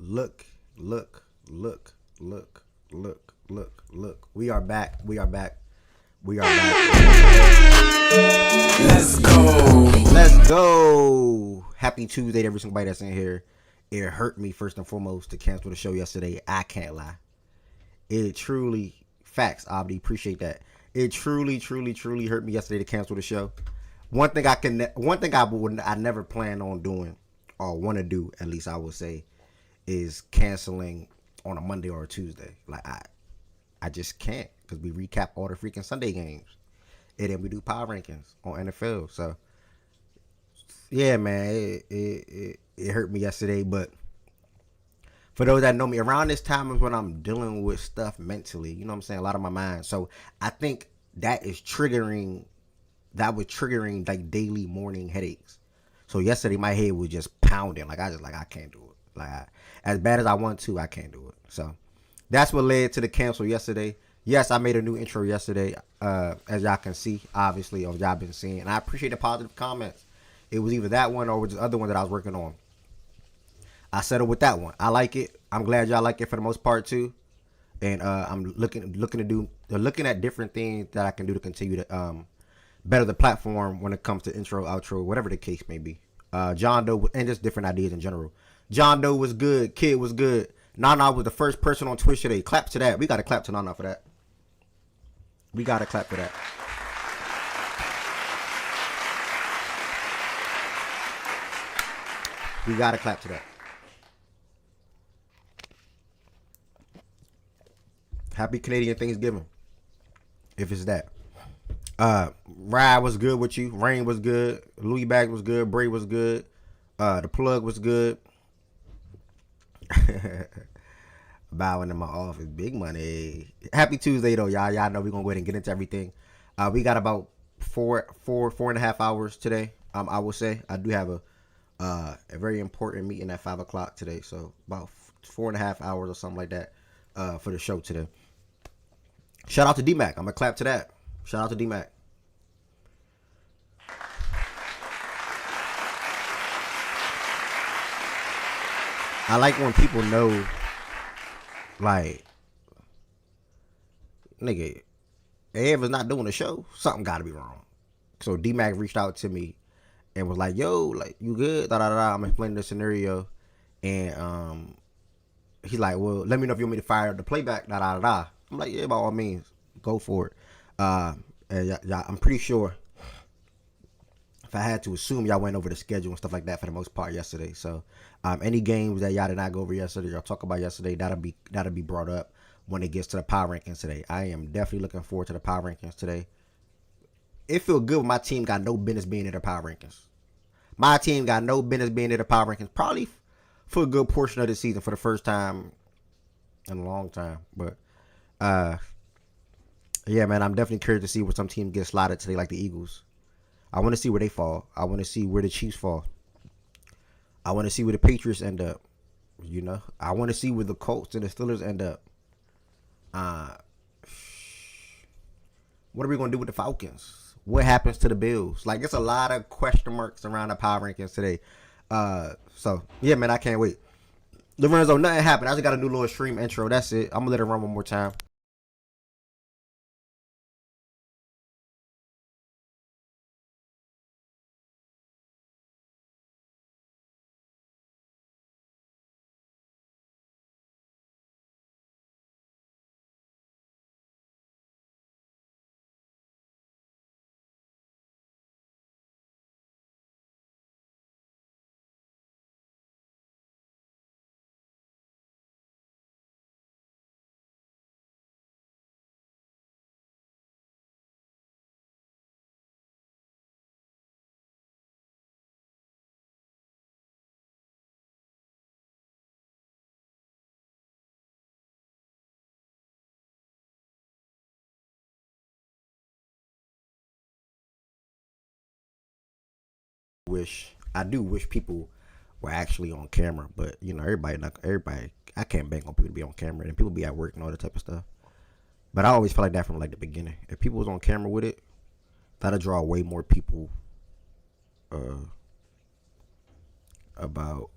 Look, look, look, look, look, look, look. We are back. We are back. We are back. Let's go. Let's go. Happy Tuesday to every single that's in here. It hurt me first and foremost to cancel the show yesterday. I can't lie. It truly, facts, Abdi, appreciate that. It truly, truly, truly hurt me yesterday to cancel the show. One thing I never plan on doing, or want to do, at least I would say, is canceling on a Monday or a Tuesday. Like I just can't because we recap all the freaking Sunday games, and then we do power rankings on NFL. So yeah, man, it hurt me yesterday. But for those that know me, around this time is when I'm dealing with stuff mentally. You know what I'm saying? A lot of my mind. So I think that is triggering. That was triggering like daily morning headaches. So yesterday my head was just pounding. I can't do it. As bad as I want to, I can't do it. So that's what led to the cancel yesterday. Yes, I made a new intro yesterday, as y'all can see, obviously, or y'all been seeing. And I appreciate the positive comments. It was either that one or the other one that I was working on. I settled with that one. I like it. I'm glad y'all like it for the most part too. And I'm looking at different things that I can do to continue to better the platform when it comes to intro, outro, whatever the case may be. John Doe, and just different ideas in general. John Doe was good. Kid was good. Nana was the first person on Twitch today. Clap to that. We got to clap to Nana for that. We got to clap for that. We got to clap to that. Happy Canadian Thanksgiving. If it's that. Rye was good with you. Rain was good. Louis Bag was good. Bray was good. The plug was good. Bowing in my office. Big money. Happy Tuesday though, y'all. Y'all know we're gonna go ahead and get into everything. We got about four and a half hours today. I will say I do have a very important meeting at 5 o'clock today. So about 4.5 hours or something like that for the show today. Shout out to D-Mac. I'm gonna clap to that. Shout out to D-Mac. I like when people know, like, nigga, Ev not doing the show. Something got to be wrong. So D-Mac reached out to me and was like, yo, like, you good? Da da da. I'm explaining the scenario. And he's like, well, let me know if you want me to fire the playback. Da da da. I'm like, yeah, by all means, go for it. And I'm pretty sure if I had to assume, y'all went over the schedule and stuff like that for the most part yesterday. So any games that y'all did not go over yesterday or talk about yesterday, that'll be brought up when it gets to the power rankings today. I am definitely looking forward to the power rankings today. It feels good when my team got no business being in the power rankings. My team got no business being in the power rankings, probably for a good portion of the season for the first time in a long time. But yeah, man, I'm definitely curious to see where some team gets slotted today, like the Eagles. I want to see where they fall. I want to see where the Chiefs fall. I want to see where the Patriots end up. You know, I want to see where the Colts and the Steelers end up. What are we going to do with the Falcons? What happens to the Bills? Like, there's a lot of question marks around the power rankings today. So, yeah, man, I can't wait. Lorenzo, nothing happened. I just got a new little stream intro. That's it. I'm going to let it run one more time. I do wish people were actually on camera, but you know, everybody, I can't bank on people to be on camera, and people be at work and all that type of stuff. But I always felt like that from like the beginning. If people was on camera with it, that'll draw way more people about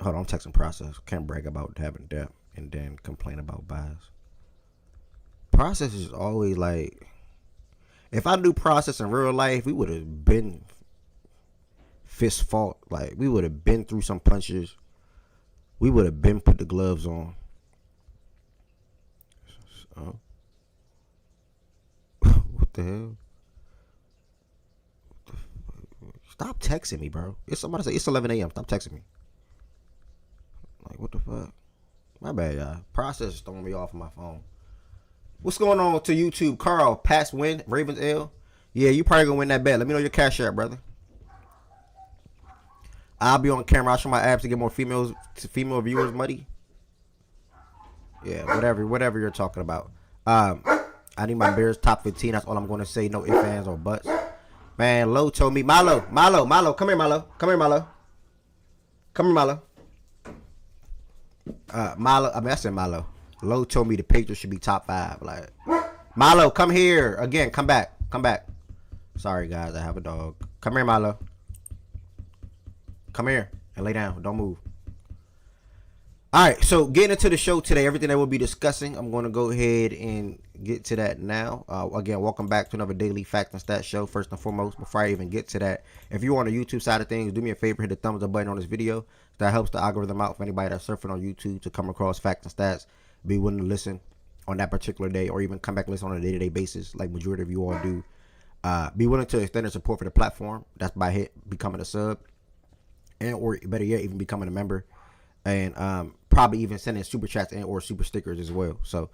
Hold on, I'm texting process. Can't brag about having depth and then complain about bias. Process is always like, if I do process in real life, we would have been fist fought. Like, we would have been through some punches. We would have been put the gloves on. So, what the hell? Stop texting me, bro. It's somebody say it's 11 a.m. Stop texting me. Like, what the fuck? My bad, y'all. Process is throwing me off my phone. What's going on to YouTube? Carl, Pats win, Ravens L. Yeah, you probably gonna win that bet. Let me know your cash app, brother. I'll be on camera. I'll show my abs to get more female viewers money. Yeah, whatever you're talking about. I need my Bears top 15. That's all I'm gonna say. No ifs, ands, or buts. Man, Lo told me, Milo, come here, Milo. I said Milo. Lo told me the Patriots should be top 5. Like, Milo, come here. Again, come back. Sorry, guys, I have a dog. Come here, Milo. Come here and lay down. Don't move. All right, so getting into the show today, everything that we'll be discussing, I'm going to go ahead and get to that now. Again, welcome back to another daily fact and stat show. First and foremost, before I even get to that, if you're on the YouTube side of things, do me a favor, hit the thumbs up button on this video. That helps the algorithm out for anybody that's surfing on YouTube to come across facts and stats, be willing to listen on that particular day, or even come back and listen on a day-to-day basis, like majority of you all do. Be willing to extend your support for the platform. That's by becoming a sub, and or better yet, even becoming a member, and probably even sending super chats and or super stickers as well. So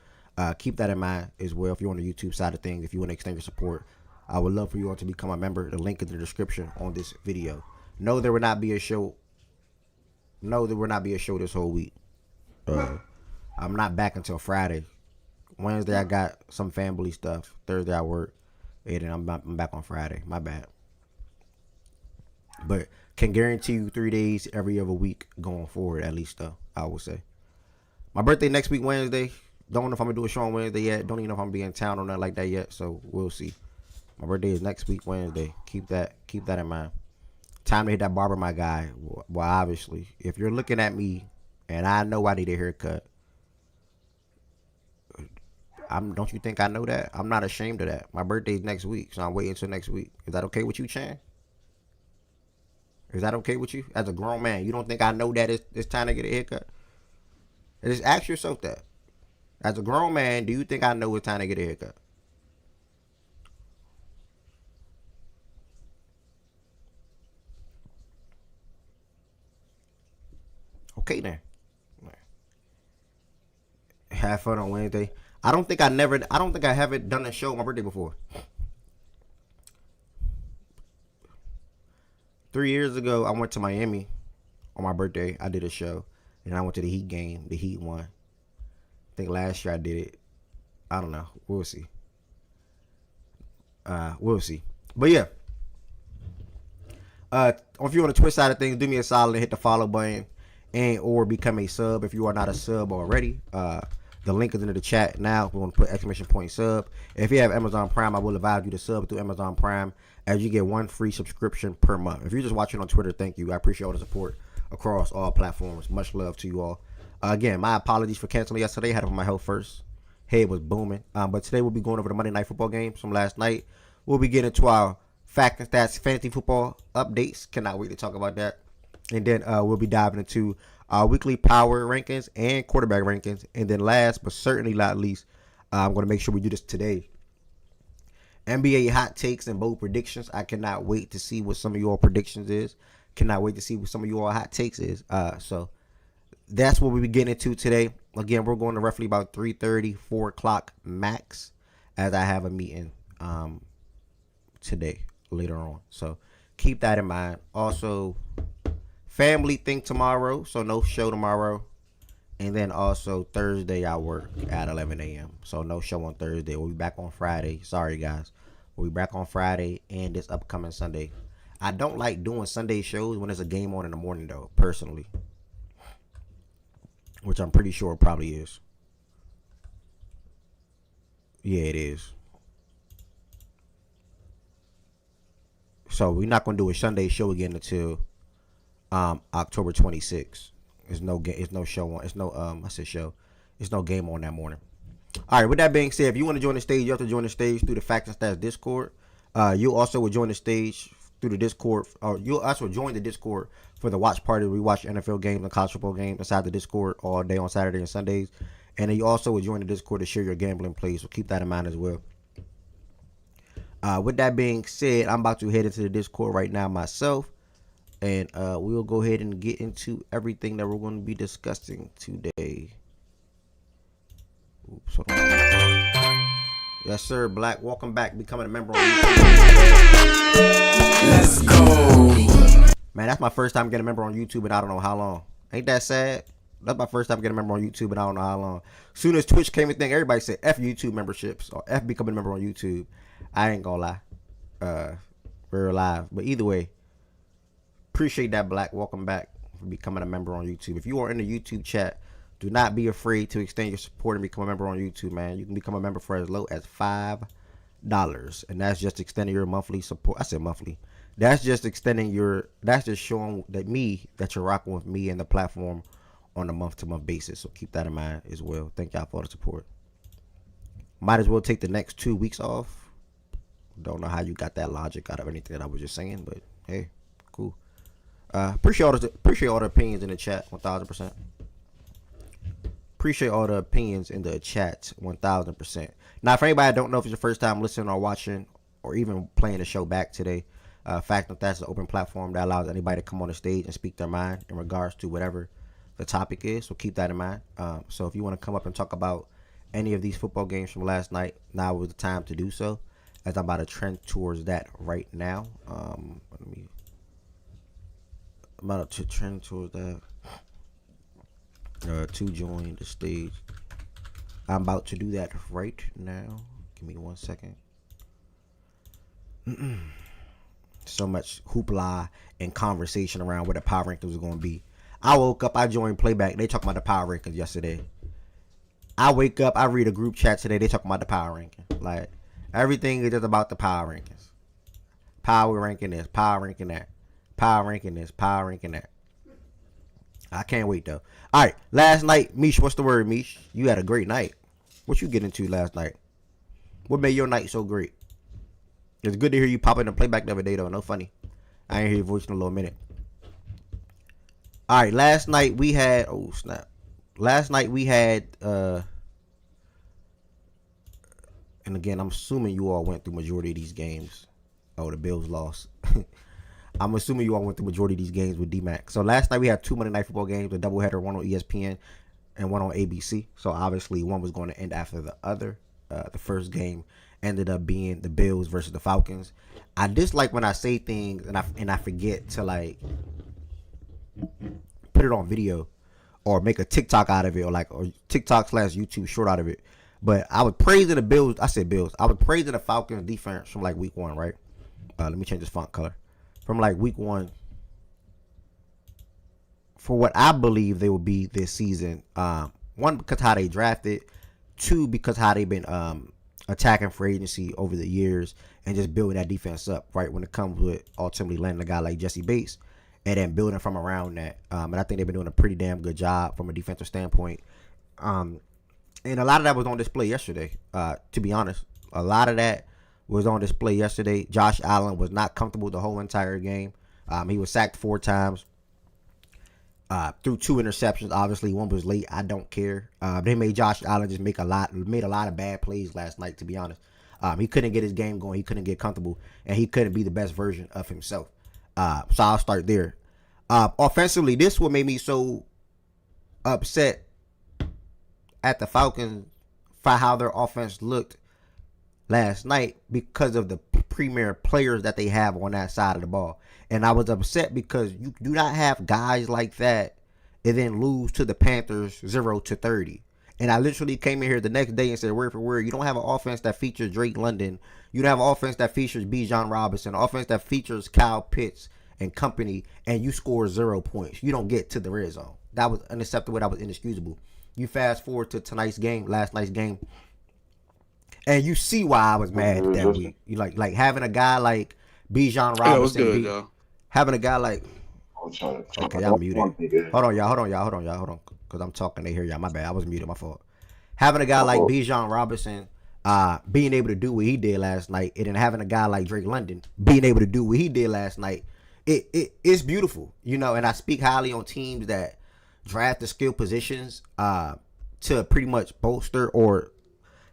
keep that in mind as well. If you're on the YouTube side of things, if you want to extend your support, I would love for you all to become a member. The link in the description on this video. No, there will not be a show. No, there will not be a show this whole week. I'm not back until Friday. Wednesday I got some family stuff. Thursday I work, and then I'm back on Friday. My bad. But can guarantee you 3 days every other week going forward, at least, though, I would say. My birthday next week, Wednesday. Don't know if I'm going to do a show on Wednesday yet. Don't even know if I'm going to be in town or nothing like that yet, so we'll see. My birthday is next week, Wednesday. Keep that in mind. Time to hit that barber, my guy. Well, obviously, if you're looking at me and I know I need a haircut, don't you think I know that? I'm not ashamed of that. My birthday's next week, so I'm waiting until next week. Is that okay with you, Chan? Is that okay with you? As a grown man, you don't think I know that it's time to get a haircut? Just ask yourself that. As a grown man, do you think I know it's time to get a haircut? Okay then. Have fun on Wednesday. I don't think I haven't done a show on my birthday before. 3 years ago, I went to Miami on my birthday. I did a show, and I went to the Heat game. The Heat won. I think last year I did it. I don't know. We'll see. But yeah. If you're on the Twitch side of things, do me a solid and hit the follow button and or become a sub if you are not a sub already. The link is in the chat now. We're going to put exclamation point sub. If you have Amazon Prime, I will advise you to sub through Amazon Prime as you get 1 free subscription per month. If you're just watching on Twitter, thank you. I appreciate all the support across all platforms. Much love to you all. Again, my apologies for canceling yesterday. I had to put my health first. Head was booming. But today we'll be going over the Monday Night Football games from last night. We'll be getting to our fact and stats fantasy football updates. Cannot wait to talk about that. And then we'll be diving into our weekly power rankings and quarterback rankings. And then last but certainly not least, I'm going to make sure we do this today. NBA hot takes and bold predictions. I cannot wait to see what some of your predictions is. Cannot wait to see what some of your hot takes is. So that's what we'll be getting into today. Again, we're going to roughly about 3:30, 4 o'clock max, as I have a meeting today, later on. So keep that in mind. Also, family thing tomorrow, so no show tomorrow. And then also Thursday I work at 11 a.m. So no show on Thursday. We'll be back on Friday. Sorry, guys. We'll be back on Friday and this upcoming Sunday. I don't like doing Sunday shows when there's a game on in the morning, though, personally. Which I'm pretty sure it probably is. Yeah, it is. So we're not going to do a Sunday show again until October 26th. It's no game. It's no show on. It's no I said show. It's no game on that morning. All right. With that being said, if you want to join the stage, you have to join the stage through the Facts and Stats Discord. You also will join the stage through the Discord, or you'll also join the Discord for the watch party. We watch NFL games and college football games inside the Discord all day on Saturday and Sundays. And then you also will join the Discord to share your gambling plays. So keep that in mind as well. With that being said, I'm about to head into the Discord right now myself. And we'll go ahead and get into everything that we're going to be discussing today. Oops, hold on. Yes, sir. Black, welcome back. Becoming a member on YouTube. Let's go. Man, that's my first time getting a member on YouTube and I don't know how long. Ain't that sad? That's my first time getting a member on YouTube and I don't know how long. Soon as Twitch came in thing, everybody said F YouTube memberships or F becoming a member on YouTube. I ain't gonna lie. We're alive. But either way, appreciate that, Black. Welcome back for becoming a member on YouTube. If you are in the YouTube chat, do not be afraid to extend your support and become a member on YouTube, man. You can become a member for as low as $5. And that's just extending your monthly support. I said monthly. That's just extending that's just showing that you're rocking with me and the platform on a month-to-month basis. So keep that in mind as well. Thank y'all for the support. Might as well take the next 2 weeks off. Don't know how you got that logic out of anything that I was just saying, but hey, cool. Appreciate all the opinions in the chat, 1000%. Appreciate all the opinions in the chat, 1000%. Now, for anybody that don't know if it's your first time listening or watching or even playing the show back today, Fact and That's an open platform that allows anybody to come on the stage and speak their mind in regards to whatever the topic is. So keep that in mind. So if you want to come up and talk about any of these football games from last night, now was the time to do so, as I'm about to trend towards that right now. I'm about to trend towards that. To join the stage. I'm about to do that right now. Give me 1 second. So much hoopla and conversation around what the power rankings was going to be. I woke up, I joined playback. They talking about the power rankings yesterday. I wake up, I read a group chat today. They talking about the power ranking. Like, everything is just about the power rankings. Power ranking this, power ranking that. Power ranking this, power ranking that. I can't wait though. All right, last night, Mish, what's the word, Mish? You had a great night. What you get into last night? What made your night so great? It's good to hear you pop in and playback the other day though. No funny. I ain't hear your voice in a little minute. All right, last night we had. Oh snap! Last night we had. And again, I'm assuming you all went through majority of these games. Oh, the Bills lost. I'm assuming you all went through majority of these games with D-Mac. So last night we had 2 Monday Night Football games, a doubleheader, one on ESPN and one on ABC. So obviously one was going to end after the other. The first game ended up being the Bills versus the Falcons. I dislike when I say things and I forget to like put it on video or make a TikTok out of it or TikTok / YouTube short out of it. But I was praising the Bills. I said Bills. I was praising the Falcons defense from like week 1, right? Let me change this font color. From like week 1 for what I believe they will be this season. 1, because how they drafted. 2, because how they've been attacking free agency over the years and just building that defense up, right? When it comes with ultimately landing a guy like Jesse Bates and then building from around that. And I think they've been doing a pretty damn good job from a defensive standpoint. And a lot of that was on display yesterday, to be honest. A lot of that was on display yesterday. Josh Allen was not comfortable the whole entire game. He was sacked 4 times. Threw 2 interceptions. Obviously, one was late. I don't care. They made Josh Allen just made a lot of bad plays last night, to be honest. He couldn't get his game going. He couldn't get comfortable. And he couldn't be the best version of himself. So I'll start there. Offensively, this what made me so upset at the Falcons for how their offense looked last night because of the premier players that they have on that side of the ball. And I was upset because you do not have guys like that and then lose to the Panthers 0-30. And I literally came in here the next day and said word for word, you don't have an offense that features Drake London. You don't have an offense that features Bijan Robinson, an offense that features Kyle Pitts and company, and you score 0 points. You don't get to the red zone. That was unacceptable. That was inexcusable. You fast forward to last night's game, and you see why I was mad that week. You like having a guy like Bijan Robinson, having a guy like I'm trying to turn my Okay, y'all muted. one nigga. Hold on, y'all. Hold on. Because I'm talking, they hear y'all. My bad. I was muted. My fault. Having a guy My like fault. Bijan Robinson, being able to do what he did last night, and then having a guy like Drake London being able to do what he did last night, it's beautiful, you know. And I speak highly on teams that draft the skill positions to pretty much bolster or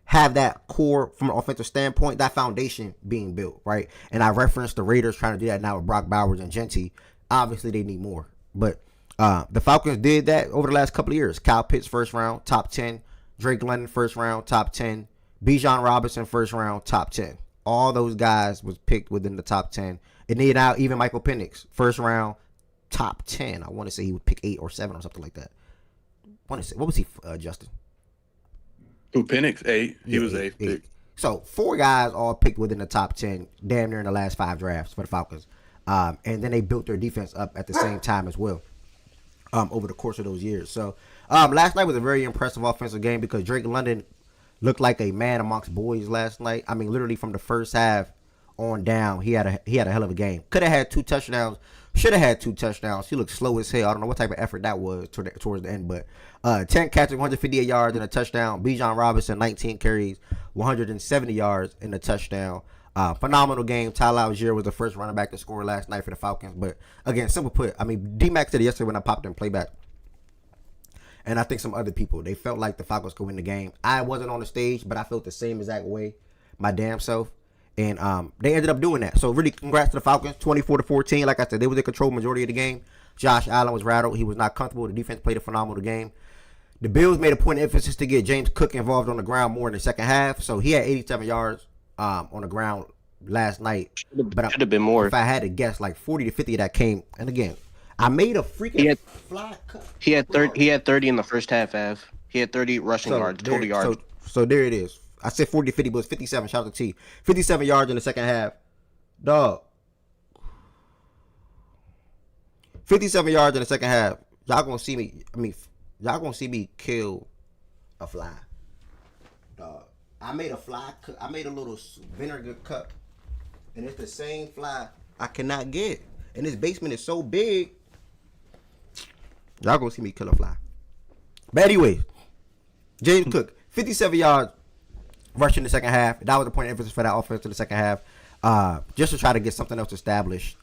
have that core from an offensive standpoint, that foundation being built, right? And I referenced the Raiders trying to do that now with Brock Bowers and Genty. Obviously, they need more, but the Falcons did that over the last couple of years. Kyle Pitts first round, top 10. Drake London first round, top 10. Bijan Robinson first round, top 10. All those guys was picked within the top 10. And then now even Michael Penix first round, top 10. I want to say he would pick 8 or 7 or something like that. I want to say, what was he, Justin? Who, Penix? 8. He was 8th eight. pick. So 4 guys all picked within the top 10, damn near in the last 5 drafts for the Falcons. And then they built their defense up at the same time as well. Over the course of those years. So last night was a very impressive offensive game because Drake London looked like a man amongst boys last night. I mean, literally from the first half on down, he had a hell of a game. Could have had 2 touchdowns. Should have had 2 touchdowns. He looked slow as hell. I don't know what type of effort that was towards the end, but 10 catches, 158 yards and a touchdown. Bijan Robinson, 19 carries, 170 yards and a touchdown. Phenomenal game. Tyler Algier was the first running back to score last night for the Falcons. But again, simple put, I mean, D-Max said it yesterday when I popped in playback. And I think some other people, they felt like the Falcons could win the game. I wasn't on the stage, but I felt the same exact way, my damn self. And they ended up doing that. So really, congrats to the Falcons, 24-14. Like I said, they were the control majority of the game. Josh Allen was rattled. He was not comfortable. The defense played a phenomenal game. The Bills made a point of emphasis to get James Cook involved on the ground more in the second half. So he had 87 yards on the ground last night. But Should have been more. If I had to guess, like 40 to 50 of that came. And again, I made a freaking fly cut. He had 30. He had 30 in the first half. He had 30 rushing yards, total yards. So there it is. I said 40 to 50, but it's 57. Shout out to T. 57 yards in the second half. Dog. 57 yards in the second half. Y'all gonna see me. Y'all gonna see me kill a fly. Dog. I made a fly cut. I made a little vinegar cut. And it's the same fly I cannot get. And this basement is so big. Y'all gonna see me kill a fly. But anyways, James Cook, 57 yards rushing in the second half. That was the point of emphasis for that offense in the second half. Just to try to get something else established.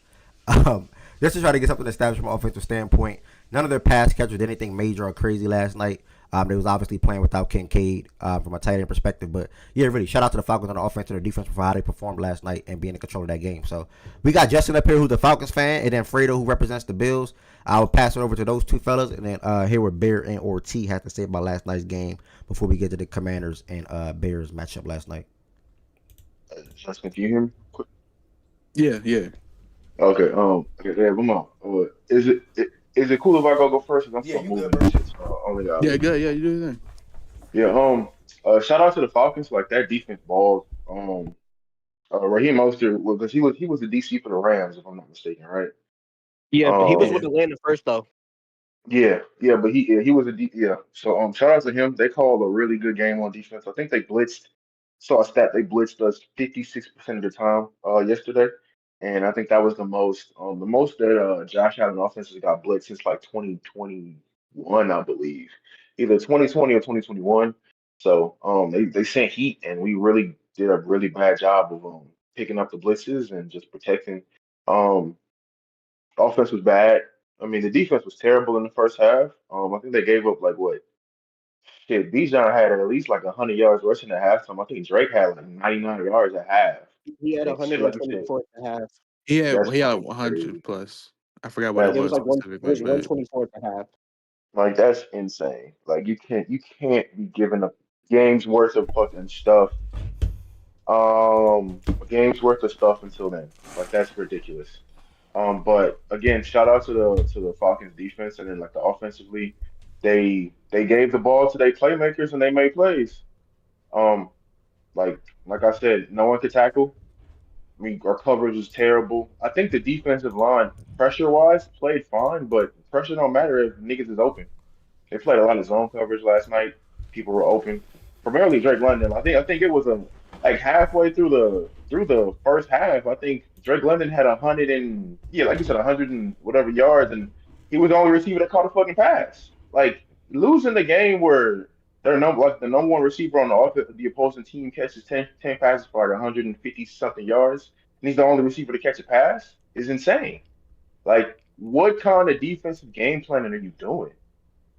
Just to try to get something established from an offensive standpoint. None of their pass catchers did anything major or crazy last night. They was obviously playing without Kincaid from a tight end perspective. But yeah, really, shout out to the Falcons on the offense and the defense for how they performed last night and being in control of that game. So we got Justin up here, who's the Falcons fan, and then Fredo, who represents the Bills. I will pass it over to those two fellas, and then hear what Bear and or T had to say about last night's game before we get to the Commanders and Bears matchup last night. Justin, can you hear me? Quick. Yeah. Okay. Okay. Yeah, come on. Is it cool if I go first? I'm Yeah, still you moving good, and bro. shit. So I only got. Yeah, good. Yeah, you do your thing. Yeah. Shout out to the Falcons. Like that defense ball. Raheem Mostert, because he was the DC for the Rams, if I'm not mistaken, right? Yeah, but he was Um. with Atlanta first though. Yeah, but he was yeah. So shout out to him. They called a really good game on defense. I think they blitzed. Saw a stat they blitzed us 56% of the time yesterday, and I think that was the most that Josh Allen offenses got blitzed since like 2021, I believe, either 2020 or 2021. So they sent heat, and we really did a really bad job of picking up the blitzes and just protecting. Um, Offense was bad. I mean, the defense was terrible in the first half. I think they gave up like what? Shit, Bijan had at least like 100 yards rushing at halftime. I think Drake had like 99 yards at half. He had And shit like you said, 124 at the half. that's He had fucking 100 crazy. plus. I forgot what it That's It was was like one. It specifically, was but 124 at the half. like that's insane. Like you can't be giving up games worth of fucking stuff. A game's worth of stuff until then. Like that's ridiculous. But again, shout out to the Falcons defense and then like the offensively, they gave the ball to their playmakers and they made plays. Um, like I said, no one could tackle. I mean, our coverage was terrible. I think the defensive line, pressure wise, played fine, but pressure don't matter if niggas is open. They played a lot of zone coverage last night. People were open, primarily Drake London. I think it was like halfway through through the first half, I think Drake London had 100 and yeah, like you said, 100 and whatever yards, and he was the only receiver that caught a fucking pass. Like losing the game where the number one receiver on the opposing team catches 10 passes for like 150 something yards, and he's the only receiver to catch a pass is insane. Like, what kind of defensive game planning are you doing?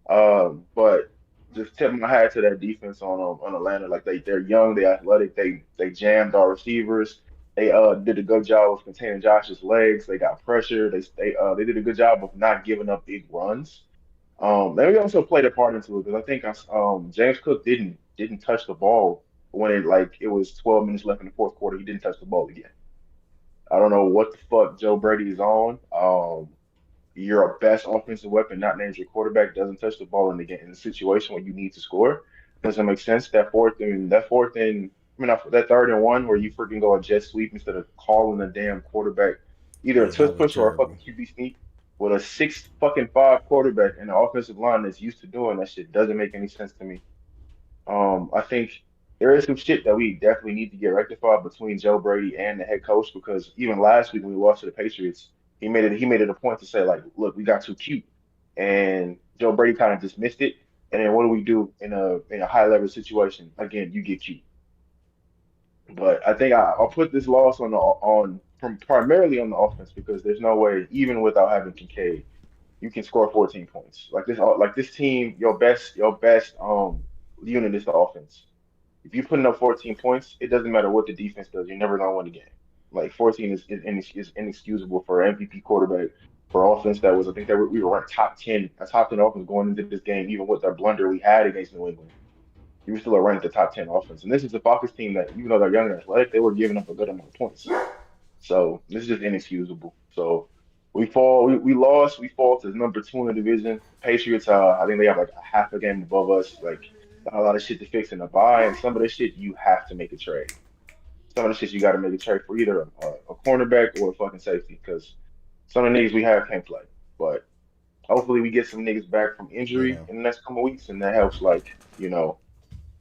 But just tip my hat to that defense on Atlanta. Like they're young, they're athletic, they jammed our receivers. They did a good job of containing Josh's legs. They got pressure. They did a good job of not giving up big runs. And we also played a part into it because I think James Cook didn't touch the ball when it was 12 minutes left in the fourth quarter. He didn't touch the ball again. I don't know what the fuck Joe Brady is on. Your best offensive weapon, not named your quarterback, doesn't touch the ball in the situation where you need to score. Doesn't make sense. That third and one where you freaking go a jet sweep instead of calling the damn quarterback either a Yeah, that tush was push or a terrible. fucking QB sneak with a 6 fucking 5 quarterback and the offensive line that's used to doing that shit doesn't make any sense to me. I think there is some shit that we definitely need to get rectified between Joe Brady and the head coach because even last week when we lost to the Patriots, he made it a point to say like, look, we got too cute, and Joe Brady kind of dismissed it. And then what do we do in a high level situation? Again, you get cute. But I think I'll put this loss on from primarily on the offense because there's no way even without having Kincaid you can score 14 points. Like this team, your best unit is the offense. If you're putting up 14 points, it doesn't matter what the defense does. You're never gonna win the game. Like 14 is inexcusable for an MVP quarterback for offense that was I think that we were ranked top 10 offense going into this game, even with our blunder we had against New England. You were still ranked the top 10 offense. And this is the Falcons team that even though they're young and athletic, they were giving up a good amount of points. So this is just inexcusable. So we lost, we fall to number 2 in the division. Patriots, I think they have like a half a game above us. Like got a lot of shit to fix in the bye, and some of the shit you have to make a trade. Some of the shit you got to make a trade for either a cornerback or a fucking safety because some of the niggas we have can't play. But hopefully we get some niggas back from You injury know, in the next couple of weeks, and that helps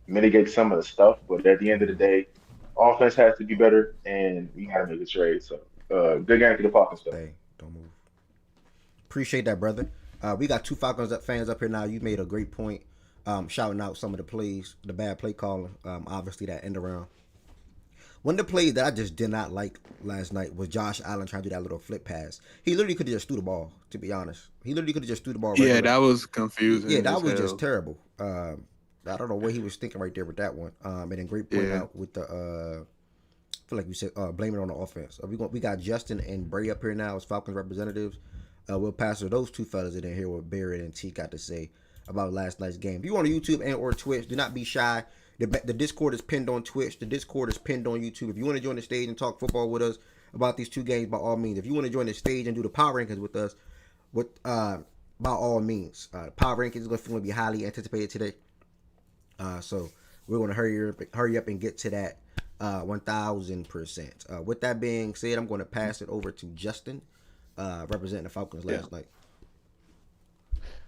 mitigate some of the stuff. But at the end of the day, offense has to be better, and we got to make a trade. So good game for the Falcons though. hey, don't move. Appreciate that, brother. We got two Falcons fans up here now. You made a great point, shouting out some of the plays, the bad play calling. Obviously that end around. One of the plays that I just did not like last night was Josh Allen trying to do that little flip pass. He literally could have just threw the ball. To be honest, he literally could have just threw the ball Yeah, regular. that was Yeah, confusing that as was just hell. terrible. I don't know what he was thinking right there with that one. And then great point Yeah. out with the I feel like you said blame it on the offense. We got Justin and Bray up here now as Falcons representatives. We'll pass to those two fellas and then hear what Barrett and T got to say about last night's game. If you on YouTube and or Twitch, do not be shy. The Discord is pinned on Twitch. The Discord is pinned on YouTube. If you want to join the stage and talk football with us about these two games, by all means. If you want to join the stage and do the power rankings with us, by all means. Power rankings is going to be highly anticipated today. So we're going to hurry up and get to that 1,000%. With that being said, I'm going to pass it over to Justin, representing the Falcons Yeah. last night.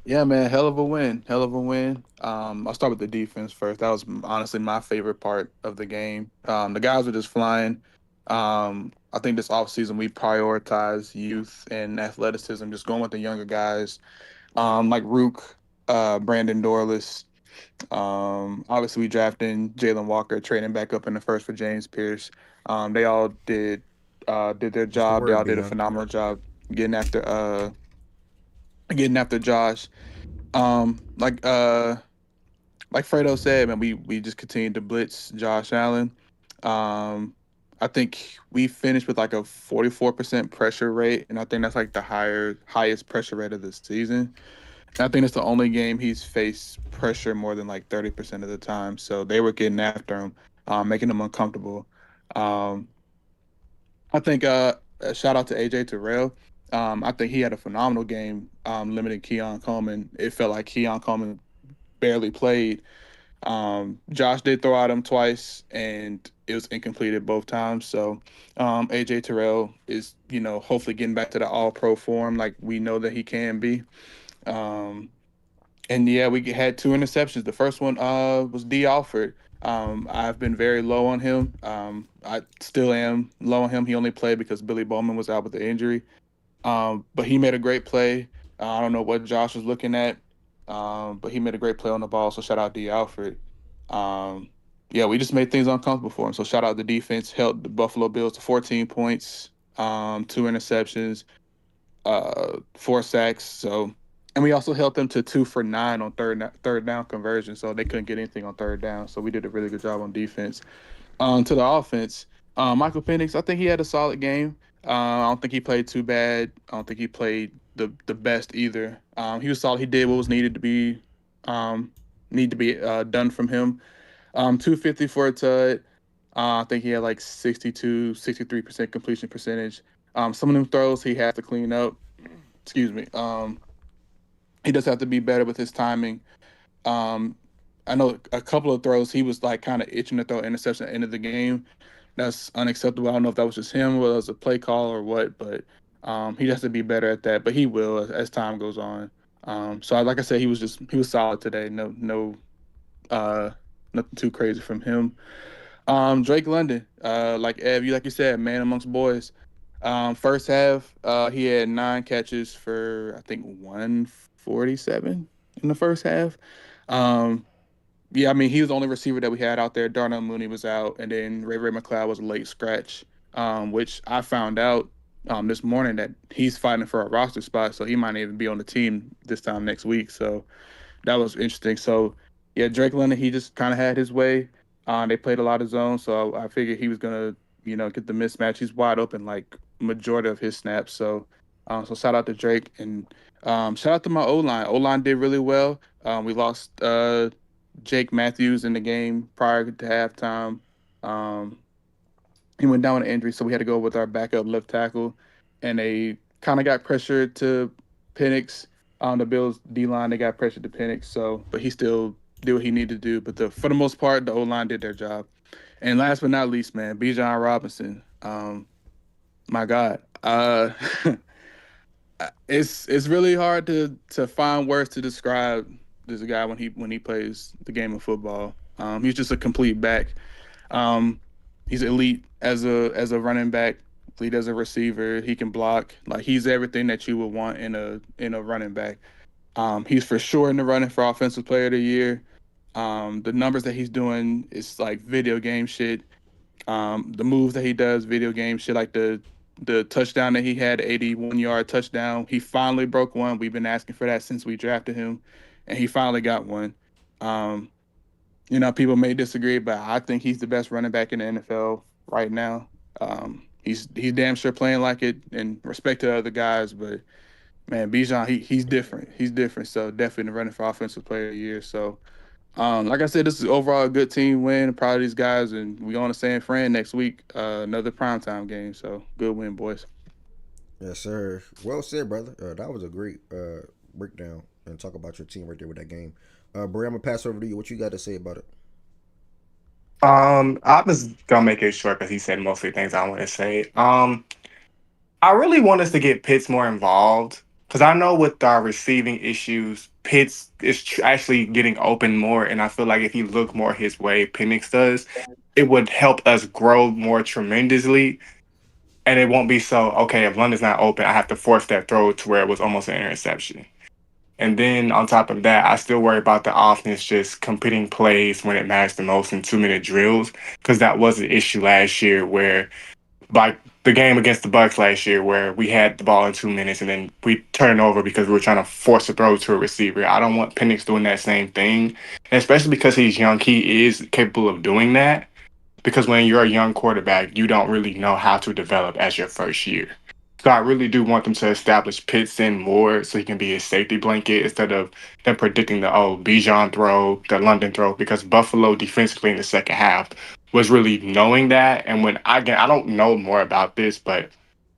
Yeah, man, hell of a win. Hell of a win. I'll start with the defense first. That was honestly my favorite part of the game. The guys were just flying. I think this offseason we prioritize youth and athleticism, just going with the younger guys, like Rook, Brandon Dorless. Obviously we drafted Jalen Walker, trading back up in the first for James Pierce. They all did their What's the job. They word, all B did a Young? phenomenal job getting after Josh. Like Fredo said, man, we just continued to blitz Josh Allen. Um, I think we finished with like a 44% pressure rate, and I think that's like the highest pressure rate of the season. And I think it's the only game he's faced pressure more than like 30% of the time. So they were getting after him, making him uncomfortable. Um, I think a shout out to AJ Terrell. I think he had a phenomenal game, limiting Keon Coleman. It felt like Keon Coleman barely played. Josh did throw at him twice, and it was incompleted both times. So AJ Terrell is, hopefully getting back to the All-Pro form like we know that he can be. Um, and yeah, we had two interceptions. The first one was D. Alford. I've been very low on him. I still am low on him. He only played because Billy Bowman was out with the injury. But he made a great play. I don't know what Josh was looking at, but he made a great play on the ball. So shout out D. Alfred. Um, yeah, we just made things uncomfortable for him. So shout out the defense. Held the Buffalo Bills to 14 points, 2 interceptions, 4 sacks. So, and we also held them to 2 for 9 on third down conversion. So they couldn't get anything on third down. So we did a really good job on defense. To the offense, Michael Penix, I think he had a solid game. I don't think he played too bad. I don't think he played the best either. He was solid. He did what was needed to be done from him. 250 for a tud. I think he had like 62, 63% completion percentage. Some of them throws he has to clean up. Excuse me. He does have to be better with his timing. Um, I know a couple of throws he was like kind of itching to throw interception at the end of the game. That's unacceptable. I don't know if that was just him, whether it was a play call or what, but he has to be better at that. But he will as time goes on. So like I said, he was solid today. Uh, nothing too crazy from him. Drake London, like you said, man amongst boys. First half, he had 9 catches for I think 147 in the first half. Um, yeah, I mean, he was the only receiver that we had out there. Darnell Mooney was out, and then Ray McLeod was a late scratch, which I found out this morning that he's fighting for a roster spot, so he might even be on the team this time next week. So that was interesting. So yeah, Drake London, he just kind of had his way. They played a lot of zone, so I figured he was gonna, get the mismatch. He's wide open like majority of his snaps. So shout out to Drake and shout out to my O line. O line did really well. We lost Jake Matthews in the game prior to halftime. Um, he went down with an injury, so we had to go with our backup left tackle, and they kind of got pressured to Penix. On the Bills D line, they got pressured to Penix, but he still did what he needed to do. But for the most part, the O line did their job. And last but not least, man, Bijan Robinson. My God, it's really hard to find words to describe this guy when he plays the game of football. He's just a complete back. Um, he's elite as a running back, elite as a receiver. He can block. Like he's everything that you would want in a running back. He's for sure in the running for Offensive Player of the Year. The numbers that he's doing is like video game shit. The moves that he does, video game shit, like the touchdown that he had, 81-yard touchdown. He finally broke one. We've been asking for that since we drafted him, and he finally got one. Um, people may disagree, but I think he's the best running back in the NFL right now. He's damn sure playing like it, and respect to other guys, but man, Bijan, he's different. He's different. So definitely running for Offensive Player of the Year. So like I said, this is overall a good team win. Proud of these guys, and we on to San Fran next week. Another primetime game. So good win, boys. Yes, sir. Well said, brother. That was a great breakdown and talk about your team right there with that game. Bray, I'm gonna pass over to you. What you got to say about it? I was gonna make it short because he said mostly things I want to say. I really want us to get Pitts more involved because I know with our receiving issues, Pitts is actually getting open more, and I feel like if he looked more his way, Penix does, it would help us grow more tremendously. And it won't be so, okay, if London's not open, I have to force that throw to where it was almost an interception. And then on top of that, I still worry about the offense just completing plays when it matters the most in 2-minute drills, because that was an issue last year where, like the game against the Bucks last year, where we had the ball in 2 minutes and then we turned over because we were trying to force a throw to a receiver. I don't want Penix doing that same thing, and especially because he's young, he is capable of doing that. Because when you're a young quarterback, you don't really know how to develop as your first year. So I really do want them to establish Pitts in more so he can be a safety blanket instead of them predicting the Bijan throw, the London throw, because Buffalo defensively in the second half was really knowing that. And when I don't know more about this, but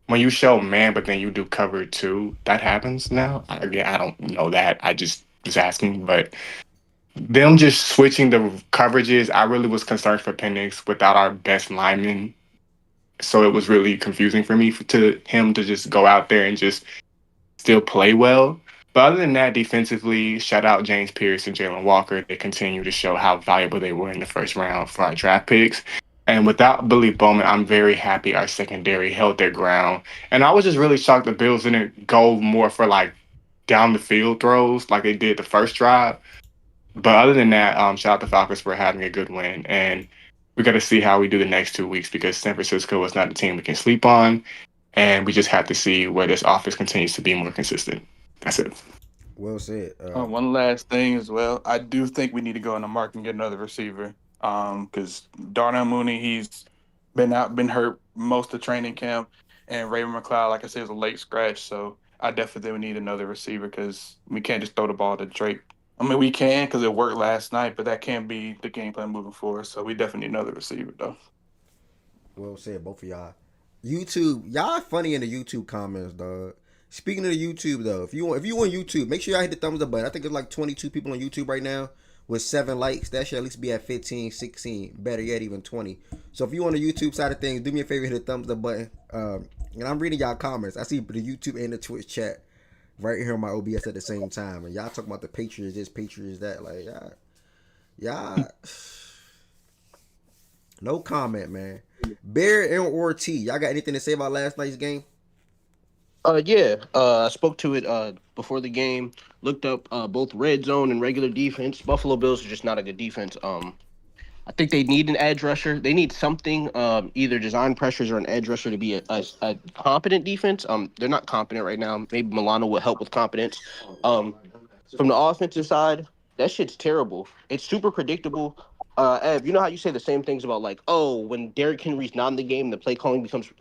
when you show man, but then you do cover two, that happens now. Again, I don't know that. I just was asking, but them just switching the coverages, I really was concerned for Penix without our best lineman. So it was really confusing for me to him to just go out there and just still play well. But other than that, defensively, shout out James Pierce and Jalen Walker. They continue to show how valuable they were in the first round for our draft picks. And without Billy Bowman, I'm very happy our secondary held their ground. And I was just really shocked the Bills didn't go more for like down the field throws like they did the first drive. But other than that, shout out to Falcons for having a good win. And we got to see how we do the next 2 weeks because San Francisco is not a team we can sleep on. And we just have to see where this offense continues to be more consistent. That's it. Well said. One last thing as well. I do think we need to go in the market and get another receiver. Because Darnell Mooney, he's been hurt most of training camp, and Raven McLeod, like I said, was a late scratch. So I definitely need another receiver because we can't just throw the ball to Drake. I mean, we can because it worked last night, but that can't be the game plan moving forward. So we definitely need another receiver, though. Well said, both of y'all. YouTube, y'all funny in the YouTube comments, dog. Speaking of the YouTube though, if you on YouTube, make sure y'all hit the thumbs up button. I think there's like 22 people on YouTube right now with 7 likes. That should at least be at 15, 16, better yet, even 20. So if you on the YouTube side of things, do me a favor, hit the thumbs up button. And I'm reading y'all comments. I see the YouTube and the Twitch chat right here on my OBS at the same time. And y'all talking about the Patriots this, Patriots that. Like, y'all. No comment, man. Bear and or T, y'all got anything to say about last night's game? I spoke to it before the game. Looked up both red zone and regular defense. Buffalo Bills are just not a good defense. I think they need an edge rusher. They need something, either design pressures or an edge rusher to be a competent defense. They're not competent right now. Maybe Milano will help with competence. From the offensive side, that shit's terrible. It's super predictable. Ev, you know how you say the same things about like, oh, when Derrick Henry's not in the game, the play calling becomes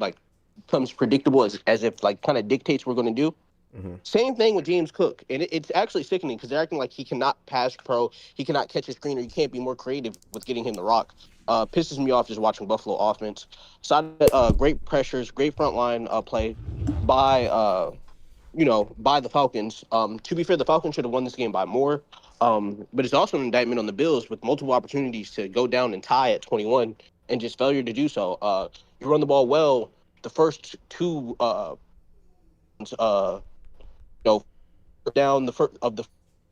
predictable as if like kind of dictates what we're going to do. Mm-hmm. Same thing with James Cook, and it's actually sickening because they're acting like he cannot pass pro, he cannot catch a screen, or you can't be more creative with getting him the rock. Pisses me off just watching Buffalo offense. Great pressures, great front line play by the Falcons. To be fair, the Falcons should have won this game by more. But it's also an indictment on the Bills with multiple opportunities to go down and tie at 21 and just failure to do so. You run the ball well. The first two, down the first of the,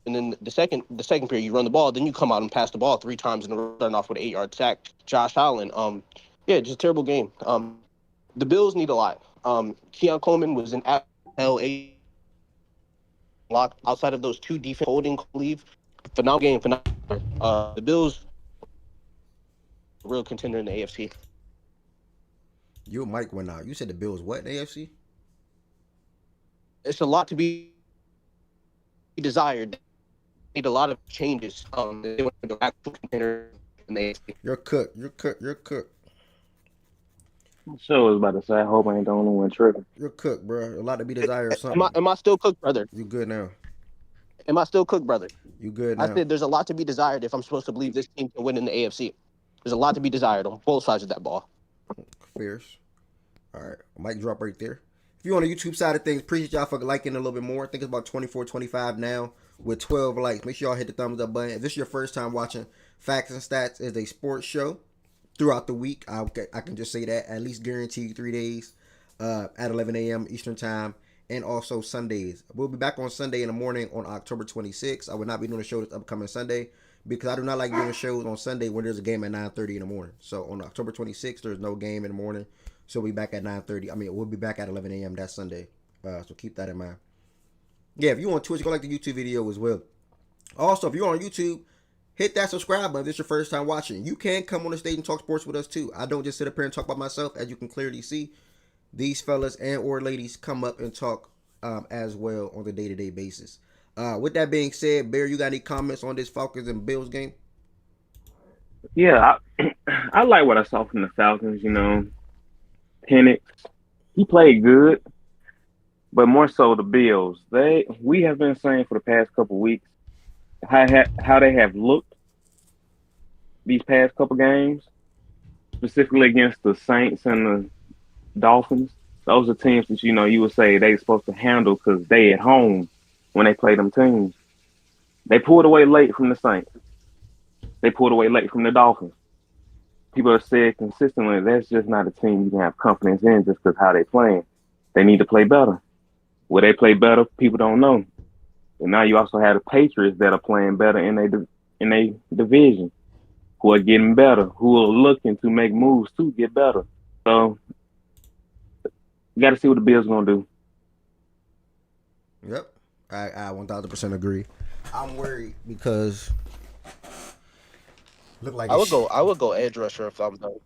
and then the second period you run the ball, then you come out and pass the ball 3 times and run off with an 8-yard sack. Josh Allen, just a terrible game. The Bills need a lot. Keon Coleman was an LA lock outside of those 2 defense holding leave. Phenomenal game. The Bills, real contender in the AFC. Your mic went out. You said the Bills what in the AFC? It's a lot to be desired. They need a lot of changes. They want to go actual contender in the AFC. You're cooked. So I was about to say, I hope I ain't the only one tripping. You're cooked, bro. A lot to be desired or something. Am I still cooked, brother? You good now? Am I still cooked, brother? You good now? I said there's a lot to be desired if I'm supposed to believe this team can win in the AFC. There's a lot to be desired on both sides of that ball. Fierce. All right. Mic drop right there. If you're on the YouTube side of things, appreciate y'all for liking a little bit more. I think it's about 24, 25 now with 12 likes. Make sure y'all hit the thumbs up button. If this is your first time watching, Facts and Stats is a sports show throughout the week. I can just say that. At least guarantee 3 days at 11 a.m. Eastern time. And also Sundays. We'll be back on Sunday in the morning on October 26th. I will not be doing a show this upcoming Sunday because I do not like doing shows on Sunday when there's a game at 9:30 in the morning. So on October 26th, there's no game in the morning. So we'll be back at 9:30. We'll be back at 11 a.m. that Sunday. So keep that in mind. Yeah, if you're on Twitch, go like the YouTube video as well. Also, if you're on YouTube, hit that subscribe button if this is your first time watching. You can come on the stage and talk sports with us too. I don't just sit up here and talk about myself. As you can clearly see, these fellas and or ladies come up and talk as well on the day-to-day basis. With that being said, Bear, you got any comments on this Falcons and Bills game? Yeah, I like what I saw from the Falcons. Penix, he played good, but more so the Bills. We have been saying for the past couple weeks how they have looked these past couple games, specifically against the Saints and the Dolphins. Those are teams that you would say they're supposed to handle because they at home when they play them teams. They pulled away late from the Saints. They pulled away late from the Dolphins. People have said consistently that's just not a team you can have confidence in just because how they playing. They need to play better. Will they play better? People don't know. And now you also have the Patriots that are playing better in a division, who are getting better, who are looking to make moves to get better. So you got to see what the Bills gonna do. Yep, I 1000% agree. I'm worried because look like I would go edge rusher if I'm done.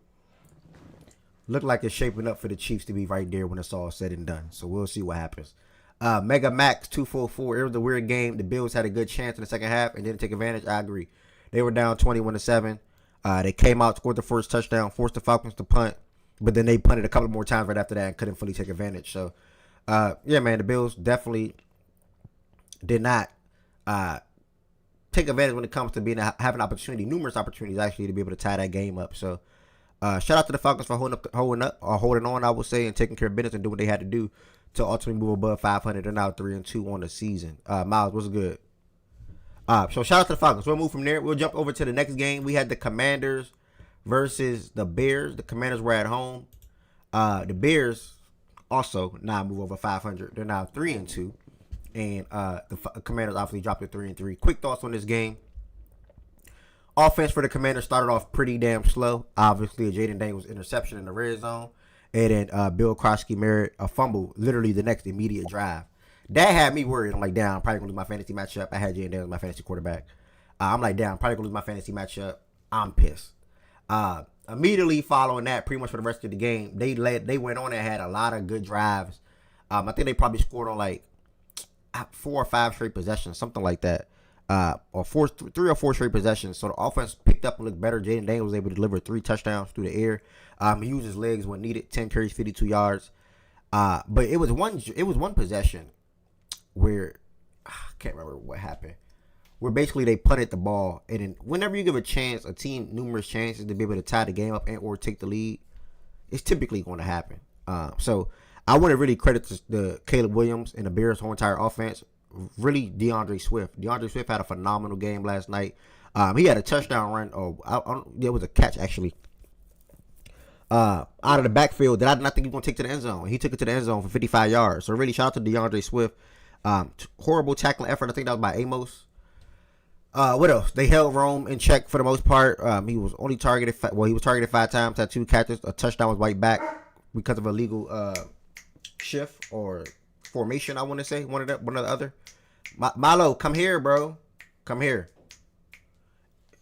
look like it's shaping up for the Chiefs to be right there when it's all said and done. So we'll see what happens. Mega Max 244. It was a weird game. The Bills had a good chance in the second half and didn't take advantage. I agree. They were down 21-7. They came out, scored the first touchdown, forced the Falcons to punt, but then they punted a couple more times right after that and couldn't fully take advantage. So, yeah, man, the Bills definitely did not take advantage when it comes to having opportunity, numerous opportunities actually to be able to tie that game up. So, shout out to the Falcons for holding on, I would say, and taking care of business and doing what they had to do to ultimately move above 500. They're now 3-2 on the season. Miles, what's good? So shout out to the Falcons. We'll move from there. We'll jump over to the next game. We had the Commanders versus the Bears. The Commanders were at home. The Bears also now move over 500. They're now 3-2, and the Commanders obviously dropped to 3-3. Quick thoughts on this game. Offense for the Commanders started off pretty damn slow. Obviously, a Jaden Daniels interception in the red zone, and then Bill Krosky merited a fumble literally the next immediate drive. That had me worried. I'm like, damn, I'm probably going to lose my fantasy matchup. I had Jaden Daniels my fantasy quarterback. I'm like, damn, I'm probably going to lose my fantasy matchup. I'm pissed. Immediately following that, pretty much for the rest of the game, they went on and had a lot of good drives. I think they probably scored on like 4 or 5 straight possessions, something like that. Or 3 or 4 straight possessions. So the offense picked up and looked better. Jaden Daniels was able to deliver 3 touchdowns through the air. He used his legs when needed. 10 carries, 52 yards. But it was one possession where I can't remember what happened. Where basically they punted the ball, and then whenever you give a team numerous chances to be able to tie the game up and or take the lead, it's typically going to happen. So I want to really credit the Caleb Williams and the Bears' whole entire offense. Really, DeAndre Swift. DeAndre Swift had a phenomenal game last night. He had a touchdown run. There was a catch actually out of the backfield that I did not think he was going to take to the end zone. He took it to the end zone for 55 yards. So really, shout out to DeAndre Swift. Horrible tackling effort. I think that was by Amos. What else? They held Rome in check for the most part. He was only targeted. He was targeted 5 times. Had 2 catches. A touchdown was right back because of a legal shift or formation. I want to say one or the other. Milo, come here, bro. Come here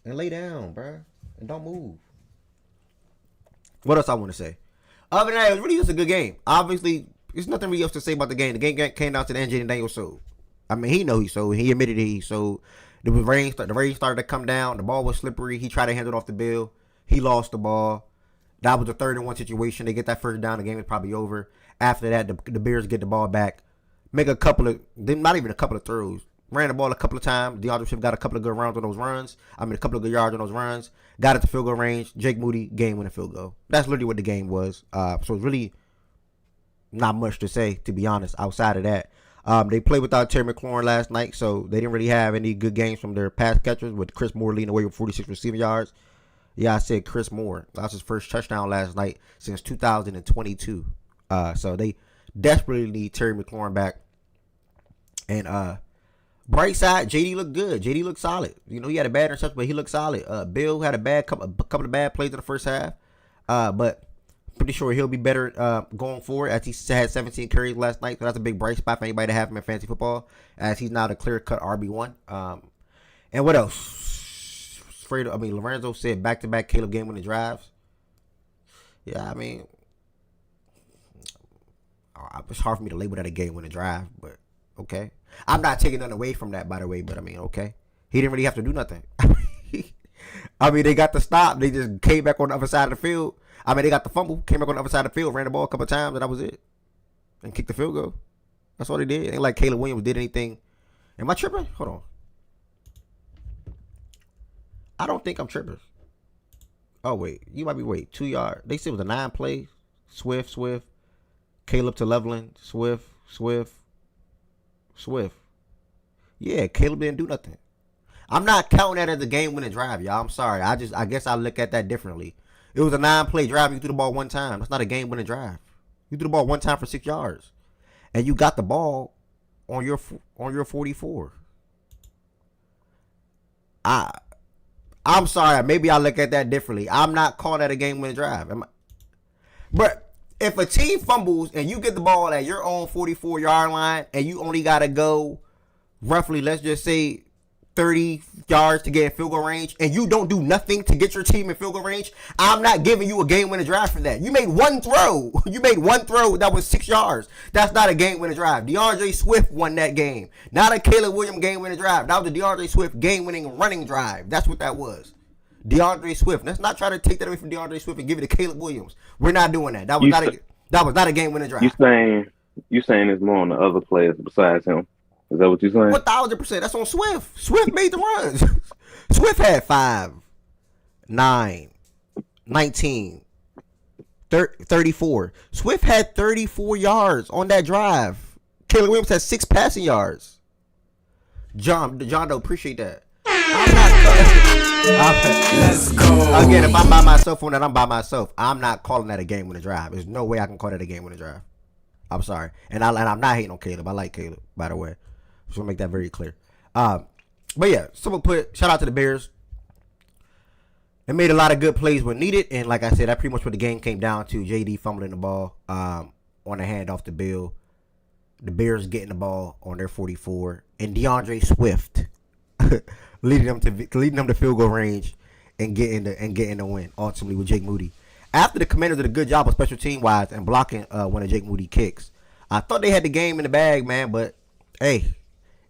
and lay down, bro, and don't move. What else I want to say? Other than that, it really was a good game. Obviously, there's nothing really else to say about the game. The game came down to the end. Jaden Daniels sold. I mean, he know he sold. He admitted he sold. The rain started to come down. The ball was slippery. He tried to hand it off the Bill. He lost the ball. That was a 3rd-and-1 situation. They get that first down. The game is probably over. After that, the Bears get the ball back. Make not even a couple of throws. Ran the ball a couple of times. DeAndre Swift got a couple of good rounds on those runs. A couple of good yards on those runs. Got it to field goal range. Jake Moody, game-winning field goal. That's literally what the game was. So it's really not much to say, to be honest, outside of that. They played without Terry McLaurin last night, so they didn't really have any good games from their pass catchers, with Chris Moore leading away with 46 receiving yards. Yeah, I said Chris Moore. That was his first touchdown last night since 2022. So they desperately need Terry McLaurin back. And bright side, JD looked good. JD looked solid. You know, he had a bad interception, but he looked solid. Bill had a couple of bad plays in the first half, but pretty sure he'll be better going forward, as he had 17 carries last night. So that's a big bright spot for anybody to have him in fantasy football, as he's now the clear-cut RB1. And what else? Lorenzo said back-to-back Caleb game-winning drives. Yeah, I mean, it's hard for me to label that a game-winning drive, but okay. I'm not taking nothing away from that, by the way, but I mean, okay. He didn't really have to do nothing. They got the stop. They just came back on the other side of the field. They got the fumble, came back on the other side of the field, ran the ball a couple of times, and that was it. And kicked the field goal. That's all they did. Ain't like Caleb Williams did anything. Am I tripping? Hold on. I don't think I'm tripping. Oh, wait. You might be, 2 yards. They said it was a 9-play. Swift. Caleb to Leveland. Swift. Yeah, Caleb didn't do nothing. I'm not counting that as a game-winning drive, y'all. I'm sorry. I guess I look at that differently. It was a 9-play drive. You threw the ball 1 time. That's not a game-winning drive. You threw the ball 1 time for 6 yards, and you got the ball on your 44. I'm sorry. Maybe I look at that differently. I'm not calling that a game-winning drive. But if a team fumbles and you get the ball at your own 44-yard line and you only got to go roughly, let's just say, 30 yards to get in field goal range, and you don't do nothing to get your team in field goal range, I'm not giving you a game-winning drive for that. You made one throw. You made one throw that was 6 yards. That's not a game-winning drive. DeAndre Swift won that game. Not a Caleb Williams game-winning drive. That was a DeAndre Swift game-winning running drive. That's what that was. DeAndre Swift. Let's not try to take that away from DeAndre Swift and give it to Caleb Williams. We're not doing that. That was not a game-winning drive. You saying it's more on the other players besides him. Is that what you're saying? 1,000%. That's on Swift. Swift made the runs. Swift had 5, 9, 19, 34. Swift had 34 yards on that drive. Caleb Williams had 6 passing yards. John, don't appreciate that. Let's go. Again, if I'm by myself on that, I'm by myself. I'm not calling that a game winning drive. There's no way I can call that a game winning drive. I'm sorry. And I'm not hating on Caleb. I like Caleb, by the way. Just want to make that very clear. But yeah, someone put shout out to the Bears. They made a lot of good plays when needed, and like I said, that pretty much what the game came down to. JD fumbling the ball on a handoff to Bill. The Bears getting the ball on their 44, and DeAndre Swift leading them to field goal range and getting the win ultimately with Jake Moody. After the Commanders did a good job of special team wise and blocking one of Jake Moody kicks, I thought they had the game in the bag, man. But hey,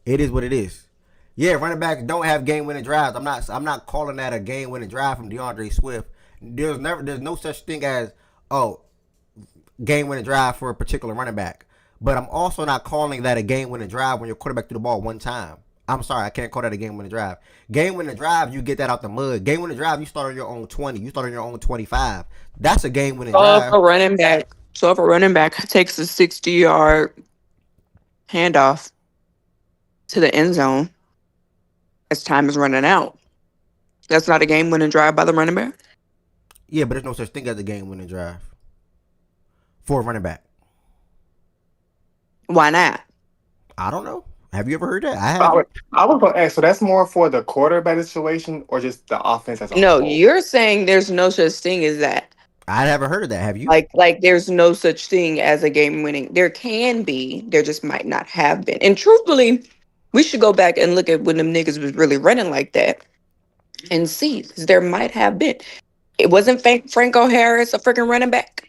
it is what it is. Yeah, running backs don't have game-winning drives. I'm not calling that a game-winning drive from DeAndre Swift. There's no such thing as game-winning drive for a particular running back. But I'm also not calling that a game-winning drive when your quarterback threw the ball one time. I'm sorry, I can't call that a game-winning drive. Game-winning drive, you get that out the mud. Game-winning drive, you start on your own 20. You start on your own 25. That's a game-winning drive. If a running back takes a 60-yard handoff to the end zone as time is running out, that's not a game-winning drive by the running back? Yeah, but there's no such thing as a game-winning drive for a running back. Why not? I don't know. Have you ever heard that? I I haven't. was going to ask, so that's more for the quarterback situation or just the offense as a No, whole? you're saying there's no such thing as that. I never heard of that. Have you? Like there's no such thing as a game winning. There can be, there just might not have been. And truthfully, we should go back and look at when them niggas was really running like that and see, because there might have been. It wasn't Franco Harris a freaking running back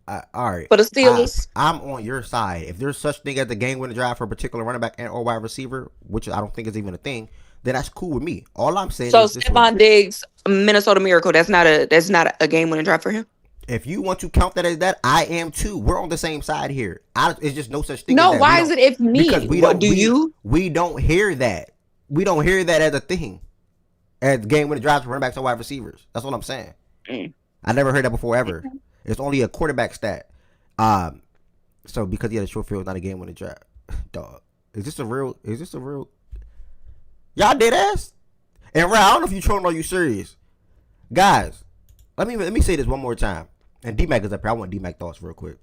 all right. for the Steelers. I'm on your side. If there's such thing as a game-winning drive for a particular running back and or wide receiver, which I don't think is even a thing, then that's cool with me. All I'm saying So is this Stephon Diggs, Minnesota Miracle, that's not a game winning drive for him. if you want to count that as that, I am too. We're on the same side here. It's just no such thing. No, as that. why is it if me? Because we What don't. you? We don't hear that. We don't hear that as a thing. As game-winning drives for running backs and wide receivers. That's what I'm saying. I never heard that before ever. It's only a quarterback stat. So because he had a short field, not a game-winning drive. Dog, is this a real? Y'all dead ass? And Ryan, I don't know if you trolling or you serious, guys. Let me say this one more time. And D-Mac is up here. I want D-Mac thoughts real quick.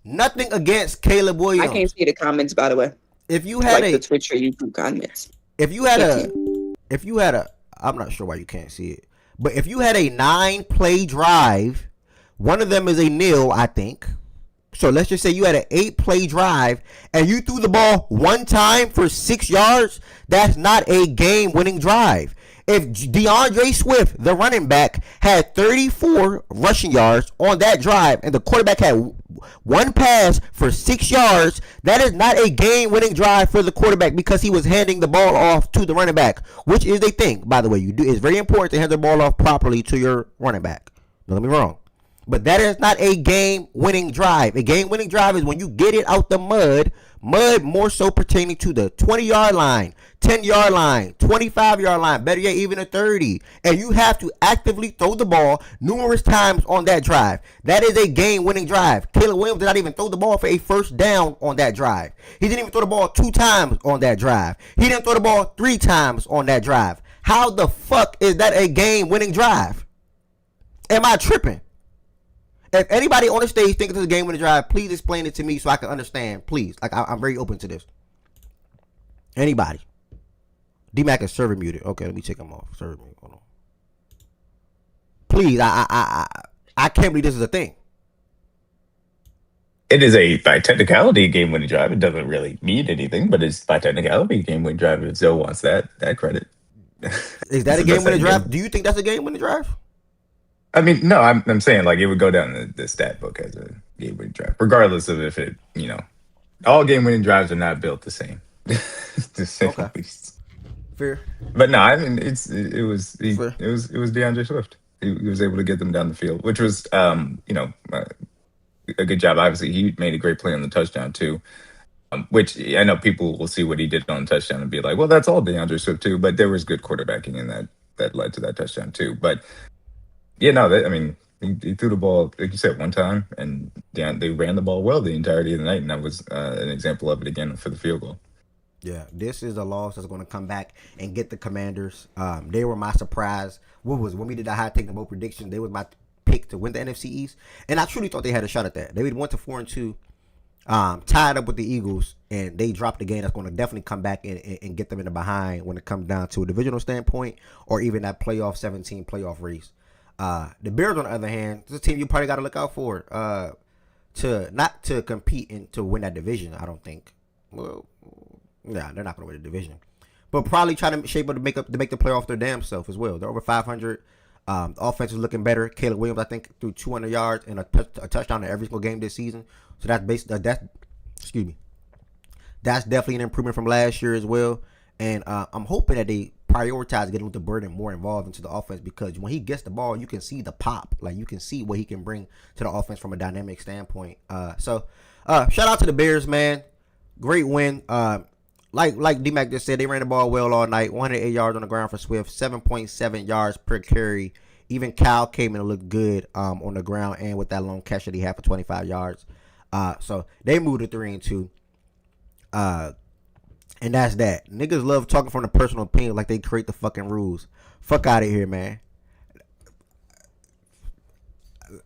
Nothing against Caleb Williams. I can't see the comments, by the way. If you had the Twitch or YouTube comments. if you had a, I'm not sure why you can't see it, but if you had a 9-play drive, one of them is a nil, I think. So let's just say you had an 8-play drive and you threw the ball one time for 6 yards. That's not a game-winning drive. If DeAndre Swift, the running back, had 34 rushing yards on that drive and the quarterback had one pass for 6 yards, that is not a game-winning drive for the quarterback because he was handing the ball off to the running back, which is a thing, by the way. It's very important to hand the ball off properly to your running back. Don't get me wrong. But that is not a game-winning drive. A game-winning drive is when you get it out the mud more so pertaining to the 20-yard line, 10-yard line, 25-yard line, better yet, even a 30. And you have to actively throw the ball numerous times on that drive. That is a game-winning drive. Caleb Williams did not even throw the ball for a first down on that drive. He didn't even throw the ball 2 times on that drive. He didn't throw the ball 3 times on that drive. How the fuck is that a game-winning drive? Am I tripping? If anybody on the stage thinks it's a game-winning drive, please explain it to me so I can understand. Please. I'm very open to this. Anybody. D-Mac is server muted. Okay, let me take him off. Server muted. Hold on. Please, I can't believe this is a thing. It is a by technicality game-winning drive. It doesn't really mean anything, but it's by technicality game-winning drive. If Zoe wants that credit, Is that a game-winning drive? Do you think that's a game-winning drive? I mean, no, I'm saying like it would go down the stat book as a game-winning drive, regardless of if it, all game-winning drives are not built the same, to say the least. Fair. But no, I mean it was Fair. DeAndre Swift. He was able to get them down the field, which was a good job. Obviously, he made a great play on the touchdown too. Which I know people will see what he did on the touchdown and be like, "Well, that's all DeAndre Swift too." But there was good quarterbacking in that led to that touchdown too. But yeah, no, I mean, he threw the ball like you said one time, and they ran the ball well the entirety of the night, and that was an example of it again for the field goal. Yeah, this is a loss that's going to come back and get the Commanders. They were my surprise. When we did the high take the bowl prediction, they was my pick to win the NFC East, and I truly thought they had a shot at that. They went to 4-2, tied up with the Eagles, and they dropped a game that's going to definitely come back and get them in the behind when it comes down to a divisional standpoint or even that playoff 17 playoff race. The Bears, on the other hand, is a team you probably got to look out for to not to compete and to win that division. I don't think. Well, yeah, they're not going to win the division, but probably try to shape up to make the playoff their damn self as well. They're over 500. Offense is looking better. Caleb Williams, I think, threw 200 yards and a touchdown in every single game this season. So that's that's definitely an improvement from last year as well. And I'm hoping that they prioritize getting Luther Burden more involved into the offense, because when he gets the ball, you can see the pop. Like, you can see what he can bring to the offense from a dynamic standpoint. So shout out to the Bears, man. Great win. Like D-Mac just said, they ran the ball well all night. 108 yards on the ground for Swift, 7.7 yards per carry. Even Kyle came in and looked good on the ground and with that long catch that he had for 25 yards. So they moved to 3-2. And that's that. Niggas love talking from the personal opinion like they create the fucking rules. Fuck out of here, man.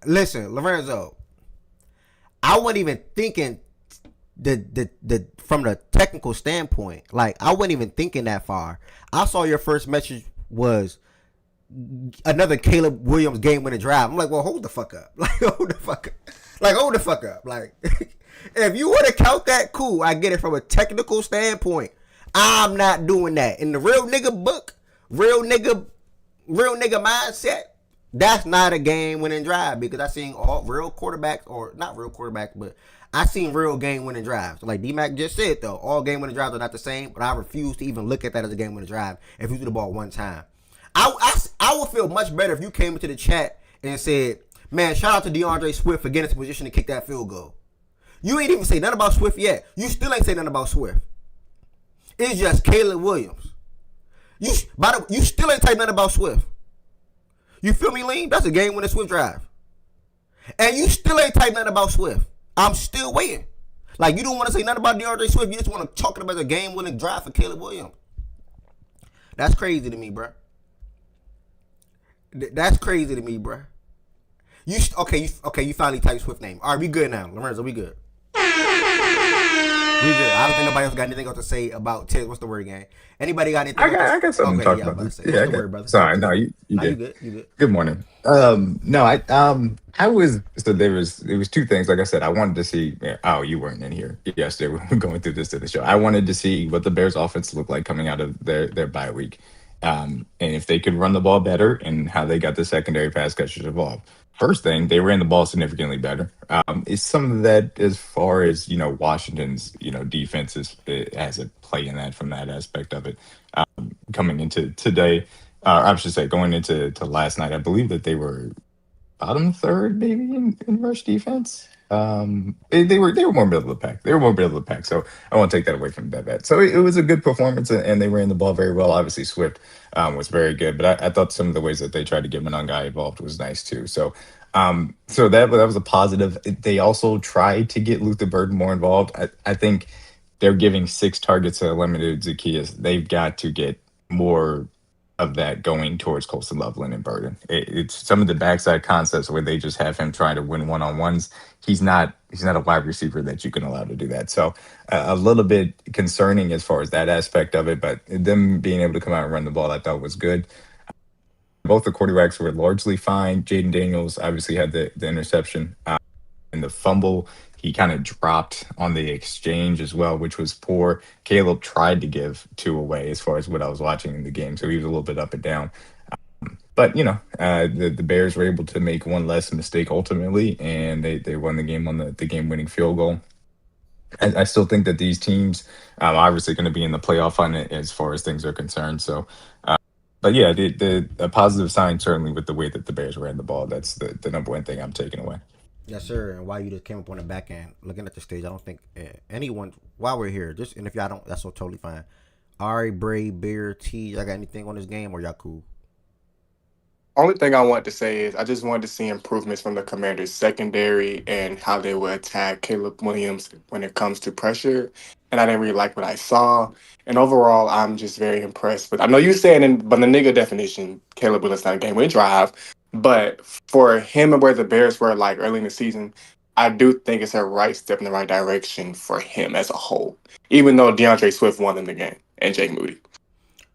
Listen, Lorenzo, I wasn't even thinking the from the technical standpoint. Like, I wasn't even thinking that far. I saw your first message was another Caleb Williams game-winning drive. I'm like, well, hold the fuck up. Like, hold the fuck up. Like, if you want to count that, cool. I get it from a technical standpoint. I'm not doing that. In the real nigga book, real nigga mindset, that's not a game-winning drive, because I seen all real quarterbacks, or not real quarterbacks, but I seen real game-winning drives. Like D-Mac just said, though, all game-winning drives are not the same, but I refuse to even look at that as a game-winning drive if you do the ball one time. I would feel much better if you came into the chat and said, man, shout out to DeAndre Swift for getting into position to kick that field goal. You ain't even say nothing about Swift yet. You still ain't say nothing about Swift. It's just Caleb Williams. You still ain't type nothing about Swift. You feel me, Lean? That's a game-winning Swift drive. And you still ain't type nothing about Swift. I'm still waiting. Like, you don't want to say nothing about DeAndre Swift. You just want to talk about a game-winning drive for Caleb Williams. That's crazy to me, bro. That's crazy to me, bro. You finally typed Swift name. All right, we good now. Lorenzo, we good. We good. I don't think nobody else got anything else to say about Tiz. What's the word again? Anybody got anything? I got something to talk about. What's the word, brother? Sorry, no, you good. You good. Good morning. No, I was, so there was two things. Like I said, I wanted to see. Oh, you weren't in here yesterday when we were going through this to the show. I wanted to see what the Bears' offense looked like coming out of their bye week, and if they could run the ball better, and how they got the secondary pass catchers involved. First thing, they ran the ball significantly better. Is some of that, as far as Washington's defense has a play in that, from that aspect of it. Coming into today, I should say going into last night, I believe that they were bottom third maybe in rush defense. They were more middle of the pack. They were more middle of the pack. So I won't take that away from that. So it was a good performance, and they ran the ball very well. Obviously, Swift was very good, but I thought some of the ways that they tried to get Monongai involved was nice too. So that was a positive. They also tried to get Luther Burden more involved. I think they're giving 6 targets to limited Zacchaeus. They've got to get more of that going towards Colson Loveland and Burden. It's some of the backside concepts where they just have him trying to win one-on-ones. He's not a wide receiver that you can allow to do that. So a little bit concerning as far as that aspect of it, but them being able to come out and run the ball, I thought was good. Both the quarterbacks were largely fine. Jaden Daniels obviously had the interception and the fumble. He kind of dropped on the exchange as well, which was poor. Caleb tried to give two away as far as what I was watching in the game, so he was a little bit up and down. But the Bears were able to make one less mistake ultimately, and they won the game on the game-winning field goal. I still think that these teams are obviously going to be in the playoff on it as far as things are concerned. So, but yeah, a positive sign certainly with the way that the Bears ran the ball. That's the number one thing I'm taking away. Yes, sir. And while you just came up on the back end, looking at the stage, I don't think anyone, while we're here, just, and if y'all don't, that's so totally fine. Ari, Bray, Bear, T, y'all got anything on this game, or y'all cool? Only thing I want to say is I just wanted to see improvements from the Commanders' secondary and how they would attack Caleb Williams when it comes to pressure. And I didn't really like what I saw. And overall, I'm just very impressed. But I know you saying, but the nigga definition, Caleb Williams not a game win drive. But for him and where the Bears were like early in the season, I do think it's a right step in the right direction for him as a whole. Even though DeAndre Swift won in the game and Jake Moody.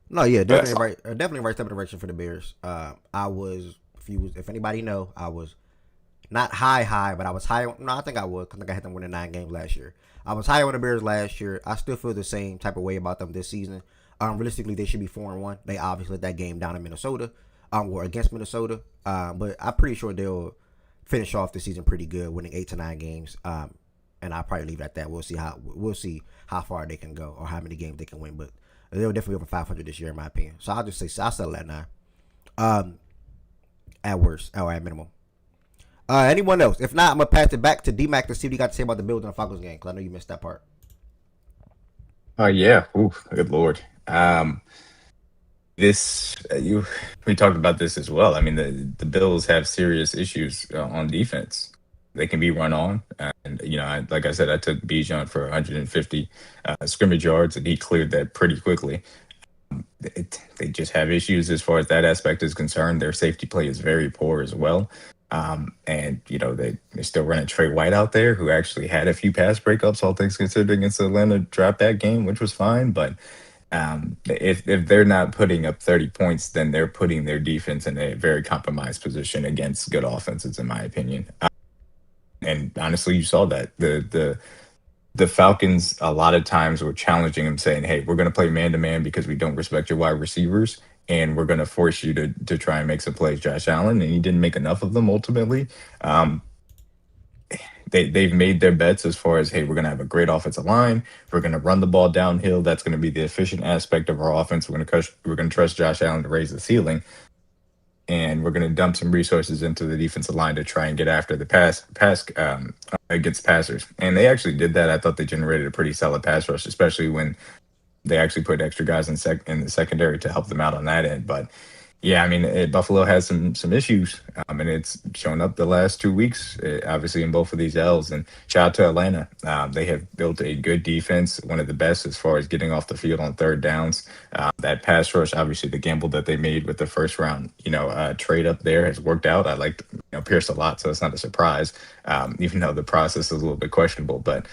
No, yeah, But that's definitely all. right. Definitely right step in the direction for the Bears. I was, if anybody know, I was not high, but I was high. No, I think I was. I think I had them winning 9 games last year. I was high on the Bears last year. I still feel the same type of way about them this season. Realistically, they should be 4-1. They obviously let that game down in Minnesota, or against Minnesota. But I'm pretty sure they'll finish off the season pretty good, winning 8 to 9 games. And I'll probably leave it at that. We'll see how far they can go or how many games they can win. But they'll definitely over 500 this year, in my opinion. So I'll just say I'll settle at 9. At worst, or at minimum. Anyone else? If not, I'm gonna pass it back to D-Mac to see what he got to say about the Bills and the Falcons game, because I know you missed that part. Yeah. Ooh, good lord. This we talked about this as well. I mean, the Bills have serious issues on defense. They can be run on, and like I said, I took Bijan for 150 scrimmage yards, and he cleared that pretty quickly. They just have issues as far as that aspect is concerned. Their safety play is very poor as well. And they still running Trey White out there, who actually had a few pass breakups, all things considered, against Atlanta, dropped that game, which was fine. But if they're not putting up 30 points, then they're putting their defense in a very compromised position against good offenses, in my opinion. And honestly, you saw that the Falcons a lot of times were challenging him, saying, "Hey, we're going to play man to man because we don't respect your wide receivers, and we're going to force you to try and make some plays." Josh Allen, and he didn't make enough of them ultimately. They've made their bets as far as, hey, we're going to have a great offensive line. We're going to run the ball downhill. That's going to be the efficient aspect of our offense. We're going to trust Josh Allen to raise the ceiling. And we're going to dump some resources into the defensive line to try and get after the pass against passers. And they actually did that. I thought they generated a pretty solid pass rush, especially when they actually put extra guys in the secondary to help them out on that end. But yeah, I mean, Buffalo has some issues, and it's shown up the last 2 weeks, obviously in both of these L's. And shout out to Atlanta. They have built a good defense, one of the best as far as getting off the field on third downs. That pass rush, obviously the gamble that they made with the first round, trade up there has worked out. I liked Pierce a lot, so it's not a surprise, even though the process is a little bit questionable. But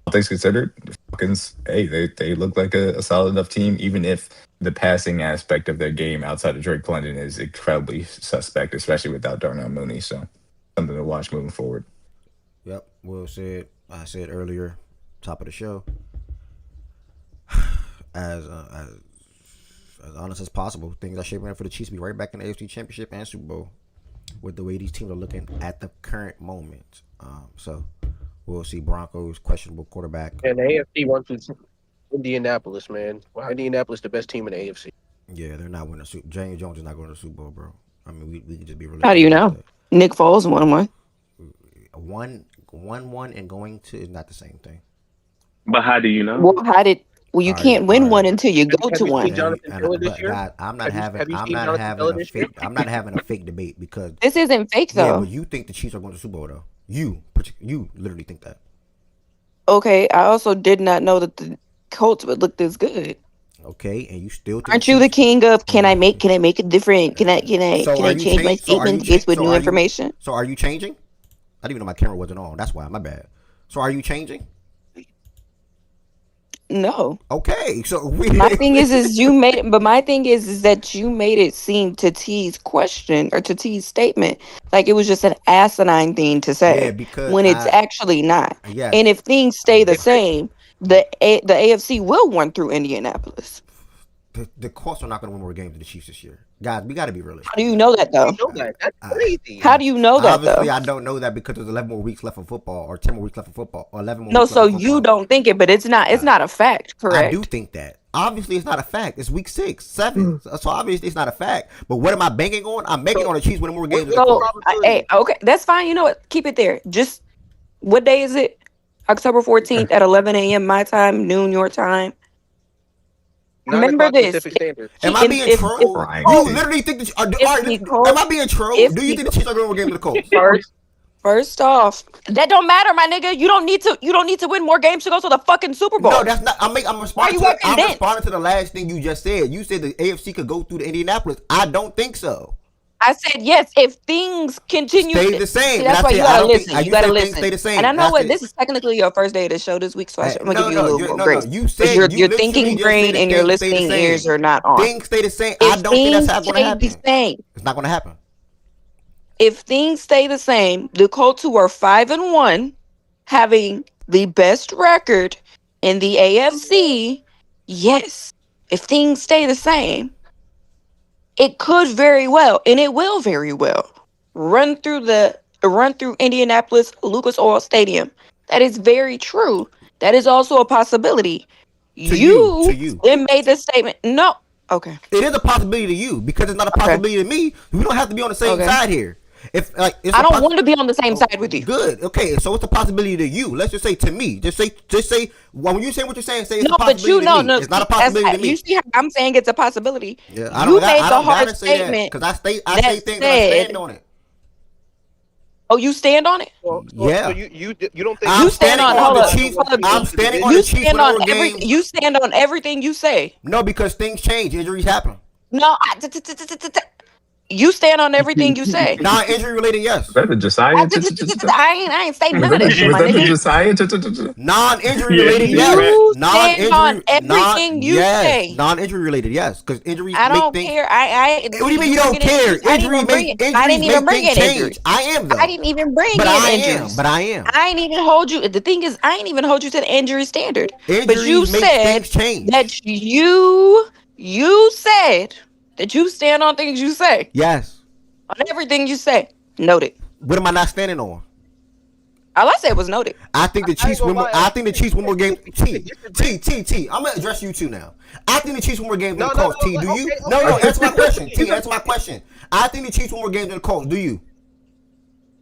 all things considered, the Falcons, hey, they look like a solid enough team, even if the passing aspect of their game outside of Drake London is incredibly suspect, especially without Darnell Mooney. So something to watch moving forward. Yep, Will said. I said earlier, top of the show, as honest as possible, things are shaping up for the Chiefs to be right back in the AFC Championship and Super Bowl with the way these teams are looking at the current moment. So we'll see. Broncos questionable quarterback. And the AFC wants Indianapolis, man. Why Indianapolis the best team in the AFC? Yeah, they're not winning. James Jones is not going to the Super Bowl, bro. I mean, we can just be realistic. How do you know? Nick Foles won one. One and going to is not the same thing. But how do you know? Well, you can't win one until you go Have to you one. seen Jonathan Taylor this year? God, I'm not Have having you seen I'm not Jonathan having Taylor a this year? fake I'm not having a fake debate because This isn't fake yeah, though. but you think the Chiefs are going to the Super Bowl though. You literally think that. Okay, I also did not know that the Colts would look this good. Okay, and you still think Aren't you the king of can I make it different? Can So I change my statements based with new information? So are you changing? I didn't even know my camera wasn't on. That's why. My bad. So are you changing? No. Okay. So My thing is you made it, but my thing is that you made it seem to T's question or to T's statement like it was just an asinine thing to say yeah, because when it's actually not. yes. And if things stay the same, the AFC will win through Indianapolis. The Colts are not going to win more games than the Chiefs this year. Guys, we got to be realistic. How do you know that though? You know that. That's crazy. How do you know that Obviously, though? I don't know that because there's 11 more weeks left of football, or 10 more weeks left of football, or 11 more. No, weeks so left of you football. don't think it, but it's not a fact, correct? I do think that. Obviously, it's not a fact. It's week 6, 7. So obviously, it's not a fact. But what am I banking on? I'm banking on the Chiefs winning more games than the So, Colts. hey, okay, that's fine. You know what? Keep it there. Just what day is it? October 14th at 11 a.m. my time, noon your time. 9 Remember o'clock this. Pacific Standard. Am I being trolled? Right. You literally think that? Am I being trolled? if Do you the- think the Chiefs are going to win more games than the Colts? First off, that don't matter, my nigga. You don't need to win more games to go to the fucking Super Bowl. No, that's not. I'm responding. Why you I'm convinced? responding to the last thing you just said. You said the AFC could go through the Indianapolis. I don't think so. I said yes. If things continue, Stay the same. See, that's And I why said, you I gotta don't think- listen. you You gotta said things listen. stay the same. And I know That's what it. this is technically your first day of the show this week, so I'm gonna give you a little grace. You 'Cause said your you literally thinking just brain said and your things stay the listening same. ears are not on. Things stay the same. If I don't think that's things how going to stay happen. the same, It's not going to happen. if things stay the same, the Colts who are 5-1, having the best record in the AFC, yes. If things stay the same, it could very well, and it will very well, run through Indianapolis Lucas Oil Stadium. That is very true. That is also a possibility. To you. then made the statement. No. Okay. It is a possibility to you because it's not a possibility to me. We don't have to be on the same Okay. side here. If like it's I a don't want to be on the same side with you. Good. Okay. So it's a possibility to you. Let's just say to me. Just say. Well, when you say what you're saying, say it's No, a but possibility you to know, me. no, It's not a possibility to me. You see how I'm saying it's a possibility. Yeah, You made the hard statement because I say that things and I stand said- on it. Oh, you stand on it? Yeah. So you don't think I'm You stand standing on- on hold the up, Chiefs. hold up. I'm standing on You the Chiefs stand winning on more everything. games. You stand on everything you say. No, because things change. Injuries happen. No, you stand on everything you say. Non-injury related, yes. Was that the Josiah? I ain't saying Was none of that shit, my that the nigga. Josiah? Non-injury Yeah, related, you yes. stand Non-injury, on everything you yes. say. Non-injury related, yes. Because injuries I make don't things. care. What do you mean you don't care? I didn't even bring it. I didn't even bring in injury. I am though. I didn't even bring But in I injuries. am. But I am. I ain't even hold you. The thing is, I ain't even hold you to the injury standard. But you Injuries make said things change. that you said that you stand on things you say. Yes. On everything you say. Noted. What am I not standing on? All I said was noted. I think the I ain't Chiefs win gonna more. lie. I think the Chiefs win more games. T. I'm gonna address you too now. I think the Chiefs win more games than the Colts. T, do you? okay, No, okay. answer my question. T, answer my question. I think the Chiefs win more games than the Colts. Do you?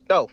No.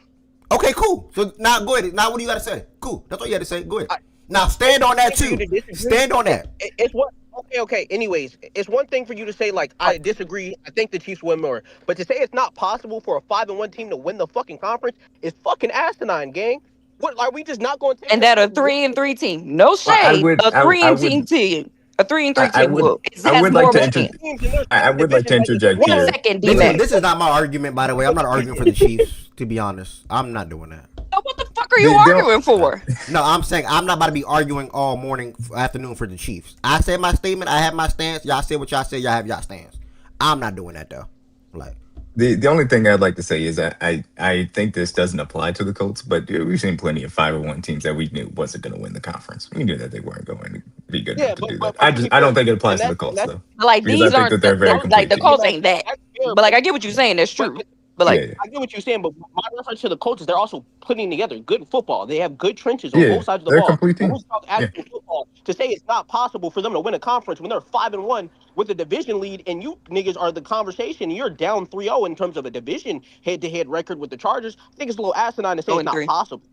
Okay, cool. So now go ahead. Now what do you got to say? Cool. That's all you had to say. Go ahead. Now stand on that too. Stand on that. It's what. Okay. Anyways, it's one thing for you to say like I disagree. I think the Chiefs win more, but to say it's not possible for a 5-1 team to win the fucking conference is fucking asinine, gang. What are we just not going to? And that a 3-3 team. No shade. would- A I 3-3 would- team. A 3-3 I team. would- will. I has would like more to wins. I would like to interject One here. second, This D-Mac. is not my argument, by the way. I'm not arguing for the Chiefs. To be honest, I'm not doing that. So what the fuck are you They don't- arguing for? No, I'm saying I'm not about to be arguing all morning, afternoon for the Chiefs. I said my statement. I have my stance. Y'all said what y'all said. Y'all have y'all stance. I'm not doing that though. Like, The only thing I'd like to say is that I think this doesn't apply to the Colts, but we've seen plenty of 5-1 teams that we knew wasn't going to win the conference. We knew that they weren't going to be good enough to do that. I don't think it applies to the Colts though. Like Because I these think aren't that they're very like the complete Colts team. ain't that. But like I get what you're saying. That's true. But like Yeah. I get what you're saying, but my reference to the Colts is they're also putting together good football. They have good trenches on Yeah, both sides of the they're a ball. complete team. When we talk actual football, to say it's not possible for them to win a conference when they're 5-1 with a division lead, and you niggas are the conversation. You're down 3-0 in terms of a division head-to-head record with the Chargers. I think it's a little asinine to say it's not 0-3. possible.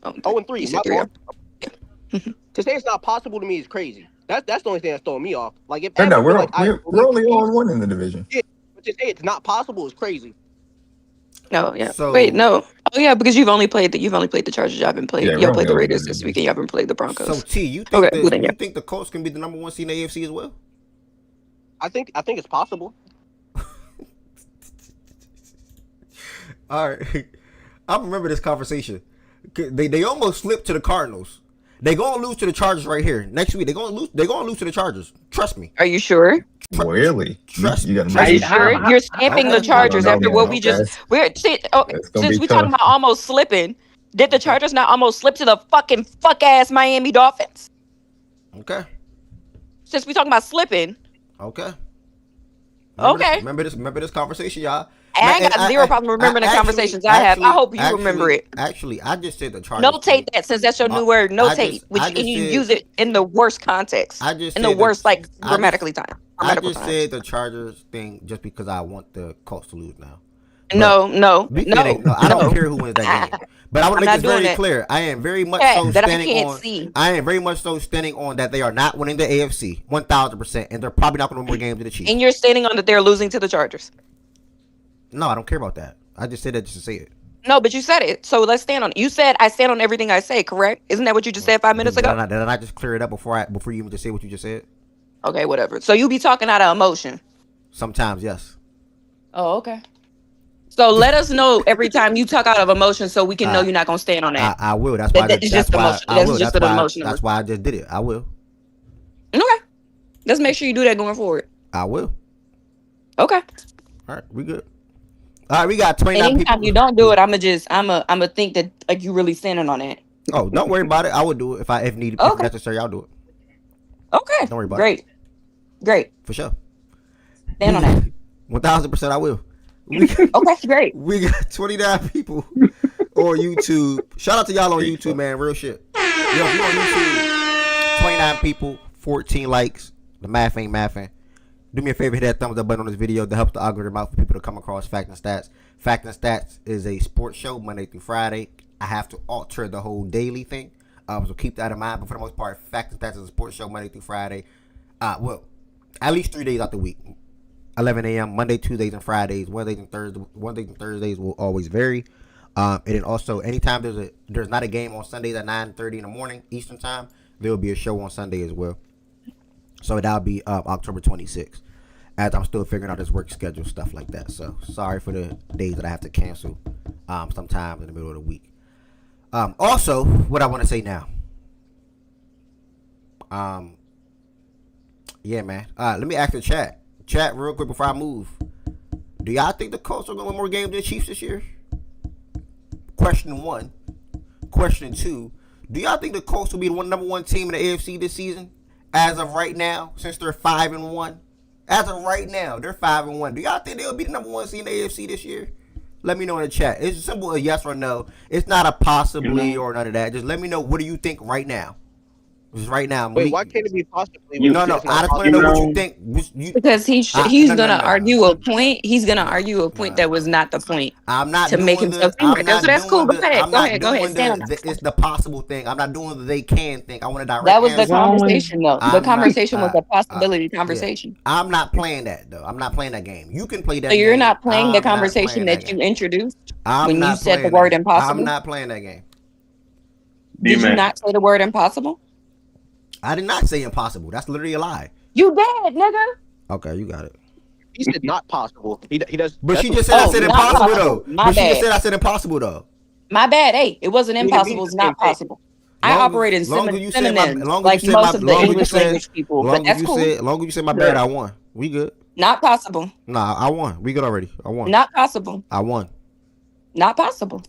0-3. You said my 3-0. fault. To say it's not possible to me is crazy. That's the only thing that's throwing me off. Like if No, ever we're like, only 0-1 in the division. but to say it's not possible is crazy. No, yeah. So Wait, no. Oh yeah, because you've only played the Chargers. Y'all been played. Yeah, Y'all we're played only the over Raiders the this week, and y'all been played the So Broncos. T, you Okay, think well then, yeah. the Colts can be the number one seed in the AFC as well? I think it's possible. All right, I remember this conversation. They almost slipped to the Cardinals. They gonna lose to the Chargers right here next week. They gonna lose to the Chargers. Trust me. Are you sure? Really? Trust You got Are you me. sure? You're stamping the Okay. Chargers I don't after know, what man. we just That's gonna since be we talking tough. about almost slipping. Did the Chargers not almost slip to the fucking fuck ass Miami Dolphins? Okay. Since we talking about slipping, Okay. okay. Remember this conversation, y'all. I ain't got zero problem remembering the conversations I have. I hope you remember it. Actually, I just said the Chargers. Notate that since that's your new word. Notate, and you use it in the worst context. I just in the said worst, like I grammatically time. I Grammatical just times. said the Chargers thing just because I want the Colts to lose now. No. I don't care who wins that game. But I want to make this very clear. I am very much so that I standing can't on. see. I am very much so standing on that they are not winning the AFC 1,000%, and they're probably not going to win more games than the Chiefs. And you're standing on that they're losing to the Chargers. No, I don't care about that. I just said that just to say it. No, but you said it, so let's stand on it. You said I stand on everything I say, correct? Isn't that what you just said 5 minutes ago? Did I not just clear it up before you even just say what you just said? Okay, whatever. So you be talking out of emotion. Sometimes, yes. Oh, okay. So let us know every time you talk out of emotion, so we can know you're not gonna stand on that. I will. That's why. That's just emotion. That's just an emotion. That's why I just did it. I will. Okay. Let's make sure you do that going forward. I will. Okay. All right, we good. All right, we got 29 Anytime people. you don't do it, I'ma think that like you really standing on that. Oh, don't worry about it. I will do it if needed, if necessary. I'll do it. Okay. Don't worry about it. Great. For sure. Stand on that. 1,000% I will. Okay, great. We got 29 people on YouTube. Shout out to y'all on YouTube, man. Real shit. Yo, if you on YouTube, 29 people, 14 likes. The math ain't mathing. Do me a favor, hit that thumbs up button on this video to help the algorithm out for people to come across Fact and Stats. Fact and Stats is a sports show Monday through Friday. I have to alter the whole daily thing, so keep that in mind. But for the most part, Fact and Stats is a sports show Monday through Friday. Well, at least 3 days out the week. 11 a.m. Monday, Tuesdays, and Fridays. Wednesdays and Thursdays will always vary. And then also, anytime there's not a game on Sundays at 9:30 in the morning Eastern time, there will be a show on Sunday as well. So that'll be October 26th. As I'm still figuring out this work schedule, stuff like that. So sorry for the days that I have to cancel sometime in the middle of the week. Also, what I want to say now. Yeah, man. Let me ask the chat. Chat real quick before I move. Do y'all think the Colts are going to win more games than the Chiefs this year? Question 1. Question 2. Do y'all think the Colts will be the number one team in the AFC this season? As of right now, since they're 5-1. As of right now, they're 5-1. Do y'all think they'll be the number one seed in the AFC this year? Let me know in the chat. It's simple, a yes or no. It's not a possibly or none of that. Just let me know, what do you think right now? Just right now. Wait, why can't it be possibly? No. I just want to know what you think. Because he's gonna argue a point. He's gonna argue a point that was not the point. I'm not to make himself think right. So that's cool. Go ahead. Stand on that. It's the possible thing. I'm not doing the they can thing. I want to direct. That was the conversation, though. The conversation was a possibility conversation. Yeah. I'm not playing that though. I'm not playing that game. You can play that. So you're game. not playing the conversation that you introduced when you said the word impossible. I'm not playing that game. Did you not say the word impossible? I did not say impossible. That's literally a lie. You did, nigga. Okay, you got it. He said not possible. He does. But she just said I said impossible though. But she just said I said impossible though. My bad. Hey, it wasn't impossible. It's not possible. I operate in synonyms like most of the English language people. But that's cool. Long as you said my bad, I won. We good. Not possible. Nah, I won. We good already. I won. Not possible. I won. Not possible.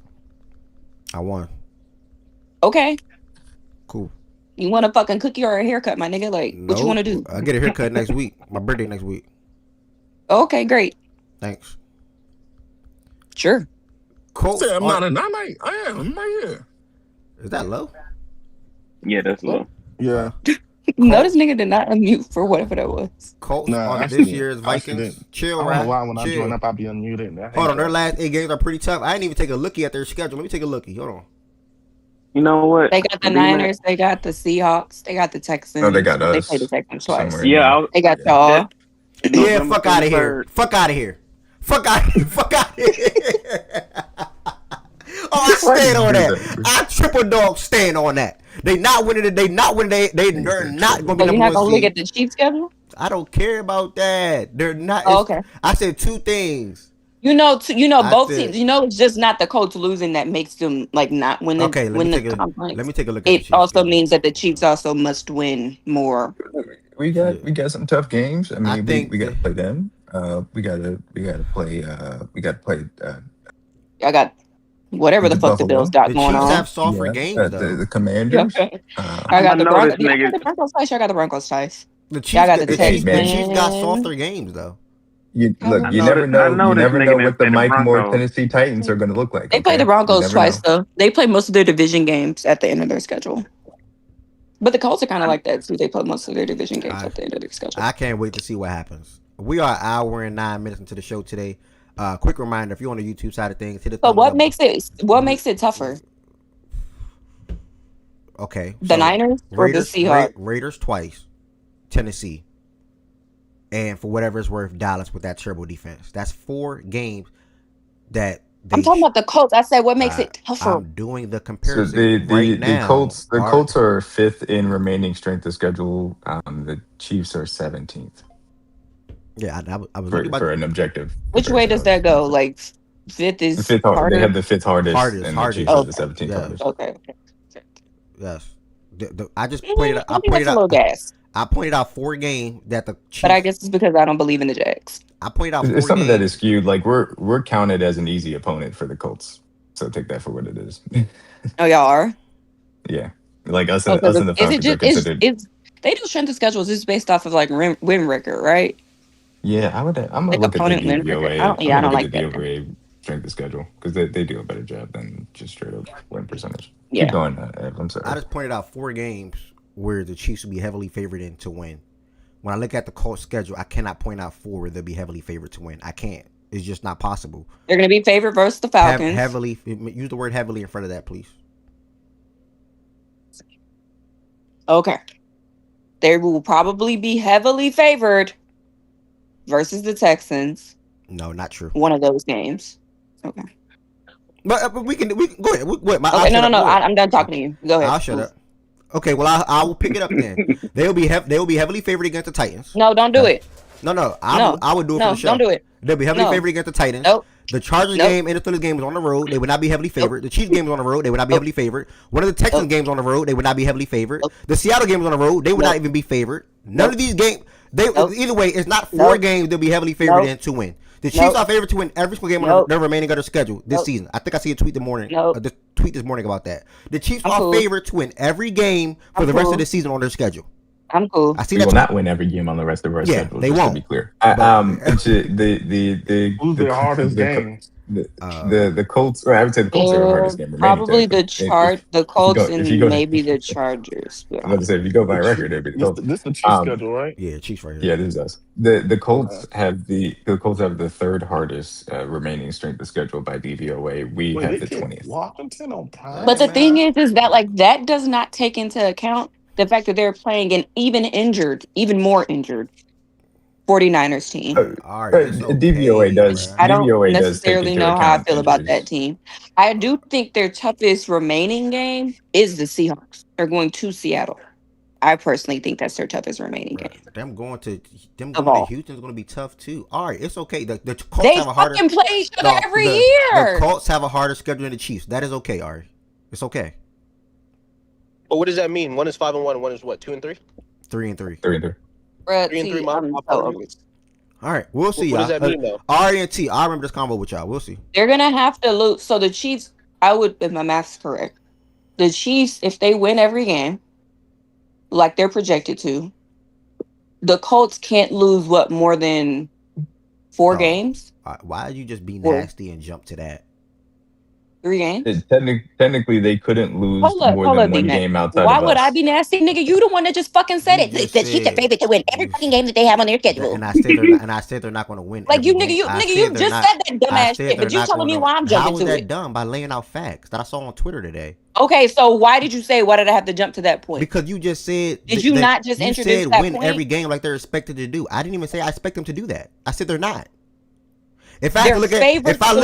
I won. Okay. Cool. You want a fucking cookie or a haircut, my nigga? Like, what you want to do? I get a haircut next week. My birthday next week. Okay, great. Thanks. Sure. Colts. I'm not I am right here. Is that low? Yeah, that's low. Yeah. No, this nigga did not unmute for whatever that was. Colts on this year's Vikings. Chill, right? I don't know why when I join up, I'll be unmuted. Hold on, their last 8 games are pretty tough. I didn't even take a lookie at their schedule. Let me take a lookie. Hold on. You know what? They got the Niners. They got the Seahawks. They got the Texans. No, they got us. They played the Texans twice. Yeah, they got y'all. Yeah, fuck out of here. Fuck out of here. Fuck out of here. Fuck out of here. stand on do that. I triple dog stand on that. They not winning. They're not going to be So number you're not one gonna look seed. at the Chiefs schedule? I don't care about that. They're not. Oh, okay. I said two things. Both said- teams. It's just not the Colts losing that makes them like not win the Okay, let me conference. take a look at the It Chiefs. also means that the Chiefs also must win more. We got some tough games. I mean, I think we got to play them. We got to play. I got whatever the fuck the Buffalo. Bills got The going Chiefs on. have softer games though. The Commanders. I got the know Broncos. this I nigga- got the Broncos twice. I got the Broncos twice. The Chiefs, Y'all got the the Chiefs Texans. got softer games though. You I never know. You this never nigga know didn't what the play the Mike Moore Broncos. Tennessee Titans are going to look like. They play the You Broncos never twice know. though. They play most of their division games at the end of their schedule. But the Colts are kind of like that too. They play most of their division games at the end of their schedule. I can't wait to see what happens. We are an hour and 9 minutes into the show today. Quick reminder: if you're on the YouTube side of things, hit the So thumbs what up. makes it tougher? Okay, The Niners or the Seahawks? Raiders twice, Tennessee, and for whatever it's worth, Dallas with that terrible defense. That's 4 games that I'm talking about the Colts. I said what makes it tougher. I'm doing the So comparison the now. Colts are 5th in remaining strength of schedule. The Chiefs are 17th. Yeah, I was for an objective. Which way does that go? Like 5th is the 5th harder? They have the 5th hardest, Hardest, and hardest. the Chiefs have the 17th Yeah. hardest. Okay. Yes, I just pointed out. I think that's a little gas. I pointed out 4 games that the Chiefs. But I guess it's because I don't believe in the Jags. I pointed out 4 Some games. of that is skewed. Like we're counted as an easy opponent for the Colts, so take that for what it is. Oh, y'all are? Yeah, like us and the Falcons are considered. They do strength of schedules. It's based off of like win record, right? Yeah, I'm gonna look at the DVOA. I don't like the that. DVOA strength of schedule because they do a better job than just straight up win percentage. Yeah. Keep going, Ev, I'm sorry. I just pointed out 4 games where the Chiefs will be heavily favored in to win. When I look at the Colts schedule, I cannot point out 4 where they'll be heavily favored to win. I can't. It's just not possible. They're going to be favored versus the Falcons. Heavily. Use the word heavily in front of that, please. Okay. They will probably be heavily favored versus the Texans. No, not true. One of those games. Okay. But we can go ahead. Go ahead. Okay, no. I'm done talking to you. Go ahead. I'll shut up. Okay, well I will pick it up then. They will be heavily favored against the Titans. No, don't do it. No. I would do it for the show. Don't do it. They'll be heavily favored against the Titans. Nope. The Chargers game and the Steelers game is on the road. They would not be heavily favored. The Chiefs game is on the road. They would not be heavily favored. One of the Texans games on the road. They would not be heavily favored. The Seattle game is on the road. They would not even be favored. None of these games. Either way, it's not 4 games they'll be heavily favored in to win. The Chiefs are favored to win every single game on their remaining of their schedule this season. I think I see a tweet this morning about that. The Chiefs are favored to win every game for the rest of the season on their schedule. I'm cool. I see We that. will not win every game on the rest of our schedule. They just won't. To be clear. Who's their hardest game? The Colts, or I would say the Colts are the hardest game. Probably the Colts and if you go- maybe the Chargers. I'm about to say if you go by record, it'd be the Colts. This the Chiefs schedule, right? Yeah, Chiefs right here. Yeah, this is us. The Colts have the 3rd hardest remaining strength of schedule by DVOA. We have the 20th. Washington on Prime. But the thing is that like that does not take into account the fact that they're playing an even more injured 49ers team. All right, it's okay, DVOA does. I don't DVOA does necessarily take into know how I account feel about injuries. that team. I do think their toughest remaining game is the Seahawks. They're going to Seattle. I personally think that's their toughest remaining game. Them going to all. Houston's going to be tough too. All right, it's okay. The Colts They have a harder. fucking play each other every The year. Colts have a harder schedule than the Chiefs. That is okay, Ari. It's okay. But what does that mean? One is 5-1, and one is what? 2-3. 3-3. 3-3. Bruh, 3-3. see, My I'm so part. over it. All right, we'll see. What y'all. does that mean, though? Ari and T. I remember this combo with y'all. We'll see. They're gonna have to lose. So the Chiefs, if my math's correct, the Chiefs, if they win every game, like they're projected to, the Colts can't lose more than 4 games? Why did you just be nasty and jump to that? 3 games? Technically, they couldn't lose more than one game outside Why of would us. I be nasty, nigga? You the one that just fucking said it. The Chiefs are favored to win every fucking game that they have on their schedule. And I said they're not going to win. Like you, every nigga, game. you just said that dumbass shit, but you telling me why I'm jumping How was to that it? dumb? By laying out facts that I saw on Twitter today. Okay, so why did I have to jump to that point? Because you just said. Did you not just introduce said that win point? every game like they're expected to do. I didn't even say I expect them to do that. I said they're not. If I had They're to look at favorites if I to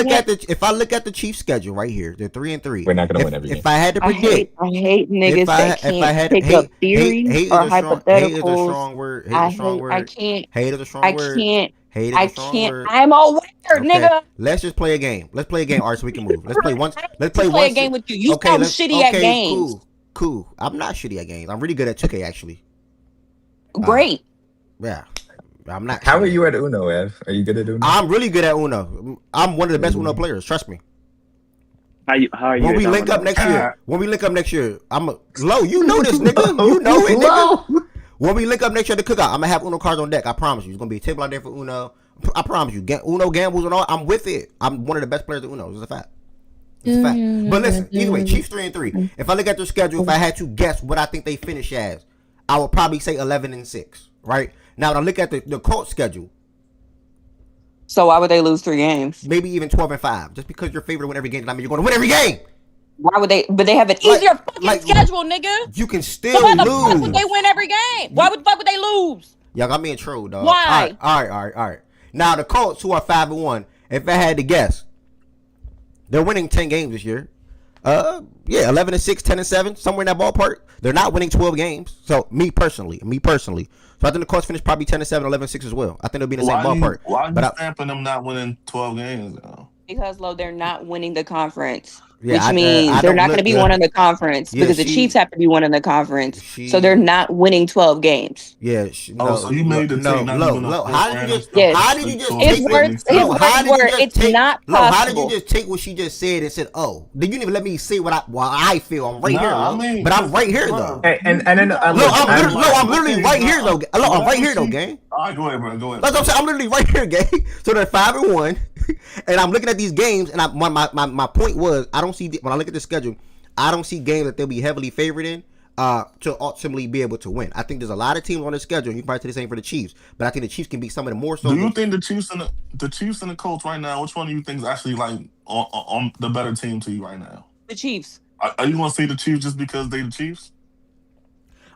look win. at the Chiefs schedule right here, they're 3-3. We're not gonna win every game. If I had to I predict, hate niggas that if I can't had pick up theories hate or is a strong hypotheticals. word. Hate is I a strong hate. I word. can't. Hate is a strong I word. can't. Hate is I a strong can't. word. I'm aware, Okay, nigga. let's just play a game. Let's play a game, Art, so we can move. Let's play once. Let's To play play a once. game with you. You Okay, sound let's. shitty at Okay, games. cool. I'm not shitty at games. I'm really good at 2K actually. Great. Yeah, I'm not. How shitty are you at Uno, Ev? Are you good at Uno? I'm really good at Uno. I'm one of the best Uno players. Trust me. How are you? When at we link up Domino? next year, Low. You know this, nigga. You know it, nigga. Low. When we link up next year to cookout, I'm gonna have Uno cards on deck. I promise you. There's gonna be a table out there for Uno. I promise you. Uno gambles and all. I'm with it. I'm one of the best players at Uno. It's a fact. It's a fact. But listen, either way, Chiefs 3-3. If I look at their schedule, if I had to guess what I think they finish as, I would probably say 11-6. Right now, when I look at the Colts schedule, So why would they lose 3 games? maybe even 12-5. Just because you're favored to win every game, doesn't mean you're going to win every game. Why would they? But they have an easier fucking schedule, nigga. You can So still why the fuck would lose. they win every game? Why would they lose? Y'all got me in trouble, dog. Why? All right. Now the Colts, who are 5-1, if I had to guess, they're winning 10 games this year. 11-6, 10-7, somewhere in that ballpark. They're not winning 12 games. So me personally. So I think the Colts finish probably 10-7, 11-6 as well. I think they'll be in the same ballpark. Why are you stamping them not winning 12 games? Though? Because they're not winning the conference, Yeah, which means they're not going to be one in the conference Yeah, because the Chiefs have to be one in the conference. She- So they're not winning 12 games. Yeah. So you made the take not Low. even a How first did you round just? stuff. How did you just It's take? worth. Low, how did you just It's take? not Low, how did you possible. just take what she just said and said, "Oh"? Did you even let me say what I feel? I'm right here, Nah, Low. I mean, But I'm right here though. And then I'm literally right here though. Low, I'm right here though, gang. All right, go ahead, bro. Go ahead. That's what I'm saying. I'm literally right here, gang. So they're 5-1, and I'm looking at these games, and my point was I don't see when I look at the schedule, I don't see games that they'll be heavily favored in to ultimately be able to win. I think there's a lot of teams on the schedule, and you can probably say the same for the Chiefs, but I think the Chiefs can be some of the more so. Do you think the Chiefs and the Colts right now? Which one do you think is actually like on the better team to you right now? The Chiefs. Are you gonna say the Chiefs just because they the Chiefs?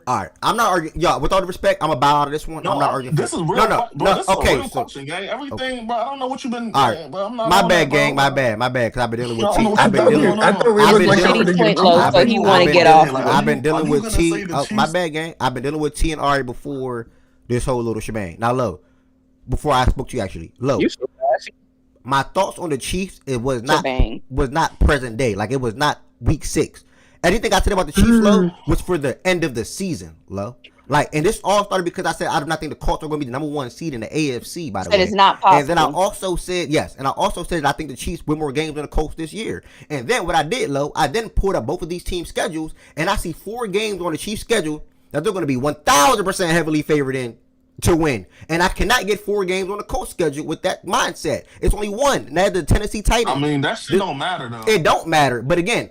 All right, I'm not arguing. Y'all, with all the respect, I'm gonna bow out of this one. I'm not arguing. This is real. No. This is Okay, real coaching, gang. Everything, bro. I don't know what you've been. All right, but I'm not my on bad, that, gang. bro. My bad. Because I've been dealing with I don't T. know what I've been you dealing. got I thought we I've was been like dealing- over the Point Chiefs. low, so he want to get off. I've been dealing with gonna T. say the My Chiefs? bad, gang. I've been dealing with T and Ari before this whole little shebang. Now, Low, before I spoke to you, actually, Low, You so fast. my thoughts on the Chiefs, it was not Shebang. present day. Like, it was not week 6. Anything I said about the Chiefs, Low, was for the end of the season, Low. Like, and this all started because I said I do not think the Colts are going to be the number 1 seed in the AFC, by the way. That is not possible. And then I also said, that I think the Chiefs win more games than the Colts this year. And then what I did, Low, I then pulled up both of these teams' schedules, and I see 4 games on the Chiefs' schedule that they're going to be 1,000% heavily favored in to win. And I cannot get 4 games on the Colts schedule with that mindset. It's only 1, and that's the Tennessee Titans. I mean, that shit don't matter though. It don't matter. But again,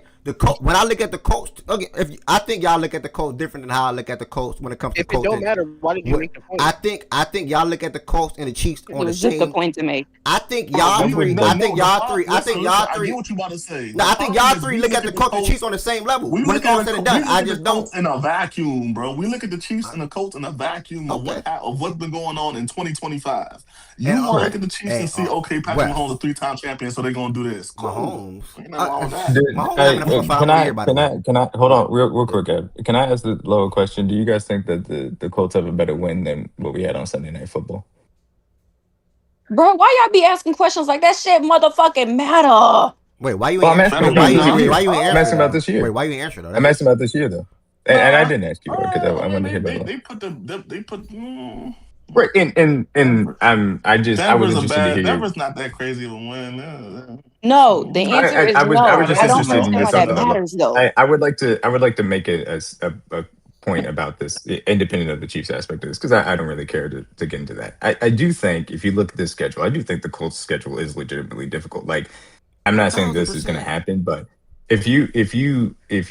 when I look at the Colts, okay, I think y'all look at the Colts different than how I look at the Colts when it comes to If it Colts. don't matter, why did you make the point? I think y'all look at the Colts and the Chiefs It on the was just a same. point to make. I think y'all three. I think y'all three. I get what you about to say. No, I think y'all three look at the Colts and Chiefs on the same level. When it's all said and done, I just don't. In a vacuum, bro. We look at the Chiefs and the Colts in a vacuum of what's been going on in 2025. You want to look at the Chiefs and see, okay, Patrick Mahomes a 3-time champion, so they're gonna do this. Cool. Mahomes. Ain't nothing wrong with that. Can I hold on real quick, Ed? Can I ask the lower question? Do you guys think that the Colts have a better win than what we had on Sunday Night Football? Bro, why y'all be asking questions like that? Shit motherfucking matter. Wait, why you Well, ain't I'm asking about this year. Wait, why you ain't answer though? I'm asking about this year though, and I didn't ask you because I wanted to hear about it. They put. Right, and I was interested to hear. Denver's not that crazy of a win. No, the answer is I was no. just I don't interested in understand why this. that matters though. I would like to make a point about this, independent of the Chiefs aspect of this, because I don't really care to get into that. I do think if you look at this schedule, I do think the Colts schedule is legitimately difficult. Like, I'm not saying this is going to happen, but if you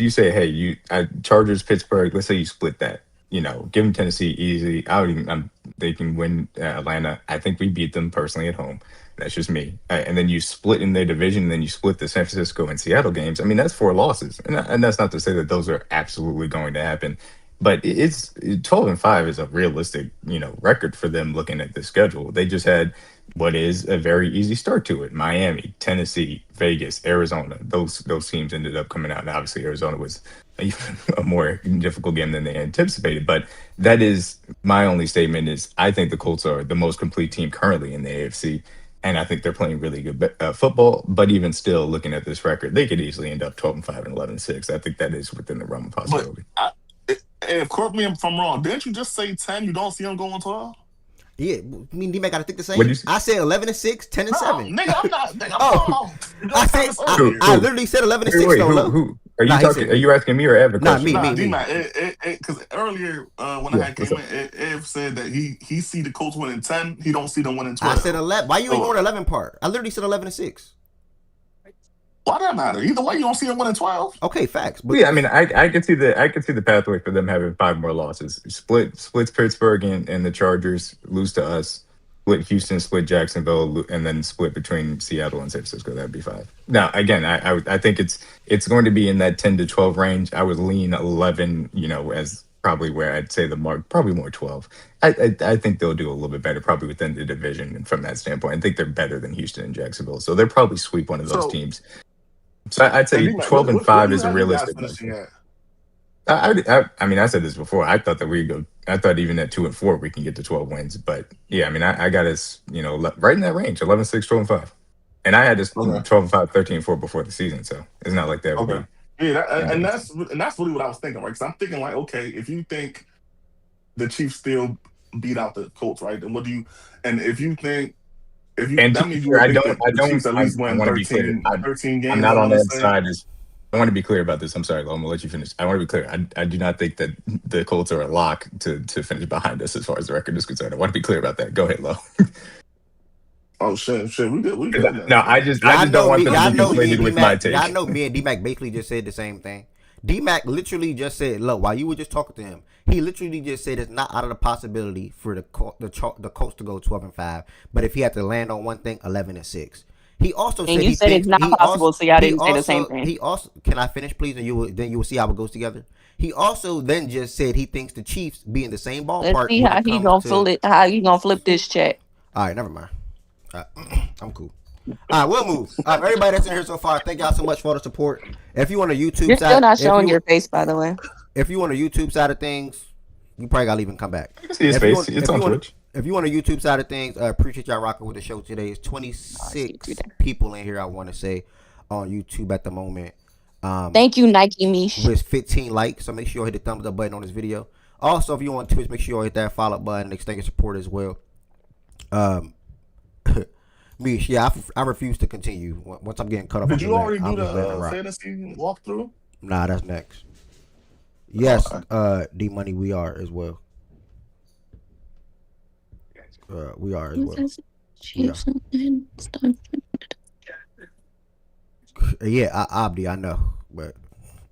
say, hey, Chargers, Pittsburgh, let's say you split that, give them Tennessee easy. They can win Atlanta. I think we beat them personally at home. That's just me. And then you split in their division, and then you split the San Francisco and Seattle games. I mean, that's 4 losses, and that's not to say that those are absolutely going to happen But it's 12-5 is a realistic, record for them looking at the schedule. They just had what is a very easy start to it. Miami, Tennessee, Vegas, Arizona. Those teams ended up coming out. And obviously Arizona was a more difficult game than they anticipated. But that is my only statement is I think the Colts are the most complete team currently in the AFC. And I think they're playing really good football. But even still, looking at this record, they could easily end up 12-5 and 11-6. I think that is within the realm of possibility. But correct me if I'm wrong. Didn't you just say 10? You don't see them going 12? Yeah, I mean, D-Mac got to think the same. I said 11-6, 10-7. Nigga, I'm not. Nigga, I literally said 11-6. Who? Are you talking? Are you asking me or Ev? Nah, me. Because earlier when I had came in, Ev said that he see the Colts winning 10. He don't see them winning 12. I said 11. Why you ignoring the 11 part? I literally said 11-6. Why that matter? Either way, you don't see them winning 12. Okay, facts. But yeah, I mean, I could see the pathway for them having 5 more losses. Splits Pittsburgh and the Chargers, lose to us. Split Houston, split Jacksonville, and then split between Seattle and San Francisco. That'd be 5. Now, again, I think it's going to be in that 10 to 12 range. I would lean 11, as probably where I'd say the mark, probably more 12. I think they'll do a little bit better, probably within the division. And from that standpoint, I think they're better than Houston and Jacksonville. So they'll probably sweep one of those teams. So I'd say 12-5 is a realistic. I mean, I said this before. I thought that I thought even at 2-4 we can get to 12 wins. But yeah, I mean, I got us, right in that range, 11-6, 12-5, and I had this 12-5, 13-4 before the season. So it's not like that. Okay. And that's really what I was thinking, right? Because I'm thinking like, okay, if you think the Chiefs still beat out the Colts, right? Then what do you? And if you think. That means you I Chiefs at least win 13 games. I'm not on that side. I want to be clear about this. I'm sorry, Lo, I'm going to let you finish. I want to be clear. I do not think that the Colts are a lock to finish behind us as far as the record is concerned. I want to be clear about that. Go ahead, Lo. Oh, shit. We good. No, I just don't want them to be conflated with my take. I know me and D-Mac basically just said the same thing. D-Mac literally just said, look, while you were just talking to him, he literally just said it's not out of the possibility for the Colts to go 12-5. But if he had to land on one thing, 11-6. He also said you said it's not possible, so y'all didn't say the same thing. He also, can I finish, please? And you will see how it goes together. He also then just said he thinks the Chiefs be in the same ballpark. Let's see how he gonna flip it. How you gonna flip this check? All right, never mind. I'm cool. All right, we'll move. Everybody that's in here so far, thank y'all so much for the support. If you want a YouTube You're side, still not showing your face, by the way. If you want a YouTube side of things, you probably gotta leave and come back. See his face. It's on Twitch. If you want a YouTube side of things, appreciate y'all rocking with the show today. It's 26 people in here, I want to say, on YouTube at the moment. Thank you, Nike Mish. With 15 likes, so make sure you hit the thumbs up button on this video. Also, if you want Twitch, make sure you hit that follow button and extend your support as well. Mish, yeah, I refuse to continue. Once I'm getting cut off. Did you already do the fantasy walkthrough? Nah, that's next. Yes, D Money, we are as well. We are as well. Yeah, Abdi, I know, but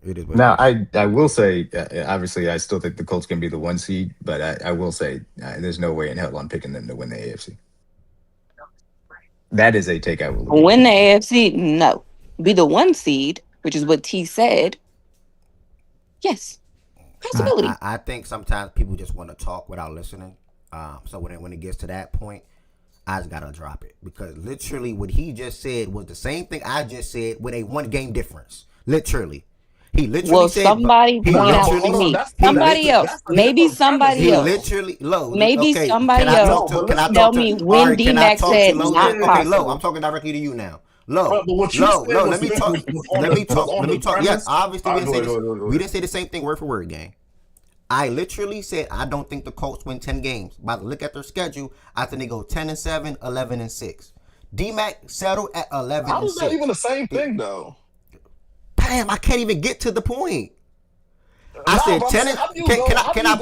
it is. Now, I will say, obviously, I still think the Colts can be the 1 seed, but I will say there's no way in hell I'm picking them to win the AFC. That is a take I will win the AFC. No, be the 1 seed, which is what T said. Yes, possibility. I think sometimes people just want to talk without listening. So when it gets to that point, I just gotta drop it, because literally what he just said was the same thing I just said with a 1 game difference. Literally, he literally said. Somebody point out to me. Somebody else. Maybe somebody else. Literally, Lo. Maybe okay, somebody else. Tell me when D-Mac said not possible. Okay, Lo, I'm talking directly to you now. Lo, let me talk. Yes, obviously we didn't say the same thing word for word, gang. I literally said I don't think the Colts win 10 games. By the look at their schedule, I think they go 10-7, 11-6. D-Mac settled at 11-6. How is that even the same thing, though? Damn, I can't even get to the point. I said 10. Can I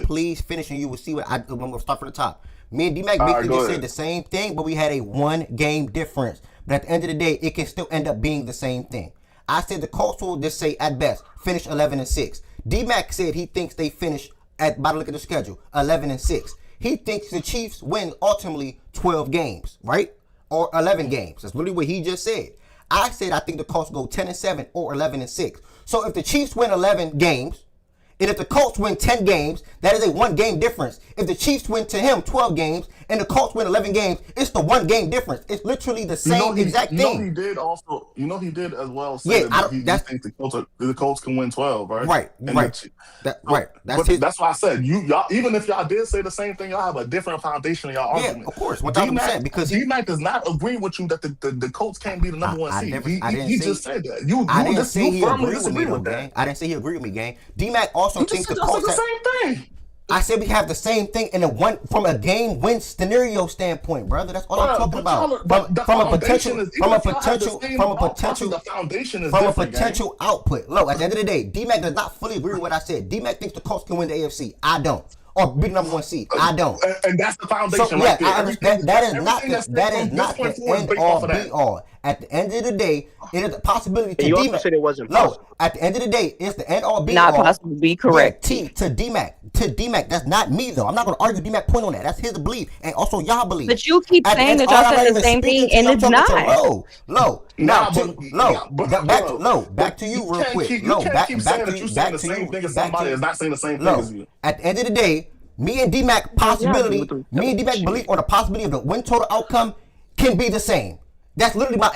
please finish and you will see what I'm gonna start from the top. Me and D-Mac basically just said the same thing, but we had a 1 game difference. But at the end of the day, it can still end up being the same thing. I said the Colts will just say at best finish 11-6. D-Mac said he thinks they finish by the look at the schedule 11-6. He thinks the Chiefs win ultimately 12 games, right? Or 11 games. That's literally what he just said. I said I think the Colts go 10-7 or 11-6. So if the Chiefs win 11 games, and if the Colts win 10 games, that is a 1 game difference. If the Chiefs win to him 12 games and the Colts win 11 games, it's the 1 game difference. It's literally the same exact thing. He did also. He did as well say that he thinks the Colts can win 12, right? Right. That's why I said y'all. Even if y'all did say the same thing, y'all have a different foundation in y'all argument. Yeah, of course, 100%. Because D-Mac does not agree with you that the Colts can't be the number 1 seed. He just said that. I didn't say he agreed with me, gang. I didn't say he agreed with me, gang. D-Mac also thinks the Colts the same thing. I said we have the same thing in from a game win scenario standpoint, brother. That's all I'm talking about. From a potential output. Look, at the end of the day, D-Mac does not fully agree with what I said. D-Mac thinks the Colts can win the AFC. I don't. Or be the number 1 seed. I don't. And that's the foundation. So, yeah, I understand. That is not the end all be all. At the end of the day, it is a possibility to D-Mac. You also said it wasn't possible. No, at the end of the day, it's the end all be not all. Not possible to be correct. Yeah, to D-Mac. That's not me, though. I'm not going to argue D-Mac point on that. That's his belief. And also y'all belief. But you keep saying that y'all said the same thing, and it's not. Back to you real quick. You can't keep saying that you're saying the same thing as somebody is not saying the same thing as you. At the end of the day, me and D-Mac belief on the possibility of the win total outcome can be the same. That's literally my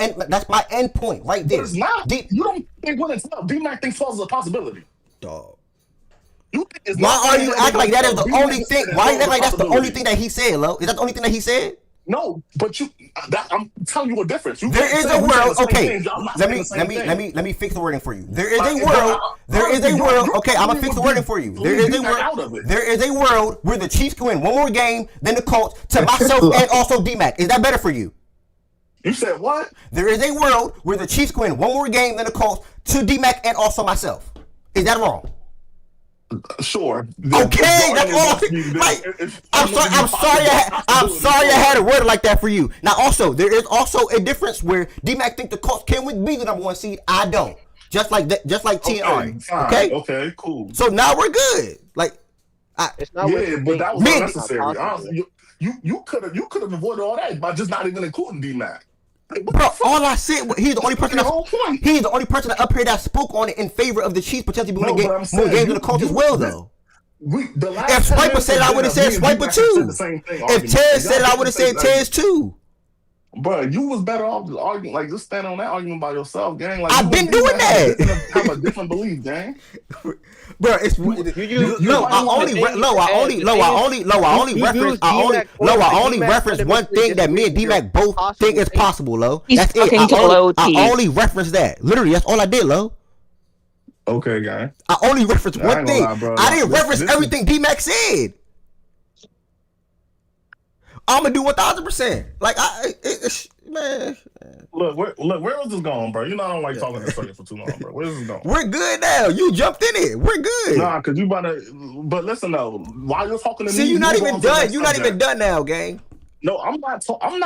end point right there. But it's not. You don't think 1 and 12. D-Mac thinks 12 is a possibility. Dog. Why are you acting like that is the only thing? Why you act like that's the only thing that he said, Lo? Is that the only thing that he said? No, but I'm telling you a difference. There is a world. Okay, let me fix the wording for you. There is a world. Okay, I'm gonna fix the wording for you. There is a world where the Chiefs can win 1 more game than the Colts to myself and also D-Mac. Is that better for you? You said what? There is a world where the Chiefs can win 1 more game than the Colts to D-Mac and also myself. Is that wrong? Sure. Okay, that's all. I'm sorry I had to word it like that for you. Now, also, there is also a difference where D-Mac think the Colts can be the number 1 seed. I don't. Just like T and Ari. Okay. Okay. Cool. So now we're good. It's not. Yeah, but that was unnecessary. You could have avoided all that by just not even including D-Mac. Bro, all I said was he's the only person that up here that spoke on it in favor of the Chiefs potentially winning more games than the Colts as well, though. If Swiper said it, I would have said Swiper too. If Tez said it, I would have said Tez too. Bro, you was better off just arguing, just standing on that argument by yourself, gang. I've been doing that. Have a different belief, gang. Bro, it's I only reference one thing that me and D-Mac both think is possible, Lo. That's it. I only reference that. Literally, that's all I did, Lo. Okay, guy. I only referenced one thing. I didn't reference everything D-Mac said. I'm gonna do 1,000%. Man. Look, where was this going, bro? You know I don't like talking in circles for too long, bro. Where's this going? We're good now. You jumped in it. We're good. Nah, cause you better. But listen though, while you're talking to me, you're not even done. You're not even done now, gang. No, I'm not. I'm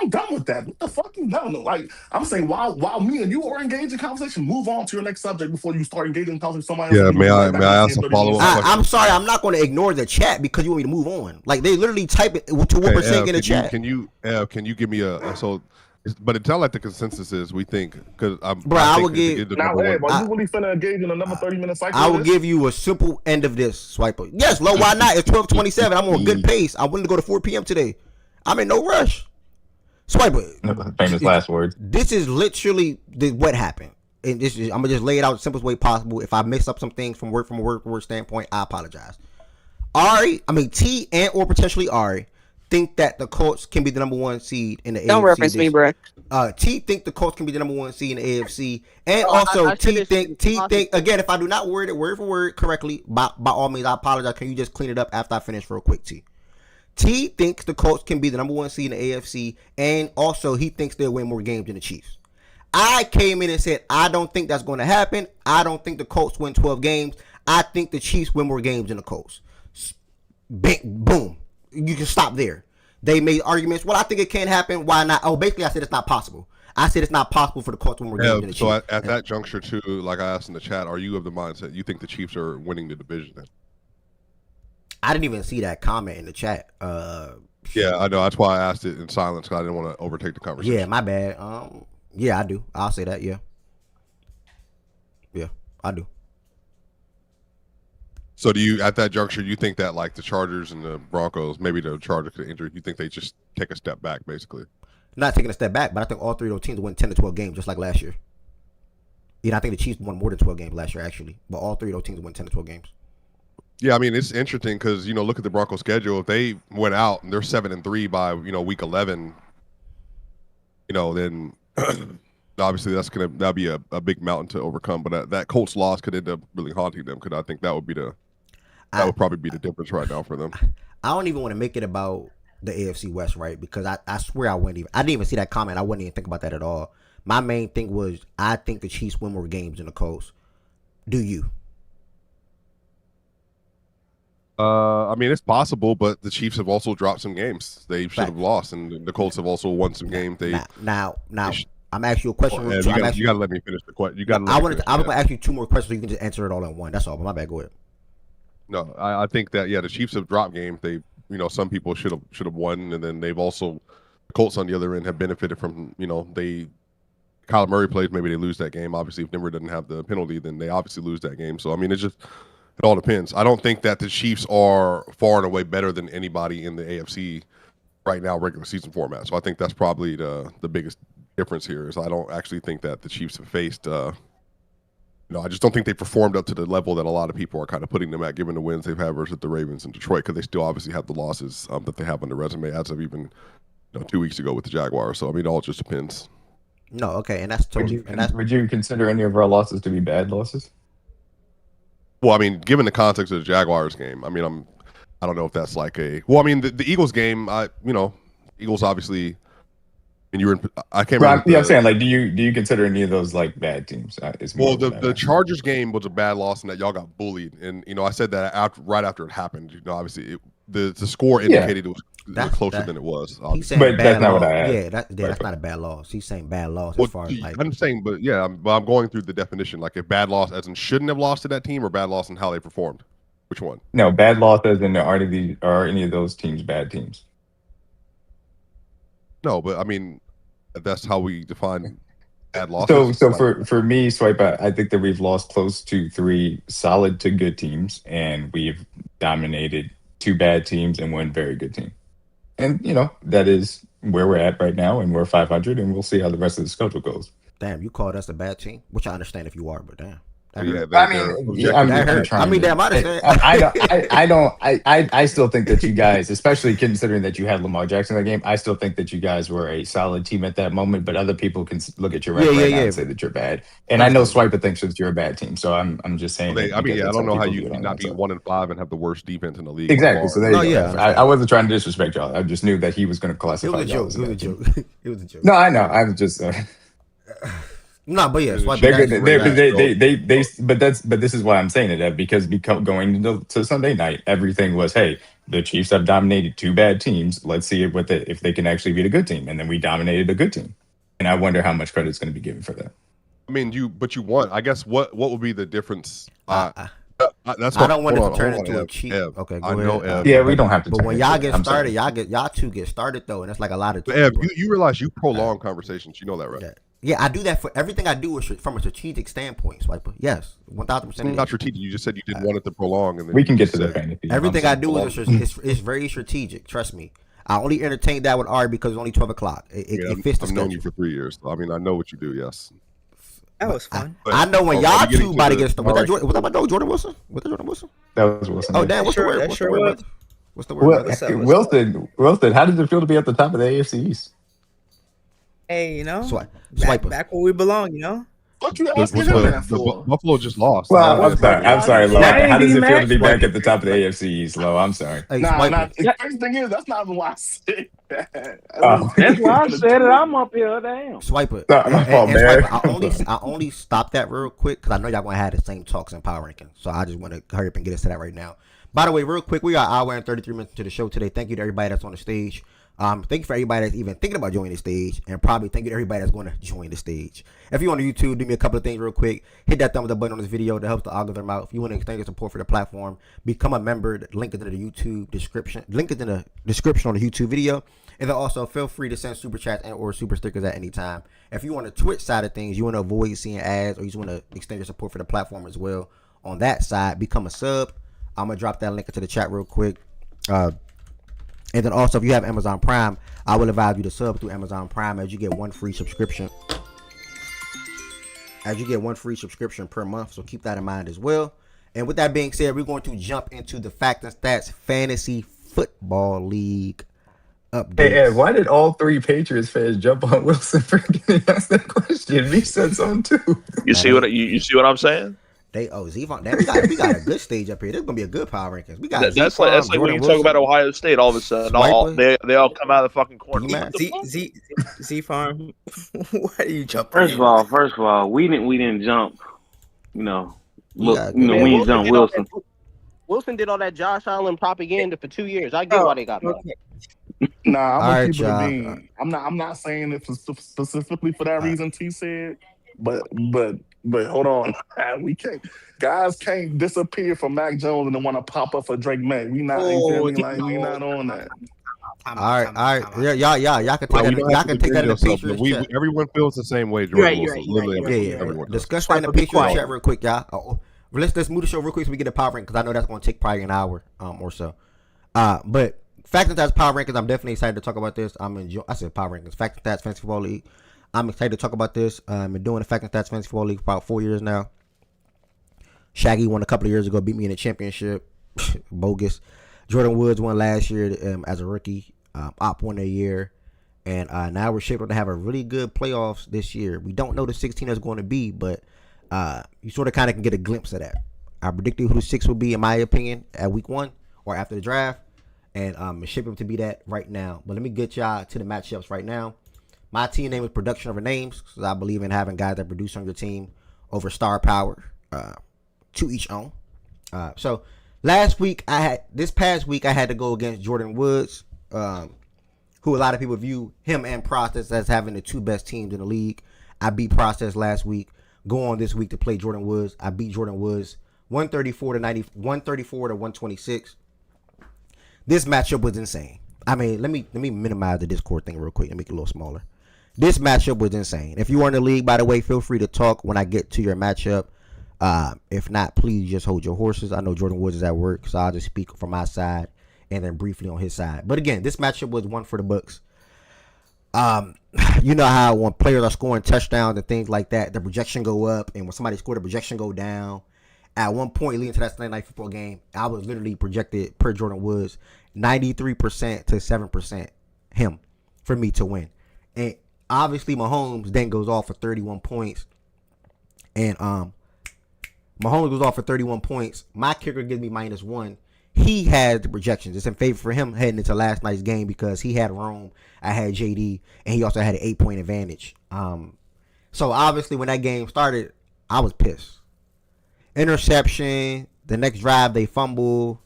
done with that. What the fuck you done? Like I'm saying, while me and you are engaged in conversation, move on to your next subject before you start engaging in conversation with somebody else. Yeah, may I ask a follow-up question? I'm sorry, I'm not going to ignore the chat because you want me to move on. Like they literally type it to what we're saying in the chat. Can you give me but it sounds like the consensus is we think because I will give. Now, are you really finna engage in another 30-minute cycle? I will give you a simple end of this, Swiper. Yes, Lo, why not? It's 12:27. I'm on a good pace. I'm willing to go to 4 p.m. today. I'm in no rush. Swiper. Famous last words. This is literally what happened. And I'm gonna just lay it out the simplest way possible. If I mess up some things from a word standpoint, I apologize. T and or potentially Ari think that the Colts can be the number 1 seed in the AFC. Don't reference me, bro. T think the Colts can be the number 1 seed in the AFC, and also T think again. If I do not word it word for word correctly, by all means, I apologize. Can you just clean it up after I finish real quick, T? T thinks the Colts can be the number 1 seed in the AFC, and also he thinks they'll win more games than the Chiefs. I came in and said I don't think that's going to happen. I don't think the Colts win 12 games. I think the Chiefs win more games than the Colts. Bang, boom. You can stop there. They made arguments. Well, I think it can't happen. Why not? Oh, basically, I said it's not possible. I said it's not possible for the Colts to win more games than the Chiefs. So at that juncture, too, like I asked in the chat, are you of the mindset you think the Chiefs are winning the division then? I didn't even see that comment in the chat. Yeah, I know. That's why I asked it in silence because I didn't want to overtake the conversation. Yeah, my bad. Yeah, I do. I'll say that. Yeah, I do. So do you, at that juncture, you think that like the Chargers and the Broncos, maybe the Chargers could injure, you think they just take a step back, basically? Not taking a step back, but I think all three of those teams win 10 to 12 games, just like last year. I think the Chiefs won more than 12 games last year, actually. But all three of those teams win 10 to 12 games. Yeah, I mean, it's interesting because, look at the Broncos schedule. If they went out and they're 7-3 by, week 11, then obviously that'll be a big mountain to overcome. But that Colts loss could end up really haunting them, because I think that would would probably be the difference right now for them. I don't even want to make it about the AFC West, right? Because I swear I didn't even see that comment. I wouldn't even think about that at all. My main thing was I think the Chiefs win more games than the Colts. Do you? I mean, it's possible, but the Chiefs have also dropped some games they should have lost, and the Colts have also won some games. Now, I'm asking you a question. You got to let me finish the question. I was going to ask you two more questions so you can just answer it all in one. That's all. But my bad. Go ahead. No, I think that the Chiefs have dropped games. They, some people should have won, and then they've also, the Colts on the other end have benefited from, Kyler Murray plays, maybe they lose that game. Obviously, if Denver doesn't have the penalty, then they obviously lose that game. So I mean, it all depends. I don't think that the Chiefs are far and away better than anybody in the AFC right now, regular season format. So I think that's probably the biggest difference here. Is I don't actually think that the Chiefs have faced. I just don't think they performed up to the level that a lot of people are kind of putting them at, given the wins they've had versus the Ravens and Detroit, because they still obviously have the losses that they have on the resume as of even 2 weeks ago with the Jaguars. So I mean, it all just depends. No, okay, and that's totally. Would you consider any of our losses to be bad losses? Well, I mean, given the context of the Jaguars game, I mean, I don't know if that's like a. Well, I mean, the Eagles game, Eagles obviously. And you were in, I can't remember. Yeah, I'm saying, like, do you consider any of those like bad teams? Well, the Chargers game was a bad loss, and that y'all got bullied, and I said that right after it happened. Obviously, the score indicated it was closer than it was. But that's not what I asked. Yeah, that's not a bad loss. He's saying bad loss as far as like. I'm saying, but yeah, I'm going through the definition. Like, if bad loss as in shouldn't have lost to that team, or bad loss in how they performed. Which one? No, bad loss as in are any of those teams bad teams? No, but I mean, that's how we define bad losses. So for me, Swipe, I think that we've lost close to 3 solid to good teams, and we've dominated 2 bad teams and 1 very good team. And that is where we're at right now, and we're 500, and we'll see how the rest of the schedule goes. Damn, you called us a bad team, which I understand if you are, but damn. I still think that you guys, especially considering that you had Lamar Jackson in that game, I still think that you guys were a solid team at that moment. But other people can look at your record now and say that you're bad. And I know Swiper thinks that you're a bad team, so I'm just saying. I don't know how you can not be 1-5 and have the worst defense in the league. Exactly. So there you go. I wasn't trying to disrespect y'all. I just knew that he was going to classify y'all as a bad team. It was a joke. No, I know. I was just. No, but yes, but this is why I'm saying it, because going to Sunday night, everything was, hey, the Chiefs have dominated 2 bad teams. Let's see if they can actually beat a good team, and then we dominated a good team, and I wonder how much credit is going to be given for that. I mean, you won. I guess what would be the difference? That's I don't want it to turn into a cheat. Okay, go ahead. Yeah, we don't have to. But when y'all get started, y'all two get started though, and that's like a lot of. Ev, you realize you prolong conversations. You know that, right? Yeah, I do that for everything I do is from a strategic standpoint, Swiper. Yes, 1,000%. Not strategic. You just said you didn't want it to prolong, and then we can get to the fantasy. Everything I do is very strategic. Trust me. I only entertain that with Ari because it's only 12 o'clock. It fits the schedule. I've known you for 3 years. So, I mean, I know what you do. Yes. That was fun. I know when y'all two about to get started. Was that my dog Jordan Wilson? Was that Jordan Wilson? That was Wilson. Oh, damn. What's the word? What's the word? Wilson, how does it feel to be at the top of the AFC East? Hey, Swiper. Back where we belong, What you asking him that for? Buffalo just lost. Well, I'm sorry, Lo. How does it feel to be back at the top of the AFC East, Lo? I'm sorry. The crazy thing is, that's not even why I said that. That's why I said it. I'm up here. Damn. Swiper. Swiper, I only stopped that real quick because I know y'all going to have the same talks in power ranking. So I just want to hurry up and get us to that right now. By the way, real quick, we got an hour and 33 minutes to the show today. Thank you to everybody that's on the stage. Thank you for everybody that's even thinking about joining the stage, and probably thank you to everybody that's going to join the stage. If you're on YouTube, do me a couple of things real quick. Hit that thumbs up button on this video to help the algorithm out. If you want to extend your support for the platform, become a member. The link is in the YouTube description. Link is in the description on the YouTube video. And then also feel free to send super chats and or super stickers at any time. If you want the Twitch side of things, you want to avoid seeing ads, or you just want to extend your support for the platform as well. On that side, become a sub. I'm gonna drop that link into the chat real quick. And then also, if you have Amazon Prime, I will advise you to sub through Amazon Prime as you get one free subscription. Per month, so keep that in mind as well. And with that being said, we're going to jump into the Fact and Stats Fantasy Football League updates. Hey, Ed, why did all 3 Patriots fans jump on Wilson for getting asked that question? Me said something too. You see what I'm saying? Z-Farm. We got a good stage up here. This is gonna be a good power rankings. We got that's like when you talk about Ohio State, all of a sudden they all come out of the fucking corner. Z-Farm. Why are you jumping? First of all, we didn't jump. We didn't jump Wilson. Wilson did all that Josh Allen propaganda for 2 years. I get why they got mad. Nah, I'm keep it a bean. I'm not saying it specifically for that reason T said, but hold on. Guys can't disappear from Mac Jones and then want to pop up for Drake May. We not on that. All right. Yeah, y'all can take that. Y'all can take that in the Patriots chat. Everyone feels the same way, Jordan Wilson. Literally, everyone. Discuss that in the Patriots chat real quick, y'all. Let's move the show real quick so we get the power rank, because I know that's going to take probably an hour or so. But Fact and Stats Power Rankings, I'm definitely excited to talk about this. I said Power Rankings, Fact and Stats Fantasy Football League. I'm excited to talk about this. I've been doing the Fact and Stats Fantasy Football League for about 4 years now. Shaggy won a couple of years ago, beat me in the championship. Bogus. Jordan Woods won last year as a rookie. Op won a year. And now we're shaped up to have a really good playoffs this year. We don't know the 16 is going to be, but you sort of kind of can get a glimpse of that. I predicted who the 6 will be, in my opinion, at week 1 or after the draft. And it's shaping up to be that right now. But let me get y'all to the matchups right now. My team name is production over names, because I believe in having guys that produce on your team over star power, to each own. So this past week I had to go against Jordan Woods, who a lot of people view him and Process as having the 2 best teams in the league. I beat Process last week. Go on this week to play Jordan Woods. I beat Jordan Woods 134 to 126. This matchup was insane. I mean, let me minimize the Discord thing real quick and make it a little smaller. This matchup was insane. If you are in the league, by the way, feel free to talk when I get to your matchup. If not, please just hold your horses. I know Jordan Woods is at work, so I'll just speak from my side and then briefly on his side. But again, this matchup was one for the books. You know how when players are scoring touchdowns and things like that, the projection go up, and when somebody scored, the projection go down. At one point leading to that Sunday night football game, I was literally projected per Jordan Woods 93% to 7% him for me to win. And obviously Mahomes then goes off for 31 points. And Mahomes goes off for 31 points. My kicker gives me -1. He had the projections. It's in favor for him heading into last night's game because he had Rome, I had JD, and he also had an 8-point advantage. So obviously when that game started, I was pissed. Interception. The next drive they fumble.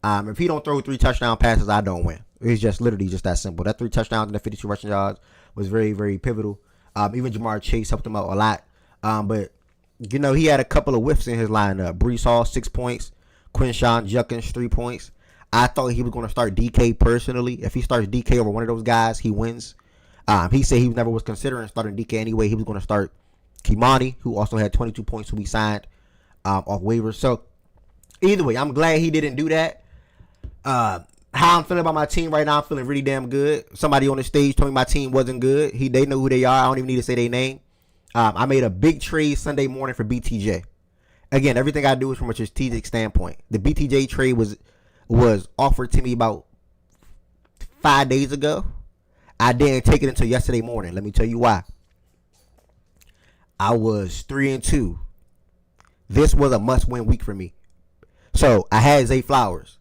If he don't throw 3 touchdown passes, I don't win. It's just literally just that simple. That 3 touchdowns and the 52 rushing yards was very, very pivotal. Even Jamar Chase helped him out a lot. But you know, he had a couple of whiffs in his lineup. Brees Hall 6 points. Quinshawn Judkins 3 points. I thought he was going to start DK personally. If he starts DK over one of those guys, he wins. He said he never was considering starting DK anyway. He was going to start Kimani, who also had 22 points, who we signed off waivers. So either way, I'm glad he didn't do that. How I'm feeling about my team right now, I'm feeling really damn good. Somebody on the stage told me my team wasn't good. They know who they are. I don't even need to say their name. I made a big trade Sunday morning for BTJ. Again, everything I do is from a strategic standpoint. The BTJ trade was offered to me about 5 days ago. I didn't take it until yesterday morning. Let me tell you why. I was 3-2. This was a must-win week for me. So I had Zay Flowers.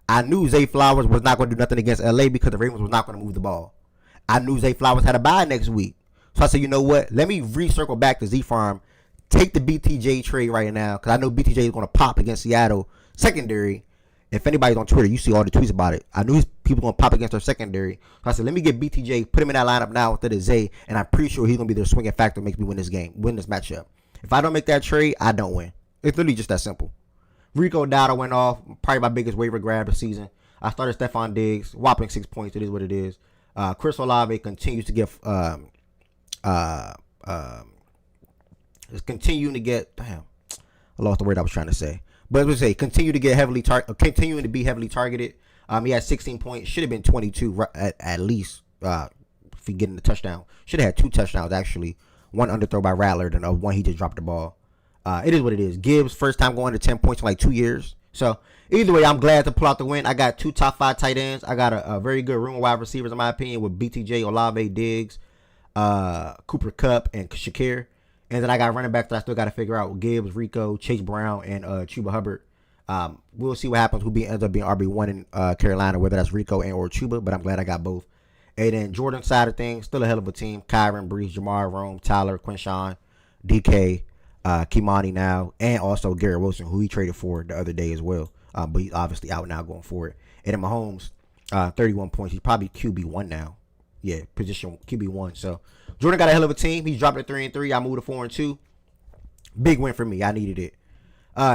I knew Zay Flowers was not going to do nothing against LA because the Ravens was not going to move the ball. I knew Zay Flowers had a bye next week. So I said, you know what? Let me recircle back to Z-Farm. Take the BTJ trade right now because I know BTJ is going to pop against Seattle secondary. If anybody's on Twitter, you see all the tweets about it. I knew people gonna pop against their secondary. So I said, let me get BTJ, put him in that lineup now instead of Zay, and I'm pretty sure he's gonna be the swinging factor that makes me win this game, win this matchup. If I don't make that trade, I don't win. It's literally just that simple. Rico Dowdle went off, probably my biggest waiver grab of the season. I started Stephon Diggs, whopping 6 points. It is what it is. Chris Olave continues to get is continuing to get. Damn, I lost the word I was trying to say. But as we say, continuing to be heavily targeted. He had 16 points. Should have been 22 at least. If he getting the touchdown, should have had 2 touchdowns actually. One underthrow by Rattler, and one he just dropped the ball. It is what it is. Gibbs first time going to 10 points in like 2 years. So either way, I'm glad to pull out the win. I got 2 top 5 tight ends. I got a very good room of wide receivers in my opinion with BTJ, Olave, Diggs, Cooper Kupp, and Shakir. And then I got running back that I still got to figure out with Gibbs, Rico, Chase Brown, and Chuba Hubbard. We'll see what happens. Who ends up being RB1 in Carolina, whether that's Rico and or Chuba. But I'm glad I got both. And then Jordan side of things, still a hell of a team. Kyron, Brees, Jamar, Rome, Tyler, Quinshawn, DK, Kimani now, and also Garrett Wilson, who he traded for the other day as well. But he's obviously out now going for it. And then Mahomes, 31 points. He's probably QB1 now. Yeah, position QB1. So Jordan got a hell of a team. He's dropped to 3-3. I moved to 4-2. Big win for me. I needed it.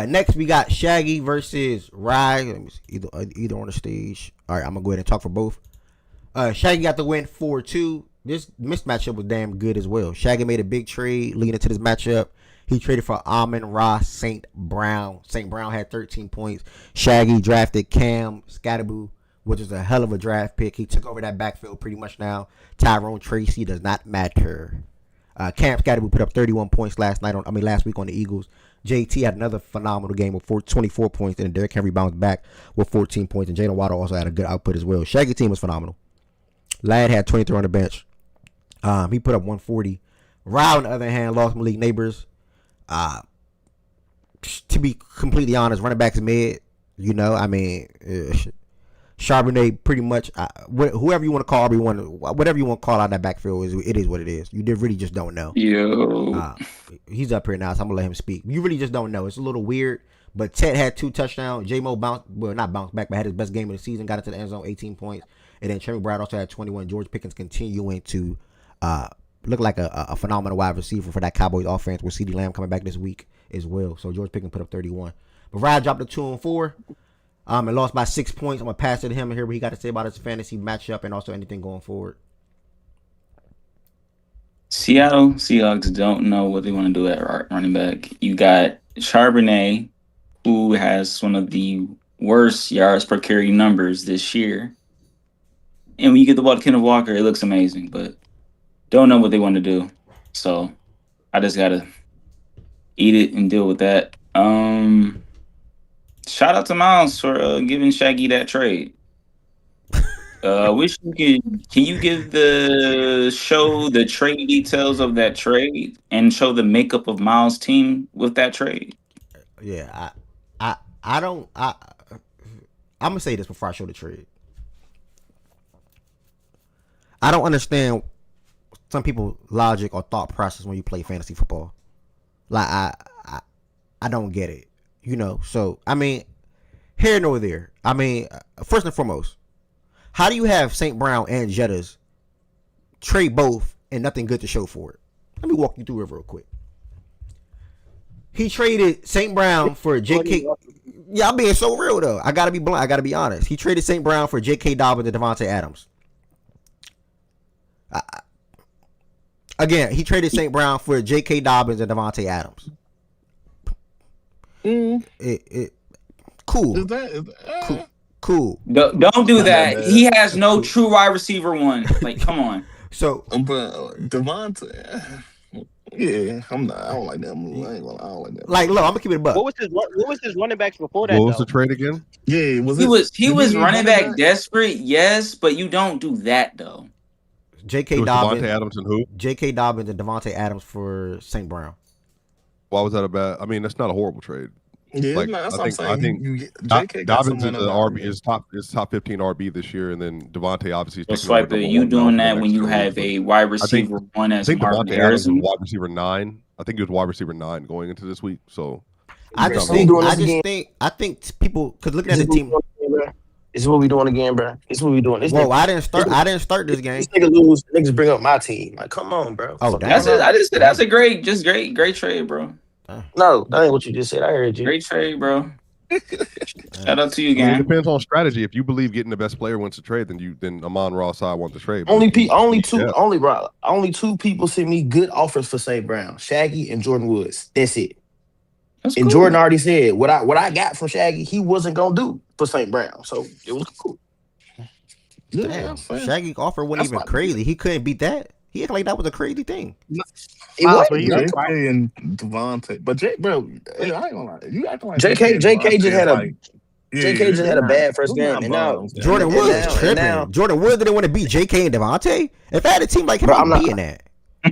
Next we got Shaggy versus Rye. Let me see, either on the stage. All right, I'm gonna go ahead and talk for both. Shaggy got the win 4-2. This missed matchup was damn good as well. Shaggy made a big trade leading into this matchup. He traded for Amon-Ra St. Brown. St. Brown had 13 points. Shaggy drafted Cam Scatterboo, which is a hell of a draft pick. He took over that backfield pretty much now. Tyrone Tracy does not matter. Cam Scatterboo put up 31 points last week on the Eagles. JT had another phenomenal game with 24 points, and then Derrick Henry bounced back with 14 points, and Jalen Waddle also had a good output as well. Shaggy team was phenomenal. Ladd had 23 on the bench. He put up 140. Rye, on the other hand, lost Malik Neighbors. To be completely honest, running backs mid. Charbonnet pretty much, whoever you want to call RB1, whatever you want to call out that backfield, it is what it is. You really just don't know. He's up here now, so I'm going to let him speak. You really just don't know. It's a little weird, but Ted had 2 touchdowns. J-Mo not bounced back, but had his best game of the season, got into the end zone, 18 points. And then Cherry Brad also had 21. George Pickens continuing to look like a phenomenal wide receiver for that Cowboys offense with CeeDee Lamb coming back this week as well. So George Pickens put up 31. But Rad dropped to 2-4. And lost by 6 points. I'm going to pass it to him and hear what he got to say about his fantasy matchup and also anything going forward. Seattle Seahawks don't know what they want to do at running back. You got Charbonnet, who has one of the worst yards per carry numbers this year. And when you get the ball to Kenneth Walker, it looks amazing, but don't know what they want to do. So I just got to eat it and deal with that. Shout out to Miles for giving Shaggy that trade. Wish you can you give the trade details of that trade and show the makeup of Miles' team with that trade? Yeah, I'm gonna say this before I show the trade. I don't understand some people's logic or thought process when you play fantasy football. Like I don't get it. So here nor there. First and foremost, how do you have St. Brown and Jettas trade both and nothing good to show for it? Let me walk you through it real quick. He traded St. Brown for J.K. Yeah, I'm being so real though. I gotta be blunt. I gotta be honest. He traded St. Brown for J.K. Dobbins and Devontae Adams. Again, he traded St. Brown for J.K. Dobbins and Devontae Adams. Cool. Cool. Don't do that. He has no true wide receiver one. Like, come on. So, but Devontae, yeah, I don't like that move. I don't like that. Like, look, I'm gonna keep it a buck. What was his running backs before that? What was the trade again? Yeah, he was running back desperate, yes, but you don't do that though. J.K. Dobbins, Devontae Adams and who? J.K. Dobbins and Devontae Adams for St. Brown. Why was that a bad? That's not a horrible trade. Yeah, that's what I'm saying. I think Dobbins is the RB is top 15 RB this year, and then Devontae obviously. So Swipe, are you doing that when you have a wide receiver one as Marvin Harrison? Wide receiver 9. I think he was wide receiver 9 going into this week. So I think people, because looking at the team, This is what we doing again, bro. This is what we doing. This Whoa, nigga, I didn't start this game. this nigga lose. Niggas bring up my team. Like, come on, bro. Oh, Fuck damn. going That's it. on? I just said that's a great trade, bro. No, that ain't what you just said. I heard you. Great trade, bro. Shout out to you I mean, it again. depends on strategy. If you believe getting the best player wins the trade, then Amon-Ra side wants the trade. Only Yeah. only two people sent me good offers for St. Brown, Shaggy and Jordan Woods. That's it. That's And cool. Jordan already said what I got from Shaggy, he wasn't gonna do for St. Brown. So it was cool. Damn, Yeah, fair. Shaggy offer wasn't That's even my- crazy. He couldn't beat that. He acted like that was a crazy thing. It Miles, was. but JK and Devontae. But bro, I ain't gonna lie. You acting like JK just had a JK just had a they're bad not- first they're game, not and now bums, man. Jordan and Woods now- was and tripping. now- Jordan Woods didn't want to beat JK and Devontae. If I had a team like him, Bro, I'm I'm beating that. I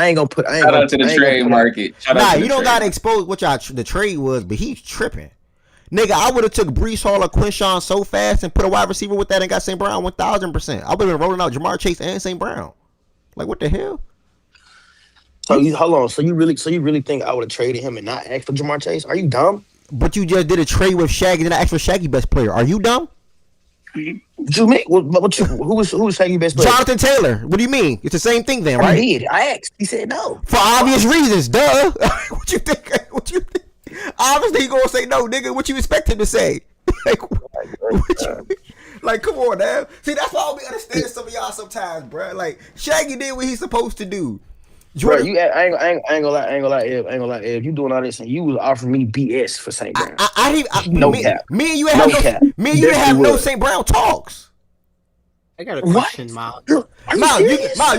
ain't gonna put. Shout out to the trade market. Shout out Nah, to the you don't trade gotta market. expose what the trade was, but he's tripping. Nigga, I would have took Brees Hall or Quinshawn so fast and put a wide receiver with that and got St. Brown 1,000%. I would have been rolling out Jamar Chase and St. Brown. Like, what the hell? So you hold on. So you really think I would have traded him and not asked for Jamar Chase? Are you dumb? But you just did a trade with Shaggy and I asked for Shaggy best player. Are you dumb? What you mean? Who was Shaggy best player? Jonathan Taylor. What do you mean? It's the same thing then, I right? did. I asked. He said no. For obvious reasons, duh. What you think? Obviously, he gonna say no, nigga. What you expect him to say? Like, come on, now. See, that's why I don't be understanding some of y'all sometimes, bro. Like, Shaggy did what he's supposed to do. Bro, I ain't gonna lie, Eb. You doing all this and you was offering me BS for St. Brown. Me and you have me and you didn't have no St. Brown talks. I got a question, Miles. Miles,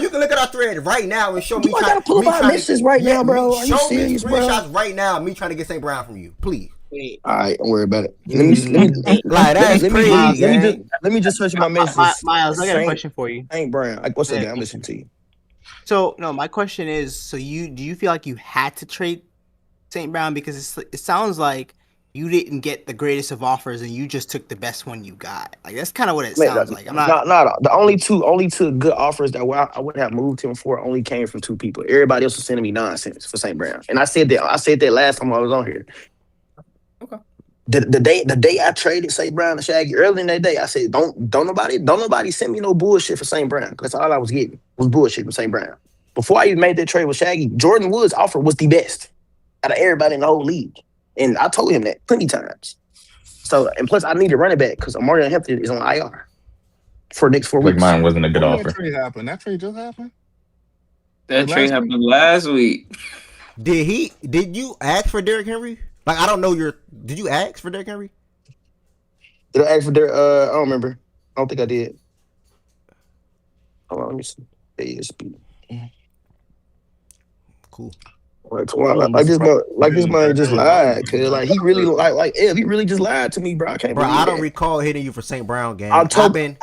you can look at our thread right now and show me. I gotta pull up our messages right now, bro. Are you serious, me bro? screenshots right now. Me trying to get St. Brown from you, please. All right, don't worry about it. Let me just search my messages. Miles, I got a question for you. St. Brown. What's that? I'm listening to you. So no, my question is: do you feel like you had to trade St. Brown because it sounds like you didn't get the greatest of offers and you just took the best one you got? Like that's kind of what it sounds like. I'm not. The only two good offers that I would have moved him for only came from two people. Everybody else was sending me nonsense for St. Brown, and I said that last time I was on here. Okay. The day I traded St. Brown to Shaggy, early in that day, I said, don't nobody send me no bullshit for St. Brown. That's all I was getting was bullshit from St. Brown. Before I even made that trade with Shaggy, Jordan Woods' offer was the best out of everybody in the whole league. And I told him that plenty times. So, and plus I need a running back because Amari Hampton is on IR for the next 4 weeks. Mine wasn't a good When offer. that trade happened? That trade just happened? That trade happened last week. Did you ask for Derrick Henry? Like, I don't know did you ask for Derrick Henry? Did I ask for Derrick? I don't remember. I don't think I did. Hold on, let me see. ASP. Cool. Like this man just lied, cause like he really he really just lied to me, bro. I can't Bro, believe I don't that. recall hitting you for St. Brown game. October the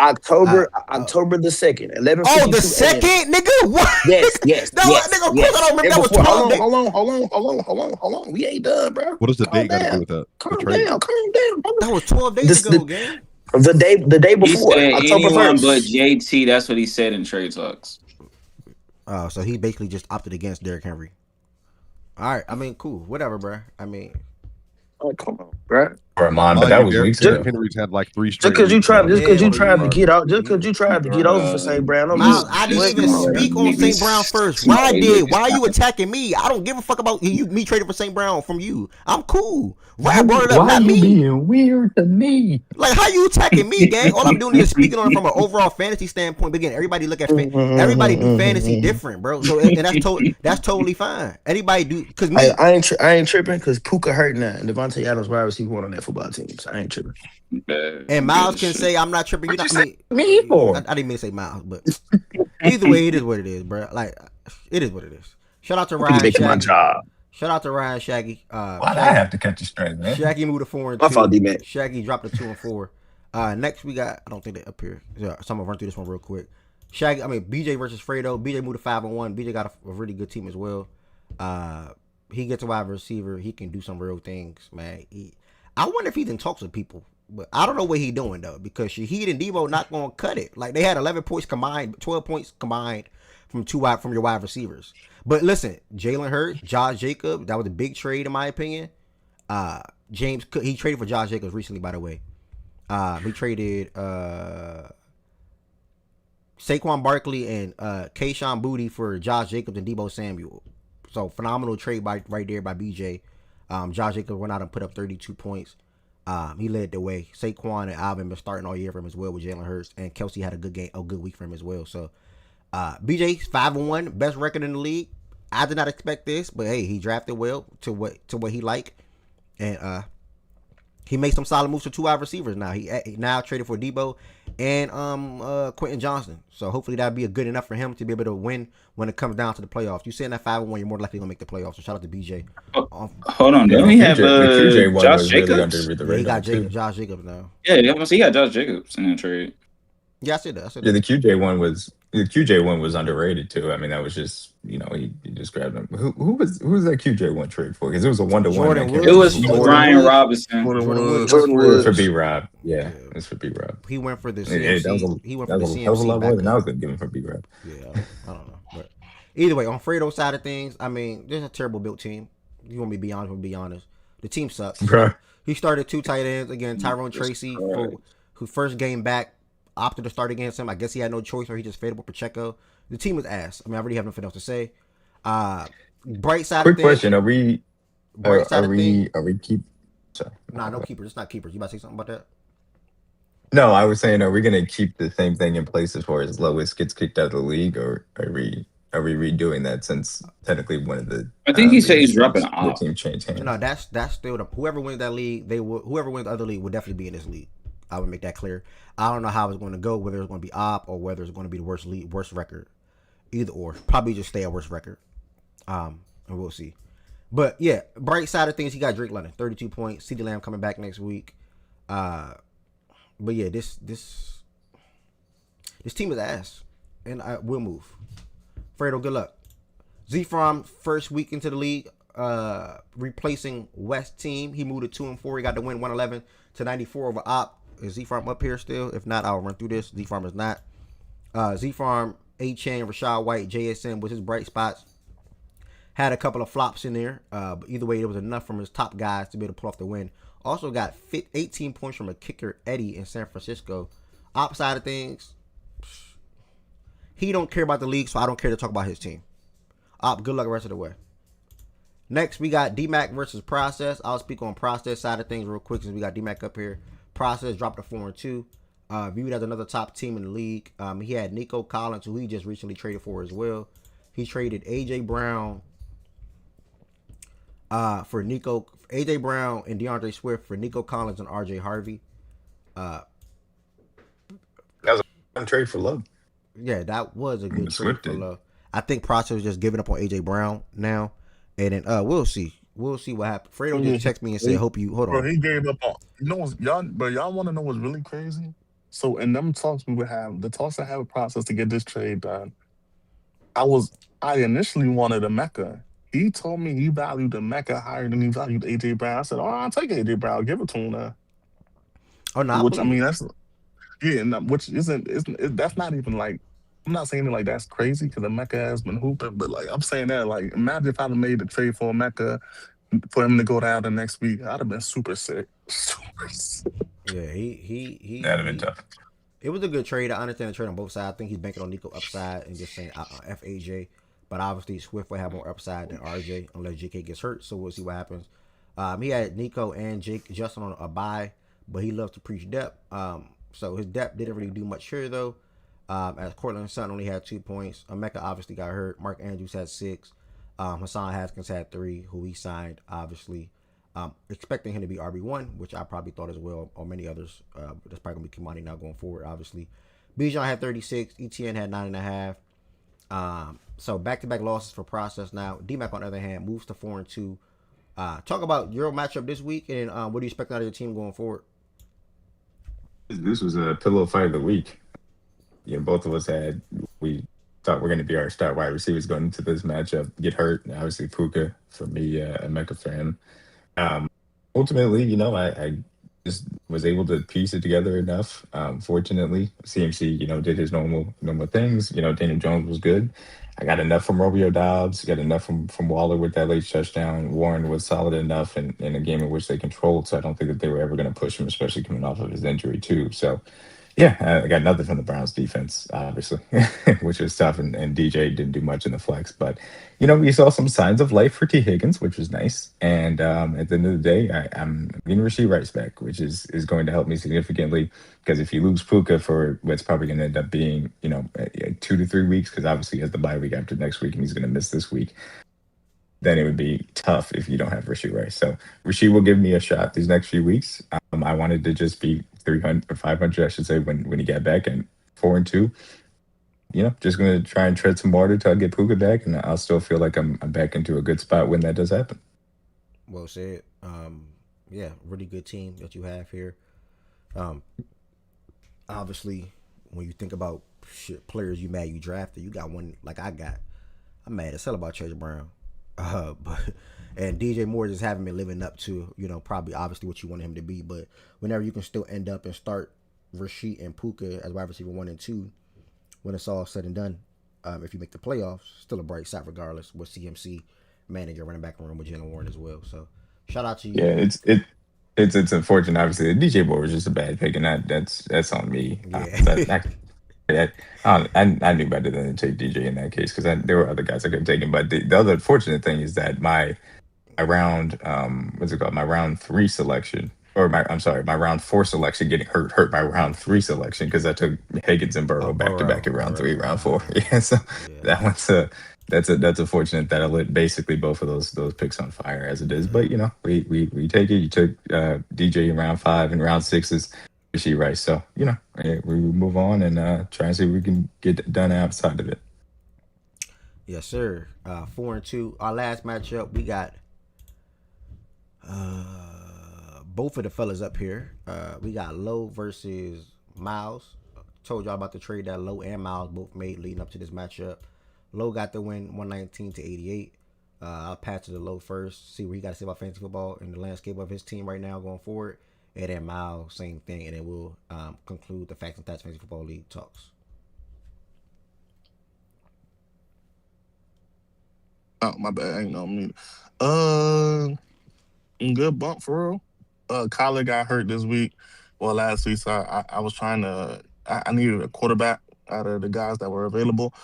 2nd, 11:52. Oh, the second, nigga. What? Yes. No, yes, nigga, of yes. course I don't remember. And That was before- 12 days. Hold on. We ain't done, bro. What does the Calm date got to down. do with that? Calm The trade? down, brother. That was 12 days ago, gang. The day He before, said October anyone 1st. but JT. That's what he said in trade talks. Oh, so he basically just opted against Derrick Henry. All right, I mean, cool, whatever, bro. I mean, come on, bro. For Amon, but that was weeks ago. Henry's had like 3 Just straight. because you tried to get out, Bro. over for St. Brown. don't Miles, mean- I didn't even speak on St. Brown first. Why are you attacking me? I don't give a fuck about me trading for St. Brown from you. I'm cool. Rap brought it up, Why not you me. being weird to me? Like, how you attacking me, gang? All I'm doing is speaking on it from an overall fantasy standpoint. But again, everybody look at everybody do fantasy different, bro. So and that's totally fine. Anybody do because me. I ain't tripping because Puka hurt now and Devontae Adams wide receiver one on that football team. So I ain't tripping. And Miles can say I'm not tripping. What you say me for? I didn't mean to say Miles, but either way, it is what it is, bro. Like, it is what it is. Shout out to Ryan. Making my Shaggy. job. Shout out to Ryan Shaggy. Why'd I have to catch you straight, man? Shaggy moved to 4 and 2. My fault, D-Man. Shaggy dropped to 2 and 4. Next we got. I don't think they up here. Yeah, so I'm gonna run through this one real quick. BJ versus Fredo. BJ moved to 5 and 1. BJ got a really good team as well. He gets a wide receiver. He can do some real things, man. I wonder if he even talks to people. But I don't know what he doing though, because Shaheed and Devo not gonna cut it. Like, they had 11 points combined, 12 points combined from your wide receivers. But listen, Jalen Hurts, Josh Jacobs, that was a big trade in my opinion. James Cook. He traded for Josh Jacobs recently, by the way. He traded Saquon Barkley and Kayshon Boutte for Josh Jacobs and Deebo Samuel. So phenomenal trade right there by BJ. Josh Jacobs went out and put up 32 points. He led the way. Saquon and Alvin been starting all year for him as well with Jalen Hurts, and Kelsey had a good week for him as well. So BJ's 5-1, best record in the league. I did not expect this, but hey, he drafted well to what he liked, and he made some solid moves for 2 wide receivers. Now he now traded for Deebo and Quentin Johnson. So hopefully that'll be good enough for him to be able to win when it comes down to the playoffs. You saying that 5-1, you're more likely gonna make the playoffs. So shout out to BJ. Hold on, don't we have the QJ one Josh was Jacobs? really under the radar. He got too. Josh Jacobs now. Yeah, he got Josh Jacobs in that trade. Yeah, I said that. Yeah, the QJ one was underrated too. I mean, that was just he just grabbed him. Who was that QJ one trade for? Because it was a 1-to-1. It was Ryan Robinson. Jordan Woods. For B Rob. Yeah, it's for B Rob. He went for the That was CMC. He went for the hell of a CMC lot more than I backup. was going to give him for B Rob. Yeah, I don't know. But either way, on Fredo's side of things, I mean, there's a terrible built team. You want me to be honest? We'll be honest. The team sucks. Bruh. He started 2 tight ends again. Tyrone Tracy, who first game back opted to start against him. I guess he had no choice, or he just faded with Pacheco. The team was ass. I mean, I really have nothing else to say. Bright side. Quick of things. question: Are we keep? Sorry. Nah, no keepers. It's not keepers. You about to say something about that? No, I was saying, are we going to keep the same thing in place as far as Lois gets kicked out of the league, or are we redoing that since technically one of the? I think he said he's dropping off. The team changed hands. No, that's still whoever wins that league. Whoever wins the other league will definitely be in this league. I would make that clear. I don't know how it's going to go, whether it's going to be op or whether it's going to be the worst record. Either or, probably just stay at worst record. And we'll see. But yeah, bright side of things, he got Drake London, 32 points. CeeDee Lamb coming back next week. But yeah, this team is ass, and I will move. Fredo, good luck. Z-From first week into the league, replacing West team. He moved to 2-4. He got the win 111-94 over Op. Is Z-Farm up here still? If not, I'll run through this. Z-Farm is not. Z-Farm, A-Chain, Rashad White, JSN was his bright spots. Had a couple of flops in there. But either way, it was enough from his top guys to be able to pull off the win. Also got 18 points from a kicker, Eddie, in San Francisco. Outside of things, he don't care about the league, so I don't care to talk about his team. Good luck the rest of the way. Next, we got D-Mac versus Process. I'll speak on Process side of things real quick since we got D-Mac up here. Process dropped to 4-2. Viewed as another top team in the league. He had Nico Collins, who he just recently traded for as well. He traded A.J. Brown for Nico. A.J. Brown and DeAndre Swift for Nico Collins and R.J. Harvey. That was a trade for Love. Yeah, that was a good trade for Love. I think Process is just giving up on A.J. Brown now. And then we'll see. We'll see what happens. Fredo just texted me and said, "Hope you hold on." Bro, he gave up on. Y'all want to know what's really crazy? So in them talks we would have, the talks I have a process to get this trade done. I initially wanted a Mecca. He told me he valued the Mecca higher than he valued AJ Brown. I said, "Oh, I'll take AJ Brown. Give it to him now." Oh no, which I mean that's which isn't that's not even like. I'm not saying it like that's crazy because the Mecca has been hooping, but like I'm saying that like imagine if I'd have made the trade for Mecca for him to go down the next week, I'd have been super sick. Super sick. Yeah, he that'd have been tough. It was a good trade. I understand the trade on both sides. I think he's banking on Nico upside and just saying FAJ. But obviously Swift will have more upside than RJ unless JK gets hurt. So we'll see what happens. He had Nico and Justin on a bye, but he loves to preach depth. So his depth didn't really do much here though. As Cortland Sutton only had 2 points. Emeka obviously got hurt. Mark Andrews had 6. Hassan Haskins had 3, who he signed, obviously. Expecting him to be RB1, which I probably thought as well, or many others. That's probably going to be Kimani now going forward, obviously. Bijan had 36. ETN had 9.5. So back-to-back losses for Process now. D-Mac, on the other hand, moves to 4-2. Talk about your matchup this week, and what do you expect out of your team going forward? This was a pillow fight of the week. Yeah, both of us we thought we're going to be our star wide receivers going into this matchup. Get hurt, obviously Puka for me, Emeka for him. Ultimately, I just was able to piece it together enough. Fortunately, CMC, did his normal things. Daniel Jones was good. I got enough from Romeo Dobbs, got enough from Waller with that late touchdown. Warren was solid enough in a game in which they controlled, so I don't think that they were ever going to push him, especially coming off of his injury too. So yeah, I got nothing from the Browns defense, obviously, which was tough. And DJ didn't do much in the flex, but we saw some signs of life for T Higgins, which was nice. And at the end of the day, I'm getting Rasheed Rice back, which is going to help me significantly. Because if you lose Puka for what's probably going to end up being 2 to 3 weeks, because obviously he has the bye week after next week, and he's going to miss this week, then it would be tough if you don't have Rasheed Rice. So Rasheed will give me a shot these next few weeks. I wanted to just be 300 or 500, I should say, when he got back, and 4-2. Just going to try and tread some water till I get Puka back, and I'll still feel like I'm back into a good spot when that does happen. Well said. Yeah, really good team that you have here. Obviously, when you think about players you drafted, you got one like I got. I'm mad as hell about Chase Brown. But and DJ Moore just haven't been living up to, probably obviously what you wanted him to be. But whenever you can still end up and start Rasheed and Puka as wide receiver 1 and 2, when it's all said and done, if you make the playoffs, still a bright side regardless with CMC managing your running back room with Jalen Warren as well. So shout out to you. Yeah, it's unfortunate. Obviously, DJ Moore was just a bad pick, and that's on me. Yeah. I knew better than to take DJ in that case, because there were other guys I could have taken. But the other unfortunate thing is that my round what's it called? My round 3 selection, or my round 4 selection getting hurt my round 3 selection, because I took Higgins and Burrow back to back in round 3, round 4. Yeah, so that one's that's unfortunate that I lit basically both of those picks on fire as it is. But we take it. You took DJ in round 5, and round 6 is Rasheed Rice. So we move on and try and see if we can get done outside of it. Yes, sir. 4-2. Our last matchup, we got both of the fellas up here. We got Low versus Miles. Told y'all about the trade that Low and Miles both made leading up to this matchup. Low got the win 119-88. I'll pass to the Low first, see what he got to say about fantasy football and the landscape of his team right now going forward. And then Miles, same thing. And then we'll conclude the Facts and Stats Fantasy Football League talks. Oh, my bad. Ain't no me. Good bump for real. Kyler got hurt this week. Well, last week, so I was trying to. I needed a quarterback out of the guys that were available.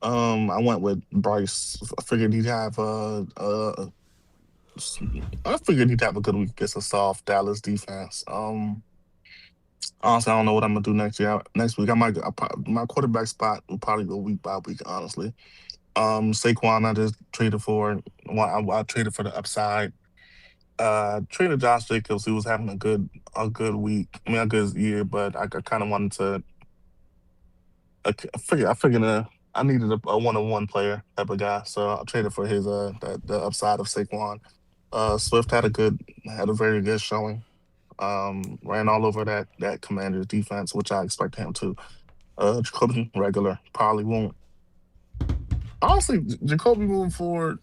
I went with Bryce. I figured he'd have a good week against a soft Dallas defense. Honestly, I don't know what I'm gonna do next week. My quarterback spot will probably go week by week. Honestly, Saquon I just traded for. I traded for the upside. Traded Josh Jacobs, who was having a good week. I mean, a good year, but I kind of wanted to. I figured I needed a one-on-one player type of guy, so I traded for his the upside of Saquon. Swift had a very good showing. Ran all over that Commanders defense, which I expect him to. Jacoby regular probably won't. Honestly, Jacoby moving forward,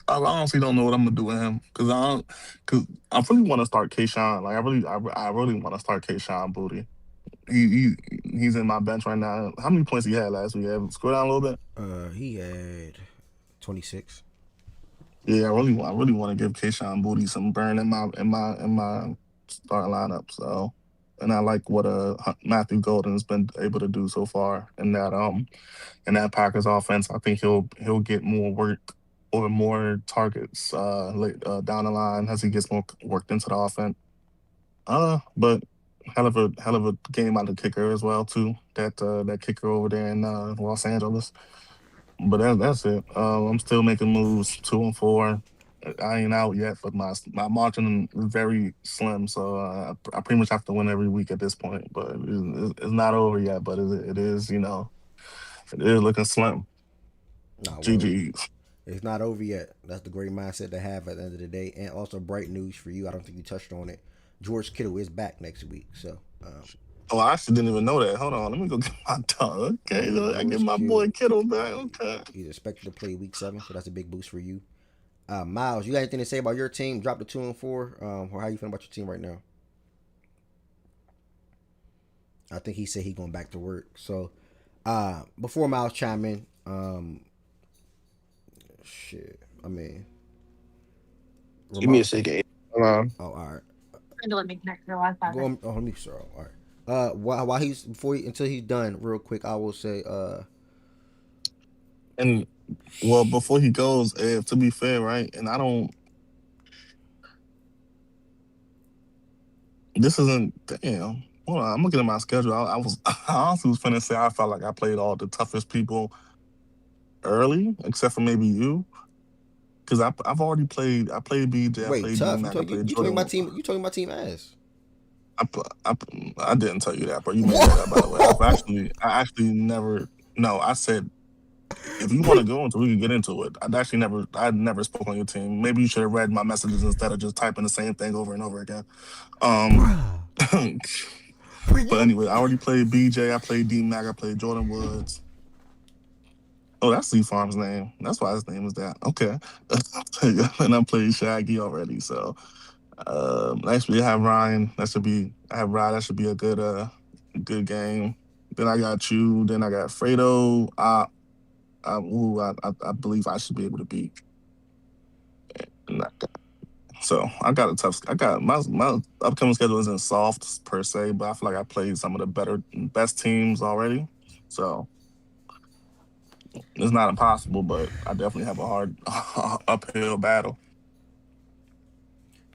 I honestly don't know what I'm gonna do with him, because I really want to start Kayshawn. Like I really want to start Kayshawn Booty. He's in my bench right now. How many points he had last week? Scroll down a little bit. He had 26. Yeah, I really want to give Kayshawn Booty some burn in my starting lineup. So, and I like what Matthew Golden's been able to do so far in that Packers offense. I think he'll get more work or more targets down the line as he gets more worked into the offense. But hell of a game out of the kicker as well too. That kicker over there in Los Angeles. But that's it. I'm still making moves 2-4. I ain't out yet, but my margin is very slim, so I pretty much have to win every week at this point. But it's not over yet. But it is, it is looking slim. Well, GG's. It's not over yet. That's the great mindset to have at the end of the day. And also bright news for you. I don't think you touched on it. George Kittle is back next week. So. Oh, I actually didn't even know that. Hold on, let me go get my dog. Okay, I get my boy Kittle back. Okay. He's expected to play week 7, so that's a big boost for you. Miles, you got anything to say about your team? Drop the 2-4. Or how you feeling about your team right now? I think he said he going back to work. So, before Miles chime in, shit. I mean, Give me a Ramon. second. Hold on. Oh, all right. Let me connect your Wi-Fi. Go on, let me. Sorry. All right. While he's until he's done, real quick, I will say, And well, before he goes, to be fair, right? And I don't. This isn't. Damn. Hold on. I'm looking at my schedule. I was I honestly was finna say I felt like I played all the toughest people early, except for maybe you, because I've already played. I played BJ. I wait, played D tough. Mac. I played You talking my Jordan. team? You talking my team ass? I didn't tell you that, bro. You made that up, by the way. I actually never. No, I said if you want to go into, we can get into it. I never spoke on your team. Maybe you should have read my messages instead of just typing the same thing over and over again. But anyway, I already played BJ. I played D Mac. I played Jordan Woods. Oh, that's C Farm's name. That's why his name is that. Okay, and I played Shaggy already. So next we have Ryan. I have Ryan. That should be a good game. Then I got you. Then I got Fredo. I believe I should be able to beat. So I got a tough. I got my upcoming schedule isn't soft per se, but I feel like I played some of the best teams already. So it's not impossible, but I definitely have a hard uphill battle.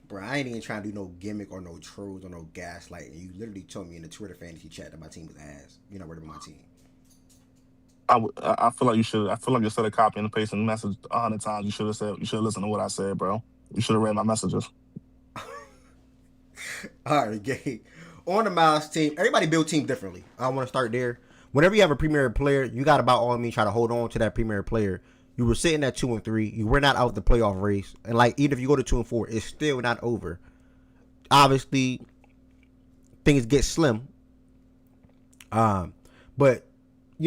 Bro, I ain't even trying to do no gimmick or no trolls or no gaslight. You literally told me in the Twitter fantasy chat that my team was ass. You're not worried about my team. I feel like you should. I feel like instead of copying and pasting the message 100 times, you should have said. You should have listened to what I said, bro. You should have read my messages. All right, Gabe. On the Miles team, everybody build teams differently. I want to start there. Whenever you have a premier player, you got about all means try to hold on to that premier player. You were sitting at 2-3. You were not out the playoff race, and like even if you go to 2-4, it's still not over. Obviously, things get slim. But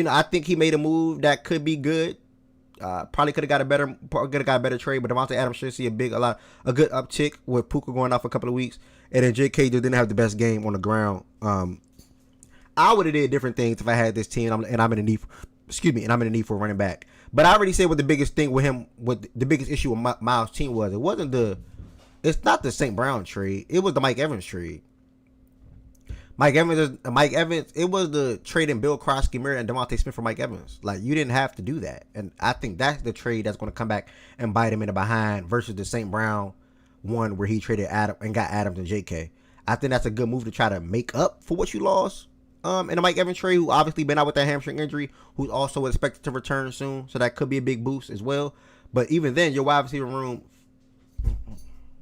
I think he made a move that could be good. Probably could have got a better trade, but Devontae Adams should see a good uptick with Puka going off a couple of weeks, and then J.K. just didn't have the best game on the ground. I would have did different things if I had this team, and I'm in a need. And I'm in a need for a running back. But I already said what the biggest thing with him, what the biggest issue with Miles' team was. It's not the St. Brown trade. It was the Mike Evans trade. Mike Evans. It was the trade in Bill Krosky, Murray, and DeMonte Smith for Mike Evans. Like, you didn't have to do that, and I think that's the trade that's going to come back and bite him in the behind versus the St. Brown one where he traded Adam and got Adams and J.K. I think that's a good move to try to make up for what you lost. In the Mike Evans trade, who obviously been out with that hamstring injury, who's also expected to return soon, so that could be a big boost as well. But even then, your wide receiver room,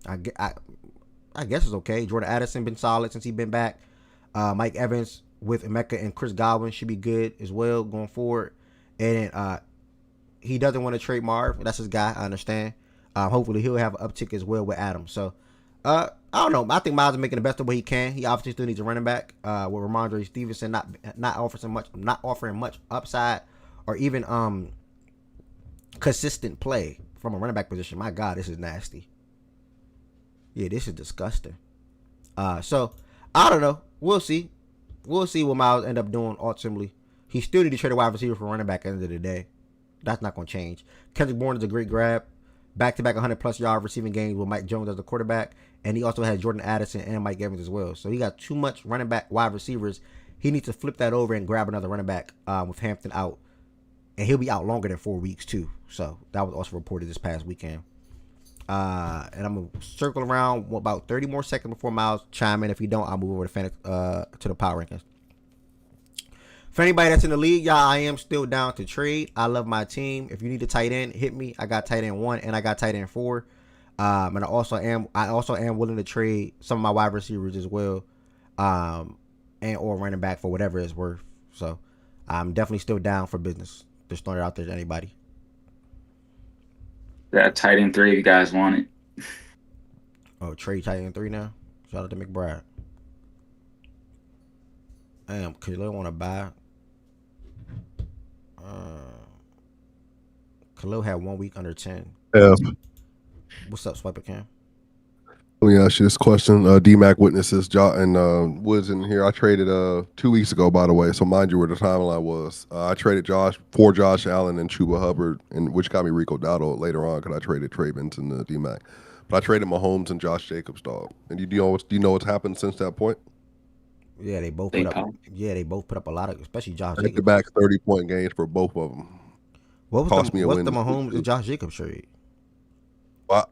I guess it's okay. Jordan Addison been solid since he's been back. Mike Evans with Emeka and Chris Godwin should be good as well going forward. And he doesn't want to trade Marv. That's his guy. I understand. Hopefully he'll have an uptick as well with Adams. So I don't know. I think Miles is making the best of what he can. He obviously still needs a running back. With Ramondre Stevenson not offering much upside or even consistent play from a running back position. My God, this is nasty. Yeah, this is disgusting. So I don't know. We'll see. We'll see what Miles end up doing ultimately. He still need to trade a wide receiver for running back at the end of the day. That's not going to change. Kendrick Bourne is a great grab. Back-to-back 100-plus yard receiving games with Mike Jones as the quarterback. And he also has Jordan Addison and Mike Evans as well. So he got too much running back wide receivers. He needs to flip that over and grab another running back with Hampton out. And he'll be out longer than 4 weeks too. So that was also reported this past weekend. And I'm going to circle around about 30 more seconds before Miles chime in. If you don't, I'll move over to the power rankings. For anybody that's in the league, y'all, I am still down to trade. I love my team. If you need a tight end, hit me. I got tight end 1 and I got tight end 4. And I also am willing to trade some of my wide receivers as well, and or running back for whatever it's worth. So I'm definitely still down for business. Just throwing it out there to anybody. That tight end 3 if you guys want it. Oh, trade tight end 3 now. Shout out to McBride. Damn, Khalil want to buy. Khalil had 1 week under 10. Yeah. What's up, Swiper Cam? Let me ask you this question. D-Mac witnesses and Woods in here. I traded 2 weeks ago, by the way, so mind you where the timeline was. I traded Josh Allen and Chuba Hubbard, and which got me Rico Dowdle later on because I traded Trey Benson and D-Mac. But I traded Mahomes and Josh Jacobs, dog. And do you know what's happened since that point? Yeah, they both put up a lot of, especially Josh Back to Jacobs. back 30-point games for both of them. What was Cost me a what's win the this week, Mahomes too. and Josh Jacobs trade?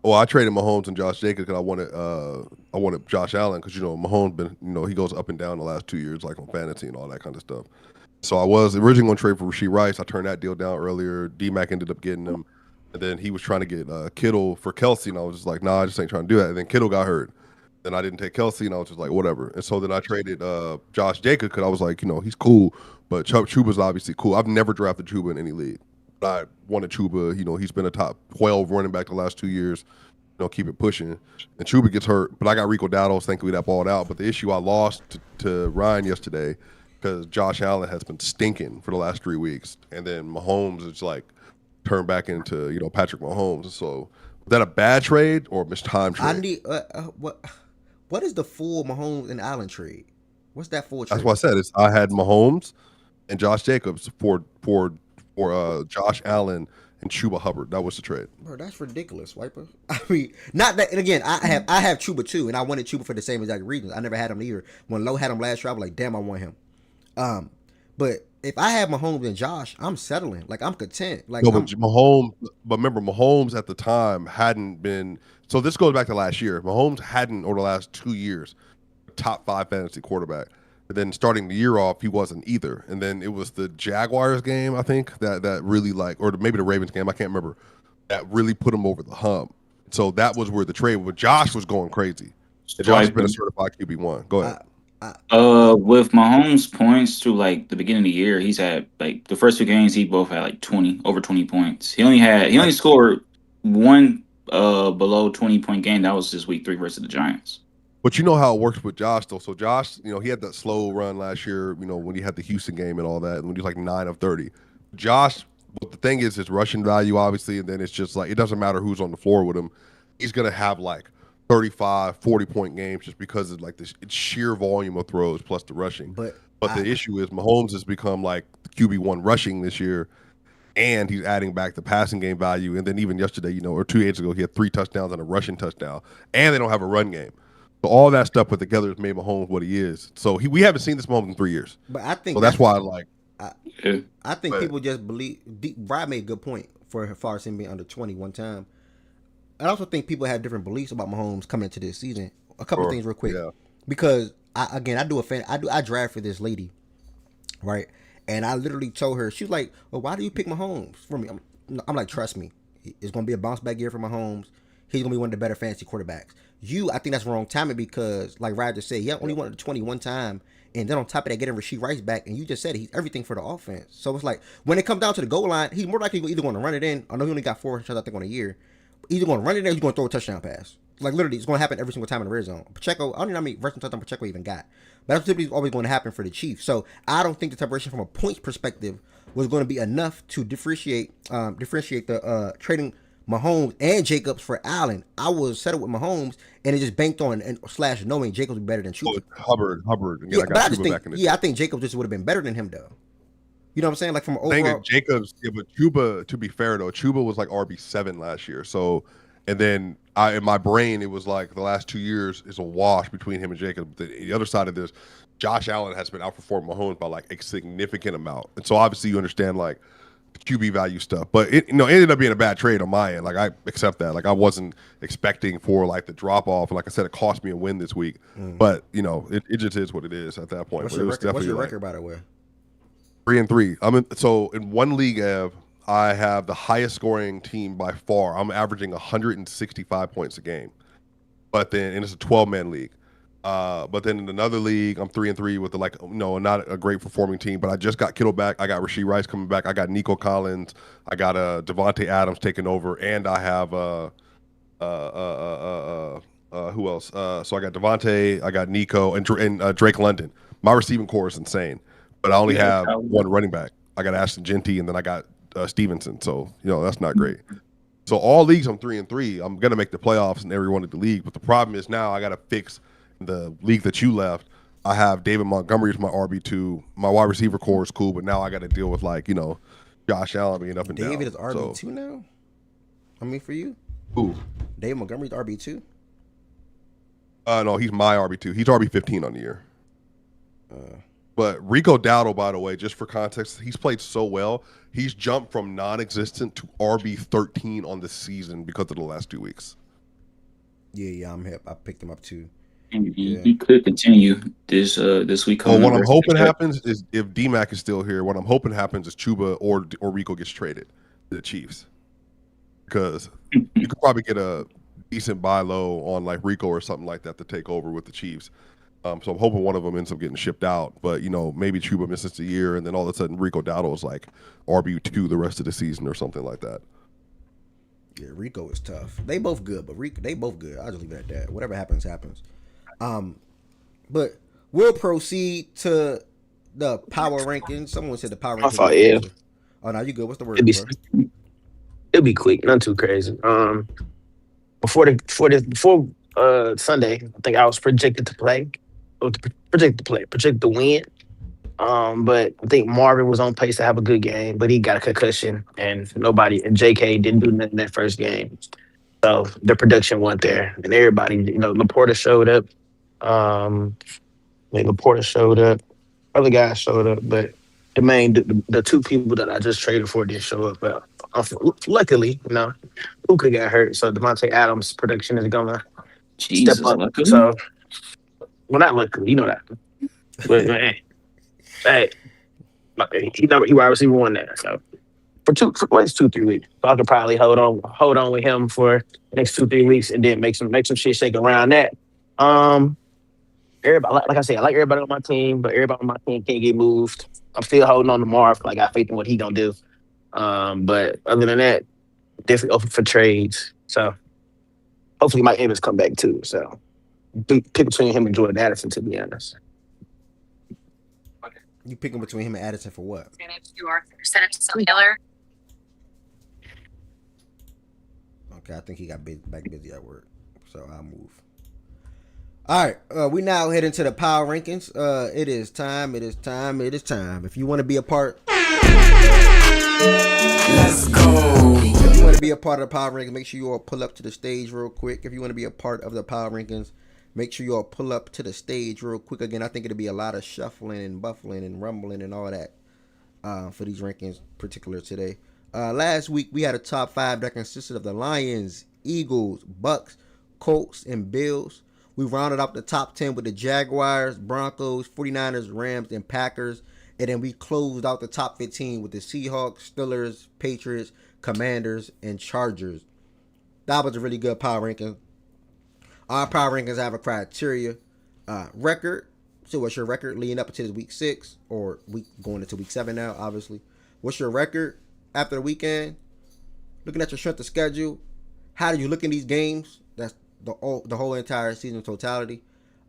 Well, I traded Mahomes and Josh Jacobs because I wanted Josh Allen because Mahomes been he goes up and down the last 2 years like on fantasy and all that kind of stuff. So I was originally going to trade for Rasheed Rice. I turned that deal down earlier. D-Mac ended up getting him, and then he was trying to get Kittle for Kelsey, and I was just like, nah, I just ain't trying to do that. And then Kittle got hurt. Then I didn't take Kelsey, and I was just like, whatever. And so then I traded Josh Jacobs because I was like, he's cool, but Chuba's obviously cool. I've never drafted Chuba in any league. I wanted Chuba. He's been a top 12 running back the last 2 years. Keep it pushing. And Chuba gets hurt, but I got Rico Dowdle, thankfully that balled out. But the issue I lost to Ryan yesterday because Josh Allen has been stinking for the last 3 weeks. And then Mahomes is like turned back into, Patrick Mahomes. So was that a bad trade or a mistimed trade? I need what is the full Mahomes and Allen trade? What's that full trade? That's what I said. I had Mahomes and Josh Jacobs for Josh Allen and Chuba Hubbard. That was the trade. Bro, that's ridiculous, Wiper. I mean, not that. And again, I have Chuba too, and I wanted Chuba for the same exact reasons. I never had him either. When Lowe had him last year, I was like, damn, I want him. But if I have Mahomes and Josh, I'm settling. Like I'm content. Like no, but remember Mahomes at the time hadn't been. So this goes back to last year. Mahomes hadn't over the last 2 years top 5 fantasy quarterback. And then starting the year off, he wasn't either. And then it was the Jaguars game, I think, that really or maybe the Ravens game, I can't remember, that really put him over the hump. So that was where the trade was. Josh was going crazy. And Josh has been a certified QB1. Go ahead. With Mahomes' points through like the beginning of the year, he's had like the first 2 games, he both had like over 20 points. He only scored one below 20-point game. That was just week 3 versus the Giants. But you know how it works with Josh, though. So Josh, he had that slow run last year, when he had the Houston game and all that, and when he was like 9 of 30. Josh, but the thing is his rushing value, obviously, and then it's just like, it doesn't matter who's on the floor with him. He's going to have like 35, 40-point games just because of like this sheer volume of throws plus the rushing. But the issue is Mahomes has become like QB1 rushing this year, and he's adding back the passing game value. And then even yesterday, or 2 days ago, he had 3 touchdowns and a rushing touchdown, and they don't have a run game. So all that stuff put together has made Mahomes what he is. So we haven't seen this Mahomes in 3 years. But I think so that's why I think people just believe. Brad made a good point for far as him being under 20 one time. I also think people have different beliefs about Mahomes coming into this season. A couple of things real quick, because I draft for this lady, right? And I literally told her, she was like, "Well, why do you pick Mahomes for me?" I'm like, trust me, it's gonna be a bounce back year for Mahomes. He's gonna be one of the better fantasy quarterbacks. I think that's wrong timing because, like Ryder said, he only went to 21 time, and then on top of that, getting Rasheed Rice back, and you just said he's everything for the offense. So it's like when it comes down to the goal line, he's more likely either going to run it in. I know he only got 4 touchdowns I think on a year. Either going to run it in or he's going to throw a touchdown pass. Like literally, it's going to happen every single time in the red zone. Pacheco, I don't know how many versus touchdown Pacheco even got, but that's typically always going to happen for the Chiefs. So I don't think the separation from a points perspective was going to be enough to differentiate the trading Mahomes and Jacobs for Allen. I was settled with Mahomes, and it just banked on and / knowing Jacobs would be better than Chuba. Hubbard. Yeah, but I just think, I think Jacobs just would have been better than him though. You know what I'm saying? Like from an overall. Jacobs, but Chuba, to be fair though, Chuba was like RB7 last year. So, and then in my brain, it was like the last 2 years is a wash between him and Jacobs. The other side of this, Josh Allen has been outperforming Mahomes by like a significant amount. And so obviously you understand like QB value stuff, but it ended up being a bad trade on my end. Like I accept that. Like I wasn't expecting for like the drop off. And like I said, it cost me a win this week, but it just is what it is at that point. What's your record, by the way? 3-3. So in one league, I have the highest scoring team by far. I'm averaging 165 points a game, and it's a 12-man league. But then in another league, I'm 3-3 with not a great performing team. But I just got Kittle back. I got Rasheed Rice coming back. I got Nico Collins. I got Devontae Adams taking over, and I have who else? So I got Devontae, I got Nico, and Drake London. My receiving core is insane, but I only have one running back. I got Ashton Genty, and then I got Stevenson. So that's not great. So all leagues, I'm 3-3. I'm gonna make the playoffs in every one of the league. But the problem is now I gotta fix the league that you left. I have David Montgomery as my RB2. My wide receiver core is cool, but now I got to deal with Josh Allen being up and down. David is RB2 now. I mean, for you, who? David Montgomery's RB2. No, he's my RB2. He's RB15 on the year. But Rico Dowdle, by the way, just for context, he's played so well. He's jumped from non-existent to RB13 on the season because of the last 2 weeks. Yeah, I'm hip. I picked him up too. He could continue this week. Well, what I'm hoping happens is if D-Mac is still here, what I'm hoping happens is Chuba or Rico gets traded to the Chiefs. Because you could probably get a decent buy low on like Rico or something like that to take over with the Chiefs. So I'm hoping one of them ends up getting shipped out. But, maybe Chuba misses a year and then all of a sudden Rico Dowdle is like RB2 the rest of the season or something like that. Yeah, Rico is tough. They both good, but they both good. I'll just leave it at that. Whatever happens, happens. But we'll proceed to the power rankings. Someone said the power rankings. Yeah. Oh, no, you good. What's the word? It'll be quick, not too crazy. Before Sunday, I think I was projected to win. But I think Marvin was on pace to have a good game, but he got a concussion, and JK didn't do nothing that first game. So the production went there, and everybody, Laporta showed up. Laporta showed up. Other guys showed up, but the two people that I just traded for didn't show up. But luckily, Luka got hurt, so Devontae Adams' production is gonna step up. Luckily. So, well, not luckily, that. But hey, he wide receiver one there. So for 2-3 weeks, so I could probably hold on with him for the next 2-3 weeks, and then make some shit shake around that. Everybody, like I said, I like everybody on my team, but everybody on my team can't get moved. I'm still holding on to Marv. I got faith in what he gonna do. But other than that, definitely open for trades. So hopefully Mike Evans come back too. So pick between him and Jordan Addison, to be honest. You picking between him and Addison for what? Send it to some Miller. Okay, I think he got back busy at work, so I'll move. All right, we now head into the power rankings. It is time. If you want to be a part, let's go. If you want to be a part of the power rankings, make sure you all pull up to the stage real quick. If you want to be a part of the power rankings, make sure you all pull up to the stage real quick. Again, I think it'll be a lot of shuffling and buffling and rumbling and all that for these rankings, particular today. Last week, we had a top 5 that consisted of the Lions, Eagles, Bucks, Colts, and Bills. We rounded out the top 10 with the Jaguars, Broncos, 49ers, Rams, and Packers. And then we closed out the top 15 with the Seahawks, Steelers, Patriots, Commanders, and Chargers. That was a really good power ranking. Our power rankings have a criteria. Record. So what's your record leading up into week 6 or week going into week 7 now, obviously. What's your record after the weekend? Looking at your strength of schedule. How do you look in these games? That's the whole entire season totality.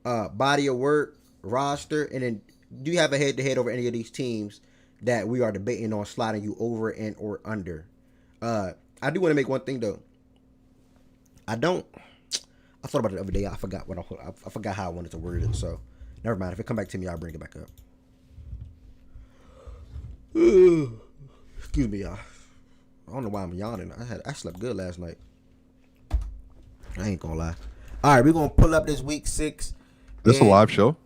Body of work, roster, and then do you have a head-to-head over any of these teams that we are debating on sliding you over and or under? I do want to make one thing though. I thought about it the other day. I forgot I forgot how I wanted to word it. So never mind. If it come back to me, I'll bring it back up. Excuse me, y'all. I don't know why I'm yawning. I slept good last night. I ain't gonna lie. All right, we're gonna pull up this week 6. This a live show?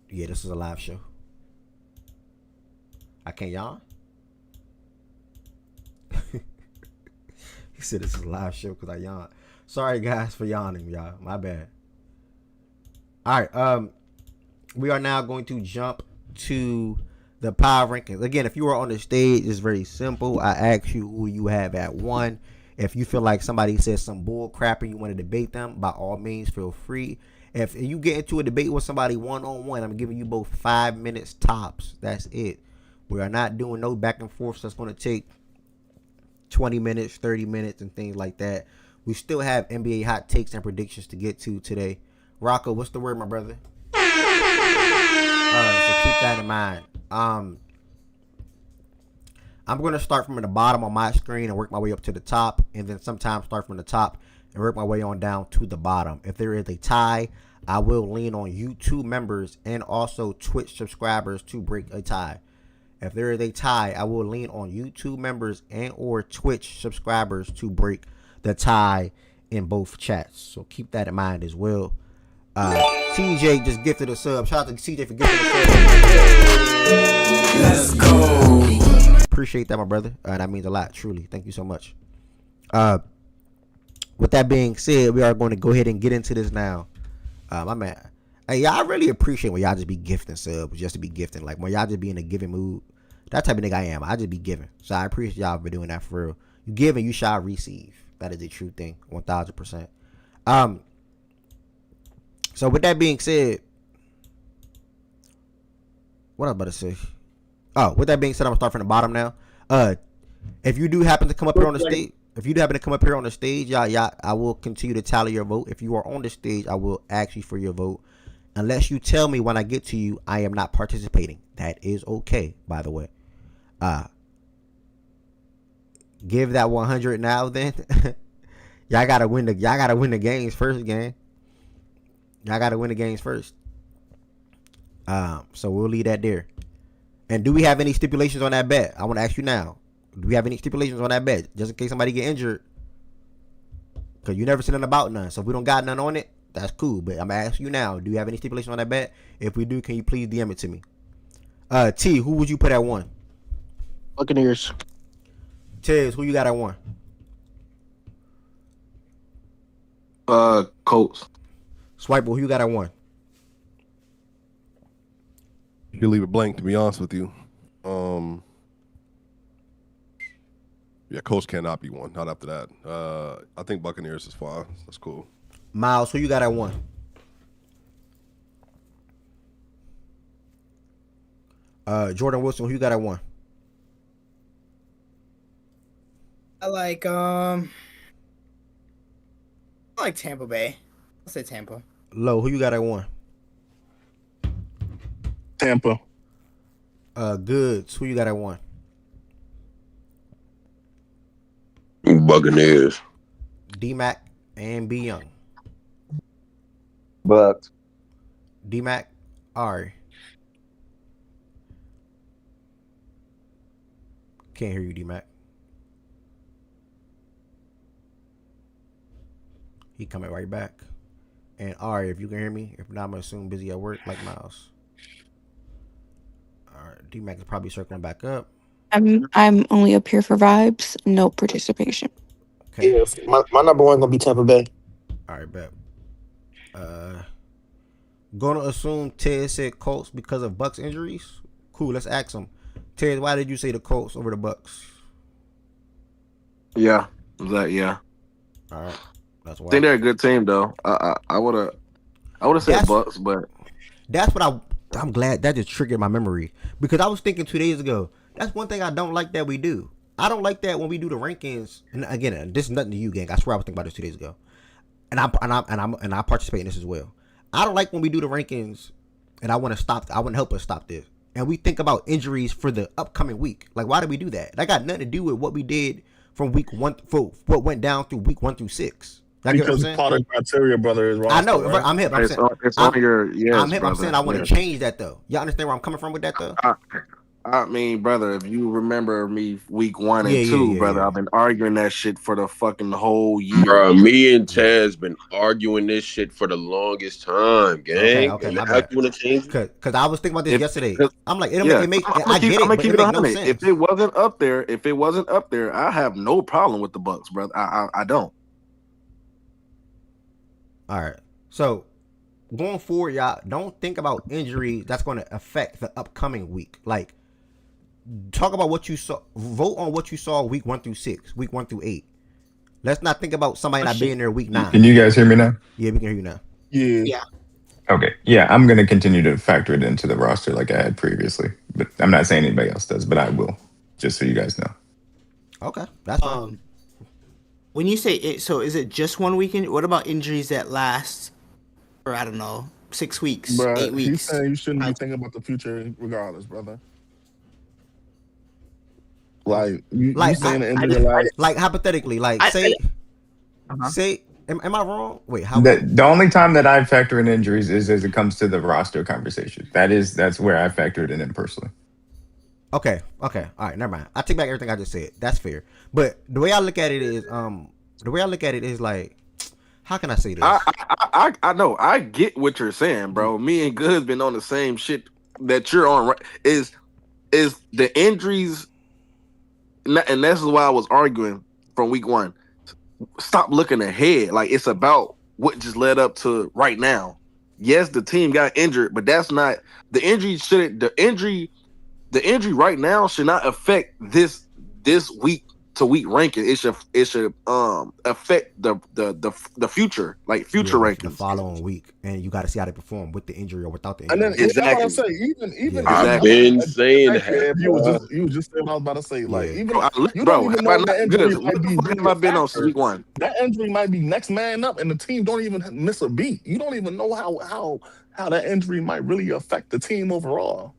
Yeah, this is a live show. I can't yawn. He said this is a live show because I yawned. Sorry guys for yawning, y'all. My bad. All right, we are now going to jump to the power rankings. Again, if you are on the stage, it's very simple. I ask you who you have at 1. If you feel like somebody says some bull crap and you want to debate them, by all means, feel free. If you get into a debate with somebody one-on-one, I'm giving you both 5 minutes tops. That's it. We are not doing no back and forth that's going to take 20 minutes, 30 minutes, and things like that. We still have NBA hot takes and predictions to get to today. Rocco, what's the word, my brother? So keep that in mind. I'm I'm going to start from the bottom on my screen and work my way up to the top, and then sometimes start from the top and work my way on down to the bottom. If there is a tie, I will lean on YouTube members and also Twitch subscribers to break a tie. If there is a tie, I will lean on YouTube members and or Twitch subscribers to break the tie in both chats. So keep that in mind as well. TJ just gifted a sub. Shout out to TJ for gifting a sub. Let's go. Appreciate that, my brother. That means a lot, truly. Thank you so much. With that being said, we are going to go ahead and get into this now. My man, hey, y'all really appreciate when y'all just be gifting subs just to be gifting. Like when y'all just be in a giving mood. That type of nigga I am. I just be giving. So I appreciate y'all for doing that for real. You give and you shall receive. That is a true thing. 1000%. So with that being said, what I was about to say? Oh, with that being said, I'm gonna start from the bottom now. If you do happen to come up here on the stage, y'all, I will continue to tally your vote. If you are on the stage, I will ask you for your vote. Unless you tell me when I get to you, I am not participating. That is okay, by the way. Give that 100 now. Then y'all gotta win the games first, gang. Y'all gotta win the games first. So we'll leave that there. And do we have any stipulations on that bet? I want to ask you now. Do we have any stipulations on that bet? Just in case somebody get injured. Because you never said nothing about none. So if we don't got none on it, that's cool. But I'm going to ask you now. Do you have any stipulations on that bet? If we do, can you please DM it to me? T, who would you put at 1? Buccaneers. Tiz, who you got at 1? Colts. Swiper, who you got at 1? You leave it blank, to be honest with you. Yeah, Colts cannot be 1. Not after that. I think Buccaneers is fine. That's cool. Miles, who you got at 1? Jordan Wilson, who you got at 1? I like Tampa Bay. I'll say Tampa. Low, who you got at 1? Tampa. Goods, who you got at 1? Buccaneers. D-Mac and B Young. Bucks. D-Mac, Ari. Can't hear you, D-Mac. He coming right back. And Ari, if you can hear me, if not, I'm gonna assume busy at work like Miles. All right, D-Mac is probably circling back up. I'm only up here for vibes, no participation. Okay. Yeah, my number 1 gonna be Tampa Bay. All right, bet. Gonna assume Ted said Colts because of Bucks injuries. Cool. Let's ask him. Ted, why did you say the Colts over the Bucks? Yeah. All right. That's why. I think they're a good team, though. I would have said Bucks, but that's what I'm glad that just triggered my memory because I was thinking 2 days ago. That's one thing I don't like that we do. I don't like that when we do the rankings. And again, this is nothing to you, gang. I swear I was thinking about this 2 days ago, and I participate in this as well. I don't like when we do the rankings, and I want to help us stop this. And we think about injuries for the upcoming week. Like, why do we do that? That got nothing to do with what we did from week 1 for what went down through week 1 through 6. Because part of criteria, brother, is roster, I know. right? I'm hip. I'm saying, I'm hip. I'm saying I want to change that though. Y'all understand where I'm coming from with that though? I mean, brother, if you remember me week 1 and 2, brother, I've been arguing that shit for the fucking whole year. Bro, me and Taz been arguing this shit for the longest time, gang. Okay, and my how bad. you want to change it? Because I was thinking about this yesterday. I'm like, I'm I get it, but it makes no sense. If it wasn't up there, I have no problem with the Bucks, brother. I don't. All right. So going forward, y'all don't think about injuries that's going to affect the upcoming week. Like, talk about what you saw. Vote on what you saw week 1 through 6, week 1 through 8. Let's not think about somebody not being there week 9. Can you guys hear me now? Yeah, we can hear you now. Yeah. Okay. Yeah, I'm going to continue to factor it into the roster like I had previously. But I'm not saying anybody else does, but I will, just so you guys know. Okay. That's fine. When you say it, so is it just 1 weekend? What about injuries that last for, I don't know, 6 weeks, Bruh, 8 weeks? He's saying you shouldn't be thinking about the future regardless, brother. Like you Like saying the injury last? like hypothetically, like say am I wrong? Wait, how? The only time that I factor in injuries is as it comes to the roster conversation. That's where I factor it in personally. Okay, all right, never mind. I take back everything I just said. That's fair. But the way I look at it is like, how can I say this? I know. I get what you're saying, bro. Me and Good's been on the same shit that you're on. Right? Is the injuries, and this is why I was arguing from week 1. Stop looking ahead. Like, it's about what just led up to right now. Yes, the team got injured, but that's not the injury. The injury right now should not affect this week to week ranking. It should affect the future, like future rankings. The following week, and you got to see how they perform with the injury or without the injury. And then exactly. I say even I've been saying that. You was just saying what I was about to say. Like even you bro, don't even know that injury might be. Have I been on week 1? That injury might be next man up, and the team don't even miss a beat. You don't even know how that injury might really affect the team overall.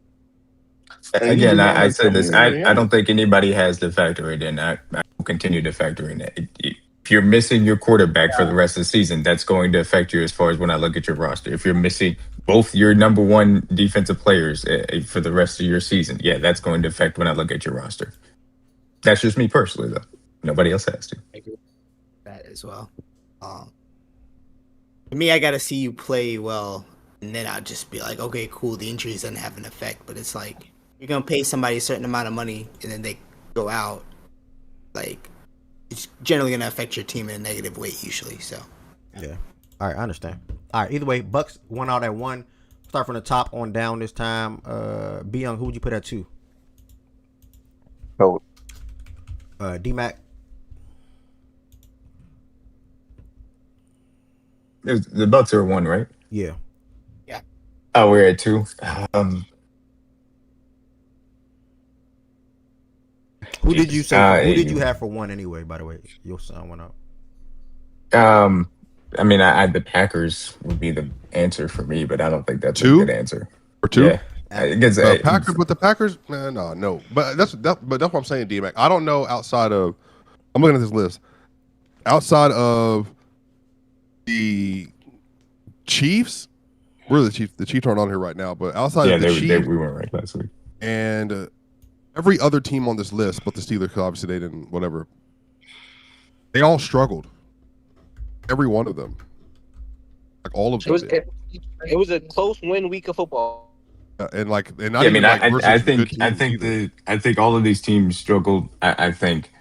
Again, I said this. I don't think anybody has to factor it in. I will continue to factor in it. If you're missing your quarterback for the rest of the season, that's going to affect you as far as when I look at your roster. If you're missing both your number 1 defensive players for the rest of your season, yeah, that's going to affect when I look at your roster. That's just me personally, though. Nobody else has to. I agree with that as well. For me, I got to see you play well, and then I'll just be like, okay, cool, the injuries doesn't have an effect. But it's like, you're going to pay somebody a certain amount of money, and then they go out. Like, it's generally going to affect your team in a negative way, usually. So, yeah. All right, I understand. All right, either way, Bucks won out at 1. Start from the top on down this time. B Young, who would you put at 2? Oh. D-Mac. The Bucks are 1, right? Yeah. Yeah. Oh, we're at 2. Who did you say? Who did you have for 1 anyway? By the way, your son went up. I mean, the Packers would be the answer for me, but I don't think that's 2? a good answer. Or 2? Yeah. Packers with the Packers? No. But that's what I'm saying, D-Mac. I don't know outside of. I'm looking at this list. Outside of the Chiefs, we're the Chiefs. The Chiefs aren't on here right now, but outside of the Chiefs, we weren't right last week. And every other team on this list, but the Steelers, because obviously they didn't. Whatever. They all struggled. Every one of them. Like all of them. It was a close win week of football. And not I mean, I think all of these teams struggled. I think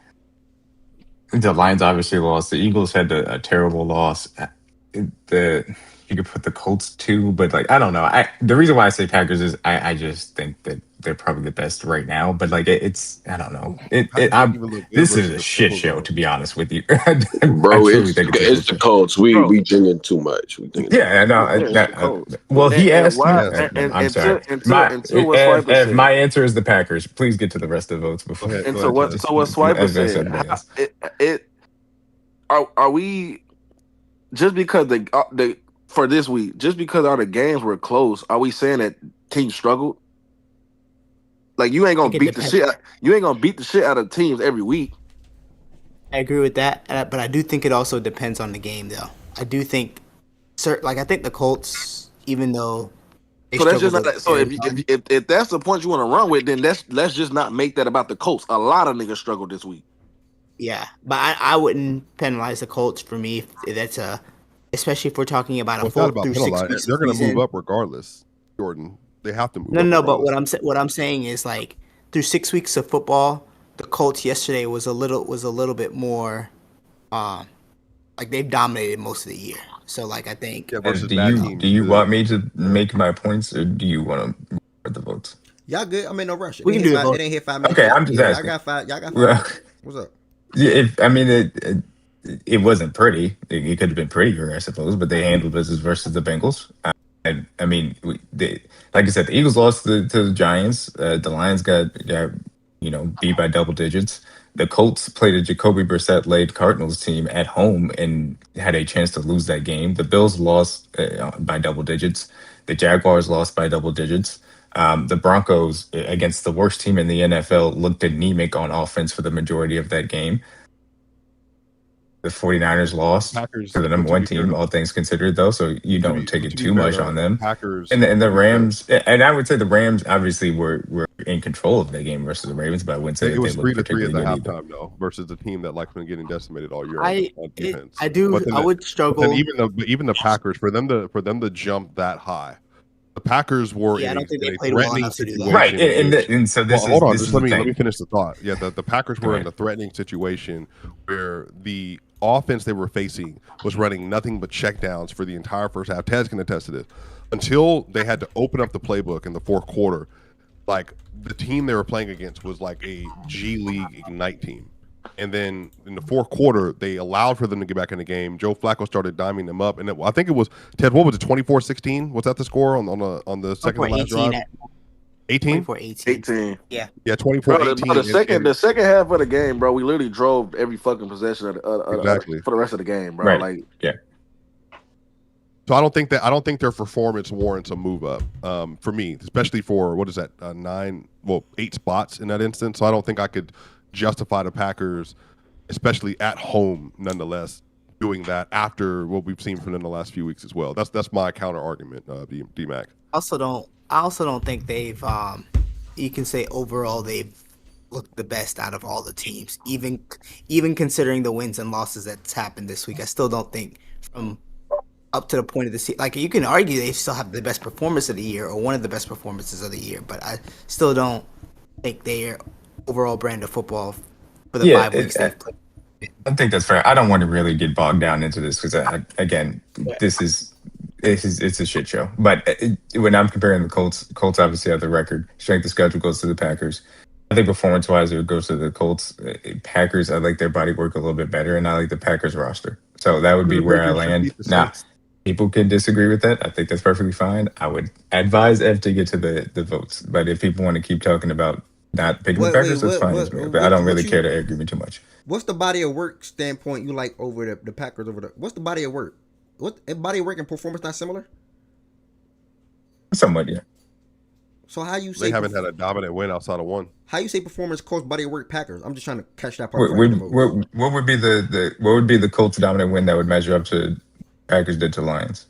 the Lions obviously lost. The Eagles had a terrible loss. You could put the Colts 2, but like I don't know. The reason why I say Packers is I just think that they're probably the best right now. But like it's I don't know. This is a shit show, to be honest with you. Bro, it's the Colts. We thinking too much. Yeah, no. Well, he asked me. I'm sorry. If my answer is the Packers, please get to the rest of the votes before. And so what Swiper said? Are we just because the for this week, just because all the games were close, are we saying that teams struggled? Like you ain't gonna beat the shit out of teams every week. I agree with that, but I do think it also depends on the game, though. I do think, I think the Colts, even though so that's just not that. So if that's the point you want to run with, then let's just not make that about the Colts. A lot of niggas struggled this week. Yeah, but I wouldn't penalize the Colts for me if that's especially if we're talking about a full through 6 weeks. They're going to move up regardless, Jordan. They have to move. No. But what I'm saying is like through 6 weeks of football, the Colts yesterday was a little bit more, like they've dominated most of the year. So like I think. Do you want me to make my points, or do you want to read the votes? Y'all good? I'm in no rush. We can do it. It ain't hit 5 minutes. Okay, I'm just asking. Y'all got 5. What's up? Yeah, it wasn't pretty. It could have been prettier, I suppose, but they handled business versus the Bengals. I mean, like I said, the Eagles lost to the Giants. The Lions got beat by double digits. The Colts played a Jacoby Brissett-led Cardinals team at home and had a chance to lose that game. The Bills lost by double digits. The Jaguars lost by double digits. The Broncos, against the worst team in the NFL, looked anemic on offense for the majority of that game. The 49ers lost Packers, to the but number to one be fair, team, all things considered, though, so you don't take it to be too fair, much on them. Packers And the to be fair, Rams, and I would say the Rams obviously were in control of that game versus the Ravens, but I wouldn't say it that they was looked 3-3 at particularly the good either. halftime though, versus the team that been getting decimated all year I on defense. I would struggle. Then even the Packers for them to jump that high. The Packers were Yeah, I in don't think a they played well threatening enough to do that. situation. Right, and so this hold on, this just is let the me thing. finish the thought. Yeah, the Packers were in a threatening situation where the offense they were facing was running nothing but checkdowns for the entire first half. Ted's can attest to this. Until they had to open up the playbook in the fourth quarter, like the team they were playing against was like a G League Ignite team. And then in the fourth quarter, they allowed for them to get back in the game. Joe Flacco started diming them up, and I think it was Ted. What was it? 24-16? Was that the score on the second to last drive? 18? 18. Yeah. Yeah, 24-18. Bro, the second half of the game, bro, we literally drove every fucking possession Exactly. for the rest of the game, bro. Right. Like, yeah. So I don't think their performance warrants a move up for me, especially for what is that 8 spots in that instance. So I don't think I could justify the Packers, especially at home, nonetheless, doing that after what we've seen from them the last few weeks as well. That's my counter argument, D-Mac. I also don't think they've you can say overall they've looked the best out of all the teams, even considering the wins and losses that's happened this week. I still don't think from up to the point of the season, like you can argue they still have the best performance of the year or one of the best performances of the year, but I still don't think their overall brand of football for the 5 weeks they've played. I think that's fair. I don't want to really get bogged down into this because, again, it's a shit show. But when I'm comparing the Colts obviously have the record. Strength of schedule goes to the Packers. I think performance-wise, it goes to the Colts. Packers, I like their body work a little bit better, and I like the Packers roster. So that would be where I land. Now, people can disagree with that. I think that's perfectly fine. I would advise F to get to the votes. But if people want to keep talking about not picking the Packers, that's fine. But I don't really care to argue too much. What's the body of work standpoint you like over the Packers over the? What's the body of work? What body of work and performance not similar? Somewhat, yeah. So how you say they haven't had a dominant win outside of one? How you say performance cost body of work Packers? I'm just trying to catch that part. What would be the Colts dominant win that would measure up to Packers did to Lions?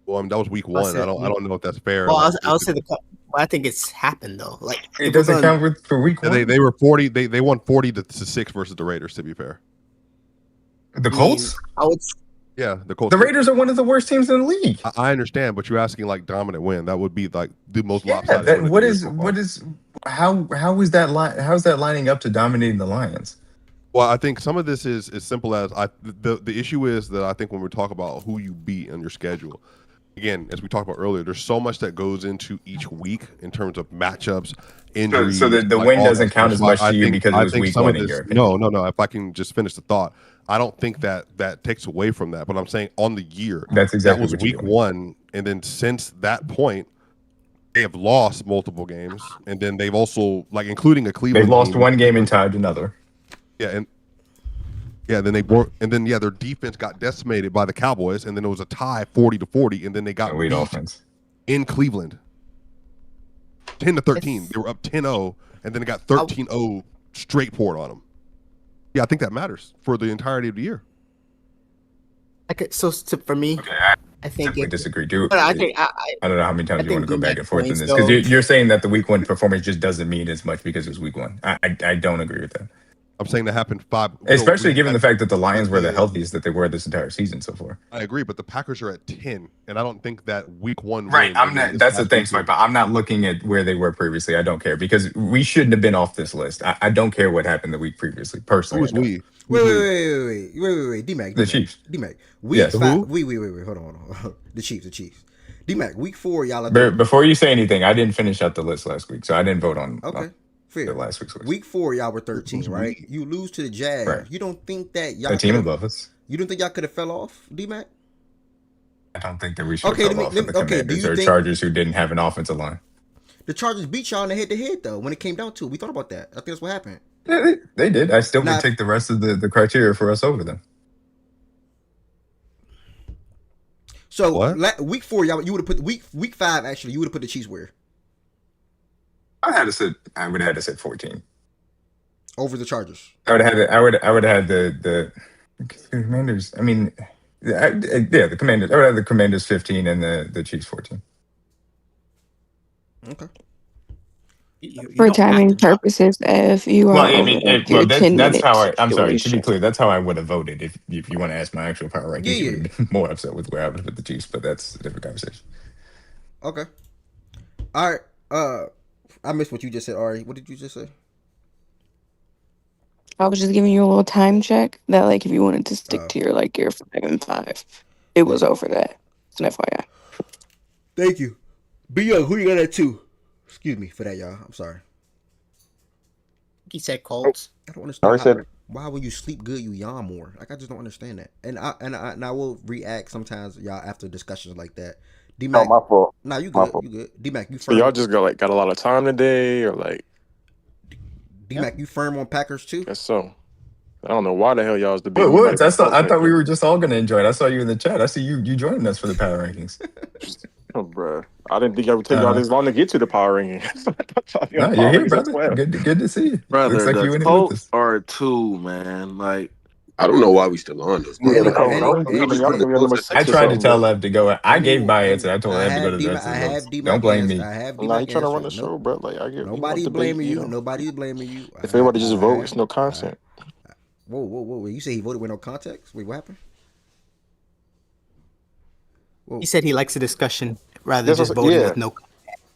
Well, I mean, that was week 1. I don't know if that's fair. Well, I'll say I think it's happened though. Like it doesn't count for week 1. They were 40. They won 40-6 versus the Raiders. To be fair, the Colts. Yeah, the Colts. The Raiders are one of the worst teams in the league. I understand, but you're asking like dominant win. That would be like the most lopsided. How is that lining up to dominating the Lions? Well, I think some of this is as simple as the issue is that I think when we talk about who you beat on your schedule, again, as we talked about earlier, there's so much that goes into each week in terms of matchups, injuries. So the win doesn't count as much to you because it was week 1 in your opinion. No. If I can just finish the thought, I don't think that takes away from that. But I'm saying on the year, that's exactly that was week 1, and then since that point, they have lost multiple games, and then they've also including a Cleveland. They've lost one game and tied another. Yeah, then their defense got decimated by the Cowboys, and then it was a tie 40-40, and then they got beat offense in Cleveland 10-13. They were up 10-0, and then it got 13-0 straight poured on them. Yeah, I think that matters for the entirety of the year. For me, I think I disagree, dude. But I don't know how many times you want to go back and forth in this because you're saying that the week 1 performance just doesn't mean as much because it's week 1. I don't agree with that. I'm saying that happened 5. Especially given the fact that the Lions were the healthiest that they were this entire season so far. I agree, but the Packers are at 10, and I don't think that week 1. Right, that's the thing, Spike. But I'm not looking at where they were previously. I don't care because we shouldn't have been off this list. I don't care what happened the week previously. Personally, who's we? Wait, D-Mac. The Chiefs. D-Mac. Yes. Wait, hold on. The Chiefs. D-Mac, week 4, y'all are before you say anything, I didn't finish out the list last week, so I didn't vote on. Okay. Fair. Last week's list. Week 4, y'all were 13, right? You lose to the Jags. Right. You don't think that y'all the team above us? You don't think y'all could have fell off, D-Mac? I don't think that we should have fell off with the Commanders or Chargers who didn't have an offensive line. The Chargers beat y'all in the head-to-head, though, when it came down to it. We thought about that. I think that's what happened. Yeah, they did. I still would take the rest of the criteria for us over them. So week 4, y'all, you would have put week 5. Actually, you would have put the Chiefs where? I would have had to say 14. Over the Chargers. I would have had the Commanders. I mean, the Commanders. I would have the Commanders 15 and the Chiefs 14. Okay. You For don't have timing to drop. purposes, if you Well, are I over mean, like your 10 that's minute how I'm sorry. To be situation. clear, that's how I would have voted. If you want to ask my actual power rankings, you would have been more upset with where I would have put the Chiefs. But that's a different conversation. Okay. All right. I missed what you just said, Ari. What did you just say? I was just giving you a little time check that like if you wanted to stick to your like your 5 and 5, it was over that. It's an FYI. Thank you. B Young, who you got at 2? Excuse me for that, y'all. I'm sorry. He said Colts. I don't understand why when you sleep good you yawn more. Like I just don't understand that. And I will react sometimes, y'all, after discussions like that. D-Mac, my fault. Nah, you My good. fault. You good. D-Mac, you So firm. y'all just got a lot of time today, or like? D-Mac, you firm on Packers too? Guess so. I don't know why the hell y'all was debating. What? I thought we were just all gonna enjoy it. I saw you in the chat. I see you joining us for the power rankings. Oh, bro. I didn't think I would take y'all this long to get to the power rankings. No, you're here, brother. Good to see you. Brother, Looks like the you in it with Colts us. are 2, man. Like, I don't know why we still on this. Yeah, the Colts. I tried to tell Lev to go. I gave bias, and I told Lev to go to the rest of the votes. Don't blame me. I have nah, he D-Mac trying to run the answers. show, bro. Like, I get Nobody's blaming you. Nobody's blaming you. If everybody just vote, it's no content. Whoa. You say he voted with no context? Wait, what happened? Whoa. He said he likes a discussion rather than just voting with no.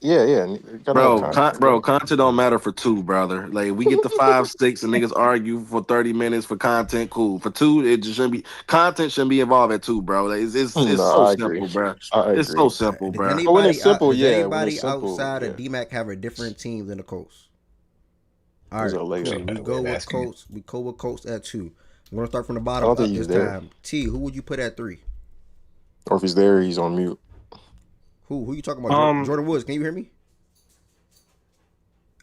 Yeah. Bro, content don't matter for 2, brother. Like we get the 5, 6, and niggas argue for 30 minutes for content. Cool. For 2, it just shouldn't be. Content shouldn't be involved at 2, bro. Like, it's so simple, bro. It's so simple, bro. Does anybody outside of D-Mac have a different team than the Colts? All right, cool. We go with Colts. We go with Colts at 2. I'm gonna start from the bottom up this time. T, who would you put at 3? Or if he's there, he's on mute. Who you talking about? Jordan Woods, can you hear me?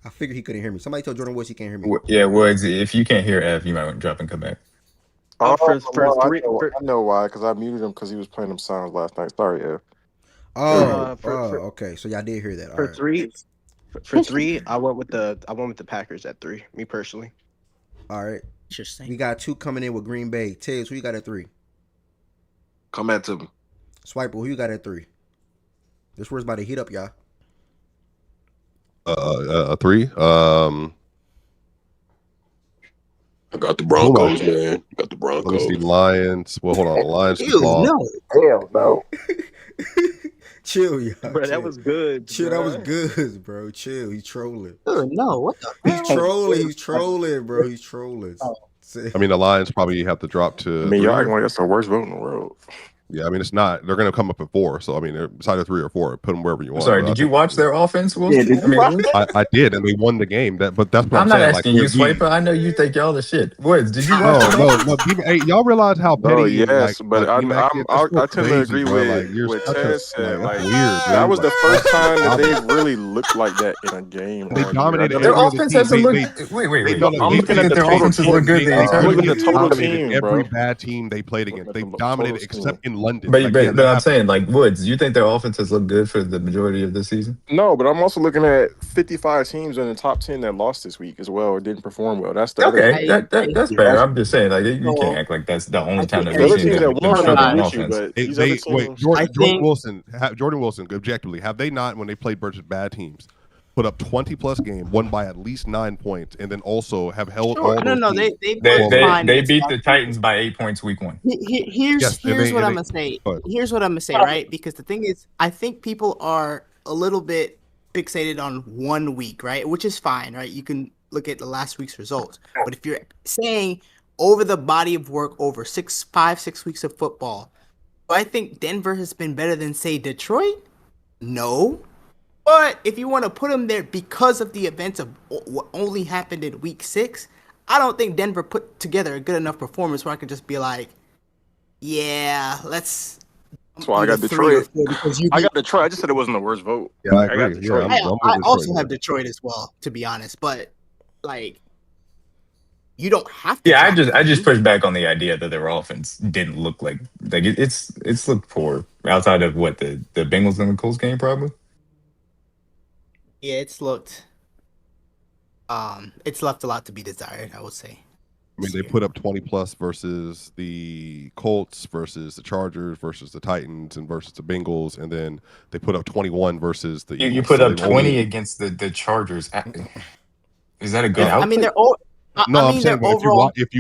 I figured he couldn't hear me. Somebody told Jordan Woods he can't hear me. Yeah, Woods, if you can't hear F, you might want to drop and come back. I know why, because I muted him because he was playing them sounds last night. Sorry, F. Okay. So y'all did hear that. For 3, for 3, I went with the Packers at 3. Me personally. All right. Interesting. We got 2 coming in with Green Bay. Tibbs, who you got at 3? Come back to me. Swiper, who you got at 3? This word's about to heat up, y'all. 3. I got the Broncos, man. Got the Broncos. Let me see. Lions. Well, hold on. The Lions. Hell no. Chill, y'all. Bro, that was good. Chill, bro. that was good, bro. Chill. He's trolling. No, what the? He's trolling, bro. He's trolling. I mean, the Lions probably have to drop to. I mean, y'all acting like that's the worst vote in the world. Yeah, I mean, it's not. They're going to come up at 4. So, I mean, it's either 3 or 4. Put them wherever you want. Sorry, did you watch their offense, Will? Yeah, I did, and they won the game. But that's what I'm not saying. asking you, Swiper. I know you think y'all the shit. Woods, did you watch No. Hey, y'all realize how petty? Yes, but I tend to agree with Tess said. Like, weird. That was the first time that they really looked like that in a game. They dominated. Their offense hasn't looked. Wait. I'm looking at their total team. I'm looking at the total team, bro. Every bad team they played against, they dominated except in London. But I'm saying, like, Woods, do you think their offense has looked good for the majority of the season? No, but I'm also looking at 55 teams in the top 10 that lost this week as well or didn't perform well. That's the okay. That's fair. I'm just saying, like, you can't act like that's the only time that we've seen them struggling on offense. Jordan Wilson, objectively, have they not, when they played versus bad teams, put up 20-plus games, won by at least 9 points, and then also have held all those teams. They beat the Titans by 8 points week 1. Here's what I'm gonna say. Here's what I'm gonna say, right? Because the thing is, I think people are a little bit fixated on 1 week, right? Which is fine, right? You can look at the last week's results. But if you're saying over the body of work over 5-6 weeks of football, do I think Denver has been better than, say, Detroit? No. But if you want to put them there because of the events of what only happened in week 6, I don't think Denver put together a good enough performance where I could just be like, yeah, let's. That's why I got Detroit. I got Detroit. I just said it wasn't the worst vote. Yeah, I got agree. Detroit. I also have Detroit as well, to be honest. But like, you don't have to. Yeah, I just pushed back on the idea that their offense didn't look like it's looked poor outside of what the Bengals and the Colts game probably. Yeah, it's looked It's left a lot to be desired, I would say. I mean, they put up 20 plus versus the Colts, versus the Chargers, versus the Titans, and versus the Bengals, and then they put up 21 versus the Eagles. You put So up they've 20 only- against the Chargers. Is that a good I mean, output? they're all. No, I I'm mean, saying they're that overall. if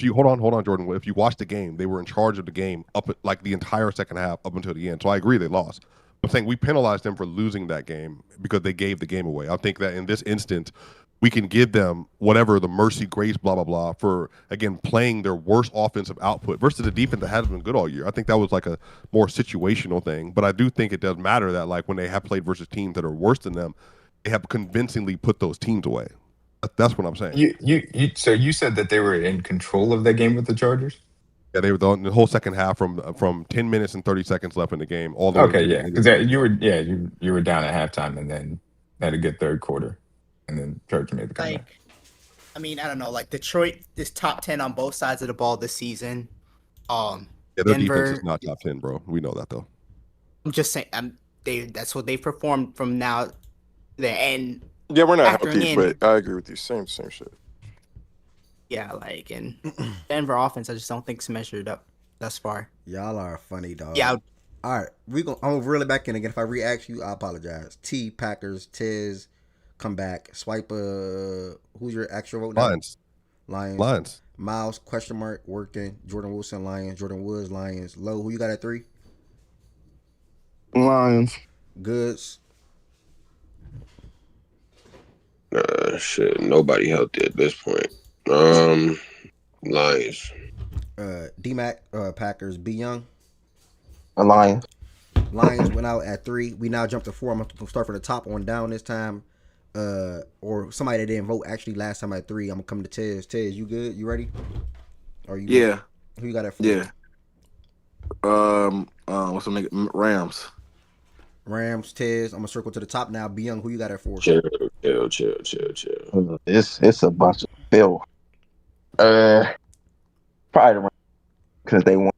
you hold on, Jordan. If you watch the game, they were in charge of the game up at, like the entire second half up until the end. So I agree they lost. I'm saying we penalized them for losing that game because they gave the game away. I think that in this instance, we can give them whatever the mercy, grace, blah blah blah for again playing their worst offensive output versus the defense that has been good all year. I think that was like a more situational thing, but I do think it does matter that like when they have played versus teams that are worse than them, they have convincingly put those teams away. That's what I'm saying. So you said that they were in control of that game with the Chargers? Yeah, they were the whole second half from 10 minutes and 30 seconds left in the game all the way. Okay, to yeah, because you were down at halftime and then had a good third quarter, and then Chargers made the comeback. Like, I mean, I don't know. Like Detroit is top 10 on both sides of the ball this season. Yeah, their Denver, defense is not top 10, bro. We know that though. I'm just saying, that's what they performed from now to the end. Yeah, we're not factoring healthy, in. but I agree with you. Same shit. Yeah, like in Denver offense, I just don't think it's measured up thus far. Y'all are funny, dog. Yeah. All right, I'm gonna reel it back in again. If I re-ask you, I apologize. T Packers, Tiz, come back. Swipe. Who's your actual vote now? Lions. Miles question mark working. Jordan Wilson Lions. Jordan Woods Lions. Low. Who you got at 3? Lions. Goods. Shit, nobody healthy at this point. Lions. D-Mac, Packers. B Young. Lions. Lions went out at 3. We now jump to 4. I'm gonna start from the top on down this time. Or somebody that didn't vote actually last time at 3. I'm gonna come to Tiz. Tiz, you good? You ready? Or you? Yeah. Who you got at 4? Yeah. What's the nigga? Rams. Rams, Tiz. I'm gonna circle to the top now. B Young, who you got at 4? Chill. It's a bunch of Bill. Probably the Rams because they won.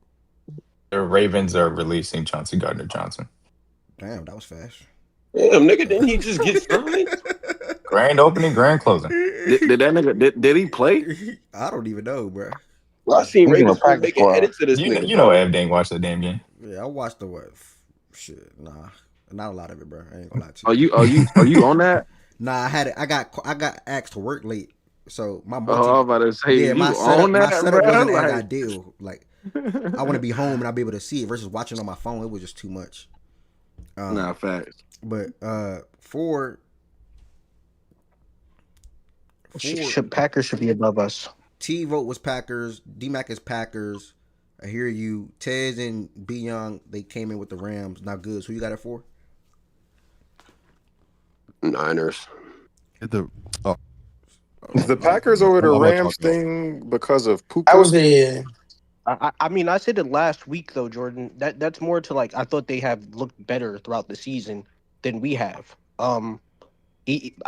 The Ravens are releasing Chauncey Gardner-Johnson. Damn, that was fast. Damn, nigga, didn't he just get signed? Grand opening, grand closing. Did that nigga? Did he play? I don't even know, bro. Well, I seen Ravens making edits to this nigga. You know, Ev didn't watch the damn game. Yeah, I watched the what? Shit, nah, not a lot of it, bro. I ain't gonna lie to you. Are you on that? Nah, I had it. I got asked to work late, so my I was about to say, yeah, you my setup, on that, my setup bro? wasn't Like- as ideal. Like, I want to be home and I'll be able to see it versus watching on my phone. It was just too much. Nah, facts. But for Packers should be above us. T vote was Packers. D-Mac is Packers. I hear you. Tez and B Young, they came in with the Rams. Not good. So you got it for? Niners. Is the Packers over the I'm not Rams talking thing because of Puka? I was there. I mean, I said it last week though, Jordan. That's more to like I thought they have looked better throughout the season than we have. I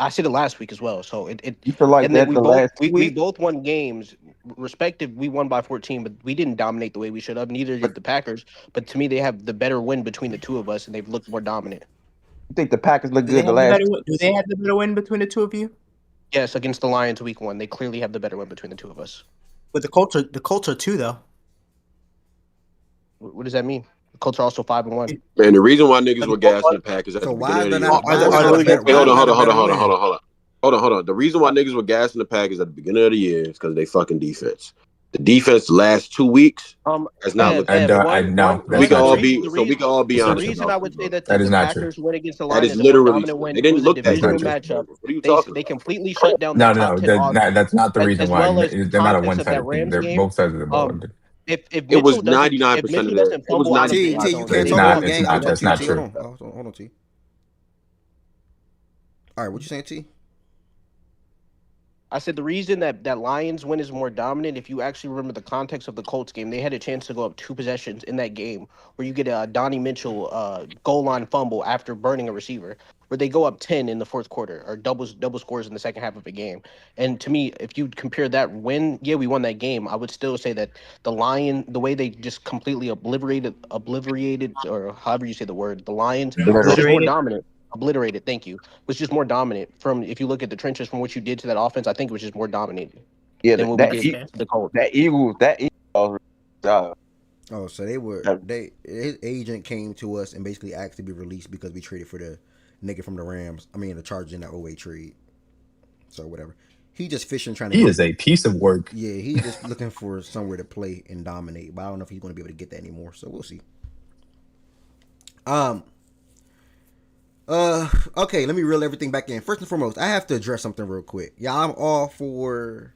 said it last week as well. So it You feel like and then that the last we week? both won games. Respective, we won by 14, but we didn't dominate the way we should have. Neither did the Packers. But to me, they have the better win between the two of us, and they've looked more dominant. You think the Packers look Do they good the have the last? better win- do they have the better win between the two of you? Yes, against the Lions week 1, they clearly have the better win between the two of us. But the Colts are 2 though. What does that mean? The Colts are also 5-1. Man, the reason why niggas were gassing the Packers at the beginning of the year. Hold on. The reason why niggas were gassing the Packers at the beginning of the year is because they fucking defense. The defense the last 2 weeks has not looked. We can all be honest. The reason I would say that That is the not Packers win against the That Lions is is a literally more dominant true. win. They didn't It was look a that divisional good. matchup. What are you talking They completely shut down No, the top 10 offense. that's not the reason as why. well as They're not a context of that one-sided team. Rams They're game. both sides of the ball. If It was Mitchell doesn't, 99% if Mitchell of the- doesn't it was fumble out of the 90%. end T, you zone, can't they talk go about up games. 10. Hold on, that's T, not T, true. Hold on, T. All right, what you saying, T? I said the reason that Lions win is more dominant. If you actually remember the context of the Colts game, they had a chance to go up 2 possessions in that game where you get a Donnie Mitchell goal line fumble after burning a receiver, where they go up 10 in the fourth quarter or double scores in the second half of a game. And to me, if you compare that win, yeah, we won that game. I would still say that the way they just completely obliterated, or however you say the word, the Lions were just more dominant. obliterated. Thank you. Was just more dominant. From if you look at the trenches from what you did to that offense, I think it was just more dominating Yeah, than what we did to the Colts. that Eagles job. Oh, so his agent came to us and basically asked to be released because we traded for the nigga from the Rams. I mean, the Chargers in that 08 trade. So whatever. He just fishing trying to. He is a piece of work. Yeah, he's just looking for somewhere to play and dominate. But I don't know if he's going to be able to get that anymore. So we'll see. Okay, let me reel everything back in. First and foremost, I have to address something real quick. Yeah, I'm all for.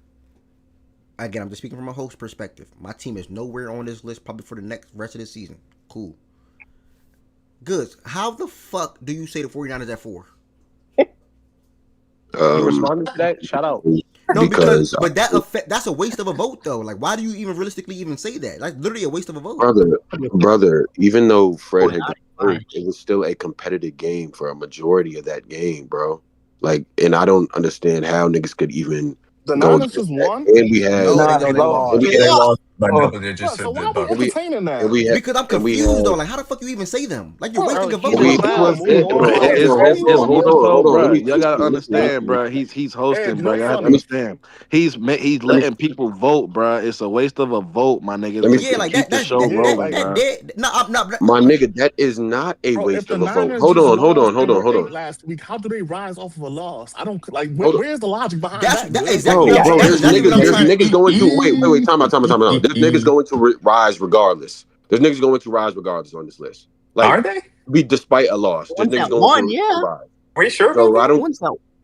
Again, I'm just speaking from a host perspective. My team is nowhere on this list, probably for the next rest of the season. Cool. Goods. How the fuck do you say the 49ers at 4? You responded to that? Shout out. No, because but that's a waste of a vote though. Like, why do you even realistically even say that? Like, literally a waste of a vote. Brother. Even though Fred had got hurt, it was still a competitive game for a majority of that game, bro. Like, and I don't understand how niggas could even. The Niners just won? And we had. They lost. They lost by double digits. So why are we entertaining that? Because I'm confused though. Like, how the fuck you even say them? Like, you're wasting a vote. Y'all gotta understand, bro. He's hosting, bro. Y'all have to understand. He's letting people vote, bro. It's a waste of a vote, my nigga. Yeah, like that's show rolling, bro. My nigga, that is not a waste of a vote. Hold on. Last week, how do they rise off of a loss? I don't like. Where's the logic behind that? Bro, there's niggas going to wait. Time out. There's niggas going to rise regardless. There's niggas going to rise regardless on this list. Like, are they? Despite a loss, there's niggas going to rise. Are you sure? So I don't.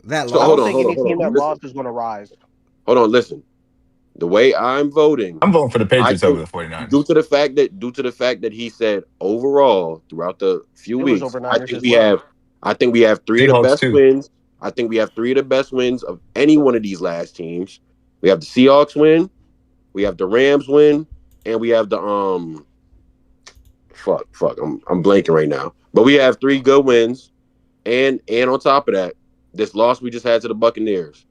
That loss. I don't think any team that lost is going to rise. Hold on, listen. The way I'm voting for the Patriots over the 49ers. Due to the fact that he said overall throughout the few weeks, I think we have three of the best wins. I think we have three of the best wins of any one of these last teams. We have the Seahawks win, we have the Rams win, and we have the I'm blanking right now. But we have three good wins, and on top of that, this loss we just had to the Buccaneers.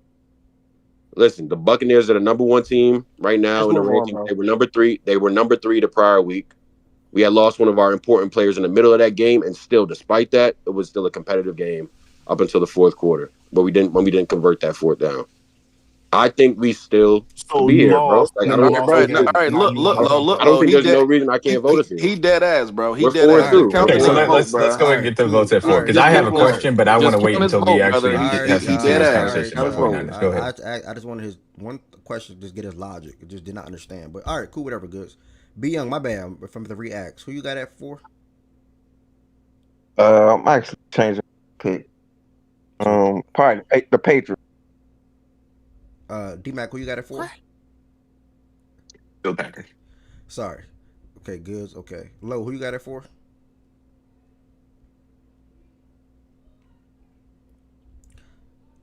Listen, the Buccaneers are the number one team right now in the rankings. They were number 3. They were number 3 the prior week. We had lost one of our important players in the middle of that game, and still, despite that, it was still a competitive game up until the fourth quarter. But we didn't convert that fourth down. I think we still be here, bro. Like, I don't look. I don't think there's no reason I can't vote us here. He dead ass, bro. We're 4-2. Okay, so let's go ahead and get the votes at 4 because I have a question, but I want to wait until we actually have some serious conversation about 49ers. Go ahead. I just wanted his one question, just get his logic. I just did not understand. But all right, cool, whatever, goods. Be Young, my bad. From the reacts, who you got at 4? I'm actually changing pick. Probably the Patriots. D-Mac, who you got it for? Bill Packers. Sorry. Okay, goods. Okay. Low, who you got it for?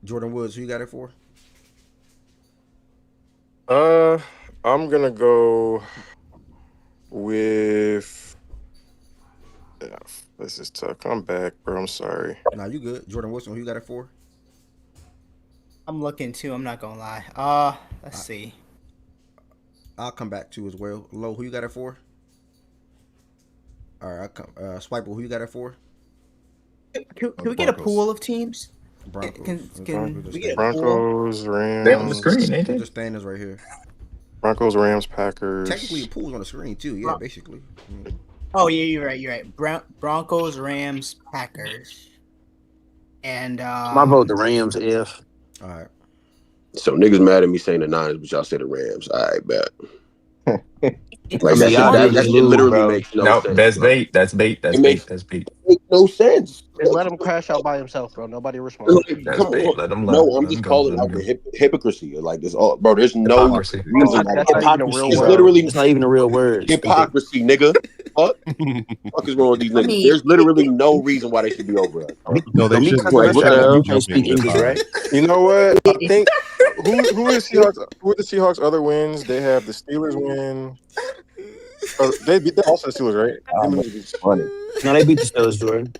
Jordan Woods, who you got it for? I'm gonna go with. This is tough. I'm back, bro. I'm sorry. Nah, you good. Jordan Wilson, who you got it for? I'm looking too. I'm not gonna lie. Let's see. I'll come back to as well. Low, who you got it for? All right, Swiper, who you got it for? Can we get a pool of teams? Broncos. Can we get a Broncos, pool? Rams. They're on the screen, ain't they? The standings right here. Broncos, Rams, Packers. Technically, the pool's on the screen too. Yeah, basically. Oh yeah, you're right. Broncos, Rams, Packers, and my vote the Rams. If all right. So niggas mad at me saying the Niners, but y'all say the Rams. All right, bet. Like that shit literally makes no sense. That's bait. That's bait. That's bait. That's bait. Makes no sense. Just let him crash out by himself, bro. Nobody responds. That's bait. Let him. No, I'm just calling out the hypocrisy. Like this, all, bro. There's no reason. It's literally it's not even a real word. Hypocrisy, nigga. Fuck is wrong with these niggas? There's literally no reason why they should be over us. No, they should. You can't speak English, right? You know what? I think who are the Seahawks' other wins? They have the Steelers win. They also the Steelers, right? Funny. No, they beat the Steelers, Jordan.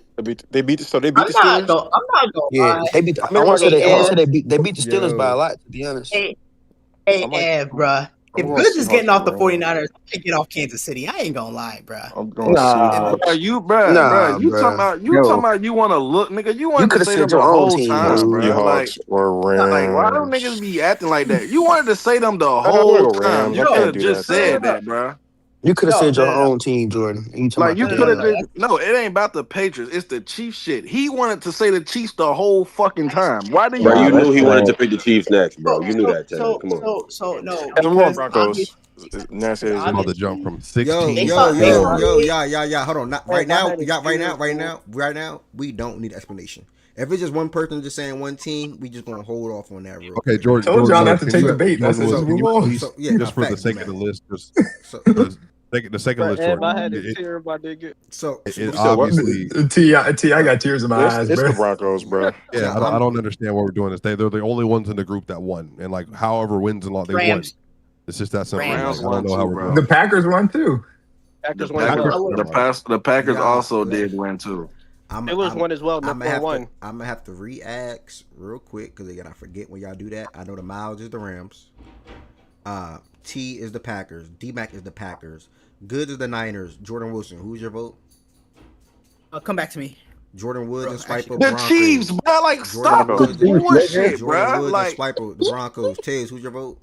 They beat the Steelers. I'm not gonna they beat. I want to say they beat the Steelers by a lot. To be honest. Hey, bruh. If Goods is getting off the 49ers, I can get off Kansas City. I ain't gonna lie, bro. I'm going Seahawks. You talking about you want to look, nigga. You wanted to say them the whole time, bro. Like, Seahawks or Rams. like, why do niggas be acting like that? You wanted to say them the whole time. You could have just said that, bro. You could have said your own team, Jordan. Like you could have just no. It ain't about the Patriots. It's the Chiefs shit. He wanted to say the Chiefs the whole fucking time. Why do you? Bro, you knew he wanted to pick the Chiefs next, bro. You knew that, Taylor. Come on. So no. I'm going Broncos. Nasty is about to jump from 16. Yeah. Hold on. Not right now. Right now, we don't need explanation. If it's just one person just saying one team, we just gonna hold off on that. Real Okay, quick. Jordan. Told y'all not to can take you- the bait. That's Jordan, just can you move on. please, So, yeah, just for the facts, sake man. of the list, just So, the second list, If I had Jordan. a tear in my nigga. So It obviously, T, I got tears in my eyes, It's bro. the Broncos, bro. yeah, I don't understand what we're doing. They're the only ones in the group that won, and like however wins and all they won. Rams. It's just that simple. Rams Like, I don't know how we're won doing. The Packers won too. Packers won as well. The Packers Yeah, also like- did win too. Steelers won as well. I'm Number one. gonna have to react real quick because I forget when y'all do that. I know the miles is the Rams. T is the Packers. D-Mac is the Packers. Goods is the Niners. Jordan Wilson. Who's your vote? Come back to me. Jordan Woods and Swiper. The Broncos. Chiefs, bro. Like, stop the Woods- bullshit, Jordan bro. Woods Like, and Swiper. The Broncos. Tiz, who's your vote?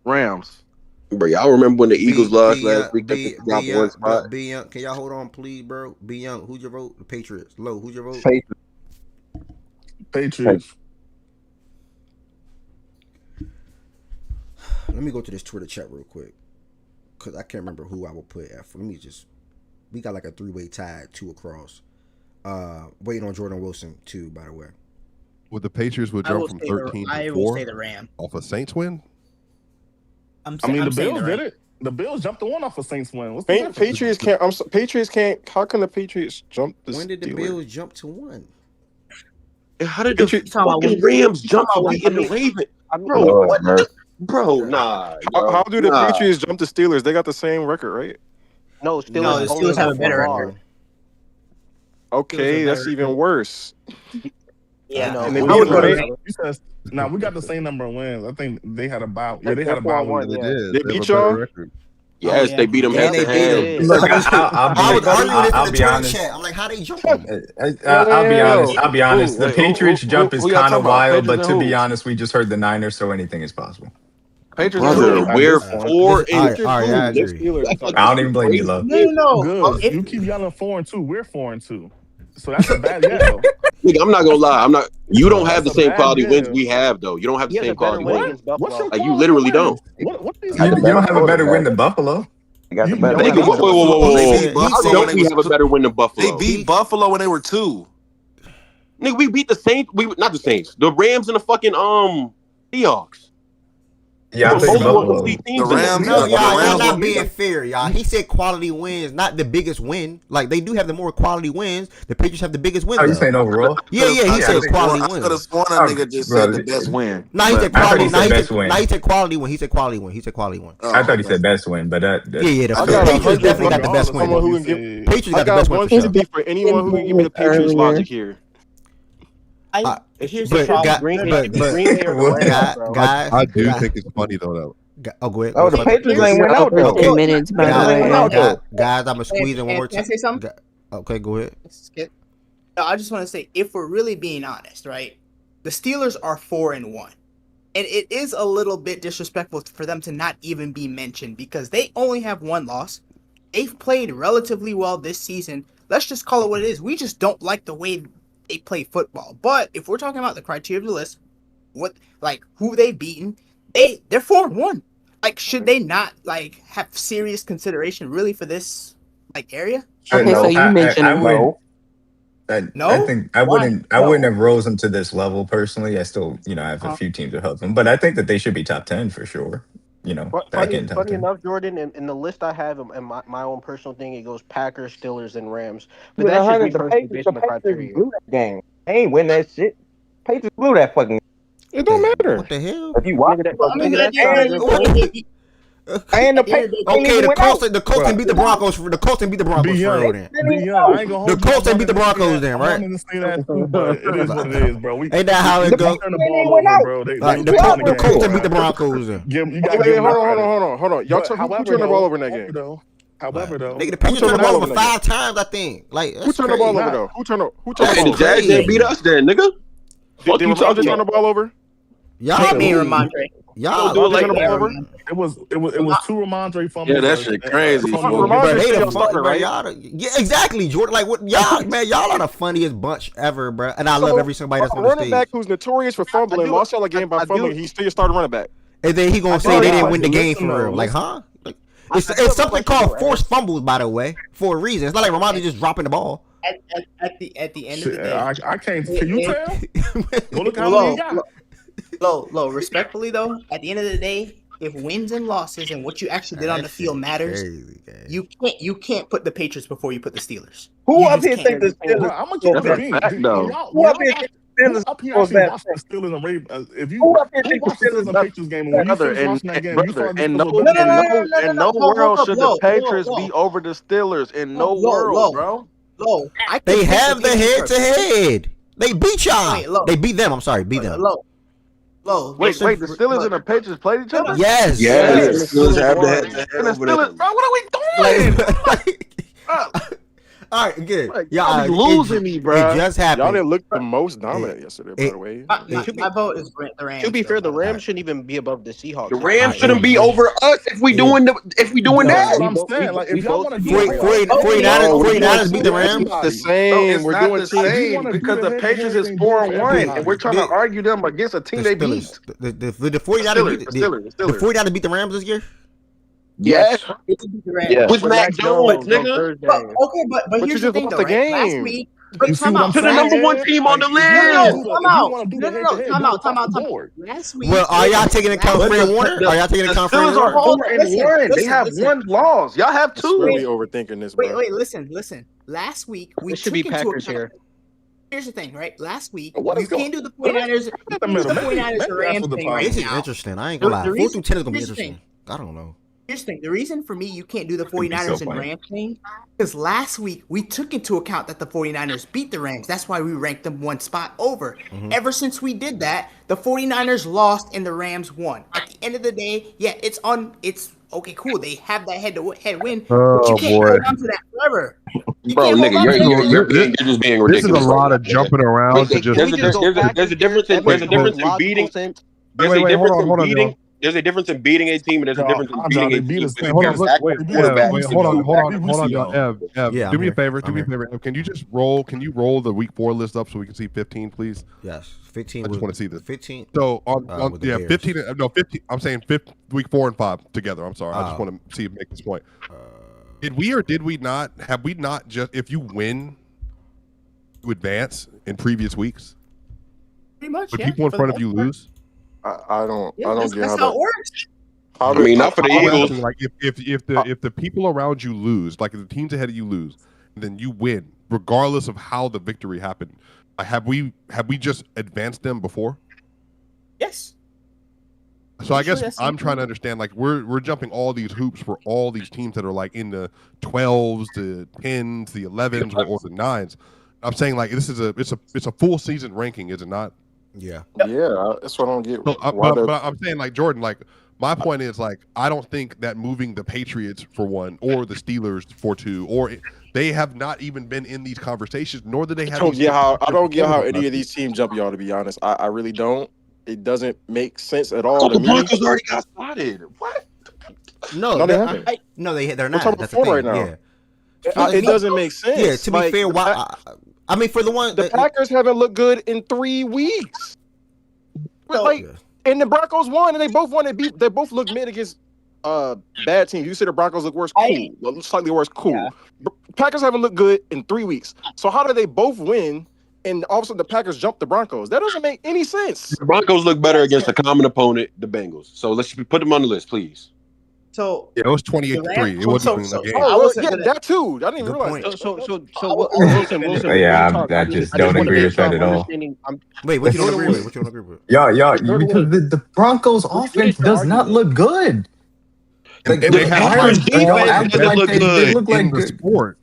Rams. Bro, y'all remember when the Eagles lost last week? B They dropped one spot. Young. Can y'all hold on, please, bro? B Young. Who's your vote? The Patriots. Low. Who's your vote? Patriots. Let me go to this Twitter chat real quick because I can't remember who I will put at. Let me just. We got like a 3-way tie, 2 across. Waiting on Jordan Wilson too, by the way. Would the Patriots would I jump will from say 13 I to will 4 say the Ram. off a Saints win? I mean, I'm the saying Bills the did Ram. it. The Bills jumped the one off of Saints win. What's the difference? Patriots can't. Patriots can't. How can the Patriots jump the When did the Steelers? Bills jump to 1? How did the Patriots- fucking Rams jump to beating the Ravens? Bro, Lord, what? man. Bro, nah. yo, How do the nah. Patriots jump the Steelers? They got the same record, right? No, Steelers. No, the only Steelers have a one better loss. record. Okay, Steelers are that's better. even worse. Yeah. No, And they I beat would them, say- right? you said, nah, we got the same number of wins. I think they had a bye. Yeah, they had a bye week. They Yeah. did. They have beat a better y'all? record. Yes, yeah. they beat them And head they to beat head. them. Look, I was arguing this in I'll the be Twitter honest. chat. I'm like, how they jump them? I'll be honest. I'll be honest. The Wait, Patriots who- jump who is y'all kind talking of about? wild, but Patriots to and be who? honest, we just heard the Niners, so anything is possible. Patriots and Brother, who? we're At this 4 All and right, I two. agree. Steelers. That's like I don't even blame you, love. No. Good. If, You keep yelling 4-2. We're 4-2. So that's a bad yell. Nigga, I'm not gonna lie. I'm not. You don't have the That's a same bad quality wins deal. we have, though. You don't have the He has a same better quality win wins. against What's Buffalo. your Like, you quality literally wins? don't. What these You don't have a better win than Buffalo. They got the You- better you- Nigga, win. whoa. They said- beat How Buffalo don't when they we was have a two. better win than They Buffalo? beat Buffalo when they were 2. Nigga, we beat the Saints. Not the Saints. The Rams and the fucking Seahawks. Yeah, I'm Both taking more Buffalo. complete The teams than them. Rams. No, The y'all Rams. not being fair, y'all. He said quality wins, not the biggest win. Like they do have the more quality wins. The Patriots have the biggest win. Oh, you though. saying overall? Yeah. He said quality I could have wins. sworn a nigga just said the best win. Nah, he said I thought quality. he said best win. He said quality win. He said quality win. I thought he said best win, but that Yeah. The I got Patriots definitely got the best someone win. who can give. Patriots I got the got best win one for sure. sympathy for anyone who can give me the Patriots logic here. Here's But- the problem. Green Bay are the Rams, bro. Guys, I do think it's funny though. Oh, go ahead. Oh, the Patriots ain't went out though. 10 minutes, by the way. Guys, I'm gonna squeeze in one more Can I time. say something? Okay, go ahead. No, I just want to say, if we're really being honest, right? The Steelers are 4-1. And it is a little bit disrespectful for them to not even be mentioned because they only have one loss. They've played relatively well this season. Let's just call it what it is. We just don't like the way they play football. But if we're talking about the criteria of the list, who they've beaten, they're 4-1. Like, should they not have serious consideration really for this area? Okay, so you mentioned No? I think I wouldn't have rose them to this level personally. I still, I have a few teams that help them, but I think that they should be top 10 for sure. Back in top Funny 10. enough, Jordan, in the list I have, and my own personal thing, it goes Packers, Steelers, and Rams. But But that's just me the personally Patriots, based on the criteria. blew that game. They ain't win that shit. Patriots blew that fucking. It don't matter. What the hell? If you watch Nigga, it, that's not a good point. And Okay, the Colts can beat the Broncos. The Colts can beat the Broncos for real then. I ain't gonna hold The Colts can beat the Broncos then, right? I wanted to say that too, but it is what it is, bro. Ain't that how it goes? Turn the ball over, bro. The Colts can beat the Broncos then. Hold on. Y'all who turned the ball over in that game? However, though, the Patriots turned the ball over 5 times, I think. Like, who turned the ball over though? Who turned the ball The over? Jags didn't beat us then, nigga. Did Ramondre turn the ball over? Y'all me and Ramondre. Y'all turn the ball over? It was 2 Ramondre fumbles. Yeah, that shit crazy. Yeah, exactly, Jordan. Like what y'all, man, y'all are the funniest bunch ever, bro. And I love every somebody that's on the stage. Running back who's notorious for fumbling, lost y'all a game by fumbling. He's still your starting running back. And then he gonna say they didn't win the game for real. Like, huh? It's something called forced fumbles, by the way, for a reason. It's not like Ramondre just dropping the ball. At the end of the day, I can't. Can you tell? Go look how many he got. Low. Respectfully though, at the end of the day, if wins and losses and what you actually did on the field matters, you can't put the Patriots before you put the Steelers. Who up here think the Steelers? I'm gonna keep it being. Who up here think the Steelers? Up here actually watch the Steelers and Ravens. If you watch the Steelers and Patriots game, when you finish watching that game, you start in no world should the Patriots be over the Steelers. In no world, bro. They have the head-to-head. They beat y'all. They beat them. I'm sorry, beat them. Wait, the Steelers and the Patriots played each other? Yes. The Steelers have the head-to-head over there. Bro, what are we doing? All right, good. Y'all be losing me, bro. It just happened. Y'all didn't look the most dominant yesterday, by the way. My vote is the Rams. To be fair, the Rams shouldn't even be above the Seahawks. The Rams shouldn't be over us if we doing that. I'm saying, like, if y'all want to do 49ers beat the Rams. The same. We're doing the same because the Patriots is 4-1, and we're trying to argue them against a team they beat. The 49ers beat the Rams this year. Yes. With Mac Jones, nigga. But here's the thing, though. Last week, to the number 1 team on the list. Time out. Last week. Well, are y'all taking account Fred Warner? Are y'all taking account Fred Steelers are Warner? 4-1. They have 1 loss. Y'all have 2. Really overthinking this, bro. Wait, listen. Last week we should be Packers here. Here's the thing, right? Last week you can't do the 49ers. The 49ers and Rams thing right now. This is interesting. I ain't gonna lie. 4 through 10 is gonna be interesting. I don't know. Here's the thing. The reason for me you can't do the 49ers and Rams thing because last week we took into account that the 49ers beat the Rams. That's why we ranked them 1 spot over. Ever since we did that, the 49ers lost and the Rams won. At the end of the day, yeah, it's okay, cool. They have that head-to-head win, but you can't hold on to that forever. Bro, nigga, you're just being ridiculous. This is a lot of jumping around to just. There's a difference in beating. There's a difference in beating a team, and there's a difference in beating a team. Hold on, y'all. Ev, do me a favor. Can you just roll? Can you roll the week 4 list up so we can see 15, please? Yes, 15. I just want to see this. 15. So on 15. No, 15. I'm saying week 4 and 5 together. I'm sorry. I just want to see make this point. Did we or did we not? Have we not just if you win, you advance in previous weeks? Pretty much. But people in front of you lose. I don't get that's how it works. I mean, not for the Eagles. Like if the people around you lose, like if the teams ahead of you lose, then you win, regardless of how the victory happened. Have we just advanced them before? Yes. So I guess I'm trying to understand. Like we're jumping all these hoops for all these teams that are like in the 12s, the 10s, the 11s, or the 9s. I'm saying like this is it's a full season ranking, is it not? Yeah, that's what I don't get. So, but I'm saying, like Jordan, like my point is, like I don't think that moving the Patriots for 1 or the Steelers for 2, or they have not even been in these conversations, nor do they have. I don't get how any of these teams jump y'all. To be honest, I really don't. It doesn't make sense at all. The Broncos already got spotted. What? No, they haven't. They're not. We're talking That's about the thing. right now. Yeah. It doesn't make sense. Yeah, to be fair, why? I mean, for the one, the Packers haven't looked good in 3 weeks. And the Broncos won, and they both won. They both look mid against bad teams. You say the Broncos look worse, cool. Well, slightly worse, cool. Yeah. Packers haven't looked good in 3 weeks. So how do they both win, and all of a sudden the Packers jump the Broncos? That doesn't make any sense. The Broncos look better against a common opponent, the Bengals. So let's put them on the list, please. So it was 28-3. It wasn't even a game. That too. I didn't even realize. So Wilson. I just don't agree with that at all. Wait, what you don't agree with? What you don't agree with? Y'all, because the Broncos offense does not look good. And Like, they have Packers all y'all the acting best like they look in like the good. sport.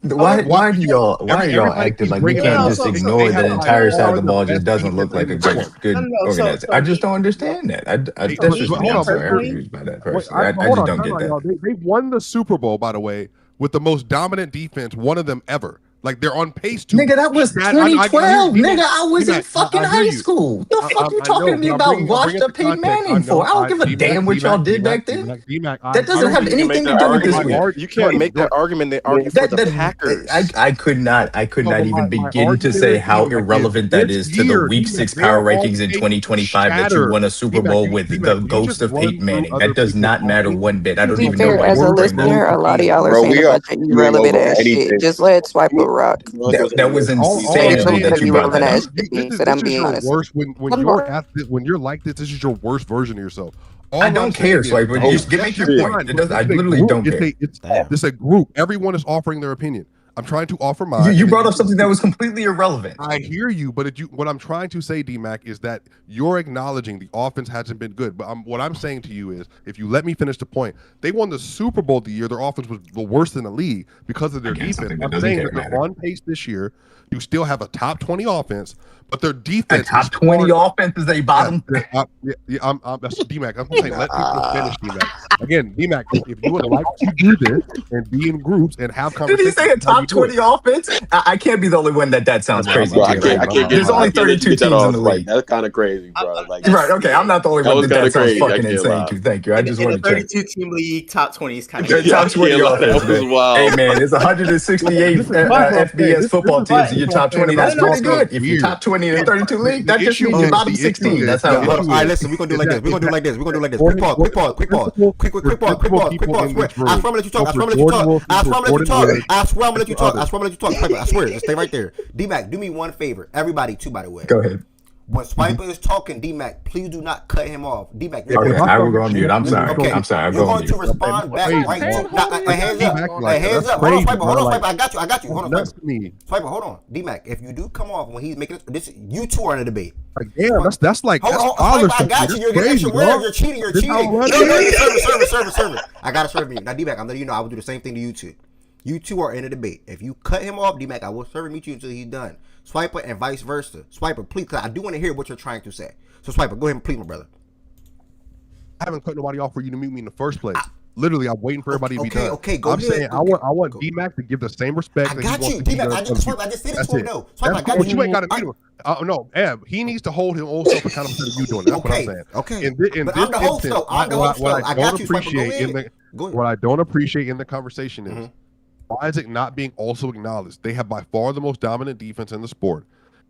Why are y'all Everybody acting keeps like we bringing that can't up. just They ignore have the by entire side of far the the ball just best doesn't defense look like in a the good sport. good organization? I just don't understand that. That's just me. Hold I'm on, sorry. I'm very, confused by that wait, personally. I hold just on, don't time get out, that. y'all. They won the Super Bowl, by the way, with the most dominant defense, one of them ever. Like they're on pace to. Nigga, that was I hear 2012. Nigga, I was in D-Mac, fucking I hear high you. school. The fuck you I know, talking to me but about I'm bringing washed it up to Peyton context. I Manning for? know. I don't give a damn what y'all did back then. D-Mac. That doesn't have You can make anything to that do with this argument. week. You can't make that argument. They argue for the Packers. I could not No, but even my begin to argument say is, how D-Mac, is irrelevant that this is to the year, week D-Mac, 6 they are power on rankings in pace to 2025 that you shatter. won a Super D-Mac, Bowl with D-Mac, the will you just ghost of run Peyton through Manning. other That does people's not matter offense? one bit. I To don't be even know fair, why as you a would bring that listener, up. a lot of y'all are Bro, saying a we are bunch of arguing irrelevant over ass shit. anything. Just let Swiper rock. That was All I'm It's insanity some saying that you is, brought irrelevant that up. ass shit being said. this I'm is being your honest. worst when you're at this, when you're like this is your worst version of yourself. All I I'm don't saying care, is, Swiper. Just yes, make your that's point. fine, It but does. I this is a literally group. don't care. This is a group. Everyone is offering their opinion. I'm trying to offer mine. You and then brought up can something that was completely irrelevant. I hear you, but what I'm trying to say, D-Mac, is that you're acknowledging the offense hasn't been good. But what I'm saying to you is, if you let me finish the point, they won the Super Bowl the year their offense was the worst in the league because of their Again, defense. something that I'm doesn't saying that matter. they're on pace this year. You still have a top 20 offense, but their A defense top is 20 offense is a bottom. that's D-Mac. I'm saying let people finish, D-Mac. Again, D-Mac, if you would like to do this and be in groups and have Did conversations, he say a that's how you top do it. 20 offense? I can't be the only one that sounds crazy Bro, to I you can't, right I now. can't There's get, only I can't let you 32 get that teams in off. the Like league. that's kind of crazy, bro. Like Right, okay. I'm not the only that one was kind that of sounds crazy. I fucking can't insane lie. to. Thank you. I In just in a want to check. 32 team league, top 20 is kind of The Yeah, I top 20 can't lie. offense, That was man. wild. Hey, man, it's 168 This is what I'm saying. FBS football This teams is in your what I'm top saying 20. about That's pretty Broncos good. If you're weird. top 20 in the 32 league, that just issue means you're is bottom the issue 16. is That's the how it Hold on. works. All right, issue listen. We're gonna do is like this. that We're gonna do like this. We're gonna do like this. Quick pause. Quick pause. Quick pause. Swear. I swear I'm gonna let you talk. I swear I'm gonna let you talk. I swear I'm gonna let you talk. I swear I'm gonna let you talk. I swear I'm gonna let you talk. Swiper, I swear. Just stay right there. D-Mac, do me one favor. Everybody too, by the way. Go ahead. When Swiper is talking, D-Mac, please do not cut him off. D-Mac, you're Okay, going I to. will go on mute. I'm sorry. Okay, I'm sorry. I'll you're go on going to mute. respond back right to. Now, hands up. Hands up. Hold on, Swiper. Hold on, Swiper. I got you. Hold on, Swiper. Swiper, hold on. D-Mac, if you do come off when he's making this, you two are in a debate. Like, damn, that's like Hold that's on, father Swiper, I stuff. got That's you. You're getting crazy, extra bro. words. You're cheating. You're This cheating. how I run it. Service. I got to serve you. Now, D-Mac, I'm letting you know I will do the same thing to you two. You two are in a debate. If you cut him off, D-Mac, I will serve meet you until he's done. Swiper and vice versa. Swiper, please, because I do want to hear what you're trying to say. So, Swiper, go ahead and please, my brother. I haven't cut nobody off for you to mute me in the first place. Literally, I'm waiting for everybody to be done. Okay, go I'm ahead. saying I want D-Mac to give the same respect. I got you, D-Mac. I just said it to him, though. Swiper, I got But you. you ain't got to meet him. No, Ev, he needs to hold his own self accountable to you doing it. That's what I'm saying. Okay. But I'm the host, though. I'm the host, though. I got you, Swiper. What I don't appreciate in the conversation is why is it not being also acknowledged? They have by far the most dominant defense in the sport.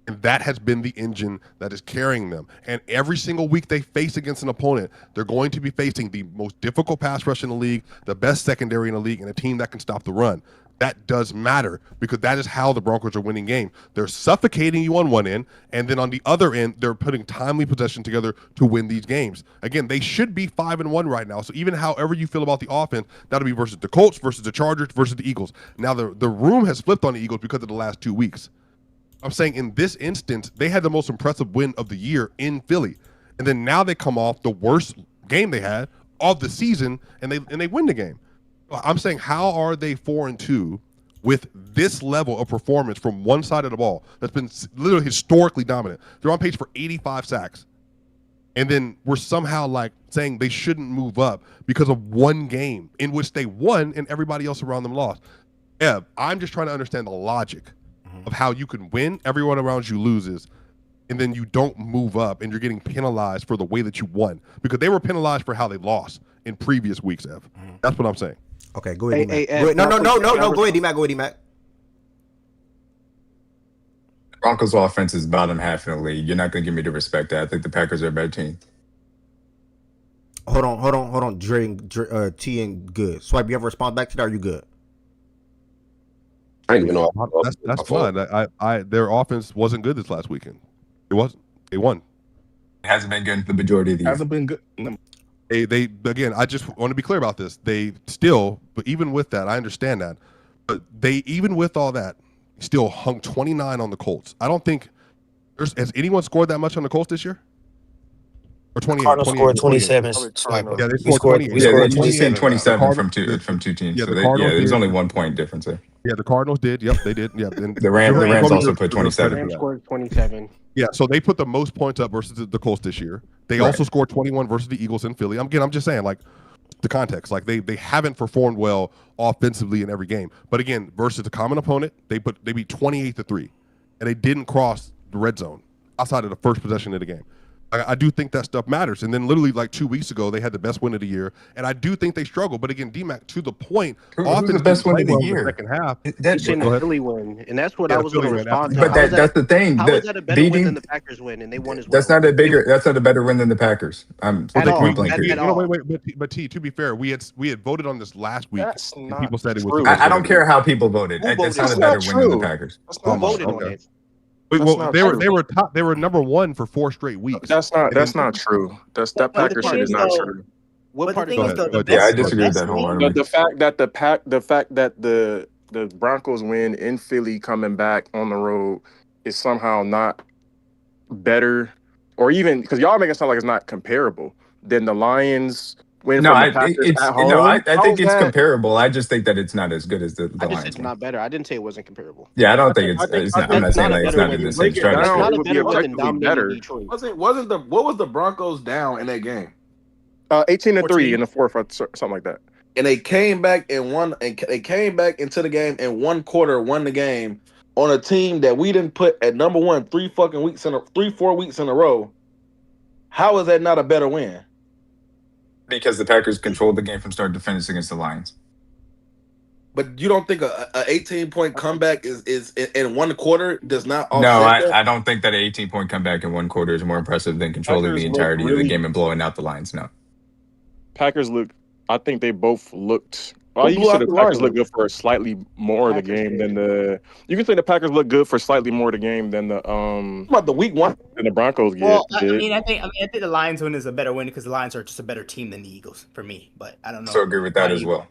And that has been the engine that is carrying them. And every single week they face against an opponent, they're going to be facing the most difficult pass rush in the league, the best secondary in the league, and a team that can stop the run. That does matter because that is how the Broncos are winning games. They're suffocating you on one end, and then on the other end, they're putting timely possession together to win these games. Again, they should be 5-1 right now. So even however you feel about the offense, that'll be versus the Colts, versus the Chargers, versus the Eagles. Now the room has flipped on the Eagles because of the last 2 weeks. I'm saying in this instance, they had the most impressive win of the year in Philly. And then now they come off the worst game they had of the season and they win the game. I'm saying, how are they 4-2 with this level of performance from one side of the ball that's been literally historically dominant? They're on pace for 85 sacks. And then we're somehow like saying they shouldn't move up because of one game in which they won and everybody else around them lost. Ev, I'm just trying to understand the logic of how you can win, everyone around you loses, and then you don't move up and you're getting penalized for the way that you won. Because they were penalized for how they lost in previous weeks, Ev. That's what I'm saying. Okay, go ahead, D-Mac. No, go ahead, D-Mac. Broncos offense is bottom half in the league. You're not going to give me the respect that I think the Packers are a better team. Hold on. Dre, T and good. Swipe, you ever respond back to that? Or are you good? I didn't even know. That's fine. Their offense wasn't good this last weekend. It wasn't. They won. It hasn't been good the majority of the year. Hasn't been good. They again. I just want to be clear about this. They still, but even with that, I understand that. But they, even with all that, still hung 29 on the Colts. I don't think has anyone scored that much on the Colts this year. or 28. Cardinals 28, scored 28. 27. Probably Sniper. Cardinals. Yeah, they We scored scored. 28. We Yeah, scored you just saying 27. 27 Cardinals, from two teams. yeah, So the they, Cardinals there's did. only 1 point difference there. Yeah, the Cardinals did. Yep, they did. Yeah, and The you're right. Rams Totally also put deserve credit 27. for Rams that. scored 27. Yeah, so they put the most points up versus the Colts this year. They Right. also scored 21 versus the Eagles in Philly. I'm just saying, like, the context. Like, they haven't performed well offensively in every game. But again, versus the common opponent, they beat 28-3, and they didn't cross the red zone outside of the first possession of the game. I do think that stuff matters. And then literally like 2 weeks ago, they had the best win of the year. And I do think they struggle. But again, DMAC, to the point, Who's offense the best didn't win play of the well in year? the second half. He's saying the Philly win, and that's what I the was going to Philly win. respond to. But that's the thing. How is that a better win than the Packers win, and they won as well? That's not a better win than the Packers. I'm At all. point blank. But T, to be fair, we had voted on this last week. That's and not people said it was. true. I don't care how people voted. Who voted? It's not a That's better not win than the true. Packers. That's Who not voted true. on it? Well, not they true. were top. They were number one for 4 straight weeks. That's not true. That But the Packers thing shit is, is not though, true. What But part the of thing is, though, the Yeah, I best, disagree with that the best win, wholeheartedly. The fact that the Broncos win in Philly coming back on the road is somehow not better, or even because y'all make it sound like it's not comparable than the Lions win No, from the Packers at home. I How think is it's that? comparable. I just think that it's not as good as the I just said Lions it's one. not better. I didn't say it wasn't comparable. Yeah, I don't I think think it's not. I'm not That's saying not a like it's better not in win. the same Break it down. That's stratosphere. not It a would be better win than objectively dominating better. Detroit. What was the Broncos down in that game? 18-3 in the fourth or something like that. And they came back and won. And they came back into the game in one quarter, won the game on a team that we didn't put at number one 4 weeks in a row. How is that not a better win? Because the Packers controlled the game from start to finish against the Lions. But you don't think a 18-point comeback is in one quarter does not offset No, that? I don't think that an 18-point comeback in one quarter is more impressive than controlling Packers the look entirety of the really. game and blowing out the Lions. No. Packers look. I think they both looked. Well, Who you blew said out the the Packers Lions? look good for slightly more of the Packers game did. than the. You can say the Packers look good for slightly more of the game than the About the week one. than the Broncos well, did. I think the Lions win is a better win because the Lions are just a better team than the Eagles for me. But I don't know. So agree with that as well.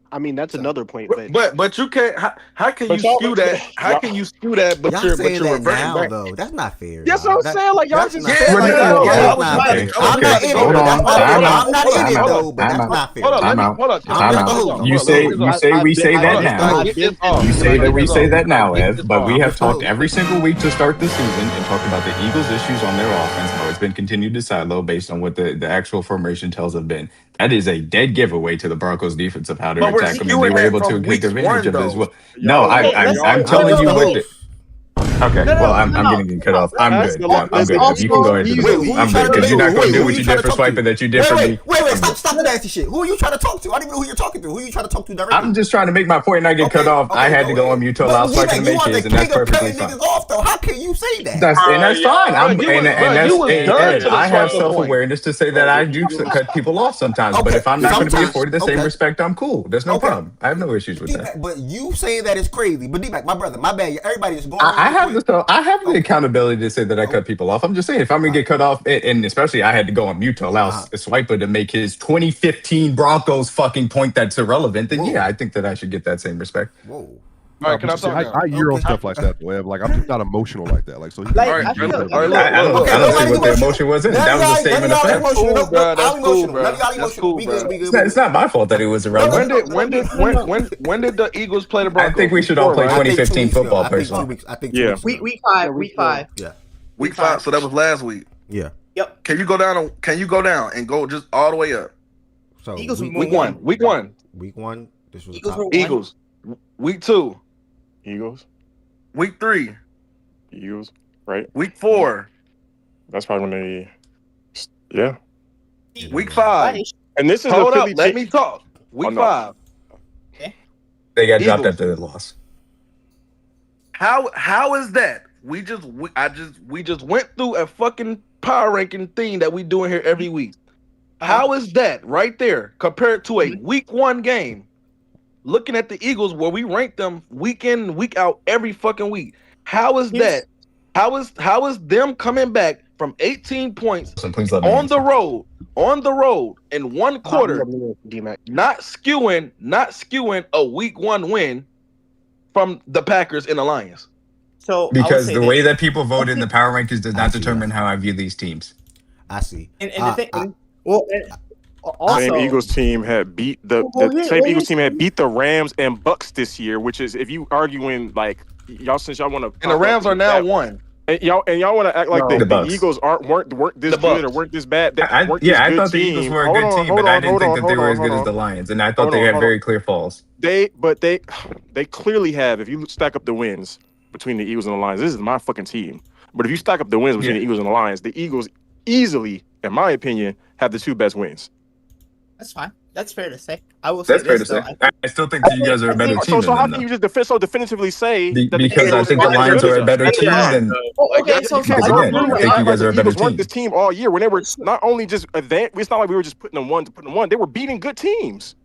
I mean, that's another point, but But you can't. How can you But y'all- skew that? How can you skew that? But Y'all you're saying that reverting now back. though. That's not fair. That's dog. what I'm saying. Like y'all That's just not Yeah, fair. like, no, yeah, That's I was not right. fair. I'm not in it. Hold That's on. not fair. Time out. I'm not in it Time out. though, but Time that's out. not fair. Hold on, Time let me out. hold on. I'm Time not the out. host. You say we say that now. You say that we say that now, Ev, but we have talked every single week to start the season and talked about the Eagles' issues on their offense, how it's been continued to silo based on what the actual formation tells have been. That is a dead giveaway to the Broncos' defense of how to But we're attack them, and they skewing were that able to from take week advantage one, of it as though. well. No, I'm telling you what. Okay, well, I'm getting cut off. I'm good. I'm good. Ev. You can go ahead. I'm good because you're not going to do what you did for swiping that you did for me. Wait, stop the nasty shit. Who are you trying to talk to? I don't even know who you're talking to. Who are you trying to talk to directly? I'm just trying to make my point and not get cut off. I had to go on mute to allow swiping to make his, and that's perfectly fine. Off though. How can you say that? That's fine. done to the I have swiping point. self-awareness to say that I do cut people off sometimes. But if I'm not going to be afforded the same respect, I'm cool. There's no problem. I have no issues with that. But you saying that is crazy. But D-Mac, my brother, my bad. Everybody is going. I have the accountability to say that I cut people off. I'm just saying if I'm gonna get cut off, and especially I had to go on mute to allow Swiper to make his 2015 Broncos fucking point that's irrelevant, then yeah, I think that I should get that same respect. Whoa. All right, can I talk now? I Euro stuff like that, Web. Like I'm just not emotional like that. Like so. All right, I don't see what the emotion was in. That was a statement of fact. That's cool, bro. It's not my fault that it was irrelevant. When did the Eagles play the Broncos? I think we should all play 2015 football, personally. I think Yeah. Week five. Yeah. Week 5. So that was last week. Yeah. Yep. Can you go down and go just all the way up? So Eagles Week 1. Week 1. Week 1. This was Eagles the top. were one. Eagles. Week 2. Eagles. Week 3. Eagles. Right. Week 4. That's probably when they. Yeah. Week 5. And this is Hold a up. Philly Let team. me talk. Week Oh, no. 5. They got dropped Eagles. after the loss. How is that? We just went through a fucking power ranking thing that we doing here every week. How is that right there compared to a week 1 game? Looking at the Eagles where we rank them week in, week out, every fucking week. How is that? How is them coming back from 18 points on the road in one quarter, not skewing a week 1 win from the Packers and the Lions? So because the way that people vote in the power rankings does not determine how I view these teams. I see. And the thing, also, same Eagles team had beat the Eagles team had beat the Rams and Bucks this year, which is if you arguing like y'all since y'all want to And the Rams are now one. And y'all want to act like the Eagles weren't this good or weren't this bad. I thought the Eagles were a good team, but I didn't think that they were as good as the Lions, and I thought they had very clear falls. They clearly have. If you stack up the wins between the Eagles and the Lions, this is my fucking team. But if you stack up the wins between the Eagles and the Lions, the Eagles easily, in my opinion, have the two best wins. That's fine. That's fair to say. I will say That's fair to say. I still think you guys are a better team. So how can you just definitively say that because I think the Lions are a better team than. Okay, so again, I think you guys are a better team. This team all year when they were not only just advanced. It's not like we were just putting them one to put them one. They were beating good teams.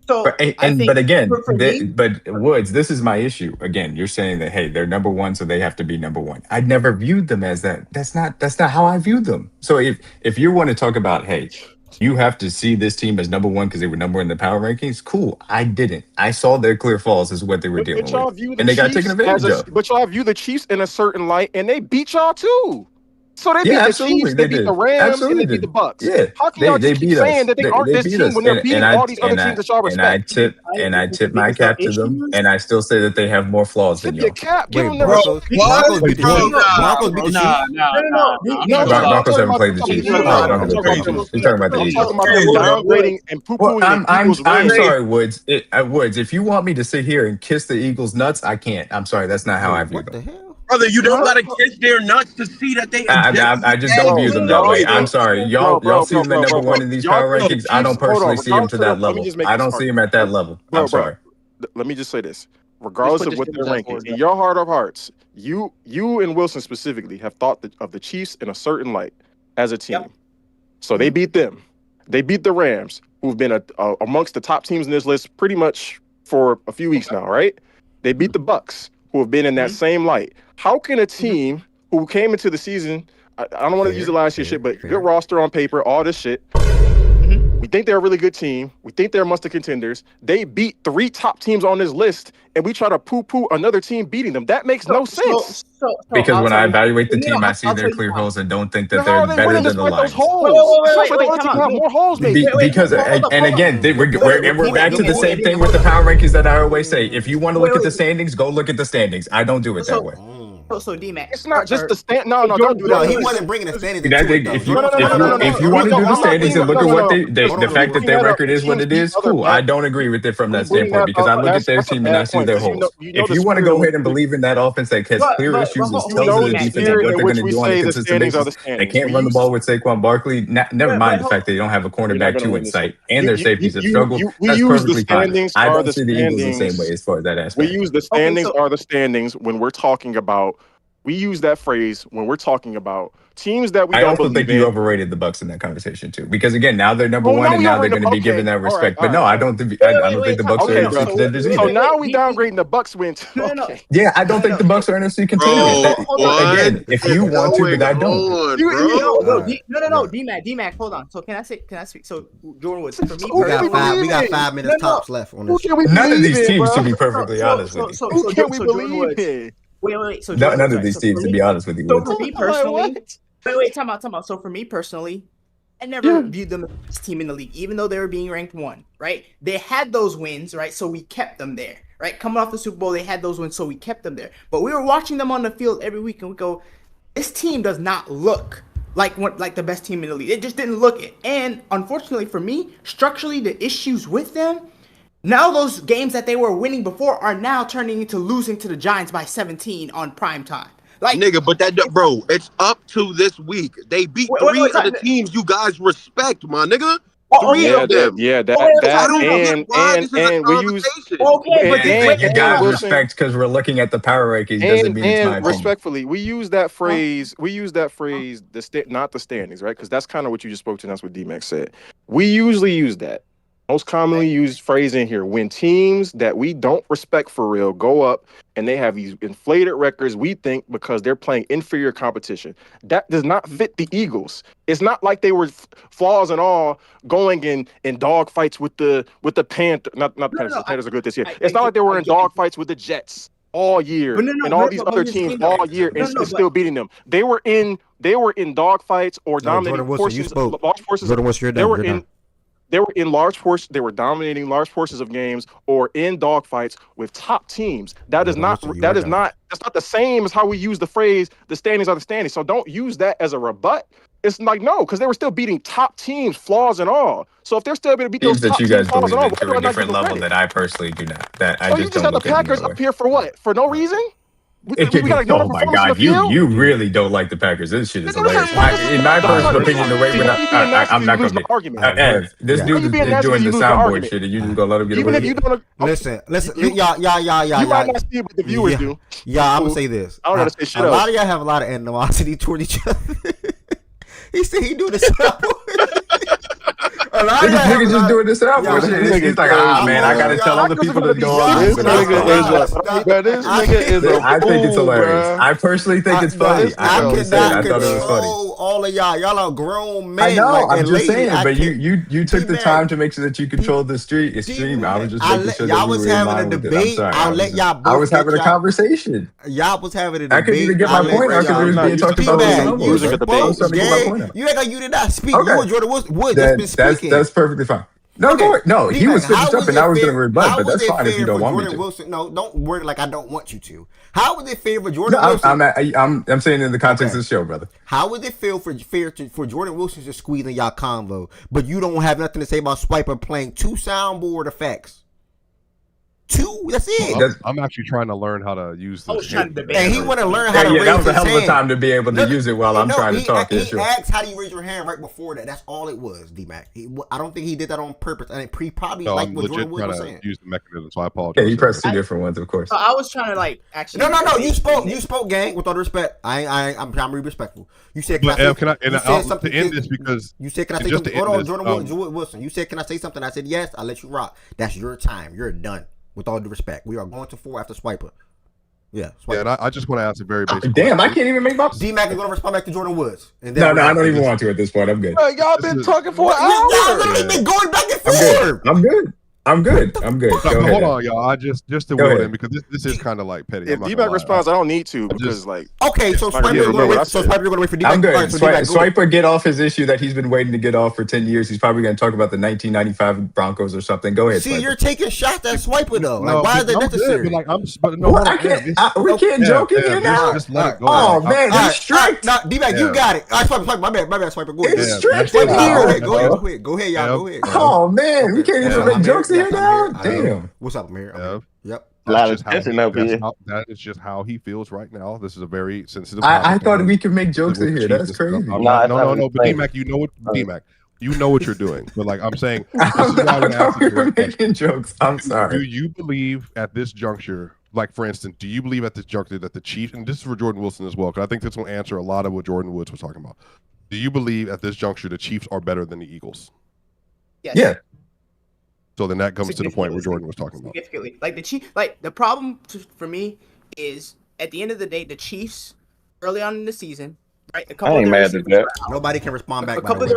So, but Woods, this is my issue. Again, you're saying that hey, they're number one, so they have to be number one. I never viewed them as that. That's not how I viewed them. So if you want to talk about hey, you have to see this team as number one because they were number one in the power rankings. Cool. I didn't. I saw their clear falls as what they were dealing with, and they got taken advantage of. But y'all view the Chiefs in a certain light, and they beat y'all too. So they beat the Chiefs, they beat the Rams, and they beat the Bucks. Yeah, how can y'all just keep saying that they aren't this team when they're beating all these other teams that y'all respect? And I tip my cap to them, and I still say that they have more flaws than y'all. Broncos beat the Chiefs. Broncos beat the Chiefs. Broncos haven't played the Chiefs. You're talking about the Eagles. Downgrading and poo-pooing I'm sorry, Woods. Woods, if you want me to sit here and kiss the Eagles' nuts, I can't. I'm sorry, that's not how I view them. Brother, you don't gotta kiss their nuts to see that they. I just don't view them that way. I'm sorry, y'all see them at number one in these power rankings. I don't personally see them to that level. I don't see them at that level. I'm sorry. Let me just say this: regardless of what their rankings, in your heart of hearts, you and Wilson specifically have thought of the Chiefs in a certain light as a team. So they beat them. They beat the Rams, who've been amongst the top teams in this list pretty much for a few weeks now, right? They beat the Bucks, who have been in that same light. How can a team who came into the season, I don't want to use the last year shit, but good roster on paper, all this shit. We think they're a really good team. We think they're amongst the contenders. They beat 3 top teams on this list, and we try to poo-poo another team beating them. That makes no sense. Because when I evaluate the team, I see their clear holes and don't think that they're better than the Lions. More holes, maybe. Because and again, we're back to the same thing with the power rankings that I always say. If you want to look at the standings, go look at the standings. I don't do it that way. So D-Mac, it's not just the stand. No, don't do that. He wasn't bringing the standings. If you want to do the standings and look at what the fact that their record is what it is, cool. I don't agree with it from that standpoint because I look at their team and I see their holes. If you want to go ahead and believe in that offense that has clear issues and tells the defense what they're going to do on a consistent basis, they can't run the ball with Saquon Barkley. Never mind the fact that they don't have a cornerback 2 in sight and their safeties have struggled. That's perfectly fine. I don't see the Eagles the same way as far as that aspect. We use the standings are the standings when we're talking about. We use that phrase when we're talking about teams that we don't believe in. I also think you overrated the Bucks in that conversation too, because again, now they're number one, and now they're going to be given that respect. But no, I don't think the Bucks are NFC contenders either. So now we downgrading the Bucks win. Yeah, I don't think the Bucks are NFC contenders. Again, if you want to, but I don't. No, D-Mac, hold on. So can I speak? So Jordan Woods, for me, we got 5 minutes tops left on this. None of these teams, to be perfectly honest with you. Who can we believe in? Wait. So none of these teams, to be honest with you. So for me personally, time out. So for me personally, I never viewed them as the best team in the league, even though they were being ranked 1. Right? They had those wins, right? So we kept them there. Right? Coming off the Super Bowl, they had those wins, so we kept them there. But we were watching them on the field every week, and we go, this team does not look like the best team in the league. It just didn't look it. And unfortunately for me, structurally, the issues with them. Now those games that they were winning before are now turning into losing to the Giants by 17 on prime time. Like nigga, but bro, it's up to this week. They beat 3 of the teams you guys respect, my nigga. 3 of them. Yeah, that and we use you guys respect because we're looking at the power rankings doesn't mean it's my respectfully, we use that phrase. Not the standings, right? Because that's kind of what you just spoke to. And that's what D-Mac said. We usually use that. Most commonly used phrase in here, when teams that we don't respect for real go up and they have these inflated records, we think because they're playing inferior competition. That does not fit the Eagles. It's not like they were flaws and all going in dog fights with the Panthers. Not the Panthers. The Panthers are good this year. It's not like they were in dog fights with the Jets all year and all these other teams all year and still beating them. They were in they were in dogfights or No, dominating Jordan Wilson, you portions, spoke. large portions. Jordan Wilson, you're They done. were You're in. done. They were in large portions. They were dominating large portions of games or in dogfights with top teams. That is Jordan not. Wilson, you That are is done. not. That's not the same as how we use the phrase "the standings are the standings." So don't use that as a rebut. It's like no, because they were still beating top teams, flaws and all. So if they're still able to beat those Teams that top you teams, guys flaws and believe all, in why to do a I not give different them level credit? that I personally do not. That I So you just just don't have the look at them Packers that way. up here for what? For no reason? We gotta ignore the Oh my performance on the God, you field. really don't like the Packers. This shit is No, listen, hilarious. In my personal opinion, the way See, we're now not, you being nasty I'm because not you lose gonna the get. argument. Ev, this Now dude you being is nasty doing because the you lose the soundboard argument. shit, and you just gonna let him get Even away if with you it. don't, Listen, you y'all. might not see it, but the viewers do. Yeah, I'm Cool. gonna say this. I don't gotta say shit a else. lot of y'all have a lot of animosity toward each other. He said he doing the soundboard. A lot of y'all have Niggas a just lot doing the of- soundboard Yeah, shit. listen, He's like, man, I gotta tell other people to go on. This nigga is a I think it's fool, hilarious. bruh. I personally think it's funny. I I'm just saying, I cannot thought it was funny. control all of y'all. Y'all are grown men. I know. Like, I'm and just ladies. saying, but can't- you took the D-Mac. time to make sure that you controlled the stream. I was just making sure that y'all we was were in having line a with it. I'm debate. sorry. I'll let y'all both I was having a get y'all- conversation. Y'all was having a I couldn't debate. even get my point out because it was being talked about on the soundboard. using a bro. I was debate. trying to get my point out. You act like you did not speak. Okay. You and Jordan Woods just been speaking. That's perfectly fine. No, go ahead. No, he was finished up, and I was going to rebut, but that's fine if you don't want me to. Wilson, no, don't word like I don't want you to. How would it feel for Jordan No, Wilson? I'm saying in the context of the show, brother. How would it feel for Jordan Wilson to squeeze in y'all convo, but you don't have nothing to say about Swiper playing 2 soundboard effects? 2, that's it. Well, I'm actually trying to learn how to use this. I was trying to debate. And he want to learn how to raise that was a his hell of a hand. time to be able to use it while I'm trying to talk. He Sure. asked, "How do you raise your hand?" Right before that. That's all it was, D-Mac. I don't think he did that on purpose. And he probably No, like I'm what legit Jordan Woods trying was to saying. use the mechanism, so I apologize. Yeah, he pressed 2 different ones, of course. So I was trying to like actually. No. You spoke, gang. With all the respect, I'm trying to be respectful. You said, But "Can I Ev, say?" can I? And you I'll, said something. to end this because You said, "Can I say just to something?" Hold end on, this, Jordan Wilson. You said, "Can I say something?" I said, "Yes." I let you rock. That's your time. You're done. With all due respect, we are going to 4 after Swiper. Yeah, Swiper. Yeah, and I just want to ask a very basic Damn, I question. can't even make my. D-Mac is going to respond back to Jordan Woods. And then No, I don't even want to at this point. I'm good. Y'all been talking for an Y'all hour. literally been going back and I'm forth. I'm good. Go But ahead. hold on, y'all. I just to Go wheel ahead. in because this is kind of like petty. If I'm not D-Mac gonna lie. responds, I don't need to just- because like. Okay, so It's not gonna Swiper remember going what to I wait. So said. Swiper going to wait for D-Mac. I'm good. All right, so D-Mac, go ahead. Swiper get off his issue that he's been waiting to get off for 10 years. He's probably going to talk about the 1995 Broncos or something. Go ahead. See, Swiper. you're taking shots at Swiper though. No, Like, why is but that I'm good, necessary? but like no, What? hold on, Ev, We can't joke in here now. Just let it go. Oh Like, man, All he's right, strict. No, D-Mac, you Yeah. got it. All right, Swiper, my bad, Swiper. Go ahead. It's Yeah, strict that's in just Go how- here. ahead, go ahead, y'all. Go ahead. Oh man, we can't even Yeah, make I'm jokes here. in here Yes, now. I'm here. Damn. What's up, I'm here. Ev, Yep. A lot That's of just how tension up here. that is just how he feels right now. This is a very sensitive. I topic, thought and we could make jokes with in the here. Chiefs That's and stuff. crazy. I'm Nah, not- it's no, not but insane. D-Mac, you know what you're doing. But like I'm saying, this is I why I would ask thought we you were direct question. making jokes. I'm Do sorry. you believe at this juncture, like for instance, do you believe at this juncture that the Chiefs, and this is for Jordan Wilson as well, because I think this will answer a lot of what Jordan Woods was talking about. Do you believe at this juncture the Chiefs are better than the Eagles? Yes. Yeah. So then that comes to the point where Jordan was talking about. Significantly. Like the problem for me is at the end of the day, the Chiefs early on in the season, right? I ain't mad at that. Nobody can respond back. A couple of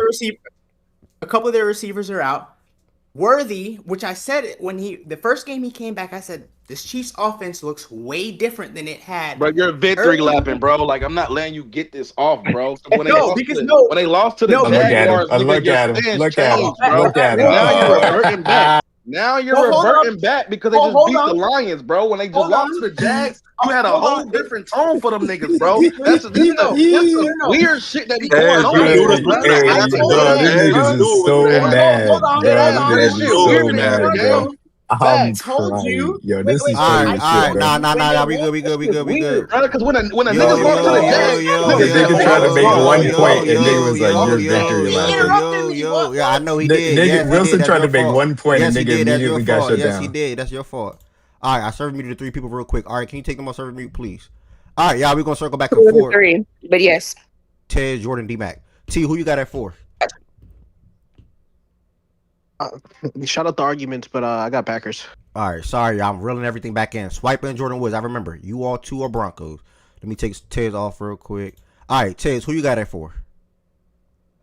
their receivers are out. Worthy, which I said when the first game he came back, I said this Chiefs offense looks way different than it had. Bro, you're victory lapping, bro. Like I'm not letting you get this off, bro. When they lost to the Jaguars, Look at him. Look at him. Now you're reverting back. Now you're reverting back because they just beat the Lions, bro. When they just lost to the Jags, you had a whole different tone for them niggas, bro. That's the weird shit that be going on. Niggas is so mad, bro. Niggas is so mad, bro. I'm crying. Yo, this is funny shit, bro. Nah. We good. Because when a nigga lost to the Jags, Nigga tried to make 1 point and nigga was like, "You're victory lap." Yeah, I know he did. Nigga, Yes, he Wilson did. tried to That's your make fault. 1 point Yes, and he nigga did. That's your immediately got fault. shut Yes, down. he did. That's your fault. All right, I served me to the 3 people real quick. All right, can you take them on serving mute, please? All right, y'all, we're gonna circle back 2 and of the forth. 3, but yes. Ted, Jordan, D-Mac. T, who you got at 4? Shout out the arguments, but I got Packers. All right, sorry, I'm reeling everything back in. Swiper and Jordan Woods. I remember you all 2 are Broncos. Let me take Tez off real quick. All right, Tez, who you got at 4?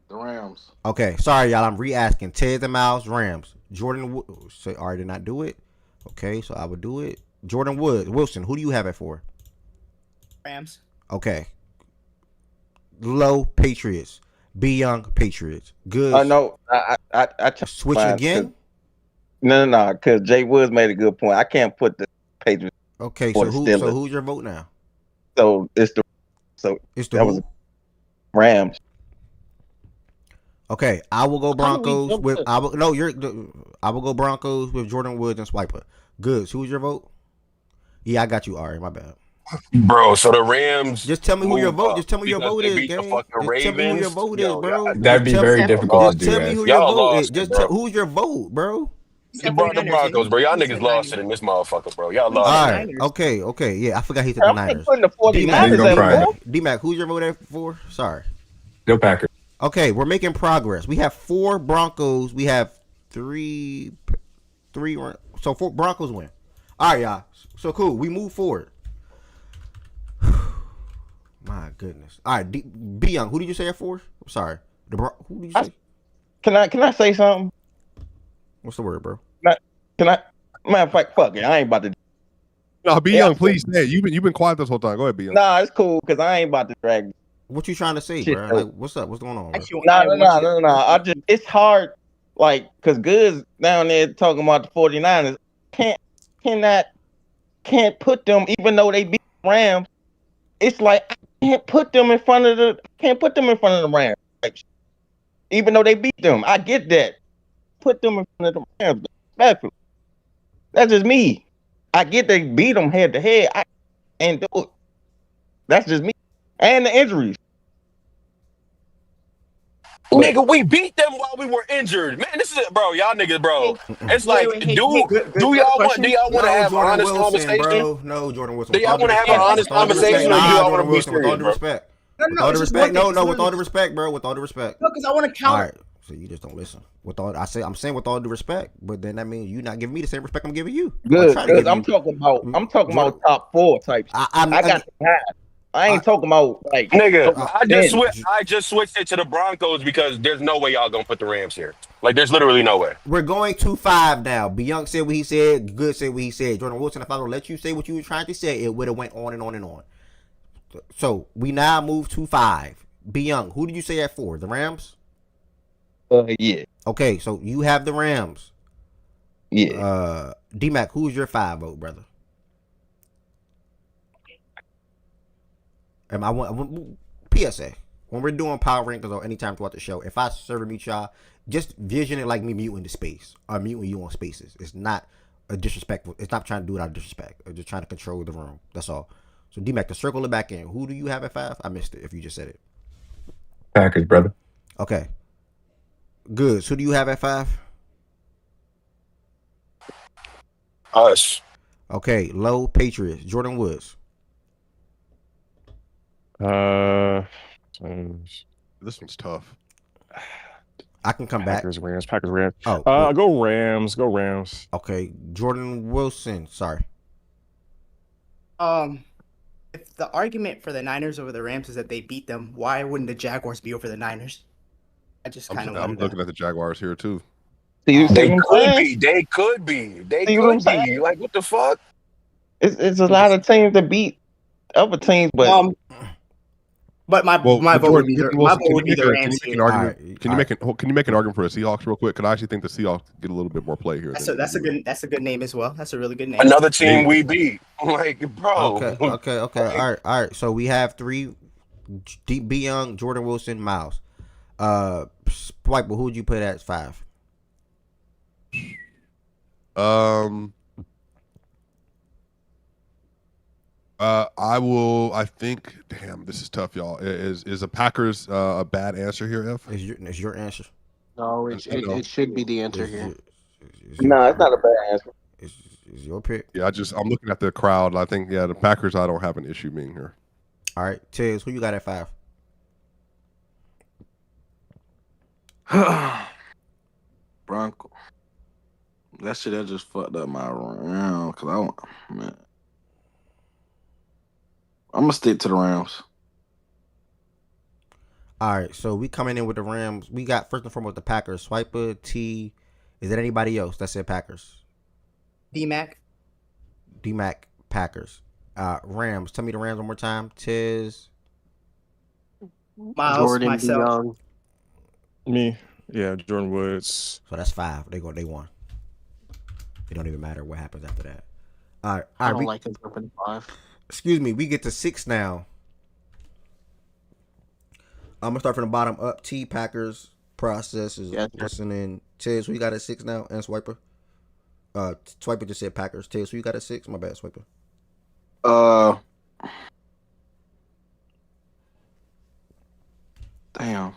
The Rams. Okay, sorry, y'all. I'm re-asking. Tez and Miles, Rams. Jordan Woods. Say, all right, did not do it. Okay, so I would do it. Jordan Woods. Wilson, who do you have at 4? Rams. Okay. Low Patriots. B Young Patriots. Good. No, I Switch again. No, because Jay Woods made a good point. I can't put the Patriots. Okay, or so the who? Steelers. So who's your vote now? So it's the that was Rams. Okay, I will go Broncos jump with. to- I will no. I will go Broncos with Jordan Woods and Swiper. Good. So who's your vote? Yeah, I got you. All right, my bad. Bro, so the Rams. Just tell me who your moved vote. up Just tell me your because vote they is, beat the gang. fucking Just tell me who your Ravens. vote is, Yo, bro. That'd be very difficult to Just do tell me that. who your Y'all vote is. lost it, bro. Who's your vote, bro? He brought the Broncos, bro. Y'all niggas lost it in this motherfucker, bro. Y'all All lost right. it. Okay. Yeah, I forgot he said the I'm Niners. putting the 49ers at 4. D-Mac, who's your vote at 4? Sorry. Go Packers. Okay, we're making progress. We have 4 Broncos. We have 3. So 4 Broncos win. All right, y'all. So cool. We move forward. My goodness. All right, B Young. Who did you say at 4? I'm sorry. Who did you say? Can I say something? What's the word, bro? Can I? Matter of fact, fuck it. I ain't about to. No, be young, please. Say it. You've been quiet this whole time. Go ahead, be young. Nah, it's cool because I ain't about to drag. What you trying to say, Shit, bro? though. Like, what's up? What's going on? Bro? No. I just it's hard, like, cause Goods down there talking about the 49ers can't put them, even though they beat the Rams. It's like I can't put them in front of the Rams. Like, even though they beat them, I get that. Put them in front of the Rams. Respectfully. That's just me. I get they beat them head to head. I ain't do it. That's just me. And the injuries. Nigga, we beat them while we were injured. Man, this is it, bro. Y'all niggas, bro. It's like, do y'all want to have an honest conversation? Bro. No, Jordan Wilson. Do y'all want to have an honest conversation, or do y'all want to be with all serious, due bro? respect? No, With all due it's just respect. one thing. No, It's with all literally- due respect, bro. With all due respect. No, because I want to All counter. right. So you just don't listen. I'm saying with all due respect, but then that means you not giving me the same respect I'm giving you. Good. I'm talking about top 4 types. I got the high. I ain't talking about like Nigga, top I just switched it to the Broncos because there's no way y'all gonna put the Rams here. Like, there's literally no way. We're going 2-5 now. Young said what he said. Good said what he said. Jordan Wilson, if I would let you say what you were trying to say, it would have went on and on and on. So we now move 2-5. Young, who did you say at 4? The Rams? Yeah. Okay, so you have the Rams. Yeah. D-Mac, who's your 5 vote, brother? I want PSA. When we're doing power rankings or anytime throughout the show, if I serve a mute y'all, just vision it like me muting the space or muting you on spaces. It's not a disrespectful. It's not trying to do it out of disrespect. I'm just trying to control the room. That's all. So D-Mac, to circle it back in, who do you have at 5? I missed it if you just said it. Packers, brother. Okay. Good. So who do you have at 5? Us. Okay. Low Patriots. Jordan Woods. This one's tough. I can come back. Packers, Rams. Oh, go Rams. Okay. Jordan Wilson. Sorry. If the argument for the Niners over the Rams is that they beat them, why wouldn't the Jaguars be over the Niners? I just kind of I'm looking at the Jaguars here too. They could be. Like, what the fuck? It's a lot of teams that beat other teams, but but my vote would be the Rams here. Can you make an argument for the Seahawks real quick? Because I actually think the Seahawks get a little bit more play here. That's a good name as well. That's a really good name. Another team we beat. Like, bro. Okay. All right. So we have 3: B Young, Jordan Wilson, Miles. Swipe, who would you put at 5? I think. Damn, this is tough, y'all. Is the Packers a bad answer here? F. Is your answer? No, it should be the answer here. No, it's not a bad answer. Is your pick? Yeah, I'm looking at the crowd. I think the Packers. I don't have an issue being here. All right, Tiz, who you got at 5? Bronco. That shit that just fucked up my round because I'm gonna stick to the Rams. All right, so we coming in with the Rams. We got first and foremost the Packers. Swiper, T. Is there anybody else that said Packers? D-Mac, Packers. Rams. Tell me the Rams one more time. Tiz. Miles, Jordan, myself. DeYoung. Me, yeah, Jordan Woods. So that's 5. They won. It don't even matter what happens after that. All right. I don't like him jumping 5. Excuse me. We get to 6 now. I'm gonna start from the bottom up. T Packers process is listening. Tiz, who you got at 6 now? And Swiper. Swiper just said Packers. Tiz, who you got at 6? My bad, Swiper. Damn.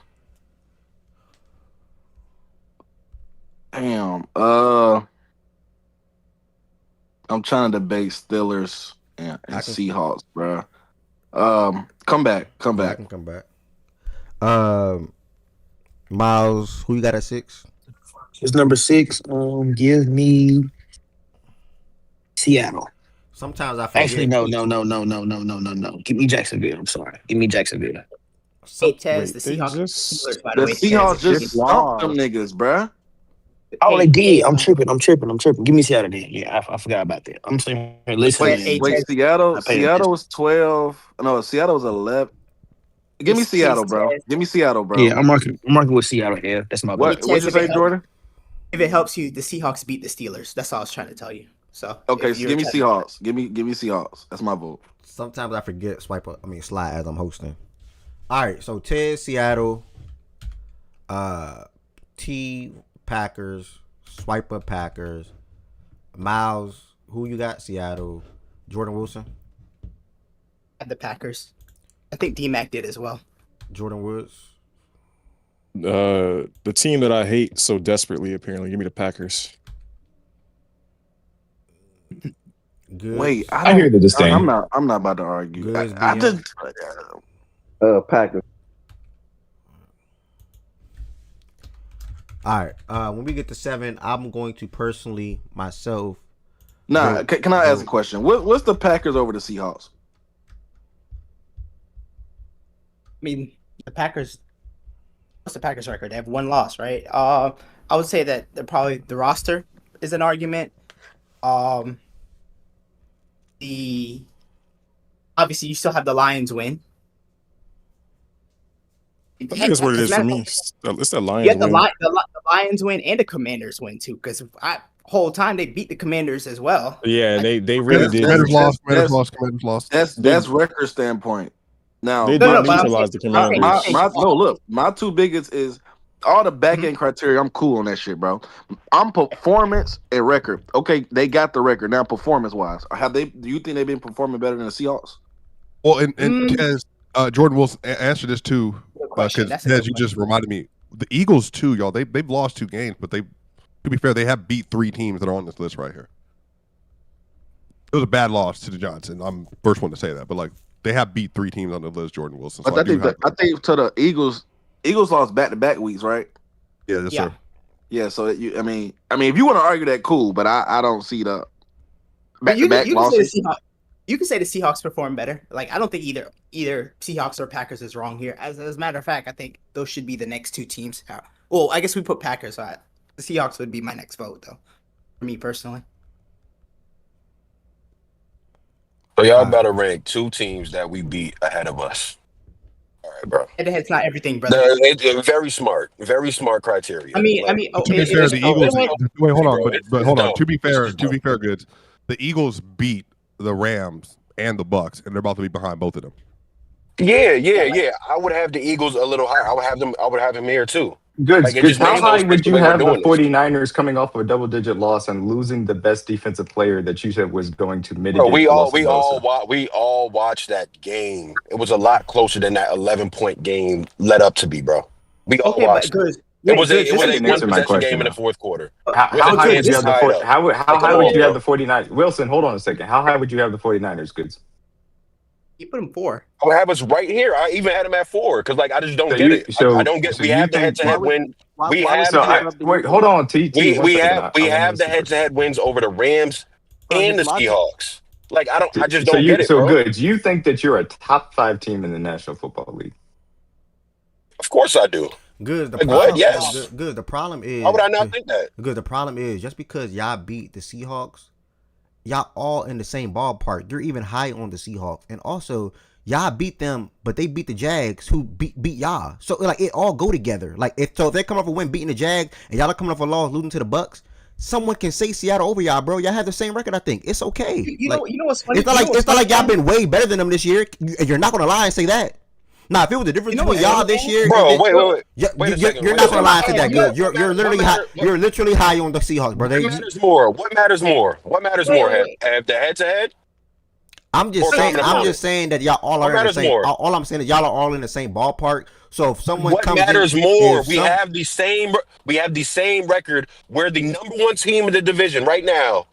I'm trying to debate Steelers and Seahawks, bro. Come back. I can come back. Miles, who you got at 6? It's number 6. Give me Seattle. Sometimes I forget. Actually, no. Give me Jacksonville. I'm sorry. Give me Jacksonville. Hey, Tez, the Seahawks. By the way, Seahawks just stomped them niggas, bruh. Oh, they did. I'm tripping. Give me Seattle then. Yeah, I forgot about that. I'm saying, listen. Wait, Seattle was 12. No, Seattle was 11. Give me Seattle, bro. Yeah, I'm marking with Seattle. Yeah, that's my what. What'd you say, Jordan? If it helps you, the Seahawks beat the Steelers. That's all I was trying to tell you. So okay, so give me Seahawks. Give me Seahawks. That's my vote. Sometimes I forget slide as I'm hosting. All right, so Ted Seattle, T Packers, Swiper Packers, Miles. Who you got? Seattle. Jordan Wilson. The Packers. I think D-Mac did as well. Jordan Woods. The team that I hate so desperately, apparently. Give me the Packers. Good. Wait, I hear the disdain. I'm not about to argue. Good. Packers. All right. When we get to 7, I'm going to personally myself. Nah, can I ask a question? What's the Packers over the Seahawks? I mean, the Packers. What's the Packers' record? They have 1 loss, right? I would say that probably the roster is an argument. Obviously you still have the Lions win. I think that's what it is for me. It's the Lions win. The Lions win and the Commanders win too, because whole time they beat the Commanders as well. Yeah, they really did. Commanders lost. That's record standpoint. Now they did neutralize the Commanders. My 2 biggest is all the back end criteria. I'm cool on that shit, bro. I'm performance and record. Okay, they got the record now. Performance wise, do you think they've been performing better than the Seahawks? Well, and as Jordan will answer this too, because as you just reminded me, the Eagles too, y'all. They've lost 2 games, but to be fair, they have beat 3 teams that are on this list right here. It was a bad loss to the Giants, and I'm first one to say that, but they have beat 3 teams on the list. Jordan Wilson. So I think to the Eagles lost back-to-back weeks, right? Yeah, yes, sir. Yeah, so I mean, if you want to argue that, cool, but I don't see the back-to-back losses. You can say the Seahawks perform better. I don't think either Seahawks or Packers is wrong here. As a matter of fact, I think those should be the next 2 teams. Well, I guess we put Packers. So the Seahawks would be my next vote, though, for me personally. So y'all better rank 2 teams that we beat ahead of us. All right, bro. It's not everything, brother. Very smart criteria. To be fair, the Eagles. Wait, hold on, but hold on. To be fair, Goods, the Eagles beat the Rams and the Bucks, and they're about to be behind both of them. Yeah. I would have the Eagles a little higher. I would have them here too. Good. How high would you have the 49ers coming off of a double-digit loss and losing the best defensive player that you said was going to mitigate? Bro, we all watched that game. It was a lot closer than that 11-point game led up to be, bro. We all watched it. It was a one-possession game in the fourth quarter. How high would you have the 49ers? Wilson, hold on a second. How high would you have the 49ers, Goods? You put them 4. I would have us right here. I even had them at 4 because I just don't get it. I don't get. We have the head-to-head win. Wait, hold on, T. We have the head-to-head wins over the Rams and the Seahawks. I just don't get it. So good. Do you think that you're a top 5 team in the National Football League? Of course I do. Good. Yes. Good. The problem is. Why would I not think that? Good. The problem is just because y'all beat the Seahawks, y'all all in the same ballpark. You're even high on the Seahawks, and also Y'all beat them, but they beat the Jags who beat y'all. So like it all go together. Like if they're coming off a win beating the Jag and y'all are coming off a loss losing to the Bucks, someone can say Seattle over y'all, bro. Y'all have the same record, I think. It's okay. You know what's funny? It's not like y'all been way better than them this year. You're not gonna lie and say that. Now, if it was the difference between y'all this year, bro, wait you're not gonna lie and say that good. You're literally high. You're literally high on the Seahawks, bro. What matters more? What matters more? What matters more? Have the head-to-head? I'm just saying that y'all all are in the same. All I'm saying is y'all are all in the same ballpark. So if someone what comes matters in, more? We have the same record. We're the number one team in the division right now,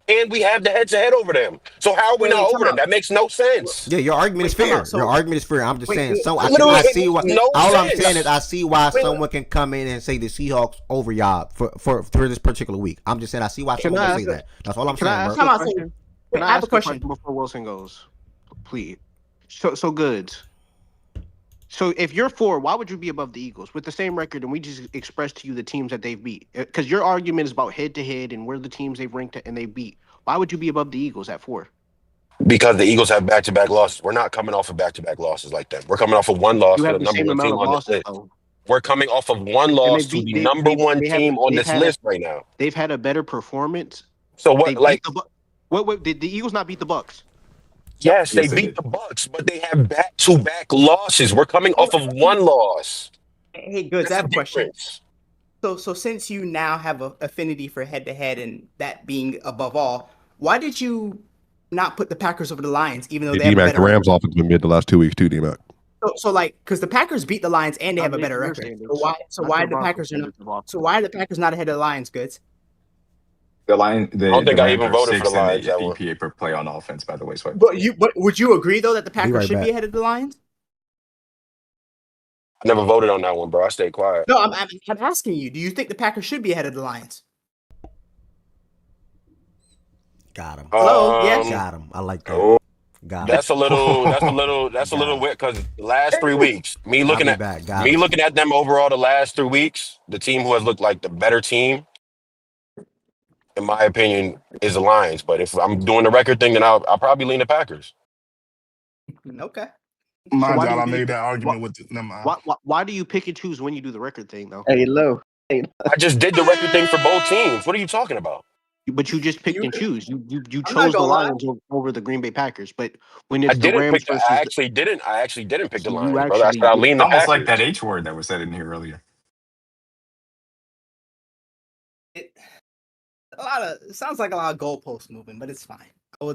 and we have the head-to-head over them. So how are we not over them? That makes no sense. Yeah, your argument is fair. Your argument is fair. I'm just saying. So I see why. No all sense. I'm saying is I see why someone can come in and say the Seahawks over y'all for this particular week. I'm just saying I see why someone can say that. That's all I'm saying, bro. Can I ask a question before Wilson goes? Please. So Goods. So if you're 4, why would you be above the Eagles with the same record? And we just expressed to you the teams that they've beat, because your argument is about head to head and where the teams they've ranked and they beat. Why would you be above the Eagles at 4? Because the Eagles have back-to-back losses. We're not coming off of back-to-back losses like that. We're coming off of one loss to the number one team on this list. We're coming off of one loss to the number one team on this list right now. They've had a better performance. So what? Like, what did the Eagles not beat the Bucks? Yes, they beat the Bucks, but they have back-to-back losses. We're coming off of one loss. Hey, Goods, I have a question. So since you now have an affinity for head-to-head and that being above all, why did you not put the Packers over the Lions, even though they have a better the Rams offense been mid the last 2 weeks too, D-Mac. So like, because the Packers beat the Lions and they have a better record. So why are the Packers not ahead of the Lions, Goods? The Lions. I don't think I even voted for the Lions. That EPA per play on offense, by the way. So but would you agree though that the Packers should be ahead of the Lions? I never voted on that one, bro. I stayed quiet. No, I'm asking you. Do you think the Packers should be ahead of the Lions? Got him. Hello. Yes. Got him. I like that. Got him. That's a little weird because the last 3 weeks, me looking at them overall, the last 3 weeks, the team who has looked like the better team, in my opinion, is the Lions. But if I'm doing the record thing, then I'll probably lean the Packers. Okay. My God, I made that argument with them. Why do you pick and choose when you do the record thing, though? Hey, Lou. I just did the record thing for both teams. What are you talking about? But you just picked and choose. You chose the Lions over the Green Bay Packers. But when it's the Rams versus I actually didn't pick the Lions, brother. I said I lean the almost Packers. like that H word that was said in here earlier. It sounds like a lot of goalpost moving, but it's fine. I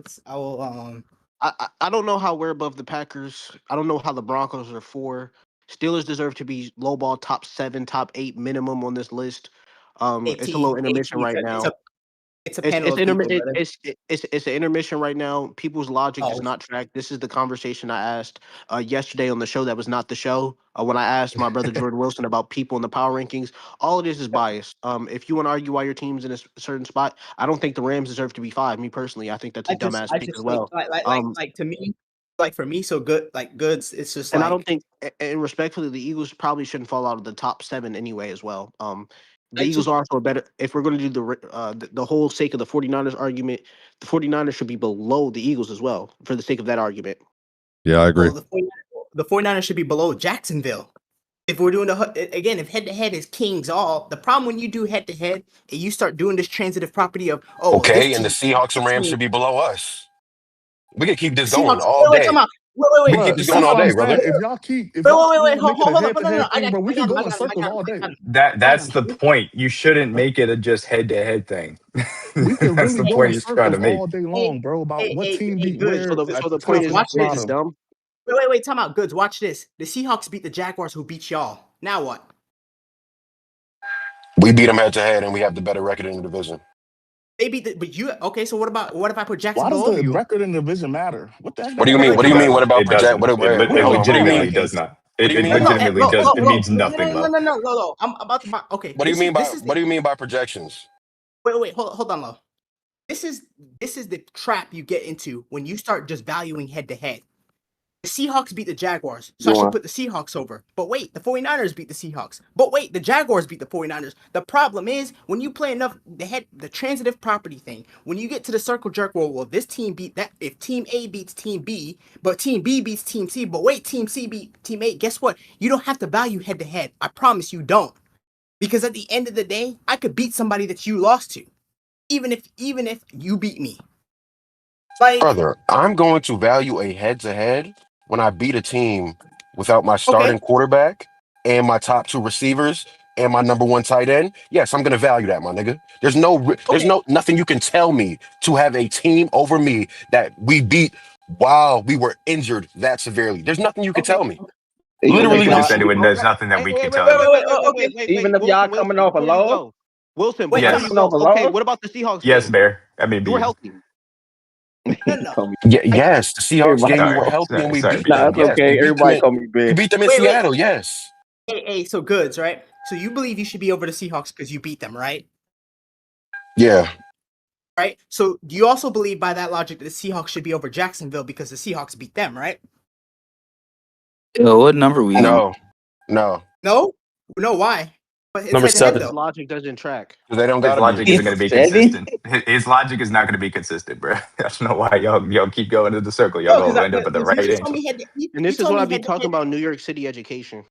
don't know how we're above the Packers. I don't know how the Broncos are 4. Steelers deserve to be lowball top 7, top 8 minimum on this list. It's a little intermission right now. It's a panel of people, it's an intermission right now. People's logic does not track. This is the conversation I asked yesterday on the show that was not the show. When I asked my brother Jordan Wilson about people in the power rankings, all it is bias. If you want to argue why your team's in a certain spot, I don't think the Rams deserve to be 5. Me personally, I think that's a dumbass pick as well. Like to me, like for me, so good, like Goods. It's just and I don't think, and respectfully, the Eagles probably shouldn't fall out of the top 7 anyway as well. The Eagles are also better. If we're going to do the whole sake of the 49ers argument, the 49ers should be below the Eagles as well for the sake of that argument. Yeah, I agree. The 49ers should be below Jacksonville. If we're doing if head-to-head is kings all, the problem when you do head-to-head and you start doing this transitive property of, okay, and the Seahawks and Rams should be below us. We can keep this going all day. Wait. We can keep this going all day, brother. If y'all keep, hold on. Bro, we can go in circles all day. That's the point. You shouldn't make it a just head-to-head thing. We can That's really the go point in he's trying to circles make. all day long, bro, about what team beat good. where. So the point is, it's dumb. Wait, time out. Goods, watch this. The Seahawks beat the Jaguars who beat y'all. Now what? We beat them head-to-head, and we have the better record in the division. They beat but you okay? So what if I put Jacksonville Why does the over you? record in the division matter? What the heck? What do you mean? What do you mean? What about project? What It legitimately does not. It legitimately does. It means nothing. No. I'm about to. Okay. What do you mean by projections? Wait. Hold on, Lo. This is the trap you get into when you start just valuing head to head. The Seahawks beat the Jaguars, so I should put the Seahawks over. But wait, the 49ers beat the Seahawks. But wait, the Jaguars beat the 49ers. The problem is, when you play enough, the transitive property thing, when you get to the circle jerk, well, this team beat that, if Team A beats Team B, but Team B beats Team C, but wait, Team C beat Team A, guess what? You don't have to value head-to-head. I promise you don't. Because at the end of the day, I could beat somebody that you lost to, even if you beat me. Like, Brother, I'm going to value a head-to-head when I beat a team without my starting quarterback and my top 2 receivers and my number 1 tight end. Yes, I'm going to value that, my nigga. There's nothing you can tell me to have a team over me that we beat while we were injured that severely. There's nothing you can tell me. Literally Just said nothing. there's nothing that we can tell you. Wait. Even if y'all coming off a low? Wilson, Wait, before Yes. you coming off go, a okay, low? what about the Seahawks Yes, game? Bear. I mean, You were B. healthy. Yes, the Seahawks game, we were healthy and we beat them. That's Yes, okay. Everybody call me we big. beat them in Wait. Seattle. Yes. Hey, so Goods, right? So you believe you should be over the Seahawks because you beat them, right? Yeah. Right? So do you also believe by that logic that the Seahawks should be over Jacksonville because the Seahawks beat them, right? Yo, what number we on? No. No? No, why? But it's Number head-to-head, 7. though. Logic doesn't track. They don't His got to logic be. isn't going to be consistent. His logic is not going to be consistent, bro. I don't know why y'all keep going to the circle. Y'all No, gonna end up at the because right you just told answer. me head-to-head. And this is what I be talking about New York City education.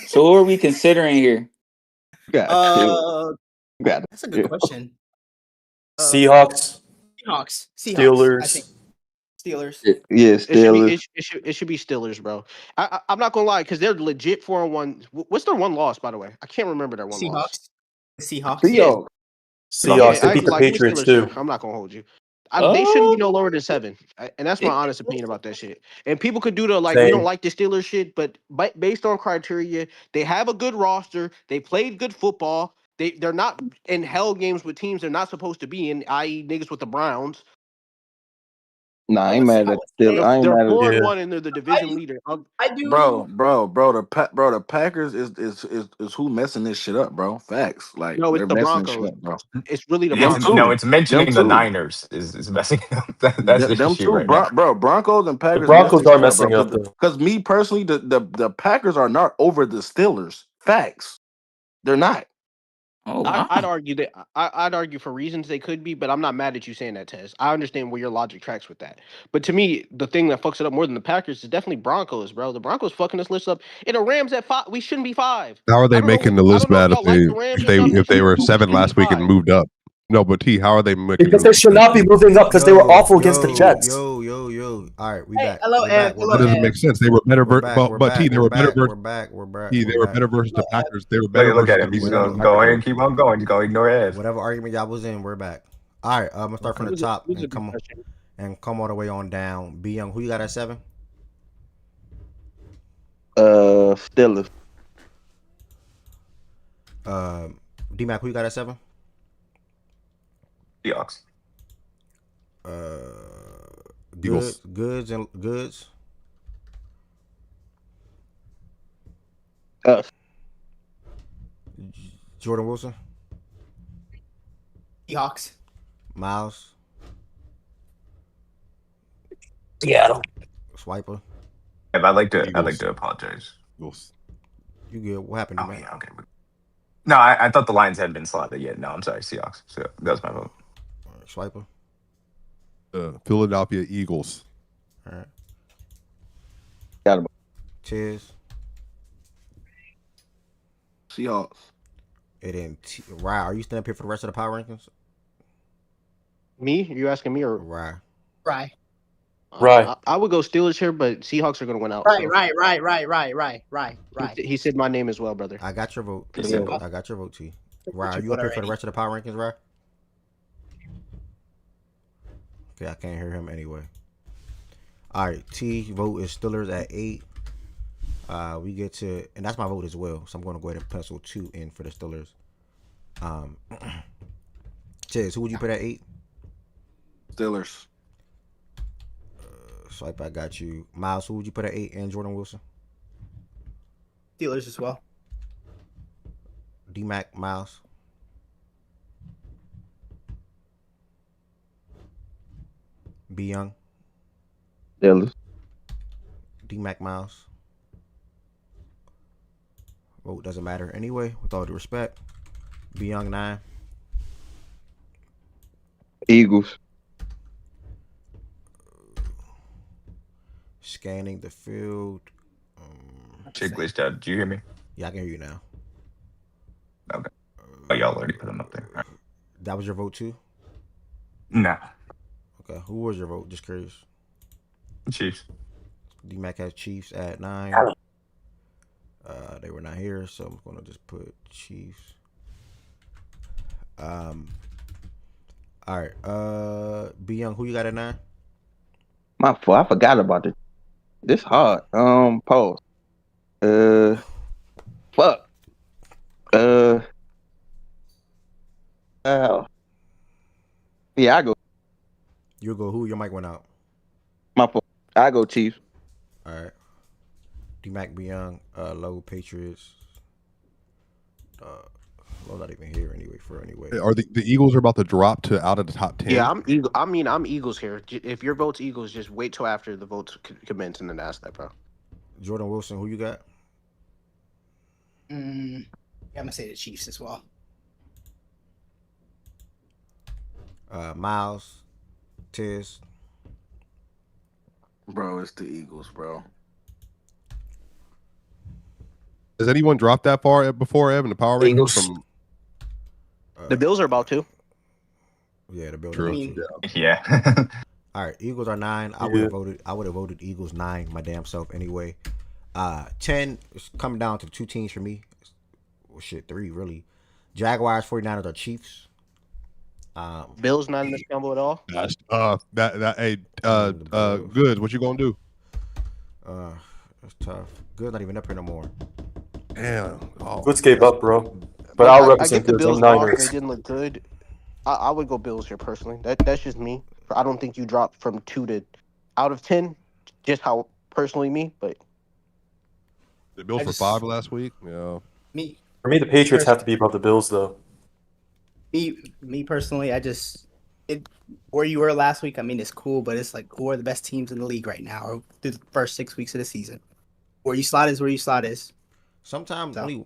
So what are we considering here? That's a good question. Seahawks. Seahawks. I Steelers. think. Steelers. Yeah, It Steelers. should be Steelers, bro. I'm not gonna lie, because they're legit 4-1. What's their one loss, by the way? I can't remember their one loss. Seahawks. Seahawks. Seahawks. They I beat ain't the gonna lie, give me Patriots Steelers too. here. I'm not gonna hold you. They shouldn't be no lower than 7, and that's my honest opinion about that shit. And people could do the we don't Same. like the Steelers shit, but based on criteria, they have a good roster. They played good football. They're not in hell games with teams they're not supposed to be in, i.e., niggas with the Browns. Nah, I ain't mad at Steelers. I ain't They're mad at 4-1 and they're the division leader. I do. Bro, the Packers is who messing this shit up, bro. Facts. Like No, it's they're the messing this shit Broncos. up, bro. It's really the Them Broncos. too. It's mentioning the Them too. Niners is messing up. That's the Them issue two, right now. bro. Broncos and Packers. The Broncos messing are shit up, messing bro. up. Though. Because me personally, the Packers are not over the Steelers. Facts. They're not. Oh wow. I'd argue that I'd argue for reasons they could be, but I'm not mad at you saying that, Tez. I understand where your logic tracks with that. But to me, the thing that fucks it up more than the Packers is definitely Broncos, bro. The Broncos fucking this list up. And the Rams at 5. We shouldn't be 5. How are they making the list bad if y'all like the Rams or something, they were but we 7 shouldn't be last week and 5. moved up? No, but T, how are they making? Because the they should not be moving up because they were awful against the Jets. Yo. All right, we back. Hello, We're Ed. back. That doesn't make sense. They were better. But T, they were better. We're back. T, they were better versus the Packers. They were better Look versus at him. the He's Rams. going to keep on going. He's going to ignore Ed. Whatever argument y'all was in, we're back. All right, I'm gonna start from the top Who's a and come all the way on down. B Young, who you got at 7? Steelers. D Mac, who you got at 7? Seahawks. Eagles. Goods. Jordan Wilson. Seahawks. Miles. Seattle. Swiper. I'd like to apologize. Eagles. You good? What happened? Oh, yeah, okay. No, I thought the lines hadn't been slotted yet. No, I'm sorry, Seahawks. So that was my vote. Swiper. Philadelphia Eagles. All right. Got him. Cheers. Seahawks. And then Rye, are you standing up here for the rest of the power rankings? Me? Are you asking me or Rye? Right. I would go Steelers here, but Seahawks are going to win out. Right. He said my name as well, brother. I got your vote. Yeah. I got your vote, T. Rye, are you up here for the rest of the power rankings, Rye? Okay, I can't hear him anyway. All right, T vote is Steelers at 8. We get to, and that's my vote as well. So I'm going to go ahead and pencil 2 in for the Steelers. Chiz, who would you put at 8? Steelers. Swipe, I got you. Miles, who would you put at 8? And Jordan Wilson? Steelers as well. D-Mac, Miles. B Young. Steelers. D-Mac Miles. Vote doesn't matter anyway, with all due respect. Be Young 9. Eagles. Scanning the field. Shit glitched out. Did you hear me? Yeah, I can hear you now. Okay. Oh, y'all already put them up there. All right. That was your vote too? Nah. Okay. Who was your vote? Just curious. Chiefs. D-Mac has Chiefs at 9. They were not here, so I'm gonna just put Chiefs. All right. B Young, who you got at 9? My fault. I forgot about it. This hard. Pause. Fuck. Yeah, I go. You go who? Your mic went out. My fault. I go Chiefs. All right. D-Mac, B Young, Low Patriots. Low not even here anyway. Are the Eagles are about to drop to out of the top 10? Yeah, I'm Eagles here. If your vote's Eagles, just wait till after the votes commence and then ask that, bro. Jordan Wilson, who you got? I'm gonna say the Chiefs as well. Miles, Tiz. Bro, it's the Eagles, bro. Has anyone dropped that far before, Evan? The power rankings from The Bills are about to. Yeah, the Bills True. are about to. Yeah. All right, Eagles are 9. I would have voted Eagles 9 my damn self anyway. 10 is coming down to 2 teams for me. Well, shit, 3 really. Jaguars, 49ers are Chiefs. Bills not in this combo at all. Good. What you gonna do? That's tough. Good, not even up here no more. Damn. Goods gave up, bro. But I'll I represent get the Goods. Bills I'm lost and Niners. they didn't look good. I would go Bills here personally. That's just me. I don't think you dropped from 2 to out of 10. Just how personally me, but The Bills for 5 last week. Yeah. For me, the Patriots have to be above the Bills, though. Me personally, where you were last week. I mean, it's cool, but it's like who are the best teams in the league right now, or through the first 6 weeks of the season. Where you slot is where you slot is. Sometimes 1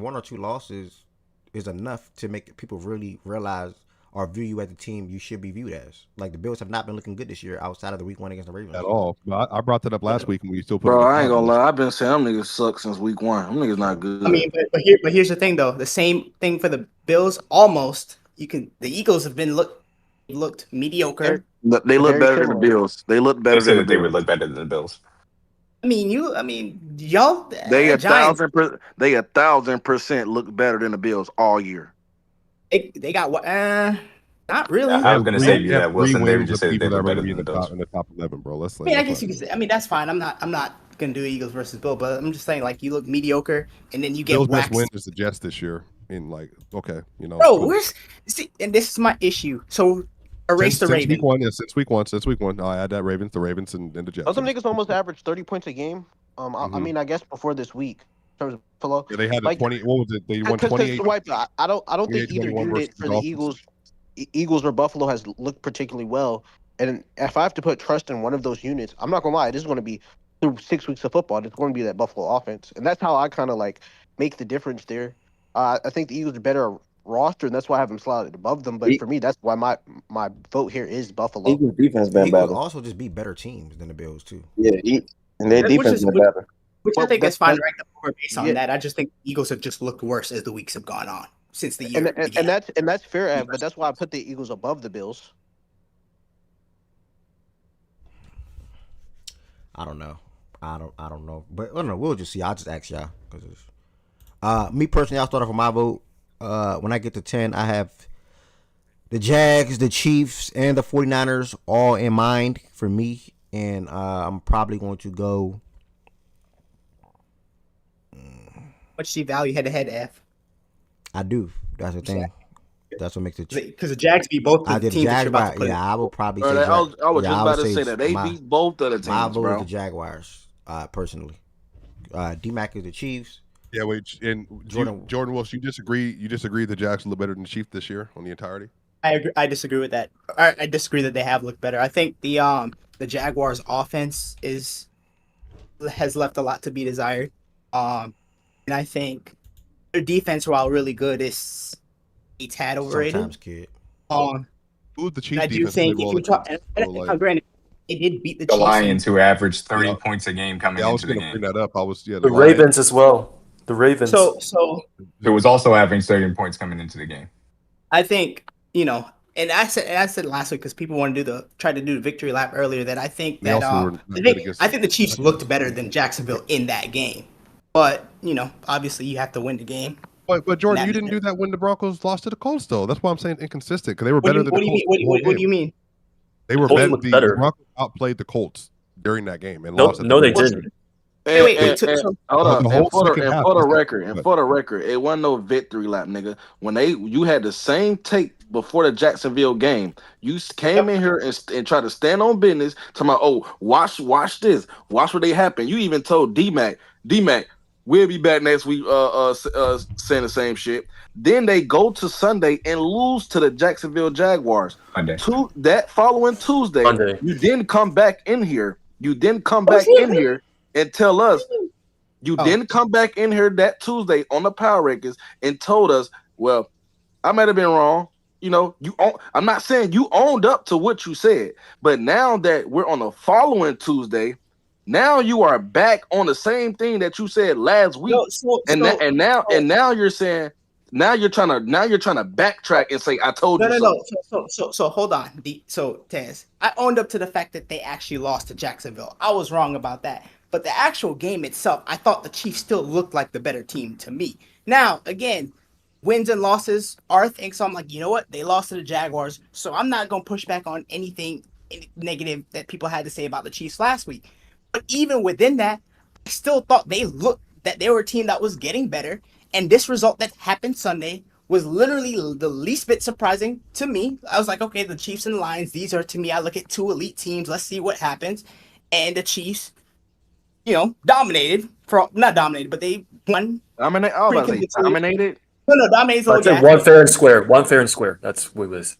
or 2 losses is enough to make people really realize or view you as the team you should be viewed as. Like the Bills have not been looking good this year outside of the week 1 against the Ravens. At all. But I brought that up last week and we still put Bro, them I ain't in the gonna lie. I've been saying them niggas suck since week 1. Them niggas not good. I mean, but here's the thing though. The same thing for the Bills. Almost. The Eagles have been looked mediocre. They look better than the Bills. They look better than the Bills. They would look better than the Bills. I mean, y'all. They Giants. 1,000% look better than the Bills all year. They got what? Not really. I was gonna say you that Wilson. They would just say they people look that are better going to be than the Bills. in the top 11, bro. I mean, I guess you could say. I mean, that's fine. I'm not gonna do Eagles versus Bill, but I'm just saying, like, you look mediocre, and then you get Bill's waxed. best win is the Jets this year. In like, okay, Bro, cool. and this is my issue. So erase the Ravens. Since week one. I'll add that the Ravens, and the Jets. some niggas almost averaged 30 points a game. I mean, I guess before this week, in terms of Buffalo. Yeah, they had 20. What was it? They won 28. I don't think either unit for the Eagles or Buffalo has looked particularly well. And if I have to put trust in one of those units, I'm not gonna lie, this is gonna be through 6 weeks of football. It's going to be that Buffalo offense, and that's how I kind of like make the difference there. I think the Eagles are better roster, and that's why I have them slotted above them. But for me, that's why my vote here is Buffalo. Eagles defense been Eagles better. also just beat better teams than the Bills too. Yeah, and their defense been better. Which I think is fine right now based on that. I just think the Eagles have just looked worse as the weeks have gone on since the year. And that's fair, Ev, but that's why I put the Eagles above the Bills. I don't know. I don't know. But I don't know. We'll just see. I'll just ask y'all. Me personally, I'll start off with my vote. When I get to 10, I have the Jags, the Chiefs, and the 49ers all in mind for me. And I'm probably going to go. Much do you value head-to-head, F? I do. That's the thing. That's what makes it. Because the Jags beat both the teams that you're about to put in. I will probably say I was just about to say that. They beat both of the teams, my vote bro. is the Jaguars, personally. D-Mac is the Chiefs. Yeah, wait. And Jordan Wilson, you disagree the Jags look better than the Chiefs this year on the entirety? I agree. I disagree with that. I disagree that they have looked better. I think the Jaguars' offense is has left a lot to be desired. And I think their defense, while really good, is a tad overrated. Sometimes, kid. Who the Chiefs I do defense think played if well you talk, against? and So, like, granted, they did beat the The Chiefs. Lions, who averaged 30 Yeah. points a game coming I was into the going to game. bring that up. I was The Lions. Ravens as well. The Ravens. So It was also averaging 30 points coming into the game. I think, and I said last week because people want to try to do the victory lap earlier, that I think They that also were not good against I think the Chiefs looked better than Jacksonville in that game. But obviously you have to win the game. But Jordan, you didn't do that when the Broncos lost to the Colts, though. That's why I'm saying inconsistent, because they were What do better you- than what the do you Colts. mean- what do you mean? They were Colts better. looked The better. Broncos outplayed the Colts during that game and No, lost. no, they didn't. Wait, Hold up. The whole And for second half, the that's- record, it wasn't no victory lap, nigga. When you had the same take before the Jacksonville game, you came in here and tried to stand on business, talking about, oh, watch this, watch what they happen. You even told D-Mac, we'll be back next week, saying the same shit. Then they go to Sunday and lose to the Jacksonville Jaguars. Monday. That following Tuesday, Monday. you didn't come back in here. You didn't come back in here and tell us. You didn't come back in here that Tuesday on the Power Rankings and told us, well, I might have been wrong. I'm not saying you owned up to what you said, but now that we're on the following Tuesday, now you are back on the same thing that you said last week. Now you're saying now you're trying to backtrack and say I told you so. So hold on. So Taz, I owned up to the fact that they actually lost to Jacksonville. I was wrong about that. But the actual game itself, I thought the Chiefs still looked like the better team to me. Now, again, wins and losses are a thing. So I'm like, you know what? They lost to the Jaguars. So I'm not going to push back on anything negative that people had to say about the Chiefs last week. But even within that, I still thought that they were a team that was getting better. And this result that happened Sunday was literally the least bit surprising to me. I was like, okay, the Chiefs and the Lions, these are, to me, I look at two elite teams. Let's see what happens. And the Chiefs, dominated. Not dominated, but they won. Dominated? I was about to say dominated. No, dominated. I'd say one fair and square. One fair and square. That's what it was.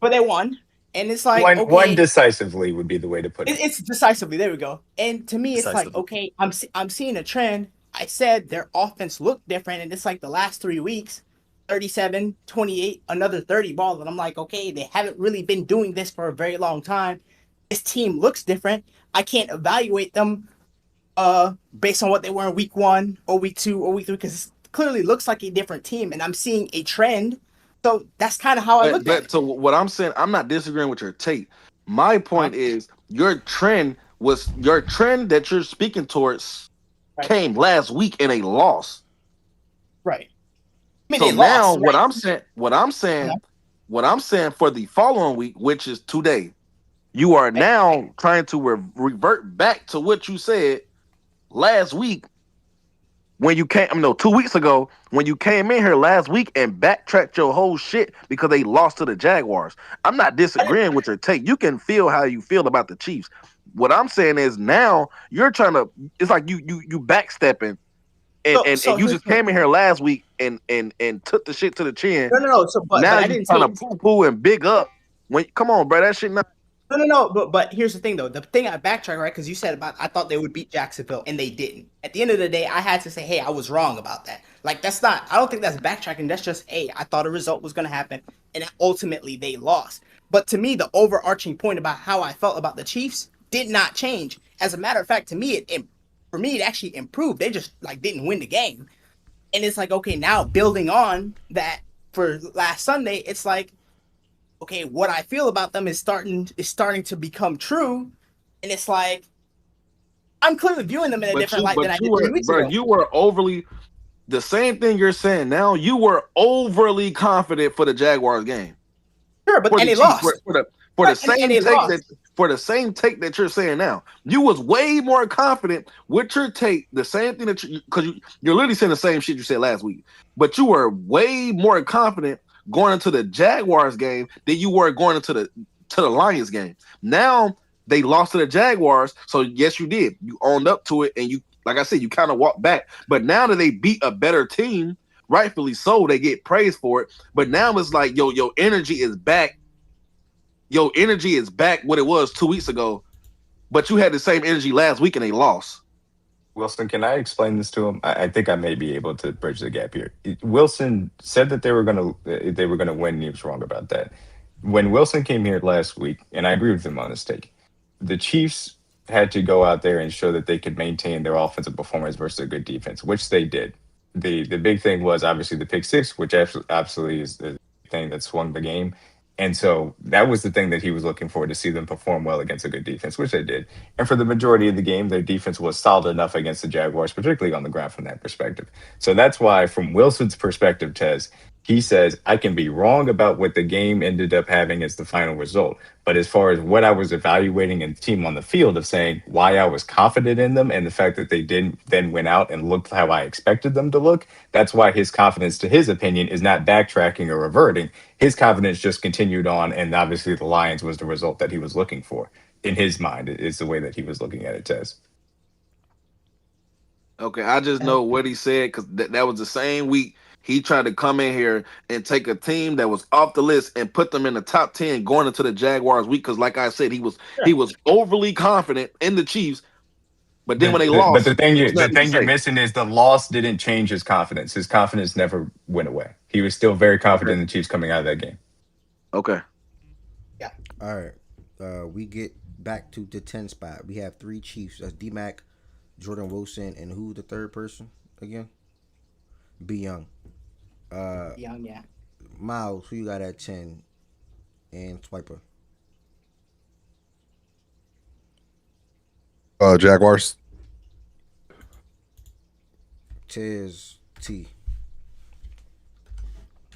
But they won. And it's like, one decisively would be the way to put it. It's decisively. There we go. And to me, it's like, okay, I'm seeing a trend. I said their offense looked different, and it's like the last 3 weeks, 37, 28, another 30 ball. And I'm like, okay, they haven't really been doing this for a very long time. This team looks different. I can't evaluate them based on what they were in week 1 or week 2 or week 3, because it clearly looks like a different team, and I'm seeing a trend. So that's kind of how I look at it. So what I'm saying, I'm not disagreeing with your take. My point is your trend that you're speaking towards came last week in a loss. Right. So now what I'm saying for the following week, which is today, you are now trying to revert back to what you said last week when you came. 2 weeks ago when you came in here last week and backtracked your whole shit because they lost to the Jaguars. I'm not disagreeing with your take. You can feel how you feel about the Chiefs. What I'm saying is now you're trying to. It's like you backstepping, and you just came in here last week and took the shit to the chin. No. But now I you're trying to poo and big up. Come on, bro, that shit not. No. But here's the thing, though. The thing I backtrack, right? Because you said I thought they would beat Jacksonville, and they didn't. At the end of the day, I had to say, hey, I was wrong about that. Like, that's not. I don't think that's backtracking. That's just, hey, I thought a result was going to happen, and ultimately they lost. But to me, the overarching point about how I felt about the Chiefs did not change. As a matter of fact, to me, it actually improved. They just didn't win the game, and it's like, okay, now building on that for last Sunday, it's like, okay, what I feel about them is starting to become true, and it's like I'm clearly viewing them in a different light than I did 3 weeks ago. You were overly the same thing you're saying now. You were overly confident for the Jaguars game. Sure, but and they lost for the same take that you're saying now. You was way more confident with your take. The same thing that because you're literally saying the same shit you said last week, but you were way more confident going into the Jaguars game than you were going into the Lions game. Now they lost to the Jaguars, so yes, you did. You owned up to it, and you, like I said, you kind of walked back. But now that they beat a better team, rightfully so, they get praised for it. But now it's like, your energy is back. Your energy is back what it was 2 weeks ago, but you had the same energy last week and they lost. Wilson, can I explain this to him? I think I may be able to bridge the gap here. Wilson said that they were gonna win, and he was wrong about that. When Wilson came here last week, and I agree with him on this take, the Chiefs had to go out there and show that they could maintain their offensive performance versus a good defense, which they did. The big thing was obviously the pick six, which absolutely is the thing that swung the game. And so that was the thing that he was looking for, to see them perform well against a good defense, which they did. And for the majority of the game, their defense was solid enough against the Jaguars, particularly on the ground from that perspective. So that's why, from Wilson's perspective, Tez, he says, I can be wrong about what the game ended up having as the final result. But as far as what I was evaluating and the team on the field, of saying why I was confident in them and the fact that they didn't then went out and looked how I expected them to look, that's why his confidence, to his opinion, is not backtracking or reverting. His confidence just continued on, and obviously the Lions was the result that he was looking for. In his mind, is the way that he was looking at it, Tez. Okay, I just know what he said, because that was the same week he tried to come in here and take a team that was off the list and put them in the top 10 going into the Jaguars week. Because, like I said, he was overly confident in the Chiefs. But then when they lost, but the thing you're missing is the loss didn't change his confidence. His confidence never went away. He was still very confident in the Chiefs coming out of that game. Okay. Yeah. All right. We get back to the 10 spot. We have 3 Chiefs. That's D-Mac, Jordan Wilson, and who the third person again? B. Young. Young, yeah. Miles, who you got at 10? And Swiper. Jaguars. Tiz T.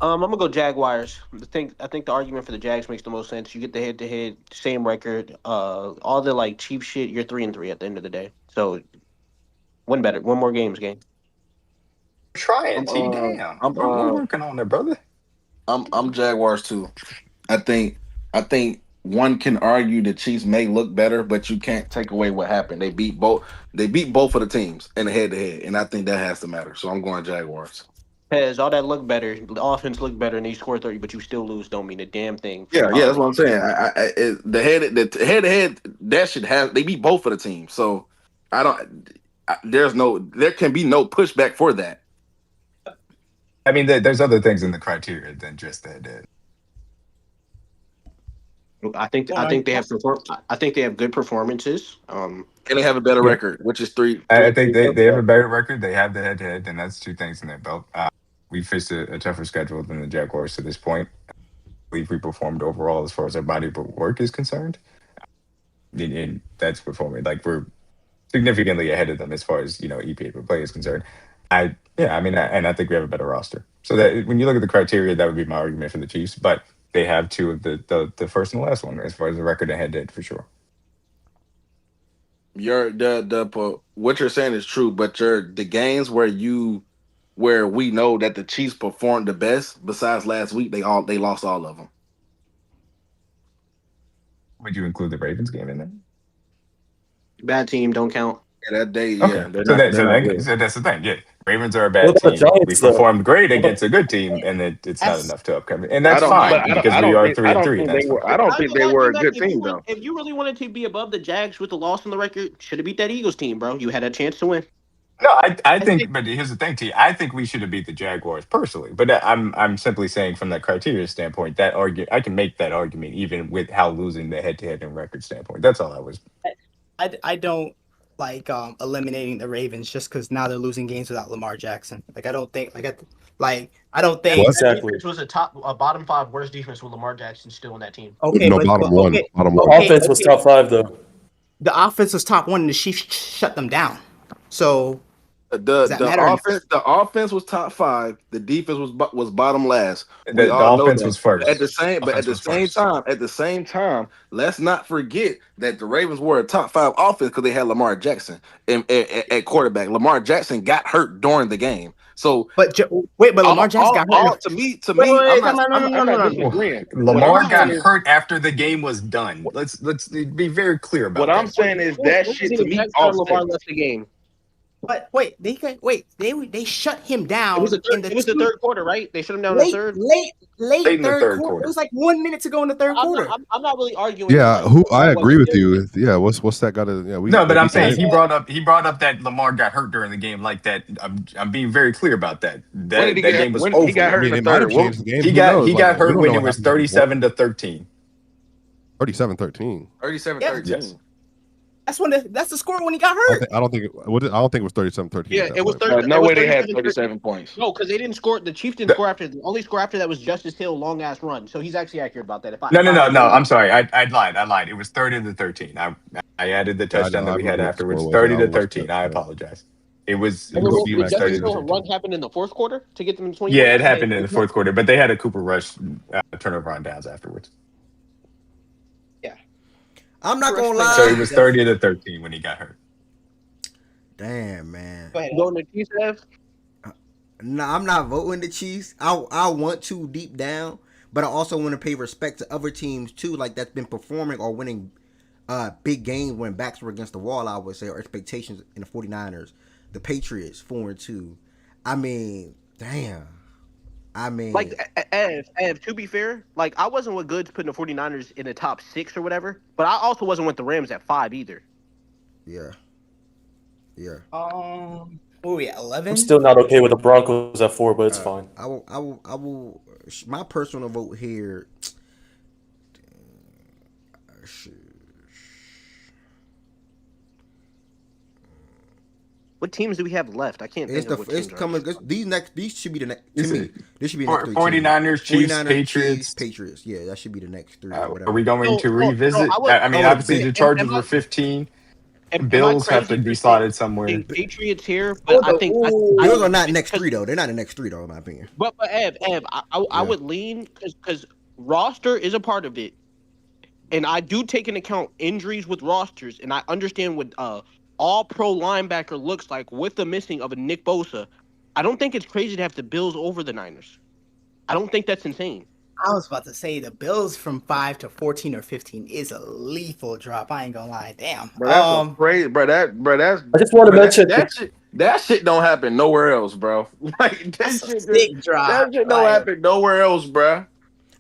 I'm gonna go Jaguars. I think the argument for the Jags makes the most sense. You get the head-to-head, same record. All the like cheap shit. You're 3-3 at the end of the day. So, one more games game. Trying, T. Damn. We're working on it, brother. I'm Jaguars too. I think one can argue the Chiefs may look better, but you can't take away what happened. They beat both of the teams in the head-to-head, and I think that has to matter. So I'm going Jaguars. Pez, all that look better. The offense looked better, and they score 30, but you still lose. Don't mean a damn thing. Yeah, that's what I'm saying. The head-to-head, that should have. They beat both of the teams, so there can be no pushback for that. I mean, there's other things in the criteria than just that. I think they have good performances. And they have a better record, which is 3. I think they have a better record. They have the head-to-head, and that's 2 things in their belt. We faced a tougher schedule than the Jaguars to this point. I believe we performed overall as far as our body of work is concerned. And that's performing. Like, we're significantly ahead of them as far as, EPA per play is concerned. I think we have a better roster. So that when you look at the criteria, that would be my argument for the Chiefs. But they have 2 of the first and the last one as far as the record and head-to-head for sure. What you're saying is true, but the games where we know that the Chiefs performed the best, besides last week, they lost all of them. Would you include the Ravens game in there? Bad team, don't count. Yeah, that day, okay. yeah. So that's the thing. Yeah, Ravens are a bad team. We performed great against a good team, and it's not enough to upcome. And that's fine because we are 3-3. I don't think they were a good team, though. If you really wanted to be above the Jags with the loss on the record, should have beat that Eagles team, bro. You had a chance to win. No, I think, but here's the thing, T. I think we should have beat the Jaguars personally, but I'm simply saying from that criteria standpoint, I can make that argument even with how losing the head-to-head and record standpoint. That's all I was. I don't like eliminating the Ravens just because now they're losing games without Lamar Jackson. Like I don't think Defense was a bottom 5 worst defense with Lamar Jackson still on that team. Okay, bottom one. Offense was top 5 though. The offense was top 1, and the Chiefs shut them down. So the offense was top 5. The defense was bottom last. The offense was first. At the same time, let's not forget that the Ravens were a top 5 offense because they had Lamar Jackson at quarterback. Lamar Jackson got hurt during the game. So, but Lamar Jackson got hurt. To me, I'm not disagreeing. Lamar got hurt after the game was done. Let's be very clear about what I'm saying is that shit to me. Lamar left the game. But wait, they shut him down. It was the third quarter, right? They shut him down in the third. Late in the third third quarter. quarter. It was like 1 minute to go in the third quarter. I'm not really arguing. Yeah, Like, I agree with they're you. Yeah, what's that got to? Yeah, we No, but they I'm beat the saying he Ravens. brought up that Lamar got hurt during the game like that. I'm being very clear about that. When did he That get? game was When he got over. I hurt in mean, the it might third? have changed the game. He Who knows? got Like, we hurt don't when know it what was happened before. 37-13. 37-13. 37-13. Yes. That's the score when he got hurt. I don't think it was 37-13 Yeah, at that it was point. No it was way they had 37-13. 37 points. No, because they didn't score. The Chiefs didn't score after. The only score after that was Justice Hill long ass run. So he's actually accurate about that. No. I'm sorry. I lied. It was 30-13. I added the Yeah, I touchdown know. that I we had remember what the afterwards. score was. 30 I to was watching 13. that. I Yeah. apologize. It was Did Justice 30 to Hill 13. run happen in the fourth quarter to get them to 20? Yeah, it happened in the fourth quarter, but they had a Cooper Rush turnover on downs afterwards. Yeah. I'm not gonna lie. So it was 30 to 13 when he got hurt. Damn, man. Go ahead. Going to Chiefs, Ev? No, I'm not voting the Chiefs. I want to deep down, but I also want to pay respect to other teams too, like that's been performing or winning big games when backs were against the wall, I would say, or expectations in the 49ers. The Patriots 4-2. I mean, damn. Like, Ev, to be fair, like, I wasn't with Goods putting the 49ers in the top 6 or whatever, but I also wasn't with the Rams at 5 either. Yeah. What were we at, 11? I'm still not okay with the Broncos at 4, but it's fine. I will. My personal vote here. What teams do we have left? I can't think of what teams These should be the next. To me, this should be the next 3 49ers, Chiefs, 49ers, Patriots. Patriots. Yeah, that should be the next 3 or Are whatever. we going to revisit? I mean, obviously the Chargers were 15. Bills have to be slotted somewhere. Patriots here, but I think Bills are not next 3 though. They're not the next 3 though, in my opinion. But Ev, I would lean because roster is a part of it, and I do take into account injuries with rosters, and I understand what all pro linebacker looks like with the missing of a Nick Bosa. I don't think it's crazy to have the Bills over the Niners. I don't think that's insane. I was about to say the Bills from 5 to 14 or 15 is a lethal drop. I ain't gonna lie. Damn. Bro, that's crazy, bro. That's. I just want to mention that shit don't happen nowhere else, bro. Like that's a sick drop. That shit don't happen nowhere else, bro.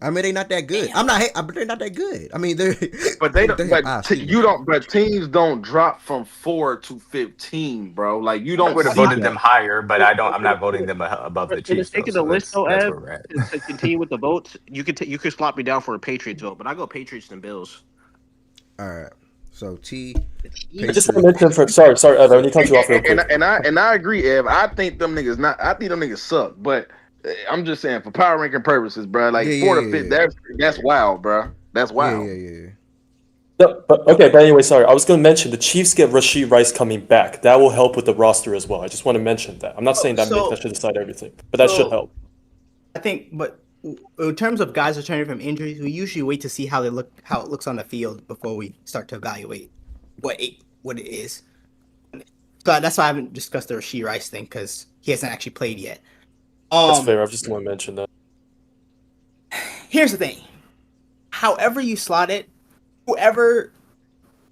I mean, they're not that good. But they're not that good. I mean, they're. But they don't. But teams don't drop from 4 to 15, bro. Like you don't. I would have voted them higher, but I'm not voting them above the For the Chiefs. sake of the list, though, Ev, to continue with the votes, you could slot me down for a Patriots vote, but I go Patriots and Bills. All right. So I just want to mention sorry, Ev, I need to cut you off real quick. And I agree, Ev. I think them niggas suck, but I'm just saying for power ranking purposes, bro. Like 4 to 5, that's wild, bro. That's wild. Yeah. No, but anyway, sorry. I was going to mention the Chiefs get Rashee Rice coming back. That will help with the roster as well. I just want to mention that. I'm not saying that should decide everything, but that should help. I think, but in terms of guys returning from injuries, we usually wait to see how it looks on the field before we start to evaluate what it is. So that's why I haven't discussed the Rashee Rice thing because he hasn't actually played yet. That's fair. I just want to mention that. Here's the thing. However you slot it, whoever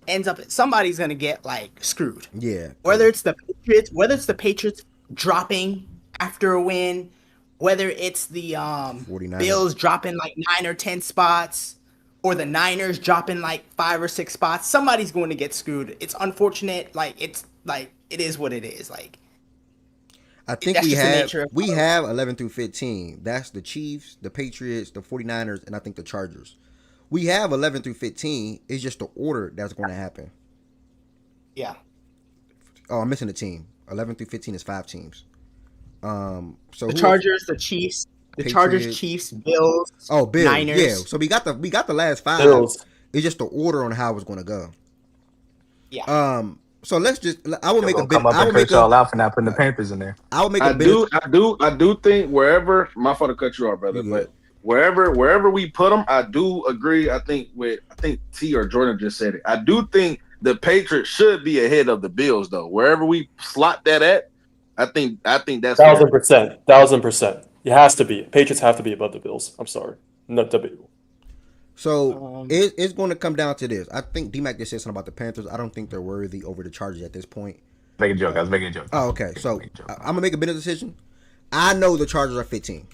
ends up, somebody's gonna get like screwed. Yeah. Whether it's the Patriots dropping after a win, whether it's the 49ers. Bills dropping like 9 or 10 spots, or the Niners dropping like 5 or 6 spots, somebody's going to get screwed. It's unfortunate. It is what it is. Like, I think we have 11 through 15. That's the Chiefs, the Patriots, the 49ers, and I think the Chargers. We have 11 through 15. It's just the order that's going to happen. Yeah. Oh, I'm missing a team. 11 through 15 is 5 teams. So the Chargers, the Chiefs, Chargers, Chiefs, Bills. Oh, Bills. Niners. Yeah. So we got the last 5. Bills. It's just the order on how it's going to go. Yeah. So let's just. I will make a big. Come up and curse y'all out for not putting the Panthers in there. I will make. I do think wherever. My fault to cut you off, brother, but wherever we put them, I do agree. I think T or Jordan just said it. I do think the Patriots should be ahead of the Bills, though. Wherever we slot that at, I think that's 1,000%. It has to be. Patriots have to be above the Bills. I'm sorry, not debatable. So it's going to come down to this. I think D-Mac just said something about the Panthers. I don't think they're worthy over the Chargers at this point. Make a joke. I was making a joke. Oh, okay. So I'm gonna make a business decision. I know the Chargers are 15.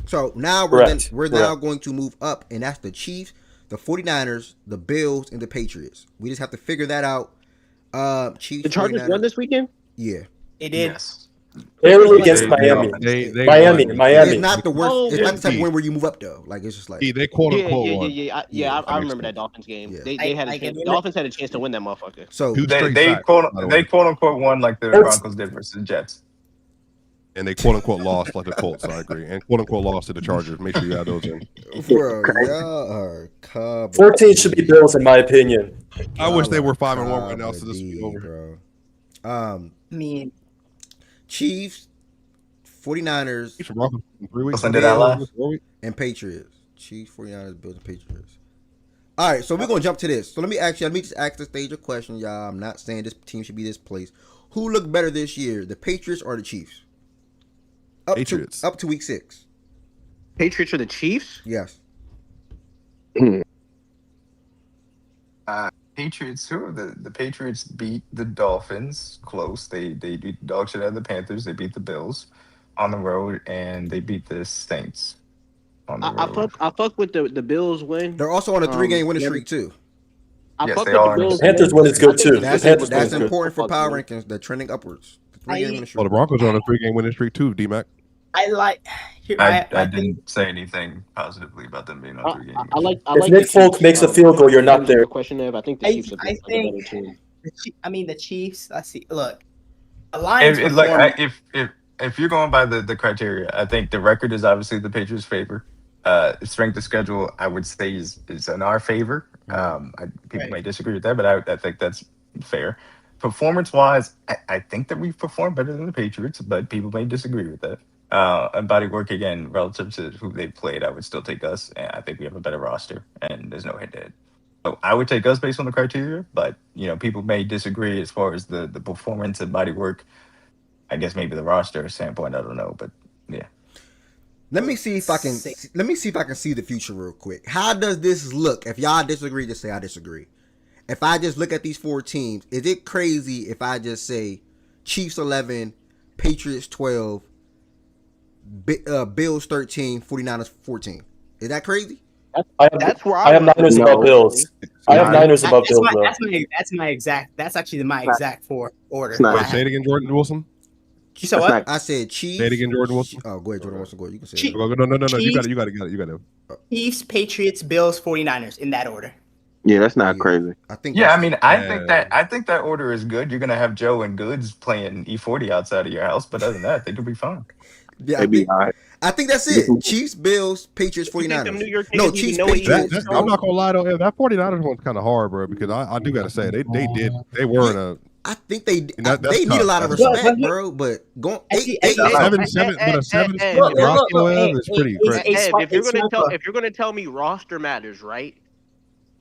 So now we're now going to move up, and that's the Chiefs, the 49ers, the Bills, and the Patriots. We just have to figure that out. Chiefs. The Chargers 49ers. won this weekend? Yeah. They did. Yes. Barely against Miami. Miami. It's not the worst. Oh, it's not the type of win where you move up though. Like it's just like they quote unquote won. I remember that Dolphins game. They had a chance. Dolphins had a chance to win that motherfucker. So they quote unquote won like the Broncos did versus the Jets. And they quote unquote lost like the Colts. I agree. And quote unquote lost to the Chargers. Make sure you add those in. Bro, y'all are 14 should be Bills in my opinion. I wish they were 5-1 right now, so this would be over. I mean, Chiefs, 49ers, in 3 weeks. And Patriots. Chiefs, 49ers, Bills, and Patriots. All right, so we're gonna jump to this. So let me just ask the stage a question, y'all. I'm not saying this team should be this place. Who looked better this year, the Patriots or the Chiefs? Patriots. Up to week 6. Patriots or the Chiefs? Yes. Patriots. The Patriots beat the Dolphins close. They beat the dog shit out of the Panthers. They beat the Bills on the road, and they beat the Saints on the road. I fuck with the Bills win. They're also on a 3-game winning streak too. I fuck they with are. the Bills. The Panthers win is good too. That's important for power rankings. They're trending upwards. Well, the Broncos are on a 3-game winning streak too, D-Mac. I didn't say anything positively about them being on 3 games. If Nick Folk makes a field goal, you're not there. I think the Chiefs are a better team. The Chiefs. Let's see. Look, the Lions. If you're going by the criteria, I think the record is obviously the Patriots' favor. Strength of schedule, I would say, is in our favor. People may disagree with that, but I think that's fair. Performance-wise, I think that we've performed better than the Patriots, but people may disagree with that. And body work, again, relative to who they played, I would still take us. And I think we have a better roster, and there's no head-to-head. So I would take us based on the criteria, but people may disagree as far as the performance and body work. I guess maybe the roster standpoint, I don't know, but yeah. Let me see if I can see the future real quick. How does this look? If y'all disagree, just say I disagree. If I just look at these 4 teams, is it crazy if I just say Chiefs 11, Patriots 12, Bills 13, 49ers 14? Is that crazy? That's where I have Niners above Bills. I have Niners above Bills. That's my exact. That's actually my exact 4 order. Say it again, Jordan Wilson. You said what? I said Chiefs. Say it again, Jordan Wilson. Oh, go ahead, Jordan Wilson. Go ahead. You can say it. No. You got it. Chiefs, Patriots, Bills, 49ers in that order. Yeah, that's not crazy. I think. Yeah, I think that order is good. You're gonna have Joe and Goods playing E40 outside of your house, but other than that, I think it'll be fun. Yeah, I think that's it. Chiefs, Bills, Patriots, 49ers. No, Chiefs, Patriots. I'm not gonna lie though. That 49ers one's kind of hard, bro, because I do gotta say they were in a. I think they need a lot of respect, bro. But going 8-7, but a 7 is pretty great. If you're gonna tell me roster matters, right?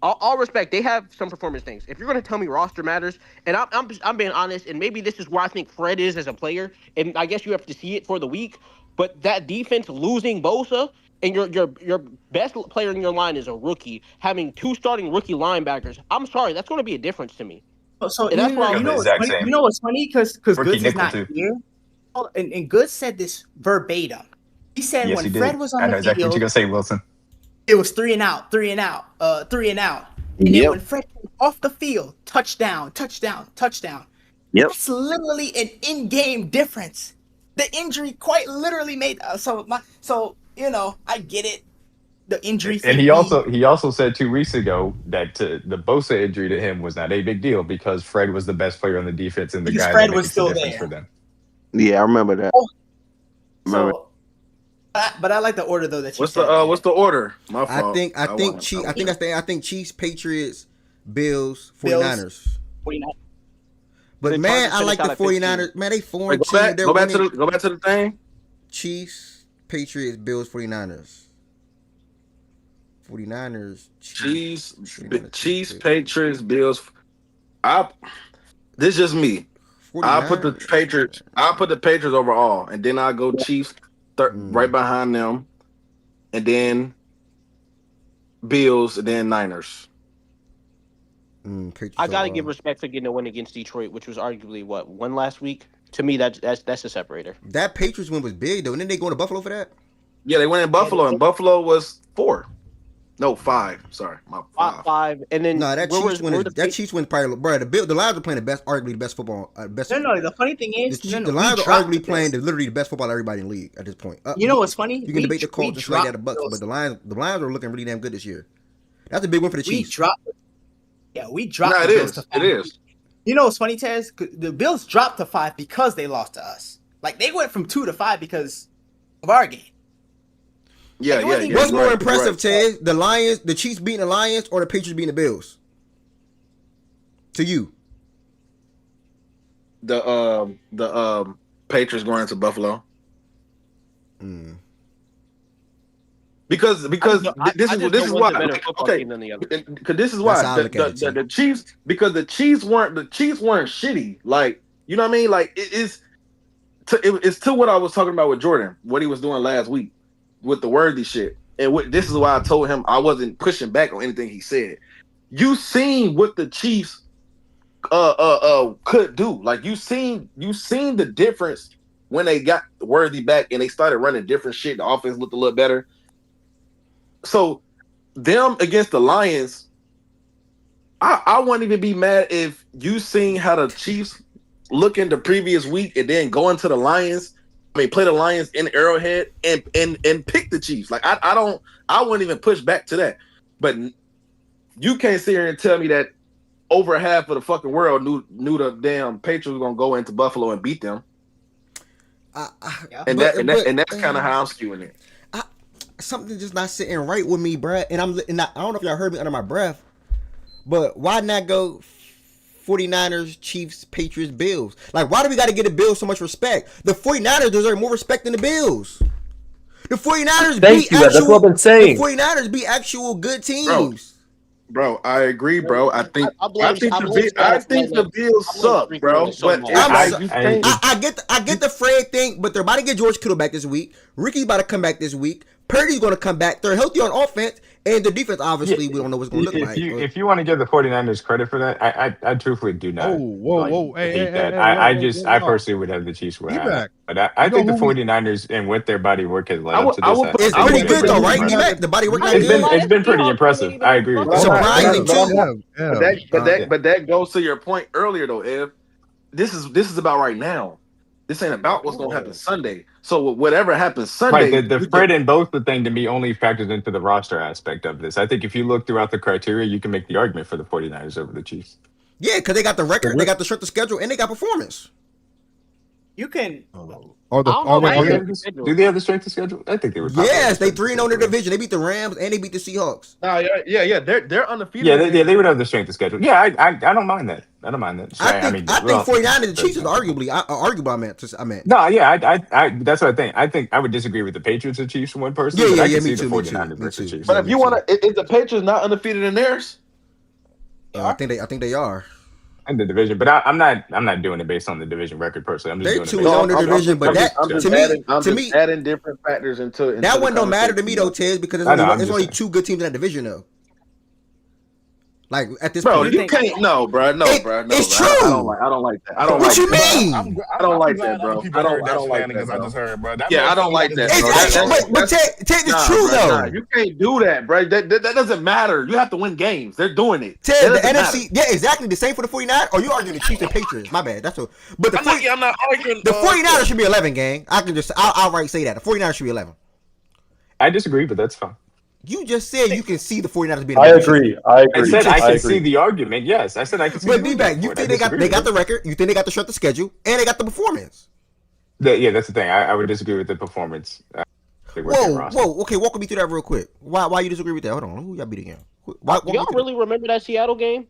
All respect, they have some performance things. If you're gonna tell me roster matters, and I'm being honest, and maybe this is where I think Fred is as a player, and I guess you have to see it for the week. But that defense losing Bosa and your best player in your line is a rookie, having 2 starting rookie linebackers. I'm sorry, that's going to be a difference to me. So that's why you know what's funny because Goods is not here, and Goods said this verbatim. He said when Fred was on the field, I know exactly what you're gonna say, Wilson. It was 3 and out. And then when Fred came off the field, touchdown. Yep. That's literally an in-game difference. The injury quite literally made I get it. The injury. And he also said 2 weeks ago that the Bosa injury to him was not a big deal because Fred was the best player on the defense and the guy Fred that was makes still the difference there for them. Yeah, I remember that. But I like the order though. What's the order? My fault. I think Chiefs, Patriots, Bills, 49ers. 49ers. But man, I like the 49ers. Man, they 4-2. Go back to the thing. Chiefs, Patriots, Bills, 49ers. 49ers. Chiefs, Patriots, Bills. This is just me. 49ers. I put the Patriots overall, and then I go Chiefs right behind them, and then Bills, and then Niners. I gotta give respect for getting a win against Detroit, which was arguably one last week. To me, that's a separator. That Patriots win was big though, and then they going to Buffalo for that. Yeah, they went in Buffalo, and Buffalo was 4. No, 5. Sorry, my 5. And then that Chiefs win probably, bro. The Lions are playing arguably the best football. Best. No. The funny thing is, the Lions are arguably playing literally the best football of everybody in the league at this point. You know what's funny? You can debate the Colts just like that the Bucks, but the Lions are looking really damn good this year. That's a big win for the Chiefs. We dropped. No, it is. You know what's funny, Tez? The Bills dropped to 5 because they lost to us. Like they went from 2 to 5 because of our game. Yeah. What's more impressive, Ted? The Chiefs beating the Lions, or the Patriots beating the Bills? To you, the Patriots going into Buffalo. Because this is why. Okay, because this is why the Chiefs, because the Chiefs weren't shitty. Like, you know what I mean? Like it's to what I was talking about with Jordan, what he was doing last week with the worthy shit. And this is why I told him I wasn't pushing back on anything he said. You seen what the Chiefs could do. Like you seen the difference when they got Worthy back and they started running different shit. The offense looked a little better. So them against the Lions, I wouldn't even be mad if you seen how the Chiefs look in the previous week and then go into the Lions. I mean, play the Lions in Arrowhead and pick the Chiefs. Like I wouldn't even push back to that. But you can't sit here and tell me that over half of the fucking world knew the damn Patriots were gonna go into Buffalo and beat them. And that's kind of how I'm skewing it. Something just not sitting right with me, bruh. And I don't know if y'all heard me under my breath, but why not go 49ers, Chiefs, Patriots, Bills? Like, why do we got to give the Bills so much respect? The 49ers deserve more respect than the Bills. The 49ers that's what I've been saying. The 49ers be actual good teams. Bro, I agree, bro. I think the Bills suck, bro. But I get the Fred thing, but they're about to get George Kittle back this week. Ricky's about to come back this week. Purdy's going to come back. They're healthy on offense, and the defense, obviously, we don't know what's going to look like. If you want to give the 49ers credit for that, I truthfully do not. Hate that. I personally would have the Chiefs win. But I think the 49ers and with their body work has led up to this. It's pretty good though, right? The body work it's been pretty impressive. I agree with that. Surprising too. But that goes to your point earlier though, Ev. This is about right now. This ain't about what's gonna happen Sunday. So whatever happens Sunday, right? The Fred and both the thing to me only factors into the roster aspect of this. I think if you look throughout the criteria, you can make the argument for the 49ers over the Chiefs. Yeah, because they got the record, they got the strength of schedule, and they got performance. You can. Do they have the strength of schedule? I think they were. Yes, they 3-0 in their division. They beat the Rams and they beat the Seahawks. Yeah. They're undefeated. Yeah, they would have the strength of schedule. Yeah, I don't mind that. I don't mind that. I think 49ers and the Chiefs is arguable. I meant. No, yeah, I that's what I think. I think I would disagree with the Patriots and Chiefs one person. Yeah, but I can me see too. The 49ers versus Chiefs. But if you want to, is the Patriots not undefeated in theirs? I think they are. In the division, but I'm not doing it based on the division record personally. I'm just doing it on the division, but to me, adding different factors into that one don't matter to me though, Tiz, because there's only 2 good teams in that division though. Like at this point, you can't. It's true. I don't like that. What you mean? I don't like that, bro. I don't like that. I just heard, bro. I don't like that, bro. But Ted, it's true though. You can't do that, bro. That doesn't matter. You have to win games. They're doing it. Ted, the NFC, yeah, exactly the same for the 49ers. Or you arguing the Chiefs and Patriots? My bad. That's what. But I'm not arguing. The 49ers should be 11, gang. I'll outright say that the 49ers should be 11. I disagree, but that's fine. You just said you can see the 49ers being. I agree. I said I can see the argument. Yes, I said I can see. But D-back, you think they got the record? You think they got the strength of schedule and they got the performance? Yeah, that's the thing. I would disagree with the performance. Whoa. Okay, walk me through that real quick. Why you disagree with that? Hold on. Who y'all beat again? Do y'all really remember that Seattle game?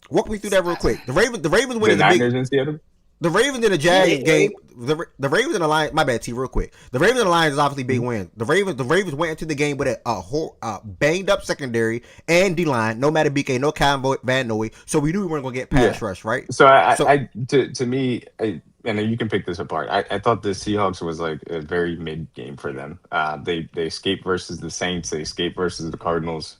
Walk me through that real quick. The Ravens winning the Niners in Seattle. The Ravens and the Jags game. The Ravens and the Lions. My bad, T. Real quick. The Ravens and the Lions is obviously big win. The Ravens went into the game with a banged up secondary and D line. No Matter BK, no Cam Van Noy. So we knew we weren't gonna get pass rush, right? So to me, and you can pick this apart. I thought the Seahawks was like a very mid game for them. They escaped versus the Saints. They escaped versus the Cardinals.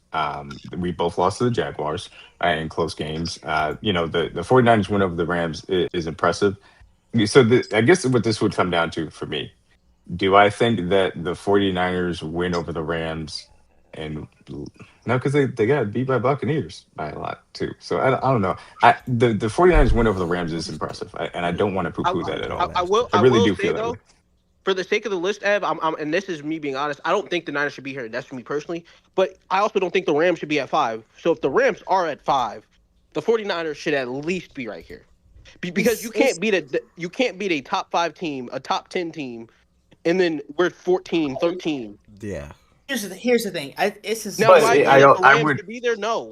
We both lost to the Jaguars in close games. The 49ers win over the Rams is impressive. So I guess what this would come down to for me, do I think that the 49ers win over the Rams and no, because they got beat by Buccaneers by a lot too. So I don't know. The 49ers win over the Rams is impressive, and I don't want to poo-poo that at all. I will say, though, for the sake of the list, Ev, and this is me being honest, I don't think the Niners should be here. That's for me personally. But I also don't think the Rams should be at 5. So if the Rams are at 5, the 49ers should at least be right here. Because you can't beat a top 5 team, a top 10 team, and then we're 14, 13. Yeah. Here's the thing. I would be there. No,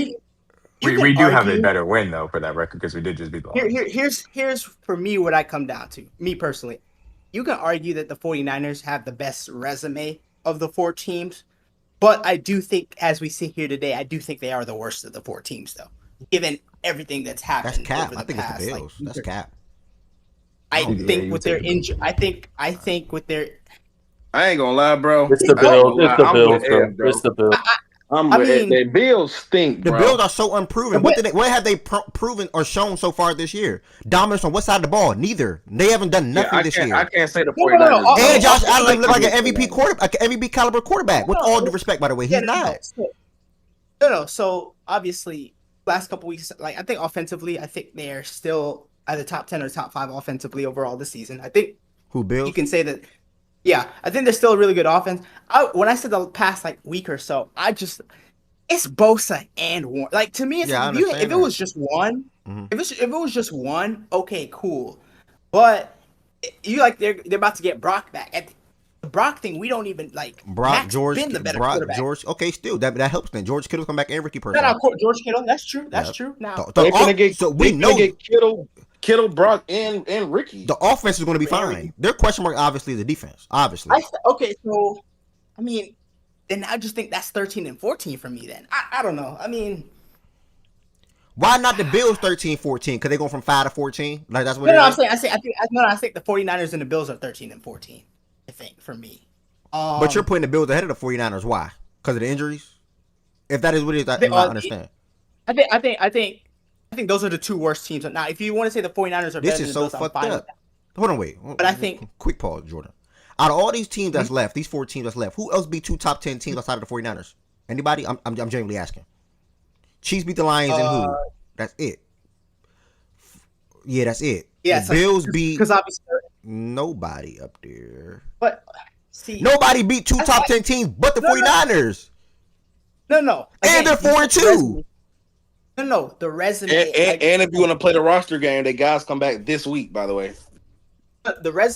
we do have a better win though for that record because we did just beat the Lions. Here's for me what I come down to. Me personally, you can argue that the 49ers have the best resume of the 4 teams, but I do think, as we sit here today, I do think they are the worst of the 4 teams, though, given everything that's happened. That's cap. Over the I think past, it's the Bills. That's cap. I think with their injury, I think with their. I ain't gonna lie, bro. It's the Bills. It's the Bills, bro. It's the Bills. The Bills stink, The bro. Bills are so unproven. What have they proven or shown so far this year? Dominance on what side of the ball? Neither. They haven't done nothing this year. I can't say the 49ers. And Josh Allen looked like an MVP quarterback, an MVP caliber quarterback. With all due respect, by the way, he's not. No. So obviously, last couple weeks, like I think offensively, I think they are still either top 10 or top 5 offensively overall this season. I think Bills? You can say that. Yeah, I think they're still a really good offense. When I said the past week or so, it's Bosa and Warren. Like to me, it's if it was just one, if it was just one, okay, cool. But they're about to get Brock back. At the Brock thing, we don't even like. Brock been the better quarterback. George, okay, still that helps. Then George Kittle come back and Ricky Person. George Kittle, that's true. That's true. Now they're gonna get Kittle, Brock, and Ricky. The offense is going to be fine. Their question mark, obviously, the defense. Obviously. So, I mean, then I just think that's 13 and 14 for me. Then I don't know. I mean, why not the Bills 13, 14? Because they go from 5 to 14. Like that's what. No, I think the 49ers and the Bills are 13 and 14. I think for me. But you're putting the Bills ahead of the 49ers. Why? Because of the injuries? If that is what it is, I understand. I think those are the 2 worst teams. Now, if you want to say the 49ers are better than the Bills, I'm fine with that. Hold on, wait. But I think... Quick pause, Jordan. Out of all these teams that's left, these 4 teams that's left, who else beat 2 top 10 teams outside of the 49ers? Anybody? I'm genuinely asking. Chiefs beat the Lions and who? That's it. Yeah, that's it. Yeah, the Bills beat... Because obviously... Nobody up there. But, see... Nobody beat 2 top 10 teams but the 49ers. No. And they're 4-2. No, the resume. And if you want to play the roster game, the guys come back this week, by the way.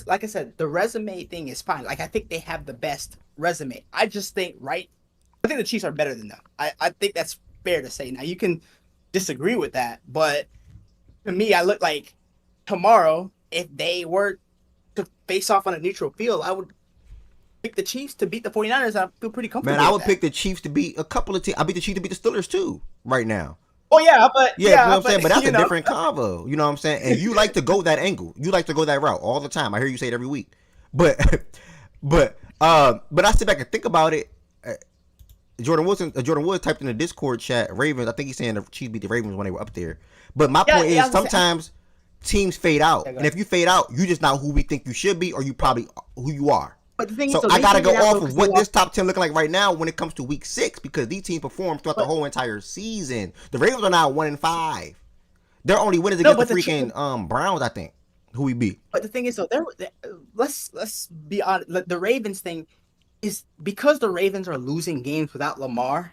Like I said, the resume thing is fine. Like I think they have the best resume. I just think I think the Chiefs are better than them. I think that's fair to say. Now you can disagree with that, but to me, I look like tomorrow, if they were to face off on a neutral field, I would pick the Chiefs to beat the 49ers. I feel pretty comfortable. Man, I would pick the Chiefs to beat a couple of teams. I beat the Chiefs to beat the Steelers too right now. Oh yeah, but you know what I'm saying. But that's a different convo. You know what I'm saying. And you like to go that angle. You like to go that route all the time. I hear you say it every week. But I sit back and think about it. Jordan Woods typed in the Discord chat Ravens. I think he's saying the Chiefs beat the Ravens when they were up there. But my point is sometimes teams fade out, and if you fade out, you just not who we think you should be, or you probably who you are. But the thing so I gotta go off of what this top 10 looking like right now when it comes to week 6 because these teams perform throughout the whole entire season. The Ravens are now 1-5. Their only win is against the freaking Browns, I think, who we beat. But the thing is, though, let's be honest. The Ravens thing is because the Ravens are losing games without Lamar.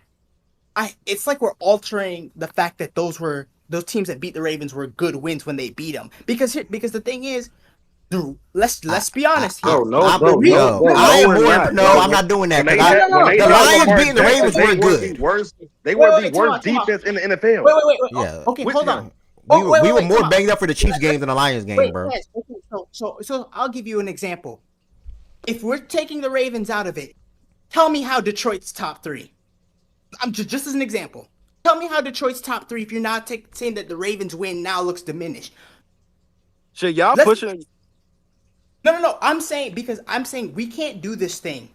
It's like we're altering the fact that those teams that beat the Ravens were good wins when they beat them. Because the thing is. Dude, let's be honest here. I'm not doing that. The Lions beating the Ravens were good. They were the worst defense in the NFL. Wait. Yeah. Okay, hold on. We were more banged up for the Chiefs game than the Lions game, bro. Yes. Okay, so I'll give you an example. If we're taking the Ravens out of it, tell me how Detroit's top 3. I'm just as an example. Tell me how Detroit's top 3 if you're not saying that the Ravens win now looks diminished. Shit, y'all pushing. No. I'm saying we can't do this thing,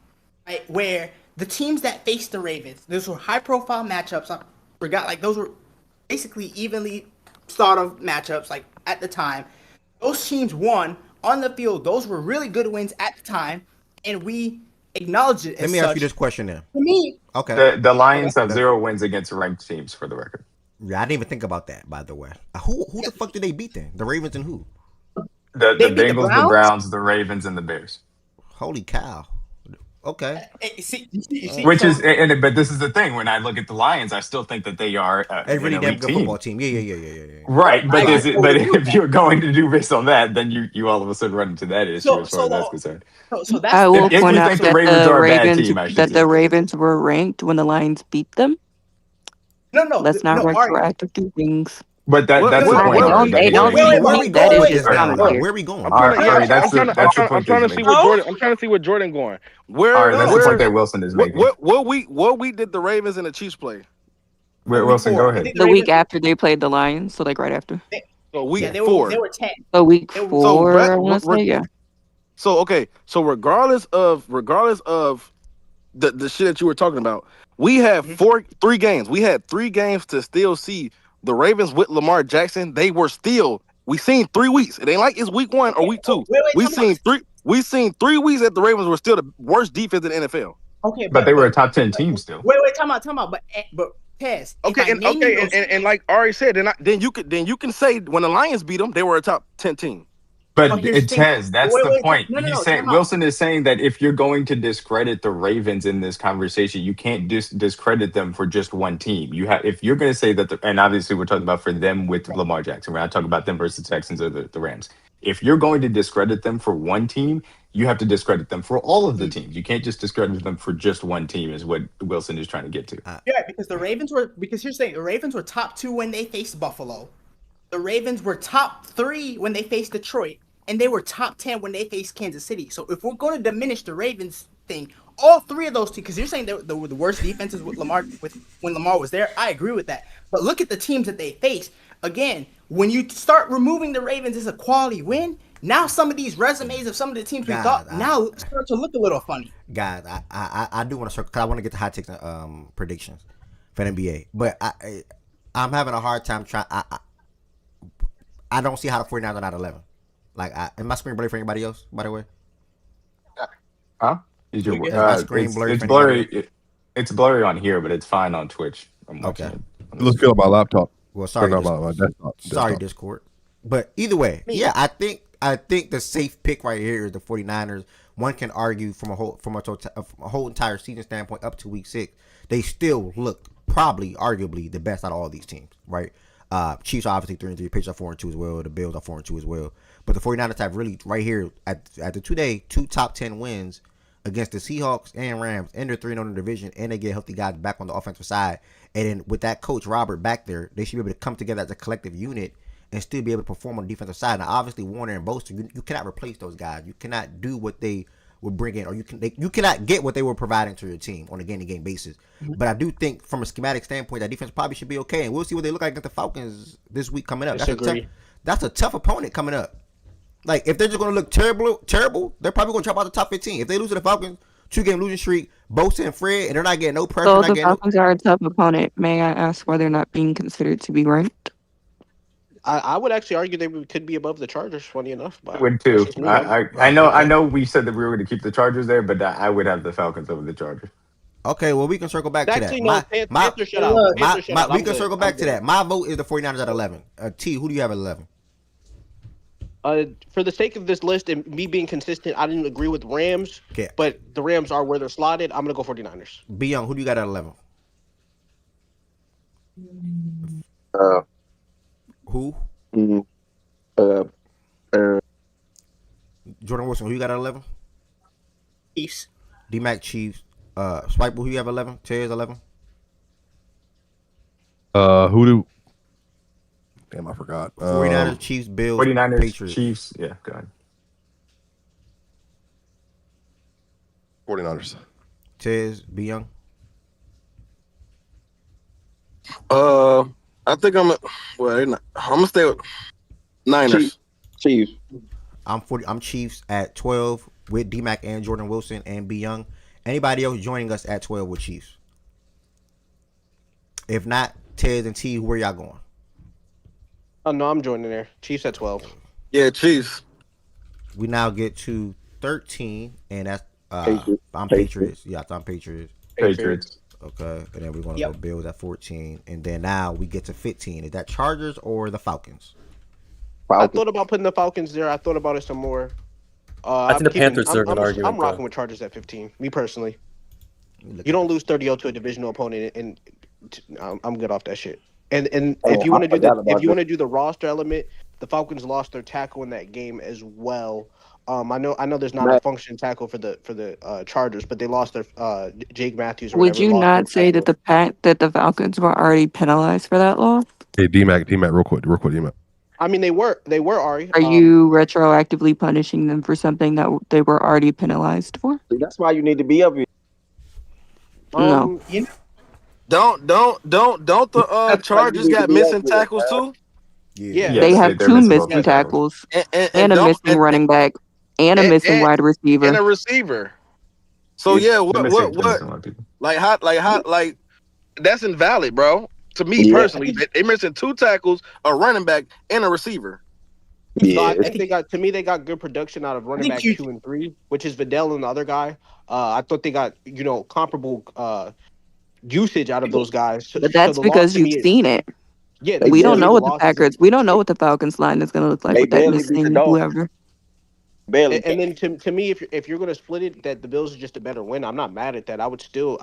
right? Where the teams that faced the Ravens, those were high-profile matchups. I forgot, like those were basically evenly thought of matchups. Like at the time, those teams won on the field. Those were really good wins at the time, and we acknowledge it. Let me ask you this question then. For me, okay. The Lions have 0 wins against ranked teams, for the record. Yeah, I didn't even think about that. By the way, who the fuck did they beat then? The Ravens and who? The Bengals, the Browns, the Ravens, and the Bears. Holy cow! Okay. Which is, but this is the thing. When I look at the Lions, I still think that they are a really damn good football team. Yeah. Right, but if you're going to do based on that, then you all of a sudden run into that issue as far as that's concerned. So that's I will point out that the Ravens were ranked when the Lions beat them. No. Let's not retroactive do things. But that's the point. Where are we going? I'm trying to see what Jordan going. That's the point that Wilson is making. What week did the Ravens and the Chiefs play? Wilson, go ahead. The week after they played the Lions, so like right after. So week 4. They were 10. So week 4. I want to say, yeah. So okay. So regardless of the shit that you were talking about, we have 3 games. We had 3 games to still see the Ravens with Lamar Jackson. We seen 3 weeks. It ain't like it's week 1 or week 2. We seen 3 weeks that the Ravens were still the worst defense in the NFL. Okay, but they were a top 10 team still. Wait, time out. But Tez. And like Ari said, then you can say when the Lions beat them, they were a top 10 team. But Tez, that's the point. Wilson is saying that if you're going to discredit the Ravens in this conversation, you can't discredit them for just one team. If you're going to say that, and obviously we're talking about for them with Lamar Jackson. We're not talking about them versus the Texans or the Rams. If you're going to discredit them for one team, you have to discredit them for all of the teams. You can't just discredit them for just one team, is what Wilson is trying to get to. Yeah, because you're saying the Ravens were top 2 when they faced Buffalo. The Ravens were top 3 when they faced Detroit, and they were top 10 when they faced Kansas City. So if we're going to diminish the Ravens thing, all 3 of those teams, because you're saying they were the worst defenses with Lamar when Lamar was there, I agree with that. But look at the teams that they faced. Again, when you start removing the Ravens as a quality win, now some of these resumes of some of the teams we thought now start to look a little funny. Guys, I do want to circle because I want to get the hot takes and predictions for the NBA, but I'm having a hard time trying. I don't see how the 49ers are not 11. Like, am I screen blurry for anybody else, by the way? Huh? It's blurry. It's blurry on here, but it's fine on Twitch. Okay. Let's get on my laptop. Well, sorry, my desktop. Sorry, Discord. But either way, yeah, I think the safe pick right here is the 49ers. One can argue from a whole entire season standpoint up to week 6, they still look probably arguably the best out of all these teams, right? Chiefs are obviously 3-3, Patriots are 4-2 as well, the Bills are 4-2 as well. But the 49ers have really right here at the 2 top 10 wins against the Seahawks and Rams, and they're 3-0 in the division, and they get healthy guys back on the offensive side. And then with that coach Robert back there, they should be able to come together as a collective unit and still be able to perform on the defensive side. Now, obviously, Warner and Bosa, you cannot replace those guys. You cannot do what they would bring in, or you cannot get what they were providing to your team on a game-to-game basis. Mm-hmm. But I do think, from a schematic standpoint, that defense probably should be okay, and we'll see what they look like against the Falcons this week coming up. That's a tough opponent coming up. Like, if they're just going to look terrible, they're probably going to drop out the top 15. If they lose to the Falcons, 2-game losing streak, Bosa and Fred, and they're not getting no pressure. So the Falcons are a tough opponent. May I ask why they're not being considered to be ranked? I would actually argue they could be above the Chargers, funny enough. I would too. I know we said that we were going to keep the Chargers there, but I would have the Falcons over the Chargers. Okay, well, we can circle back to that. We can circle back to that. My vote is the 49ers at 11. T, who do you have at 11? For the sake of this list and me being consistent, I didn't agree with Rams, okay, but the Rams are where they're slotted. I'm going to go 49ers. Be Young, who do you got at 11? Who? Jordan Wilson, who you got at 11? Chiefs. D-Mac Chiefs. Swipe, who you have 11? Tez 11? Damn, I forgot. 49ers, Chiefs, Bills, 49ers, Patriots. Chiefs. Yeah, go ahead. 49ers. Tez, Be Young. I think I'm gonna stay with Niners. Chiefs. I'm Chiefs at 12 with D-Mac and Jordan Wilson and B Young. Anybody else joining us at 12 with Chiefs? If not, Ted and T, where y'all going? Oh no, I'm joining there. Chiefs at 12. Yeah, Chiefs. We now get to 13, and that's Patriots. I'm Patriots. Yeah, I'm Patriots. Patriots. Okay, and then we're gonna go Bills at 14, and then now we get to 15. Is that Chargers or the Falcons? I thought about putting the Falcons there. I thought about it some more. I think the Panthers are an argument. I'm rocking with Chargers at 15. Me personally, you don't lose 30-0 to a divisional opponent, and I'm good off that shit. And if you want to do the roster element, the Falcons lost their tackle in that game as well. I know there's not a function tackle for the Chargers, but they lost their Jake Matthews. Would you not say that the Falcons were already penalized for that loss? Hey, D-Mac, real quick, D-Mac. I mean, they were Ari. Are you retroactively punishing them for something that they were already penalized for? That's why you need to be up here. No. Don't the Chargers got missing tackles too? Yeah. They have two missing tackles and a missing running back and a missing wide receiver. And a receiver. So what that's invalid, bro. To me personally, they missing two tackles, a running back, and a receiver. Yeah, so I think they got good production out of running back 2 and 3, which is Vidal and the other guy. I thought they got comparable usage out of those guys. But that's because you've seen it. Yeah, we don't know what the Packers. We don't know what the Falcons line is going to look like with that missing whoever. And then to me, if you're going to split it, that the Bills is just a better win. I'm not mad at that. I would still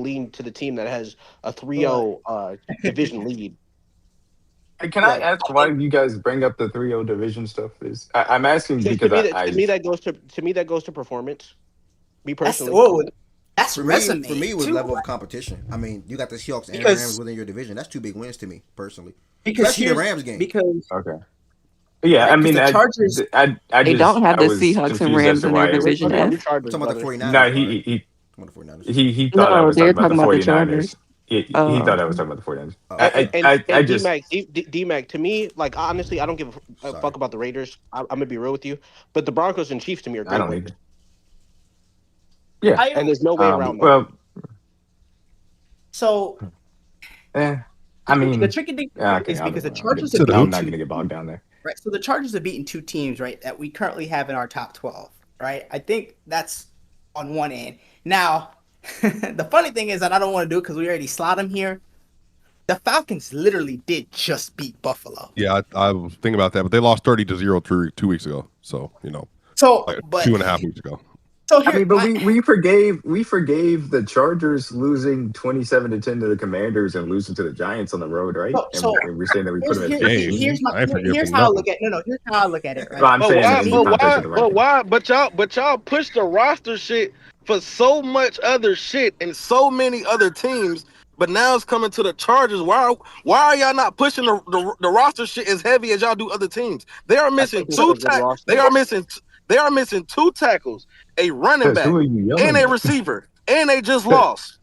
lean to the team that has a 3-0 division lead. Hey, can I ask why you guys bring up the 3-0 division stuff? I'm asking because to me that goes to performance. Me personally. That's resume. For me, it was level of competition. I mean, you got the Seahawks and Rams within your division. That's 2 big wins to me personally. Especially the Rams game. Okay. Yeah, I mean, the Chargers, they don't have the Seahawks and Rams in their division. Talking about the 49ers. No, he thought I was talking about the 49ers. He thought I was talking about the 49ers. D-Mac, to me, like, honestly, I don't give a fuck about the Raiders. I'm going to be real with you. But the Broncos and Chiefs, to me, are great wins. Yeah. And there's no way around that. Well, so... I mean, the tricky thing is because the Chargers I'm are not going to get bogged down there. Right. So the Chargers have beaten 2 teams, right, that we currently have in our top 12, right? I think that's on one end. Now, the funny thing is that I don't want to do it because we already slot them here. The Falcons literally did just beat Buffalo. Yeah, I was thinking about that, but they lost 30-0 2 weeks ago. So, So, like but 2.5 weeks ago. So here, we forgave the Chargers losing 27-10 to the Commanders and losing to the Giants on the road, right? And we're saying that we put them at here's how I look at here's how I look at it. Right? Well, I'm saying but why? But y'all push the roster shit for so much other shit and so many other teams. But now it's coming to the Chargers. Why are y'all not pushing the roster shit as heavy as y'all do other teams? They are missing two tackles. They are missing 2 tackles, a running back, and a receiver, and they just lost.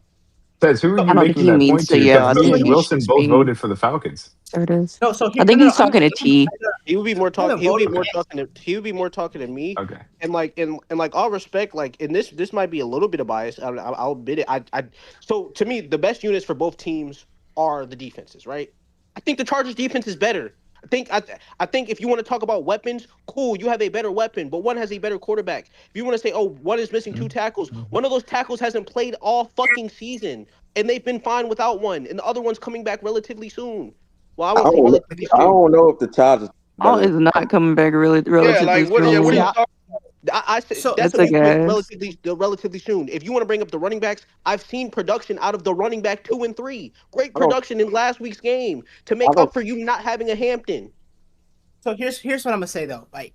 Says who are you making that point to? Because me and Wilson both voted for the Falcons. There it is. No, so I think he's talking to T. He would be more talking. He would be more talking to me. Okay. And like all respect, like in this might be a little bit of bias. I'll admit it. So to me, the best units for both teams are the defenses, right? I think the Chargers defense is better. I think if you want to talk about weapons, cool, you have a better weapon, but one has a better quarterback. If you want to say, one is missing 2 tackles, one of those tackles hasn't played all fucking season, and they've been fine without one, and the other one's coming back relatively soon. Well, I don't know if the Chargers. All is not coming back relatively soon. I say so that's relatively soon. If you want to bring up the running backs, I've seen production out of the running back 2 and 3. Great production in last week's game to make up for you not having a Hampton. So here's what I'm gonna say though, like,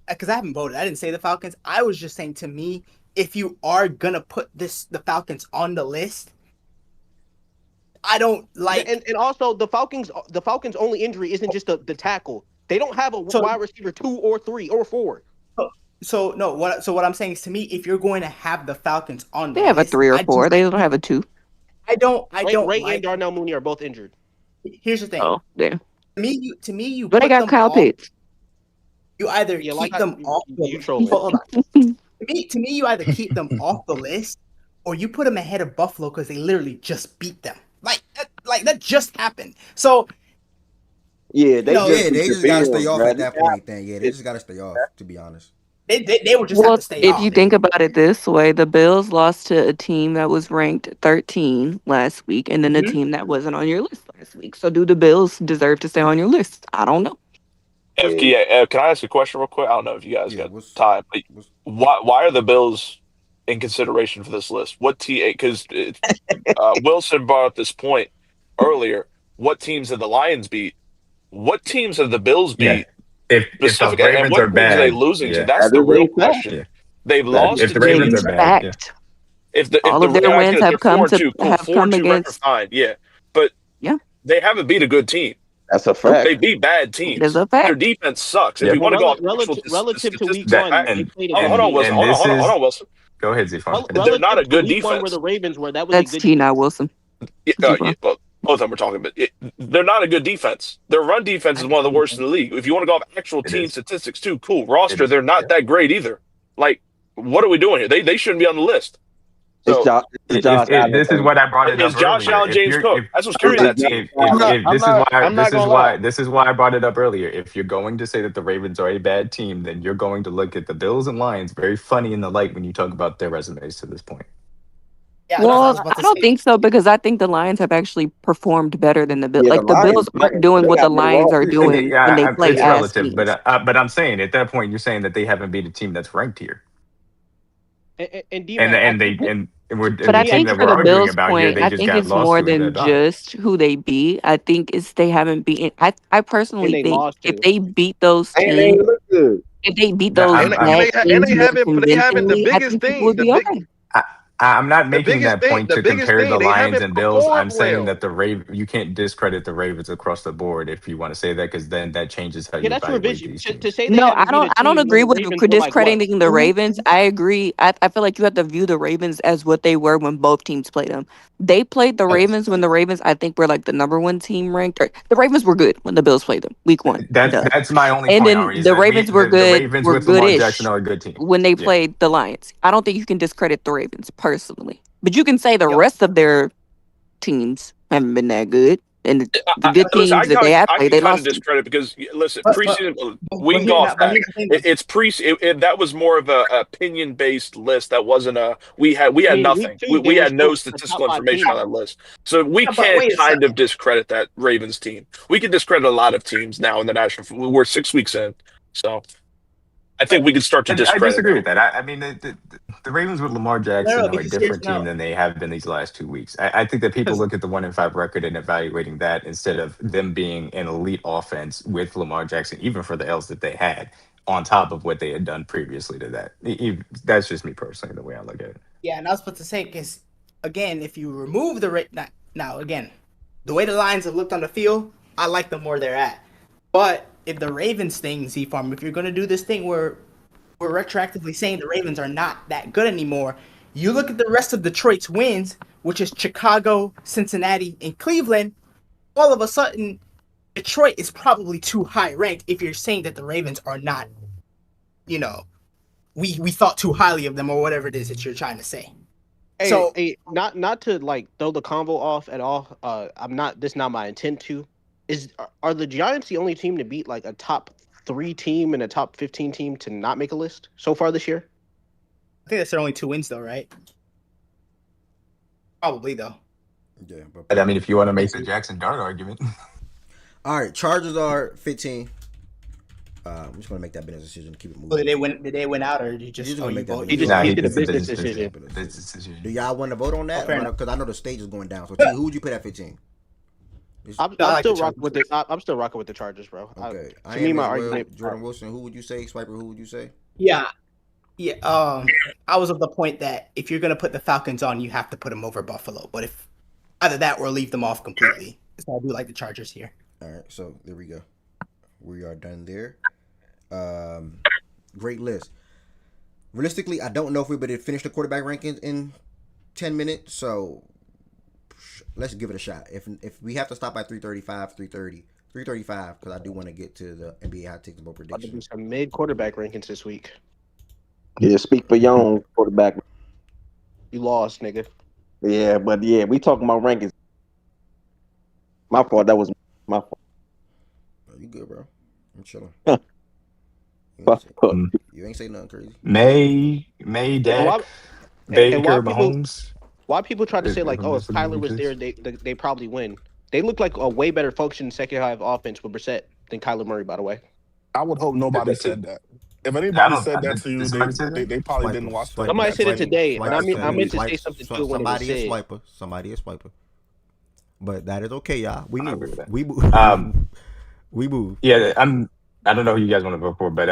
because I haven't voted. I didn't say the Falcons. I was just saying, to me, if you are gonna put the Falcons on the list, I don't like. And also the Falcons only injury isn't just the tackle. They don't have a wide receiver 2 or 3 or 4. So what I'm saying is, to me, if you're going to have the Falcons on, they have a 3 or 4. They don't have a 2. I don't. Ray and Darnell Mooney are both injured. Here's the thing. Oh, yeah. To me, you. But they got Kyle Pitts. You either Yeah, keep like them off the you trolling. hold on. To me, you either keep them off the list or you put them ahead of Buffalo because they literally just beat them. Like that just happened. So Yeah, they they just gotta stay off at that point. Then they just gotta stay off. To be honest, they would just have Well, to stay if off. you think about it this way, the Bills lost to a team that was ranked 13 last week, and then a team that wasn't on your list last week. So, do the Bills deserve to stay on your list? I don't know. Can I ask a question real quick? I don't know if you guys got time, but why are the Bills in consideration for this list? What because Wilson brought up this point earlier. What teams have the Lions beat? What teams have the Bills Yeah. beat? If the Specifically, and Ravens what are teams are they bad, losing to? yeah. That's the real question. Yeah. They've lost If to the Ravens teams. are bad, yeah. Fact. If the All of their and I wins get it, have they're come 4-2, cool, have come 4-2 record, against. fine, yeah, but Yeah, they haven't beat a good team. That's a fact. They beat bad it is teams. a Their fact. defense sucks. If Yeah. we want to go off relative to week statistics, one, That, they and played a hold good on, team. Wilson. and Hold on, this hold on, hold is on, Wilson. go ahead, Zifon. They're not a Relative to good week one where defense. the Ravens were, that was That's a good T, team. not Wilson. Well, both of them are talking, but they're not a good defense. Their run defense is one of the worst in the league. If you want to go off actual It team is. statistics too, cool. It Roster, is. they're not Yeah. that great either. Like, what are we doing here? They shouldn't be on the list. It's So Josh, it's Josh Allen. This is what I brought it it's up Josh earlier. Allen, If James you're Cook. if That's what's carrying that team. this is why I brought it up earlier. If you're going to say that the Ravens are a bad team, then you're going to look at the Bills and Lions very funny in the light when you talk about their resumes to this point. Yeah, Well, I don't think so because I think the Lions have actually performed better than the Bills. Yeah, Like the Bills aren't doing they what the got better Lions are offense. doing when they play It's as relative, teams. but I'm saying at that point you're saying that they haven't beat a team that's ranked here, And D-Man, and the But I team think that for we're the arguing Bills' about here, point, they I just think got it's lost more to at than that time. just who they beat. I think it's they haven't beaten. I personally they think lost if to. they beat those And they teams, look good. if they beat No, those bad and teams they more haven't the convincingly, I biggest think people thing. would be okay. I'm not The making biggest that point to compare the thing, they Lions haven't and Bills. I'm performed saying well. that you can't discredit the Ravens across the board if you want to say that, because then that changes how Yeah, you that's evaluate revision. these To teams. say they No, haven't beat a I don't team when agree the with Ravens were like what? discrediting the Ravens. I agree. I feel like you have to view the Ravens as what they were when both teams played them. They played the Ravens when the Ravens, I think, were like the number one team ranked. Or, the Ravens were good when the Bills played them week one. Duh. That's my only And point, then Ari, is the that Ravens were the good, Ravens were with Lamar Jackson goodish are a good team. when they Yeah. played the Lions. I don't think you can discredit the Ravens personally, but you can say the rest of their teams haven't been that good, and the good Listen, teams that they have I played, can they kind of lost to. discredit because listen, But preseason we can go here's off that. the thing. It's pre. That was more of a opinion based list. That wasn't a. We had I mean, week nothing. two, they We were had no still a top statistical 5 information team. on that list, so we Yeah, but can't wait a kind of second. discredit that Ravens team. We can discredit a lot of teams now in the national. We're 6 weeks in, so I think we can start to I discredit disagree them. with that. I mean, the Ravens with Lamar Jackson are a because different team than they have been these last 2 weeks. I think that people look at the 1-5 record and evaluating that instead of them being an elite offense with Lamar Jackson, even for the L's that they had, on top of what they had done previously to that. That's just me personally, the way I look at it. Yeah, and I was about to say, because again, if you remove the now again, the way the Lions have looked on the field, I like them where they're at. But if the Ravens thing, Z-Farm, if you're going to do this thing where we're retroactively saying the Ravens are not that good anymore, you look at the rest of Detroit's wins, which is Chicago, Cincinnati, and Cleveland, all of a sudden, Detroit is probably too high ranked if you're saying that the Ravens are not, we thought too highly of them or whatever it is that you're trying to say. Hey, So- hey, not to like throw the convo off at all. I'm not. This is not my intent to. Are the Giants the only team to beat like a top 3 team and a top 15 team to not make a list so far this year? I think that's their only 2 wins though, right? Probably though. Yeah, But I mean, if you want to make the Jackson Dart argument. All right, Chargers are 15. I'm just gonna make that business decision to keep it moving. Well, did they win out or you just gonna make that vote? He business just decision. he did a it's a business business decision. Do y'all want to vote on that? fair enough. Because I know the stage is going down. So, T, who would you put at 15? I'm I like still the rocking with the. I'm still rocking with the Chargers, bro. Okay. To me, my as well. argument. Jordan Wilson, who would you say? Swiper, who would you say? Yeah. I was of the point that if you're gonna put the Falcons on, you have to put them over Buffalo. But if either that or leave them off completely. So I do like the Chargers here. All right, so there we go. We are done there. Great list. Realistically, I don't know if we're able to finish the quarterback rankings in 10 minutes, so let's give it a shot. If we have to stop by 3:35, 3:30 335 because I do want to get to the NBA hot takes and bowl About to do predictions. some mid quarterback rankings this week. Yeah, speak for your own quarterback. You lost, nigga. Yeah, but yeah, we talking about rankings. My fault. That was my fault. Oh, you good, bro? I'm chilling. Fuck. You ain't say nothing crazy. May, Dak, And why Baker, Mahomes. Why people try to say like, oh, if That's what Kyler it was is. there, they probably win. They look like a way better function second half offense with Brissett than Kyler Murray, by the way. I would hope nobody That's it. said that. If I anybody don't. said that to Did you, somebody say that? they probably Swiper, didn't watch swiper, Somebody that said it fight. today, and I meant to That's say something too when it was Somebody is said. swiper. Somebody is swiper. But that is okay, y'all. We I agree move. with that. We move. We move. Yeah, I don't know who you guys want to vote for, but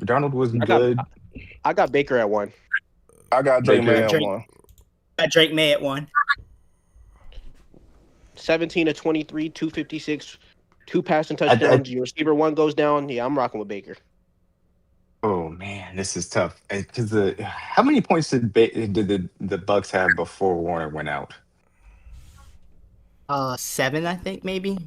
Darnold was good. I got Baker at 1. I got Drake May at Drake. 1. Got Drake May at 1. 17 to 23, 256, 2 passing touchdowns. Your receiver 1 goes down. Yeah, I'm rocking with Baker. Oh man, this is tough. Because how many points did the Bucks have before Warner went out? 7, I think, maybe.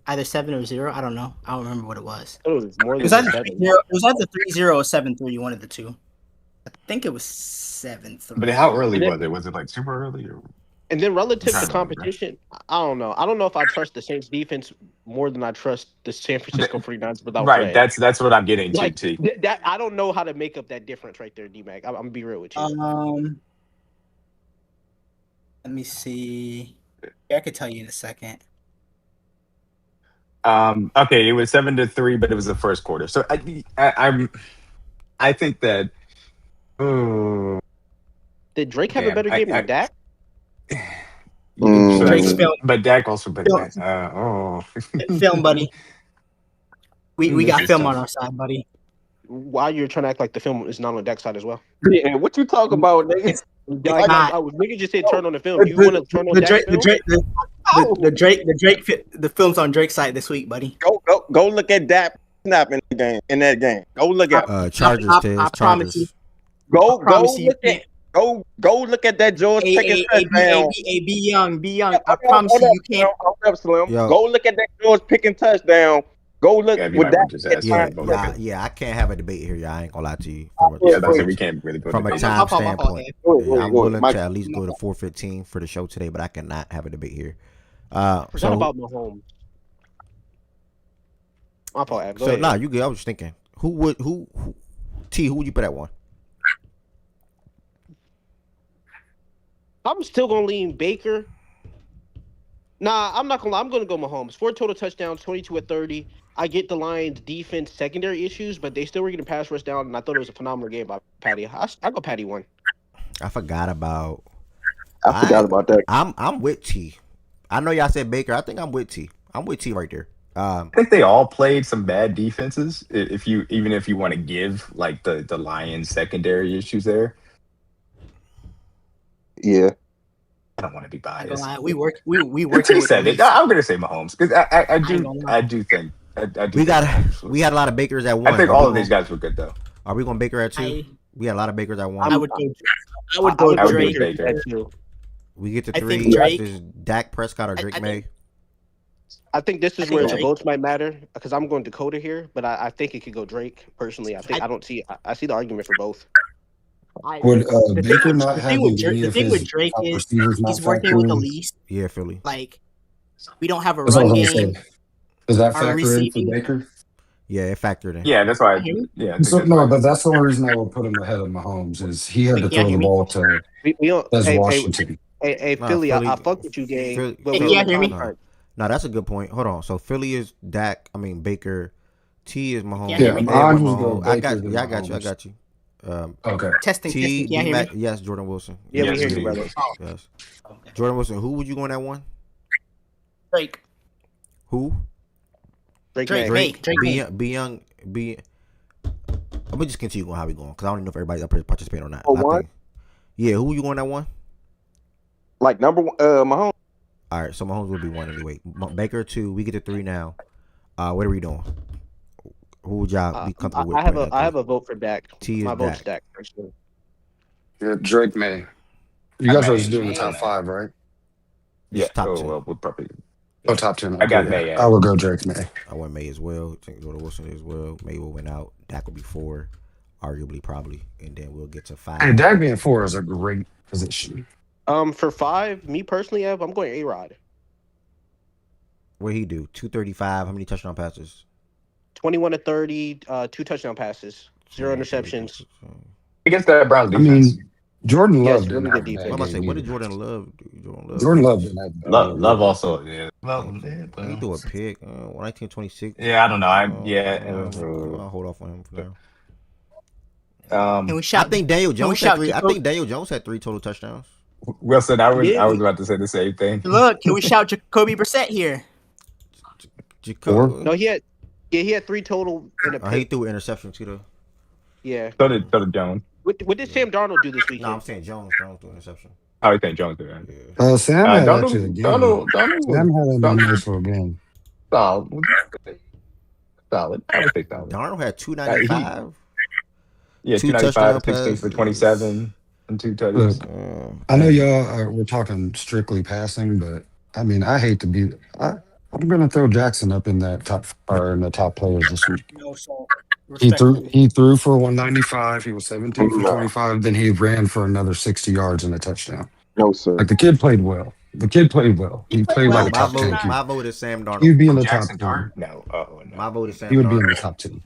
Either 7 or 0. I don't know. I don't remember what it was. It was more It than was either 7. 3-0. It was either 3-0 or 7-3. One of the two. I think it was 7-3. But how early was it? Was it like super early? Or? And then relative I'm to trying to remember. competition, I don't know. I don't know if I trust the Saints defense more than I trust the San Francisco 49ers without Right, Fred. that's what I'm getting to. Like T. that, I don't know how to make up that difference right there, D-Mac. I'm gonna be real with you. Let me see. Yeah, I could tell you in a second. Okay, it was 7-3, but it was the first quarter. So I think that. Did Drake have a better game than Dak? Drake's film. But Dak also been Film, buddy. We got It's film tough. on our side, buddy. Why you're trying to act like the film is not on Dak's side as well? Yeah, what you talk about, nigga? Nigga just said turn on the film. You want to turn on Dak's film? The film's on Drake's side this week, buddy. Go look at Dak snapping in that game. Go look at Chargers. I promise you. Go look at that George Pickens touchdown. Be young. I promise you can't. Go look at that George Pickens touchdown. Go look with that. Yeah, I can't have a debate here, y'all. I ain't gonna lie to you. We can't really go from a debate. time standpoint. I'm willing Mike. to at least go to 4:15 for the show today, but I cannot have a debate here. Forgot about Mahomes. My fault, Ab. Go ahead. Nah, you good. I was just thinking, who would you put at 1? I'm still gonna lean Baker. Nah, I'm not gonna lie. I'm gonna go Mahomes. 4 total touchdowns, 22 at 30. I get the Lions' defense secondary issues, but they still were getting pass rush down, and I thought it was a phenomenal game by Patty. I go Patty 1. I forgot about that. I'm with T. I know y'all said Baker. I think I'm with T. I'm with T right there. I think they all played some bad defenses. Even if you want to give like the Lions secondary issues there. Yeah. I don't want to be biased. We work. T said it. I'm gonna say Mahomes because I do think. We had a lot of Bakers at 1. I think all of these guys were good though. Are we going Baker at 2? We had a lot of Bakers at 1. I would go Drake. Baker at 2. We get to I 3. think Drake. Is Dak Prescott or Drake May? I think this is where the votes might matter because I'm going Dakota here, but I think it could go Drake. Personally, I see the argument for both. Would Baker not have the thing with Drake is he's working with the least. Yeah, Philly. Like we don't have a That's all run I'm game. saying. Does that Our factor in for receiving- Baker? Yeah, it factored in. Yeah, that's why. But that's the only reason I would put him ahead of Mahomes is he had to throw the ball to Washington. Hey, Philly, I fuck with you, gang. No, that's a good point. Hold on. So Philly is Dak. I mean Baker. T is Mahomes. Yeah, mine was go I Baker got than you. I got you. I Mahomes. got you. Okay. Testing. Can you hear me? Yes, Jordan Wilson. Yeah, yes, we hear you, brother. Yes. Jordan Wilson. Who would you go on that 1? Drake. Who? Drake. Be young. I'm gonna just continue going how we going because I don't even know if everybody's up here participating or not. Yeah, who you going that 1? Like number 1, Mahomes. All right, so Mahomes will be 1 anyway. Baker 2. We get to 3 now. What are we doing? Who would y'all be comfortable with? I have a vote for Dak. T is My vote's Dak. Dak. For sure. Yeah, Drake May. You guys are just doing the top 5, right? Yeah, top 2. Well, we'll probably. Oh, top 10. I got yeah. May. I will go Drake May. I want May as well. I think Jordan Wilson as well. May will win out. Dak will be 4, arguably, probably, and then we'll get to 5. Hey, Dak being 4 is a great position. For 5, me personally, I'm going A-Rod. What he do? 235. How many touchdown passes? 21 to 30, 2 touchdown passes, 0 interceptions. Against that Browns defense. I mean, Jordan Love Yes, didn't really have good a bad defense. I'm about to say, game what did either. Jordan Love do? Jordan Love didn't have a bad game. Love also, yeah. He threw a pick. 1926. Yeah, I don't know. I'll hold off on him for now. Can we shout? I think Daniel Can we Jones shout had 3. I Jacoby? think Daniel Jones had 3 total touchdowns. Wilson, I was about to say the same thing. Look, can we shout Jacoby Brissett here? No, he had 3 total in a pick. He threw an interception too, though. Yeah. So did Jones. What did Sam Darnold do this weekend? No, I'm saying Jones threw an interception. Oh, I think Jones did. Right? Sam had Donald, actually a game. Donald Sam had a nice little game. Solid. I would say solid. Darnold had 295. Yeah, 295, 16 for 27, and 2 touchdowns. Look, I know y'all we're talking strictly passing, but I mean, I hate to be. I'm gonna throw Jackson up in that top or in the top players this week. No, so He threw for 195. He was 17 for 25. Then he ran for another 60 yards and a touchdown. No, sir. Like the kid played well. He played like a top 10 QB. My vote is Sam Darnold. He'd be in the top 10. No. My vote is Sam Darnold. He would be in the top 10.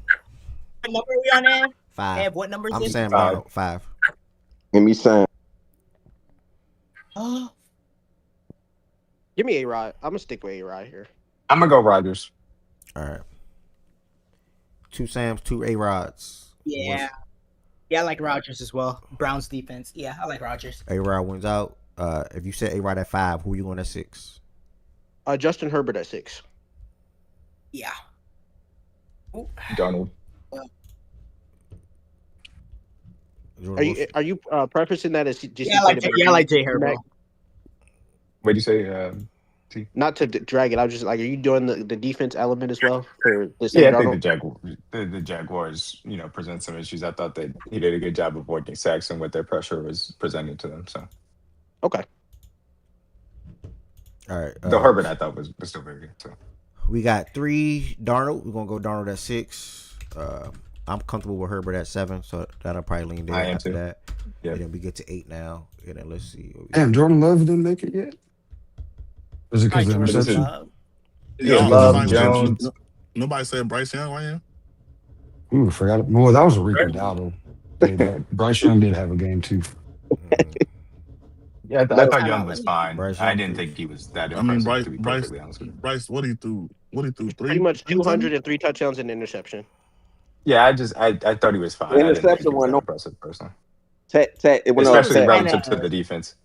What number are we on there? 5. Ev, what number is I'm it? Sam Darnold. 5. Give me Sam. Give me A-Rod. I'm gonna stick with A-Rod here. I'm gonna go Rodgers. All right. 2 Sams, 2 A-Rods. Yeah. Yeah, I like Rodgers as well. Browns defense. Yeah, I like Rodgers. A-Rod wins out. If you said A-Rod at 5, who are you going at 6? Justin Herbert at 6. Yeah. Donald. Are you prefacing that as just I like Jay Herbert. What do you say? Not to drag it, I was just like, are you doing the defense element as well for this? Yeah, I think the Jaguars, present some issues. I thought that he did a good job avoiding sacks and what their pressure was presenting to them. So, okay. All right. The Herbert I thought was still very good. So, we got 3 Darnold. We're gonna go Darnold at 6. I'm comfortable with Herbert at 7, so that'll probably lean there after that. Yeah. And then we get to 8 now. And then let's see. Damn, Jordan Love didn't make it yet. Is it because of the interception? Love Jones. Nobody said Bryce Young, right here. Ooh, forgot. Well, that was a Rico Dowdle. Bryce Young did have a game too. Yeah, I thought Young was fine. I didn't think he was that impressive. Bryce, to be perfectly honest with you. Bryce, what he threw? 3? Pretty much 203 touchdowns and interception. Yeah, I thought he was fine. The interception was no impressive, personally. It went Especially relative to the defense.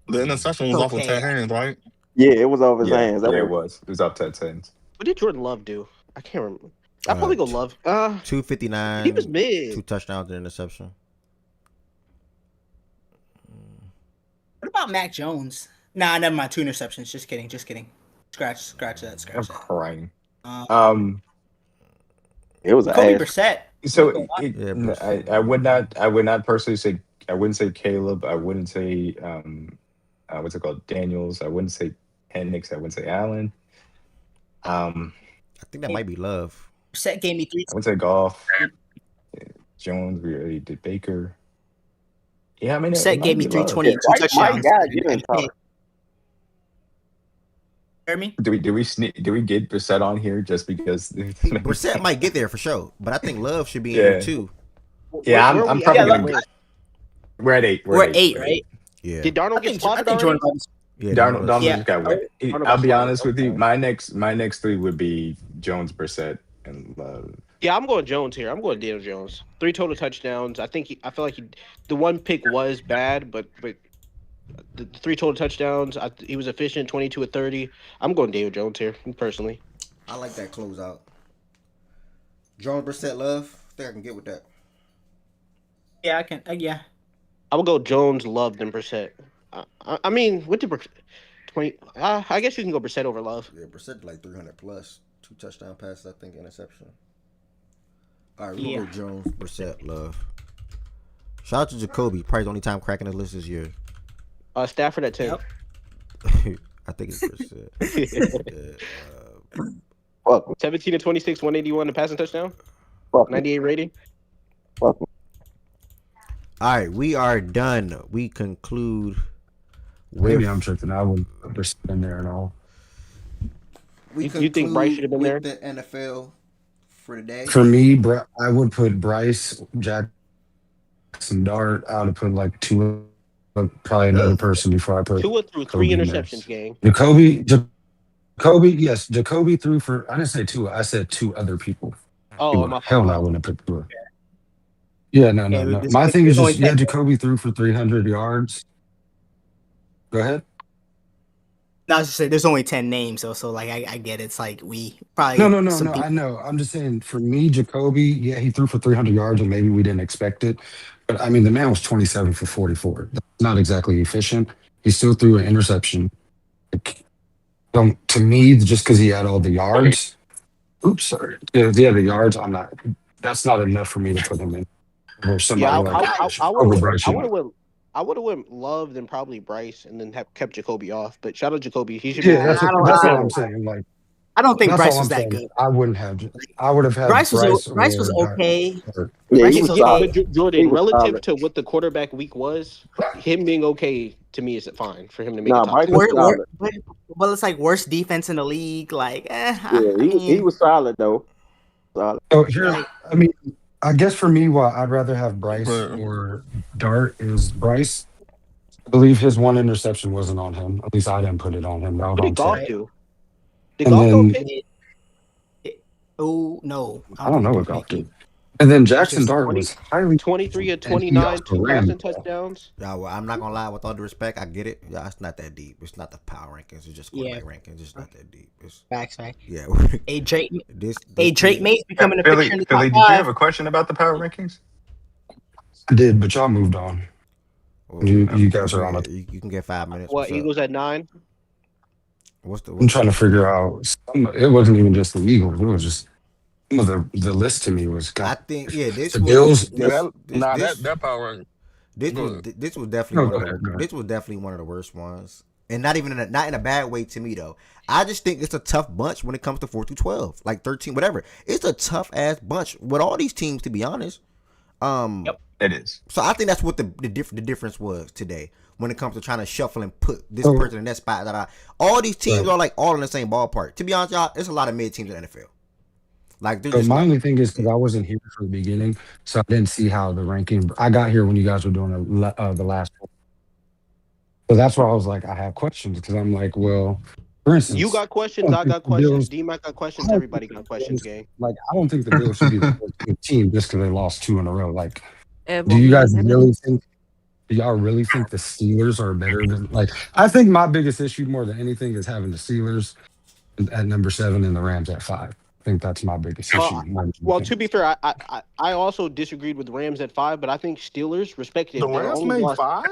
The interception was off of Ted hands, right? Yeah, it was off his hands. Yeah, it was. It was off Ted's hands. What did Jordan Love do? I can't remember. I'll probably go Love. 259. He was mid. 2 touchdowns and interception. What about Mac Jones? Nah, never mind. 2 interceptions. Just kidding. Scratch that. I'm crying. It was Kobe Brissett. So I would not personally say. I wouldn't say Caleb. I wouldn't say what's it called, Daniels. I wouldn't say Hendricks. I wouldn't say Allen. I think that might be Love. Brissett gave me 3. I wouldn't say Goff. Jones. We already did Baker. Yeah, I mean, Brissett gave me 320 and 2 touchdowns. Hear me? Do we get Brissett on here just because Brissett might get there for sure, but I think Love should be in there too. Yeah, I'm probably gonna. We're at 8. We're at 8, right? Yeah. Did Darnold get spotted I think already? Darnold just got wet. Darnold I'll was be spotted, honest with you. My next 3 would be Jones, Brissett, and Love. Yeah, I'm going Jones here. I'm going Daniel Jones. 3 total touchdowns. I feel like the one pick was bad, but the 3 total touchdowns. He was efficient, 22 of 30. I'm going Daniel Jones here, personally. I like that closeout. Jones, Brissett, Love. I think I can get with that. Yeah, I can. Yeah. I would go Jones, Love, then Brissett. I mean, what did 20? I guess you can go Brissett over Love. Yeah, Brissett like 300 plus, 2 touchdown passes, I think, interception. All right, we'll go Jones, Brissett, Love. Shout out to Jacoby, probably the only time cracking the list this year. Stafford at 10. Yep. I think it's Brissett. Fuck 17 to 26, 181 to passing touchdown. Fuck 98 rating. Fuck All right, we are done. We conclude with. Maybe I'm tripping. I wouldn't put Brissett in there at all. We You think Bryce should have been with there? the NFL for today. For me, I would put Bryce, Jackson Dart. I would put like two, probably another person before I put Tua threw 3 Kobe in interceptions, gang. Jacoby, yes, Jacoby threw for. I didn't say two. I said two other people. Oh, my Hell no, I wouldn't have put Tua. Yeah, no. My thing is just Jacoby threw for 300 yards. Go ahead. No, I was just saying there's only 10 names, so like I get it. It's like we probably No. I know. I'm just saying for me, Jacoby, yeah, he threw for 300 yards and maybe we didn't expect it. But I mean, the man was 27 for 44. That's not exactly efficient. He still threw an interception. To me, just because he had all the yards. Oops, sorry. Yeah, the yards. That's not enough for me to put him in. Or somebody I would have went Love than probably Bryce, and then have kept Jacoby off. But shout out Jacoby, he should. Yeah, that's all I'm saying. Like, I don't think Bryce was that good. I wouldn't have. I would have had Bryce was okay. Yeah, he was solid. Jordan, relative to what the quarterback week was, him being okay to me is fine for him to make. Well, it's like worst defense in the league. Like, he was solid though. Solid. So here, I mean, I guess for me, I'd rather have Bryce or Dart is Bryce. I believe his one interception wasn't on him. At least I didn't put it on him. What did Goff do? Did Goff go okay? Oh no, I don't know what Goff did. And then Jackson Dart was highly 23 of 29, 2 passing touchdowns. Yeah, well, I'm not gonna lie. With all due respect, I get it. Yeah, it's not that deep. It's not the power rankings. It's just quarterback rankings. It's not that deep. It's facts. Yeah. Drake May's becoming a picture in the top Philly, did you have a question about the power rankings? I did, but y'all moved on. You guys are on it. You can get 5 minutes. What, Eagles at 9? I'm trying to figure out. It wasn't even just the Eagles. It was just some of the list to me was. I think this the Bills. That power ranking. This was definitely one of the worst ones, and not even not in a bad way to me though. I just think it's a tough bunch when it comes to 4 through 12, like 13, whatever. It's a tough ass bunch with all these teams, to be honest. Yep, it is. So I think that's what the difference was today when it comes to trying to shuffle and put this person in that spot. All these teams are like all in the same ballpark. To be honest, y'all, there's a lot of mid teams in the NFL. Like, my only thing is because I wasn't here for the beginning, so I didn't see how the ranking. I got here when you guys were doing the last one, so that's why I was like, I have questions because I'm like, well, for instance, you got questions, I got questions, D-Mac got questions, everybody got questions, gang. Like, I don't think the Bills should be the first team just because they lost 2 in a row. Like, do you guys really think? Do y'all really think the Steelers are better than? Like, I think my biggest issue more than anything is having the Steelers at number 7 and the Rams at 5. I think that's my biggest issue. Well, to be fair, I also disagreed with Rams at 5, but I think Steelers respected. The Rams made 5.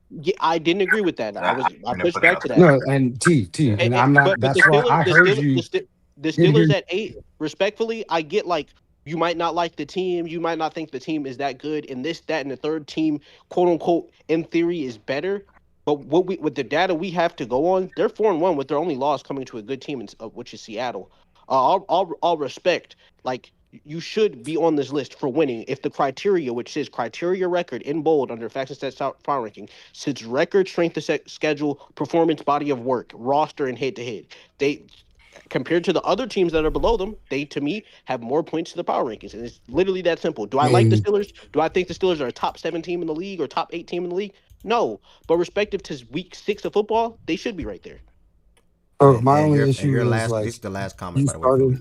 Yeah, I didn't agree with that. I pushed back to that. No, and and I'm not. That's why I heard you. The Steelers at 8. Respectfully, I get like you might not like the team, you might not think the team is that good, and this, that, and the third team, quote unquote, in theory, is better. But with the data we have to go on, they're 4-1 with their only loss coming to a good team, which is Seattle. All respect, like you should be on this list for winning if the criteria, which says criteria record in bold under facts and stats power ranking, sits record, strength of schedule, performance, body of work, roster, and head to head. They, compared to the other teams that are below them, they to me have more points to the power rankings, and it's literally that simple. Do I like the Steelers? Do I think the Steelers are a top 7 team in the league or top 8 team in the league? No, but respective to week 6 of football, they should be right there. My only issue is like this is the last comment. By the way.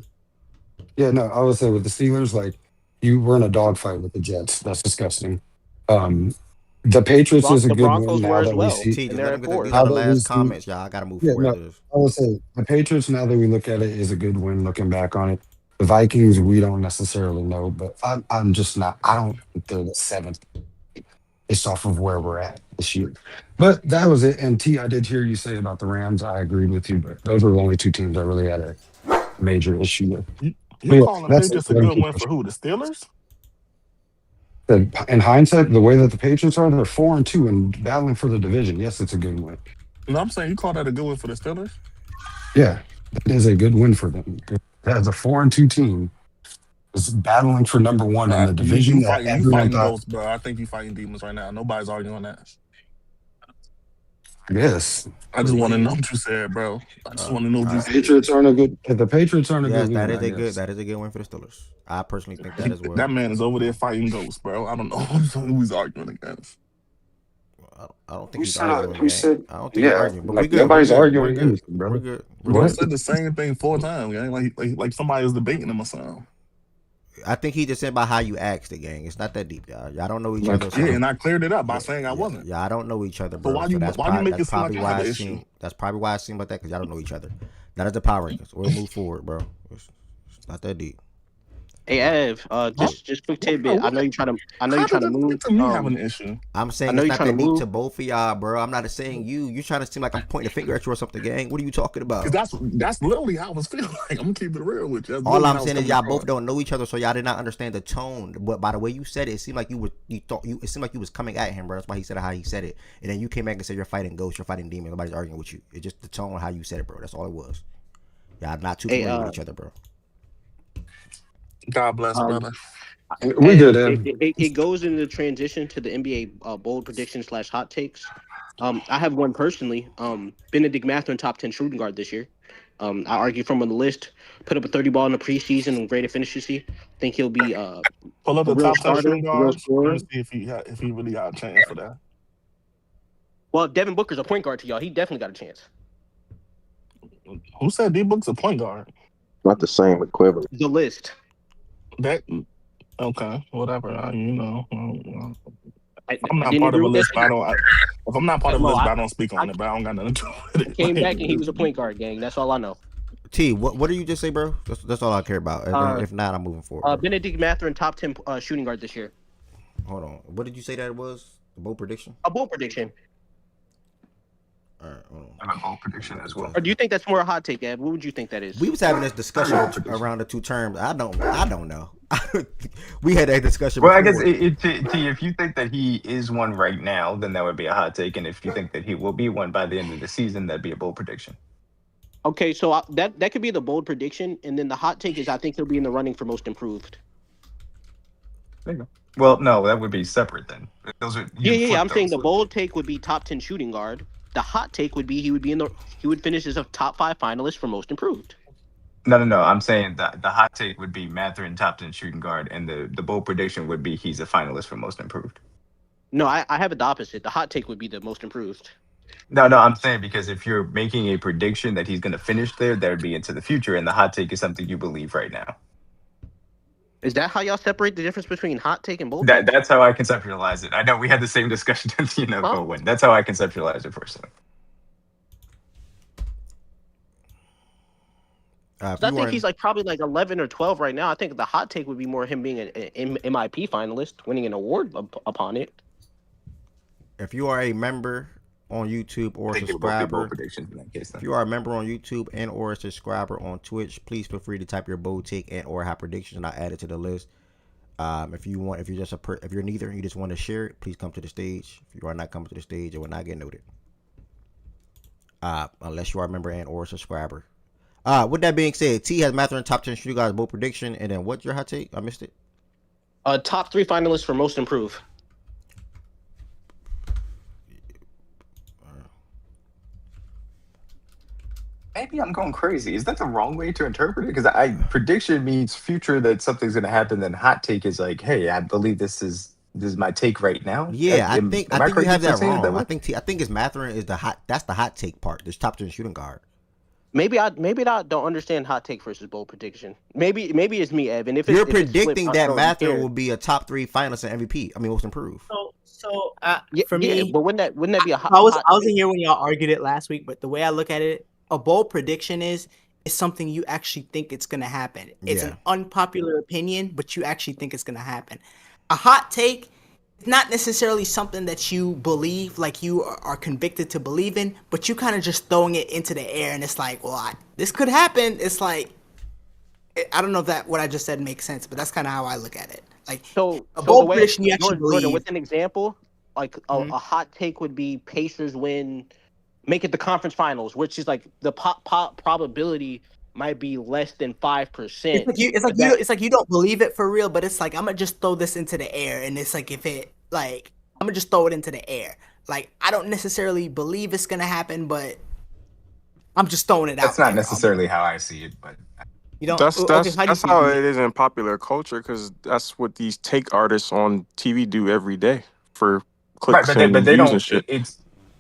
Yeah, no, I would say with the Steelers, like you were in a dogfight with the Jets. That's disgusting. The Patriots is a good one now that we see. These are the last comments, y'all. I gotta move forward. No, I would say the Patriots, now that we look at it, is a good win. Looking back on it, the Vikings, we don't necessarily know, but I'm just not. I don't think they're the 7th. Based off of where we're at this year. But that was it. And I did hear you say about the Rams. I agreed with you, but those were the only 2 teams I really had a major issue with. You calling the Patriots a good win for who? The Steelers? In hindsight, the way that the Patriots are, they're 4-2 and battling for the division. Yes, it's a good win. No, I'm saying you call that a good one for the Steelers. Yeah, that is a good win for them. As a 4-2 team, is battling for number one in the division that You everyone fighting thought. ghosts, bro. I think you fighting demons right now. Nobody's arguing that. Yes, I just want to know what you said, bro. I just want to know what you said. Patriots aren't a good. If the Patriots aren't a Yes, good that win, is I a good. guess. That is a good win for the Steelers. I personally think that as well. That man is over there fighting ghosts, bro. I don't know who he's arguing against. I don't think Who he's said? arguing, Who gang. said? I don't think he's Yeah, arguing. But we like good. We're nobody's good. arguing We're good. anything, We're brother. good. Bro What? said the same thing 4 times, gang. Like somebody is debating him or something. I think he just said about how you asked it, gang. It's not that deep, y'all. Y'all don't know each Like, other. So Yeah, and I cleared it up by saying I wasn't. yeah, I don't know each other, So bro. So that's why you make that's it seem like probably I have why an it issue? seemed that's probably why it seemed like that because y'all don't know each other. Not as the power rankings. We'll move forward, bro. It's not that deep. Hey Ev, just quick tidbit. I know you're trying to. I know How you're trying did to it move. get to me having an issue? I'm I saying know it's you're not trying that to deep move. to both of y'all, bro. I'm not saying you. You trying to seem like I'm pointing a finger at you or something, gang. What are you talking about? Because that's literally how I was feeling. Like, I'm gonna keep it real with you. That's All literally I'm how I was saying is coming y'all across. both don't know each other, so y'all did not understand the tone. But by the way you said it, it seemed like you thought you. It seemed like you was coming at him, bro. That's why he said it how he said it, and then you came back and said you're fighting ghosts, you're fighting demons. Nobody's arguing with you. It's just the tone how you said it, bro. That's all it was. Y'all not too Hey, familiar with each other, bro. God bless, brother. We did, Ev. It goes into transition to the NBA bold prediction / hot takes. I have one personally. Benedict Mathurin top 10 shooting guard this year. I argue from on the list. Put up a 30 ball in the preseason and great efficiency. Think he'll be Pull up a the real top 10 starter, shooting a real guards. Let me scorer. see if he really got a chance for that. Well, Devin Booker's a point guard to y'all. He definitely got a chance. Who said D Book's a point guard? Not the same equivalent. The list. That okay, whatever. I'm I not didn't part of agree a with list, that. but if I'm not part of a Mo, list, but I don't speak on it. But I don't got nothing to do with it. came back and he was a point guard, gang. That's all I know. T, what did you just say, bro? That's all I care about. If not, I'm moving forward. Bro. Benedict Mathurin top 10 shooting guard this year. Hold on. What did you say that it was? The bold prediction? A bold prediction. All right, hold on. I have a bold prediction as well. Or do you think that's more a hot take, Ed? What would you think that is? We was having this discussion around the two terms. I don't know. We had that discussion. Well, before. I guess T, if you think that he is one right now, then that would be a hot take, and if you think that he will be one by the end of the season, that'd be a bold prediction. Okay, so that could be the bold prediction, and then the hot take is I think he'll be in the running for most improved. There you go. Well, no, that would be separate then. Those are Yeah. I'm saying the bold take would be top 10 shooting guard. The hot take would be he would finish as a top 5 finalist for most improved. No. I'm saying that the hot take would be Mathurin top 10 shooting guard, and the bold prediction would be he's a finalist for most improved. No, I have it the opposite. The hot take would be the most improved. No, I'm saying because if you're making a prediction that he's going to finish there, that would be into the future, and the hot take is something you believe right now. Is that how y'all separate the difference between hot take and bold take? That's how I conceptualize it. I know we had the same discussion, go win. That's how I conceptualize it personally. I think he's probably 11 or 12 right now. I think the hot take would be more him being an MIP finalist, winning an award upon it. If you are a member on YouTube or a subscriber, if you are a member on YouTube and or a subscriber on Twitch, please feel free to type your bold take and or have predictions, and I'll add it to the list. If you're neither and you just want to share it, please come to the stage. If you are not coming to the stage, it will not get noted. Unless you are a member and or a subscriber. With that being said, T has Mathurin top 10 shooting guards bold prediction, and then what's your hot take? I missed it. Top 3 finalists for most improved. Maybe I'm going crazy. Is that the wrong way to interpret it? Because prediction means future that something's going to happen. Then hot take is like, hey, I believe this is my take right now. Yeah, I think you have that wrong. I think it's Mathurin is the hot. That's the hot take part. This top 10 shooting guard. Maybe I don't understand hot take versus bold prediction. Maybe it's me, Evan. If you're predicting that Mathurin will be a top 3 finalist and MVP, I mean most improved. For me, but wouldn't that be a hot? I was in here when y'all argued it last week, but the way I look at it, a bold prediction is something you actually think it's gonna happen. It's an unpopular opinion, but you actually think it's gonna happen. A hot take is not necessarily something that you believe, like you are convicted to believe in, but you kind of just throwing it into the air, and it's like, well, this could happen. It's like, I don't know if that what I just said makes sense, but that's kind of how I look at it. Like, a bold prediction you actually believe. With an example, like a hot take would be Pacers win make it the conference finals, which is like the pop probability might be less than 5%. It's like you don't believe it for real, but it's like I'm gonna just throw this into the air, and it's like if it like I'm gonna just throw it into the air. Like I don't necessarily believe it's gonna happen, but I'm just throwing it out. That's not necessarily how I see it, but you don't. That's how it is in popular culture, because that's what these take artists on TV do every day for clicks right, and but they views don't. and shit.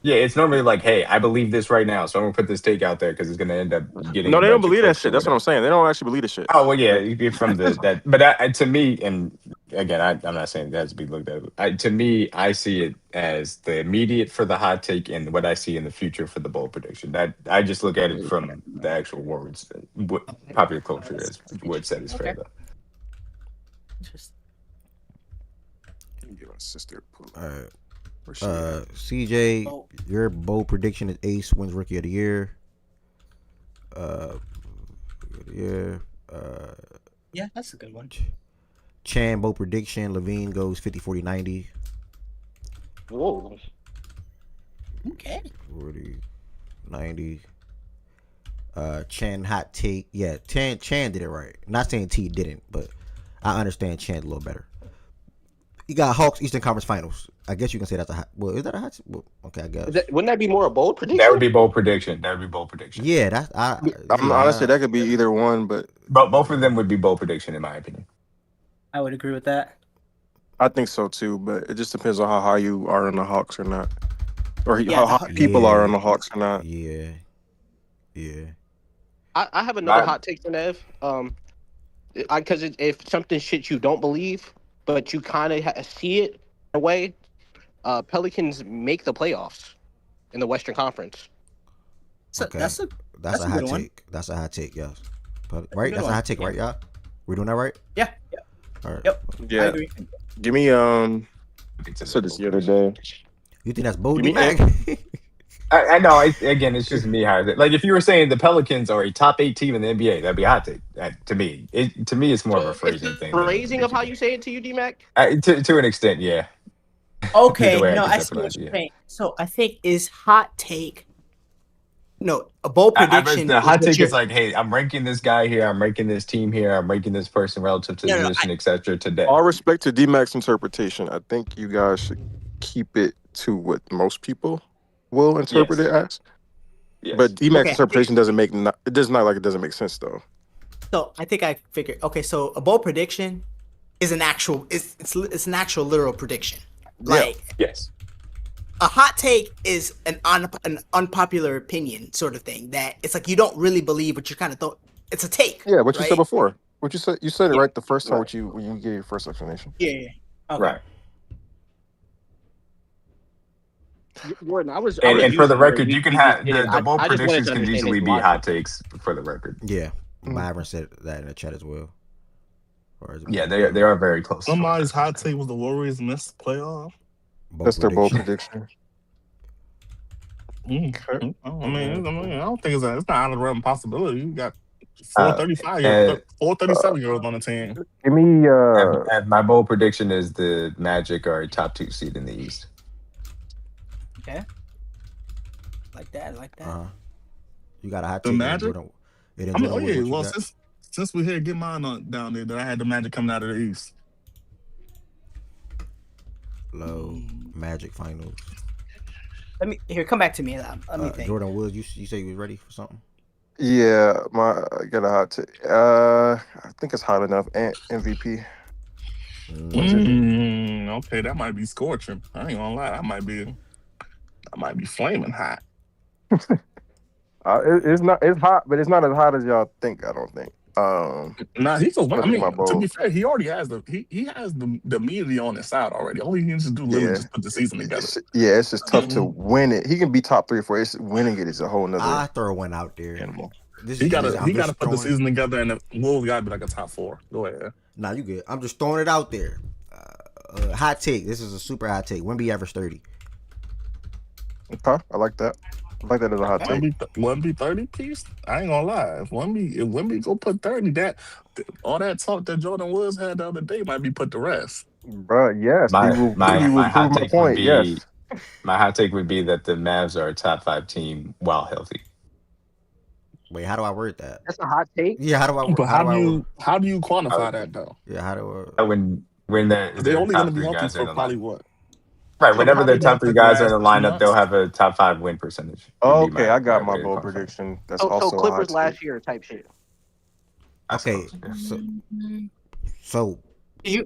It's normally like, hey, I believe this right now, so I'm gonna put this take out there because it's gonna end up getting. No, a they don't bunch of believe that clicks or shit. That's what I'm saying. They don't actually believe the shit. Oh well, yeah, from that. But to me, and again, I'm not saying that has to be looked at. To me, I see it as the immediate for the hot take and what I see in the future for the bold prediction. That I just look at it from the actual words. What popular culture is what said is fair though. Get my sister. All right. CJ, your bold prediction is Ace wins Rookie of the Year. Yeah, that's a good one. Chan, bold prediction, Levine goes 50, 40, 90. Whoa. Okay. 40, 90. Chan, hot take. Yeah, Chan did it right. Not saying T didn't, but I understand Chan a little better. You got Hawks Eastern Conference Finals. I guess you can say that's a hot. Well, is that a hot? Well, okay, I guess. Wouldn't that be more a bold prediction? That would be bold prediction. Yeah, that's. Honestly, that could be either one, but both of them would be bold prediction in my opinion. I would agree with that. I think so too. But it just depends on how high you are on the Hawks or not, or how high people are on the Hawks or not. Yeah. I have another hot take for Nev. Because if something shit you don't believe, but you kind of see it in a way, Pelicans make the playoffs in the Western Conference. Okay. That's a hot take. That's a hot take, yes. Right? That's a hot take, right, y'all? We're doing that right? Yeah. All right. Yep. Yeah. I agree. Give me I said this the other day. You think that's bold? I know. Again, it's just me. Like if you were saying the Pelicans are a top 8 team in the NBA, that'd be a hot take. To me, it's more of a phrasing thing. Phrasing of how you say it to you, D-Mac? To an extent, yeah. Okay, no, I see what you're saying. So I think is hot take. No, a bold prediction. The hot take is like, hey, I'm ranking this guy here, I'm ranking this team here, I'm ranking this person relative to the position, etc. Today. All respect to D-Mac's interpretation, I think you guys should keep it to what most people will interpret it as. Yes. But D-Mac's interpretation doesn't make sense though. So I think I figured. Okay, so a bold prediction is an actual. It's an actual literal prediction. Like yes. A hot take is an unpopular opinion sort of thing that it's like you don't really believe, but you kind of thought it's a take. Yeah, what you said before. What you said it right the first time when you gave your first explanation. Yeah. Okay. Right. Jordan, and for the record, you can have the bold predictions can easily be hot takes for the record. Yeah, Byron said that in the chat as well. Yeah, they are very close. Somebody's hot take was the Warriors missed playoff. That's their bold prediction. I mean, I don't think it's not out of the realm of possibility. You got 437 year olds on the team. Give me and my bold prediction is the Magic are a top 2 seed in the East. Okay. Like that. You got a hot the take. Magic? Since we're here, get mine down there that I had the Magic coming out of the East. Low Magic finals. Come back to me. Let me think. Jordan Woods, you say you was ready for something? Yeah, I got a hot take. I think it's hot enough. MVP. Okay, that might be scorching. I ain't gonna lie, that might be flaming hot. It's hot, but it's not as hot as y'all think. I don't think. He's a. To be fair, he already has he has the immunity on his side already. All he needs to do is just put the season together. It's just tough to win it. He can be top 3 or 4. It's winning it is a whole nother. I throw one out there. Animal. He gotta put the season together, and the Wolves gotta be like a top 4. Go ahead. Nah, you good. I'm just throwing it out there. Hot take. This is a super hot take. Wemby average 30. Okay, I like that. I like that as a hot take. Wemby 30 piece. I ain't gonna lie. If Wemby go put 30, all that talk that Jordan Woods had the other day might be put to rest. Bro, yes. My hot take would be My hot take would be that the Mavs are a top 5 team while healthy. Wait, how do I word that? That's a hot take. Yeah, how do I? But How do I? how do you quantify that though? Yeah, how do? When They're their only going top to be 3 healthy guys are in for the probably lineup. what? Right, So whenever their probably top 3 the guys are in last the 2 lineup, they'll months. have a top 5 win percentage. Oh, Would be okay, I got my very bold confident. prediction. That's So also a hot Clippers take. last year type shit. Okay, so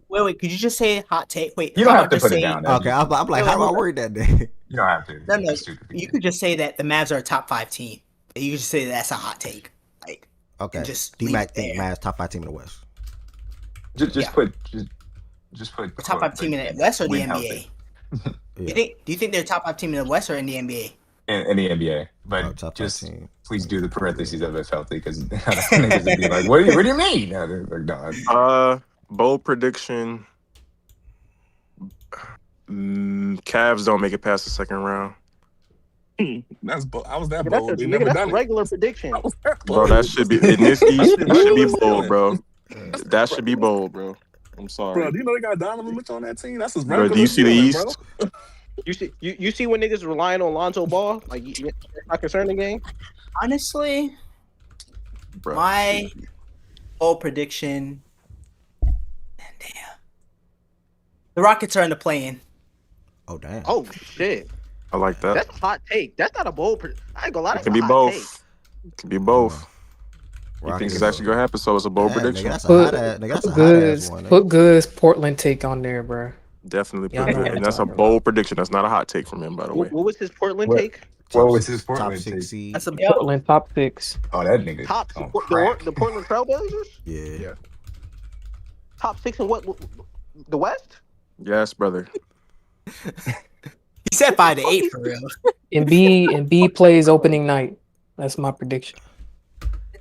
Wait. Could you just say hot take? Wait, You don't how have about to just put it saying? down. okay, I'm like, Wait, how do I hold on. word that? Then You don't have to. No, It's stupid. you could just say that the Mavs are a top 5 team. You could just say that's a hot take. Like, okay, and just D-Mac think Mavs top 5 team in the West. Just put the top 5 team in the West or the win NBA. healthy. Do you think they're top 5 team in the West or in the NBA? In the NBA, but just please do the parentheses of if healthy, because niggas would be like, "What do you mean?" No, they're like, no. Bold prediction. Cavs don't make it past the second round. That's I was that Nigga, bold. They never that's done a it. regular prediction. Bro, that should be in this East. It should be bold, bro. That should be bold, bro. I'm sorry. Bro, do you know they got Donovan Mitchell on that team? That's his Bro, regular do you see the feeling, East? bro. You see when niggas relying on Lonzo Ball? Like, you're not concerned in the game? Honestly, Bro, my bold prediction. Damn. The Rockets are in the play-in. Oh damn. Oh shit. I like that. That's a hot take. That's not a bold. I ain't gonna lie. It That's can a be hot both. take. It can be both. He thinks it's actually gonna happen, so it's a bold prediction. Put Good's Portland take on there, bro. Definitely Y'all put know good. what And I'm that's a talking bold prediction. That's not a hot take from him, by the way. What was his Portland What- take? What was his Portland take? That's a Portland top 6. Oh, that nigga. Top on the crack. Portland Trailblazers? Yeah. Top 6 in what? The West? Yes, brother. He said 5 to 8 for real. Embiid plays opening night. That's my prediction.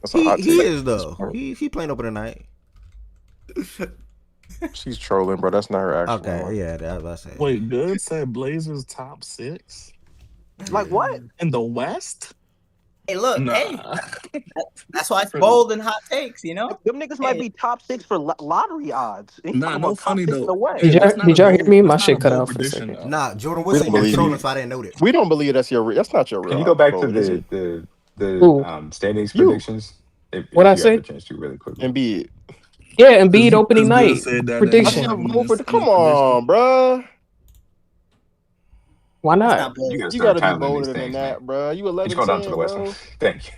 That's a hot He take. is though. He playing open tonight. She's trolling, bro. That's not her actual Okay, one. yeah, that's what I said. Wait, Good said Blazers top 6 Like what? in the West? Hey, look, Nah. hey, that's why it's bold and hot takes, you know? Them niggas might be top 6 for lottery odds. He Nah, talking no about top funny 6 in though. the West. Did y'all hear me? My that's shit not a cut bold out for a prediction, second. though. Nah, Jordan We Woodson don't was believe trolling, you. so I didn't know that. We don't believe that's not your real. Can you go back to bold, is it? the Who? standings You. predictions? If What'd I you say? have a chance to really quickly. Embiid. Yeah, Embiid opening Good night. said that Prediction. in That's your bold his Come prediction. on, bro. Why That's not? not bold. You gotta You start gotta be titling these bolder than things, that, man. bro. You Just 11 go down to the 10, West one. bro. Thank you.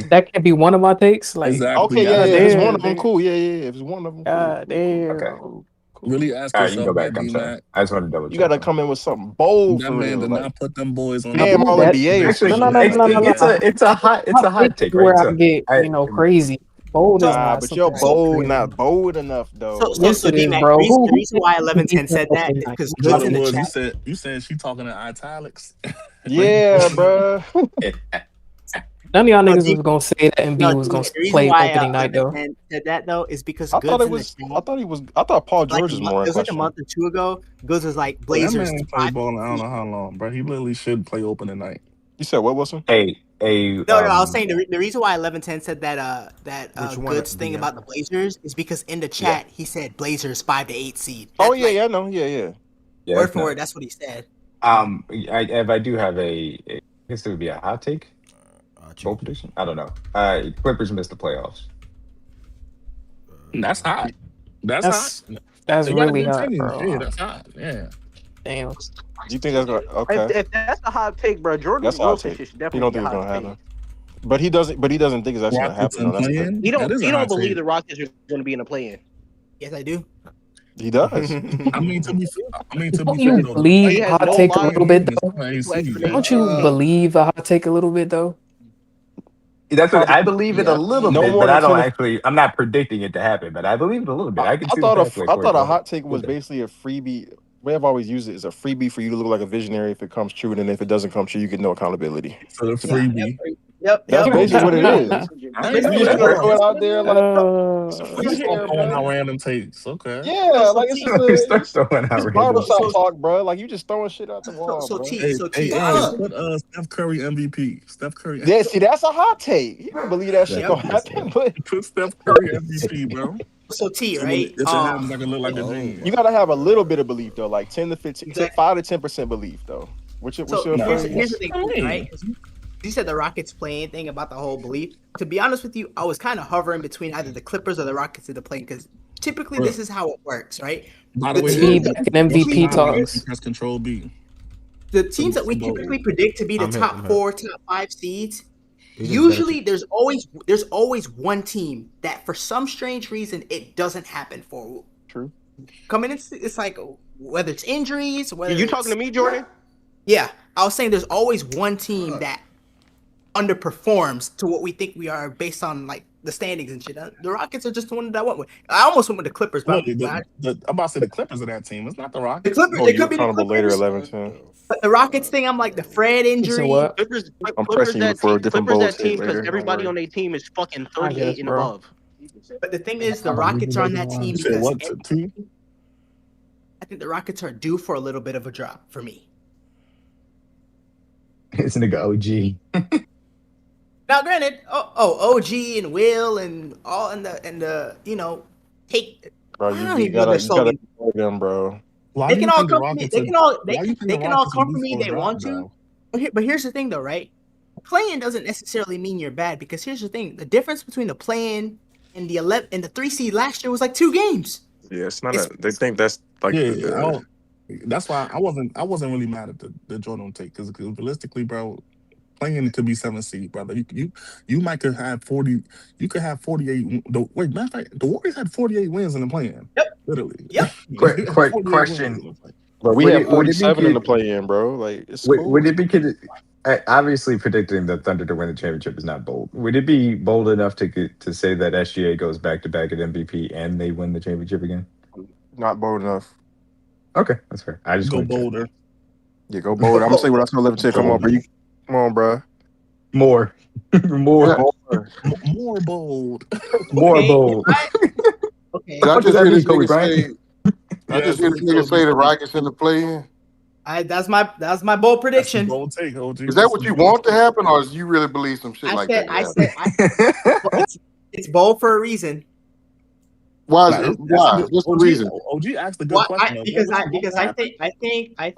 That can't be one of my takes. Like, Exactly. Okay, yeah, God if it's one damn, of them, nigga. cool. Yeah. If it's one of them, cool. God damn. Okay. Cool. Really ask All right, you can go yourself back. that, I'm sorry. D-Mac. I just wanted to double check. You gotta come in with something bold That for man real. did Like, not put them boys on. damn, the all That- NBA or some Actually, shit. No. it's a hot Hot take, where right? I So get, crazy. Bold is Nah, not but something you're I get bold, crazy. not bold enough though. Yes, it is, D-Mac, bro. the reason why 1110 said that opening is night? because Goods in Jordan the Woods, chat. you said she talking in italics. Yeah, bro. None of y'all No, niggas D- was gonna say that Embiid was gonna The reason play why opening night though. 1110 said that though is because I thought Goods it in the was. chat. I thought Paul Like George a was month, more it in was like a question. month or two ago. Goods was like That Blazers. man play ball I don't know how long, bro. He literally should play open tonight. You said what, Wilson? No, I was saying the reason why 1110 said that Which one, Goods thing DM? about the Blazers is because in the chat he said Blazers 5 to 8 seed. Oh yeah, I know. Yeah. Yeah, Word it's for not- word, that's what he said. if I do have I guess it would be a hot take. Bold prediction? I don't know. Clippers missed the playoffs. That's hot. That's hot. That's They got a really good hot, team. bro. Yeah, that's hot. Yeah. Damn. Do you think that's gonna? Okay. If that's a hot take, bro, Jordan That's a hot Wilson take. shit should You definitely don't be a think it's hot gonna take. happen? But he doesn't think it's actually gonna Rockets happen. No, that's playing? good. He That is a don't hot believe take. the Rockets are going to be in the play-in. Yes, I do. He does. I mean, to be fair, Don't you though, believe has hot no take a mind. little bit though? AC, Don't you believe a hot take a little bit though? That's what I believe it a little No bit, more but I than don't 10 actually. I'm not predicting it to happen, but I believe it a little bit. I can see the pathway I for it thought a to hot take was happen. basically a freebie. The way I've always used it is a freebie for you to look like a visionary if it comes true, and then if it doesn't come true, you get no accountability. So the freebie. Yep. That's basically what it is. I You ain't know just that. gotta throw it out there like We just gonna throwing out random takes. Okay. yeah, like it's just Start throwing out it's random barbershop takes. talk, bro. Like you just throwing shit out the wall, bro. Hey, put Steph Curry MVP. Steph Curry. Yeah, see, that's a hot take. You don't believe that shit gonna happen, but Put Steph Curry MVP, bro. So T, So right? if it happens, I can look like a genius. you gotta have a little bit of belief though, like 10 to 15, Exactly. 5 to 10% belief though. What's your here's opinion? the thing, right? You said the Rockets playing thing about the whole belief. To be honest with you, I was kind of hovering between either the Clippers or the Rockets in the plane because typically this is how it works, right? By the way, T back in MVP talks. Press Control B. The teams that we typically predict to be the top 4, top 5 seeds, usually there's always one team that for some strange reason it doesn't happen for. True. Coming in, it's like whether it's injuries, whether you talking to me, Jordan? Yeah, I was saying there's always one team that underperforms to what we think we are based on like the standings and shit. The Rockets are just the one that I went with. I almost went with the Clippers, but I'm about to say the Clippers are that team. It's not the Rockets. The Clippers, Oh, you're accountable later, 11-10. But the Rockets thing, I'm like the Fred injury. Clippers I'm pressing you for a different bowl that take team because later. everybody on their team is fucking 38 and bro. above. But the thing is, the Rockets are on that team because I think the Rockets are due for a little bit of a drop for me. It's nigga OG. Now, granted, OG and Will and all and the take. Bro, you gotta them, bro. They can all come for me. They can all come for me. They want to. But here's the thing, though, right? Playing doesn't necessarily mean you're bad because here's the thing: the difference between the playing and the 11 and the 3 seed last year was like 2 games. Yeah, it's not. They think that's like. That's why I wasn't really mad at the Jordan take because realistically, bro, playing to be 7 seed, brother, you might could have 40. You could have 48. Matter of fact, the Warriors had 48 wins in the play-in. Yep. Literally. Yep. Quick question. Bro, we had 47 in the play-in, bro. Like, it's cool. Would it be obviously predicting the Thunder to win the championship is not bold? Would it be bold enough to say that SGA goes back to back at MVP and they win the championship again? Not bold enough. Okay, that's fair. I just go bolder. Yeah, go bolder. I'm gonna say what I saw 11 10. Come on, bro. Come on, bro. More bold. More bold. Okay. I just hear this nigga say the Rockets in the play-in. That's my bold prediction. Bold take, OG. Is that what you want to happen, or do you really believe some shit like that? It's bold for a reason. Why? What's the reason? OG asked a good question. Because I think OG, I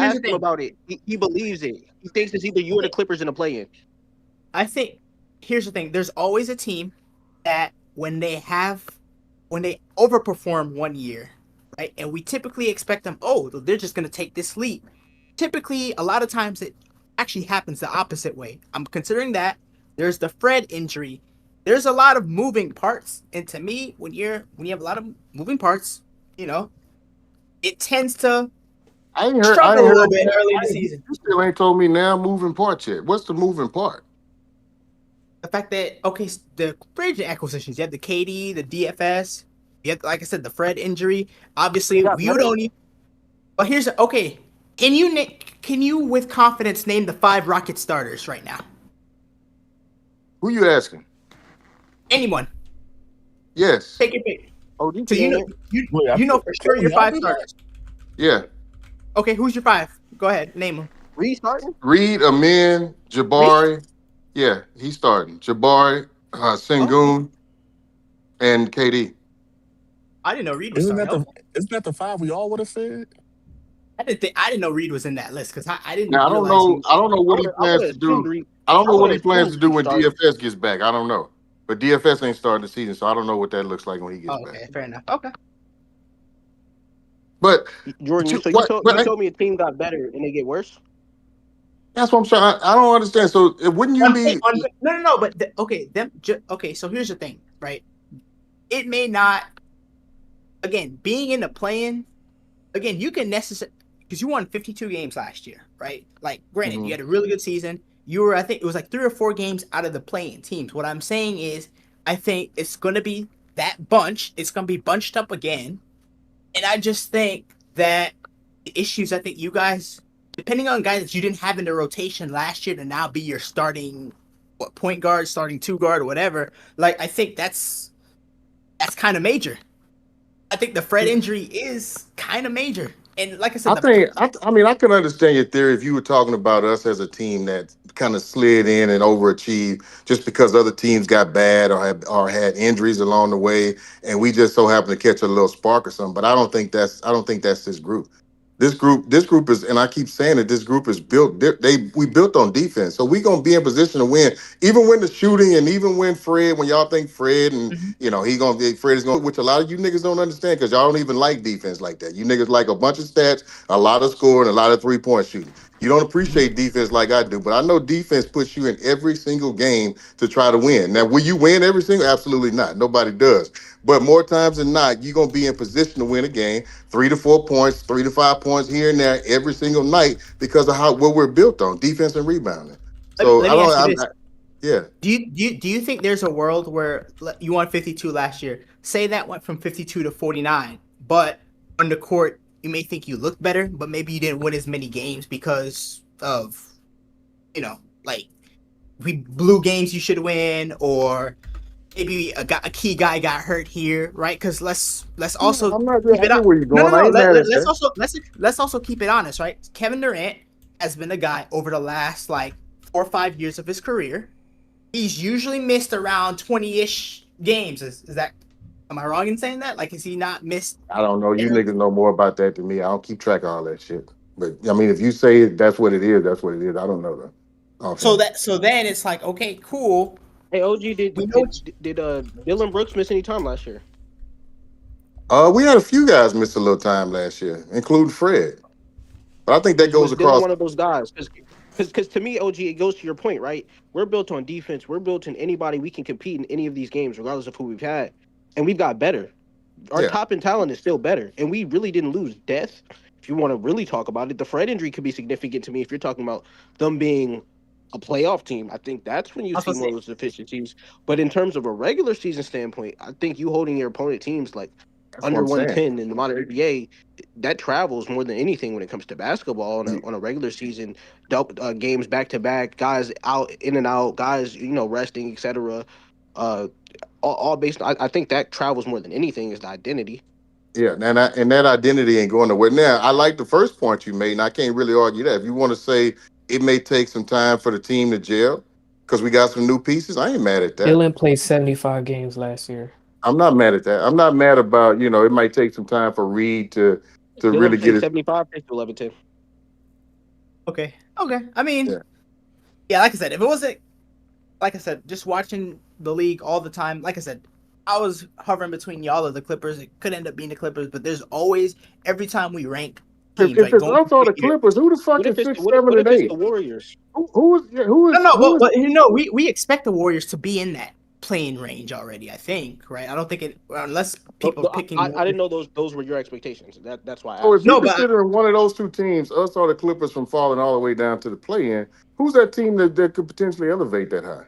asked him about it. He believes it. He thinks it's either you or the Clippers in the play-in. I think here's the thing. There's always a team that when they overperform one year, right? And we typically expect them, they're just gonna take this leap. Typically, a lot of times it actually happens the opposite way. I'm considering that there's the Fred injury. There's a lot of moving parts, and to me, when you have a lot of moving parts, it tends to struggle a little bit early in the season. You still ain't told me now moving part yet. What's the moving part? The fact that the free agent acquisitions, you have the KD, the DFS, you have, like I said, the Fred injury. Obviously, you don't need. But here's Can you with confidence name the 5 Rocket starters right now? Who you asking? Anyone. Yes. Take your pick. So you know for sure your 5 starters. Yeah. Okay, who's your 5? Go ahead, name them. Reed starting? Reed, Amin, Jabari. Reed? Yeah, he's starting. Jabari, Sengun, and KD. I didn't know Reed was starting. Isn't that the 5 we all would have said? I didn't know Reed was in that list because I didn't. Now, I don't know what he plans to do. I don't know what he plans to do when DFS gets back. I don't know. But DFS ain't starting the season, so I don't know what that looks like when he gets back. Okay, fair enough. Okay. But Jordan, you told me a team got better and they get worse. That's what I'm saying. I don't understand. So wouldn't you be? No. But okay. So here's the thing, right? It may not. Again, being in the play-in, again, you can necessarily because you won 52 games last year, right? Like, granted, you had a really good season. You were, I think, it was like 3 or 4 games out of the play-in teams. What I'm saying is, I think it's going to be that bunch. It's going to be bunched up again, and I just think that the issues. I think you guys. Depending on guys that you didn't have in the rotation last year to now be your starting point guard, starting 2 guard, or whatever, like I think that's kind of major. I think the Fred injury is kind of major. And like I said, I can understand your theory if you were talking about us as a team that kind of slid in and overachieved just because other teams got bad or had injuries along the way, and we just so happened to catch a little spark or something. But I don't think that's this group. This group is, and I keep saying it. This group is built. We built on defense, so we gonna be in position to win, even when the shooting, and even when when y'all think Fred, and Fred is gonna, which a lot of you niggas don't understand because y'all don't even like defense like that. You niggas like a bunch of stats, a lot of scoring, a lot of 3-point shooting. You don't appreciate defense like I do, but I know defense puts you in every single game to try to win. Now, will you win every single? Absolutely not. Nobody does. But more times than not, you're gonna be in position to win a game. 3 to 4 points, 3 to 5 points here and there every single night because of what we're built on, defense and rebounding. So let me ask you this. Yeah. Do you think there's a world where you won 52 last year? Say that went from 52 to 49, but on the court you may think you looked better, but maybe you didn't win as many games because of, like we blew games you should win, or maybe a key guy got hurt here, right? Because let's also I'm not keep it where you're going. I ain't mad at that. Let's also keep it honest, right? Kevin Durant has been a guy over the last 4 or 5 years of his career. He's usually missed around 20-ish games. Am I wrong in saying that? Is he not missed? I don't know. You niggas know more about that than me. I don't keep track of all that shit. But I mean, if you say that's what it is, that's what it is. I don't know though. So then it's like, okay, cool. Hey, OG, did Dylan Brooks miss any time last year? We had a few guys miss a little time last year, including Fred. But I think that goes across. One of those guys, because to me, OG, it goes to your point, right? We're built on defense. We're built in anybody we can compete in any of these games, regardless of who we've had, and we've got better. Our top end talent is still better, and we really didn't lose depth. If you want to really talk about it, the Fred injury could be significant to me. If you're talking about them being a playoff team, I think that's when you see more of those deficiencies. But in terms of a regular season standpoint, I think you holding your opponent teams under 110 in the modern NBA, that travels more than anything when it comes to basketball on a regular season. Games back to back, guys out in and out, guys resting, etc. All based. I think that travels more than anything is the identity. Yeah, and that identity ain't going nowhere. Now, I like the first point you made, and I can't really argue that. If you want to say it may take some time for the team to gel because we got some new pieces, I ain't mad at that. Dylan played 75 games last year. I'm not mad at that. I'm not mad about, it might take some time for Reed to really get it. 75 to 11-10. Okay. I mean, yeah, like I said, if it wasn't, like I said, just watching the league all the time, like I said, I was hovering between y'all or the Clippers. It could end up being the Clippers, but there's always, every time we rank teams, if it's also the Clippers, who the fuck is 6, 7, and 8? The Warriors. Who is? But we expect the Warriors to be in that playing range already, I think, right? I don't think it, unless people picking. I didn't know those were your expectations. That's why. So if you're considering one of those two teams, us or the Clippers, from falling all the way down to the play-in, who's that team that could potentially elevate that high?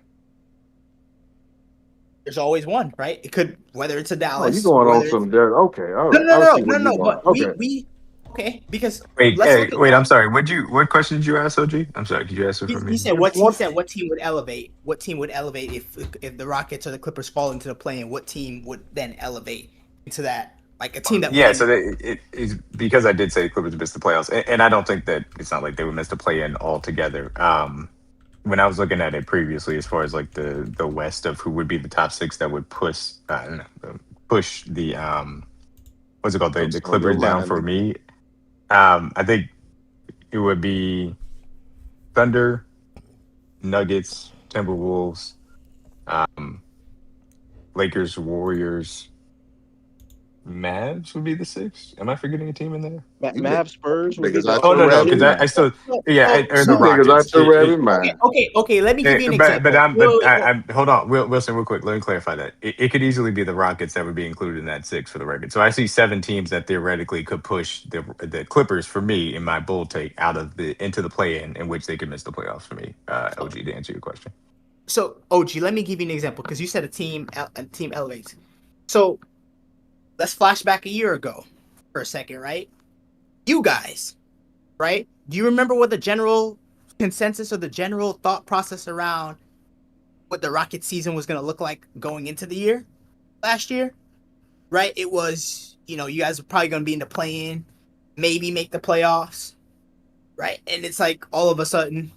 There's always one, right? It could, whether it's a Dallas. Oh, you going on some there? Okay, all right. No. But we because wait. I'm sorry. What question did you ask, OG? I'm sorry. Could you ask it for me? He said what team would elevate? What team would elevate if the Rockets or the Clippers fall into the play, and what team would then elevate into that? Like a team that so it's because I did say the Clippers missed the playoffs, and I don't think that it's not like they would miss the play-in altogether. When I was looking at it previously, as far as like the West of who would be the top 6 that would push the what's it called, the Clippers down for me, I think it would be Thunder, Nuggets, Timberwolves, Lakers, Warriors, Mavs would be the 6. Am I forgetting a team in there? Mavs, Spurs. No, because I still, or the Rockets. Okay. Let me give you an example. But hold on, Wilson, real quick. Let me clarify that. It could easily be the Rockets that would be included in that 6 for the record. So I see 7 teams that theoretically could push the Clippers, for me, in my bull take, into the play-in, in which they could miss the playoffs for me. OG, to answer your question. So OG, let me give you an example, because you said a team elevates. So let's flash back a year ago for a second, right? You guys, right? Do you remember what the general consensus or the general thought process around what the Rocket season was going to look like going into the year last year? Right? It was, you guys were probably going to be in the play-in, maybe make the playoffs, right? And it's like all of a sudden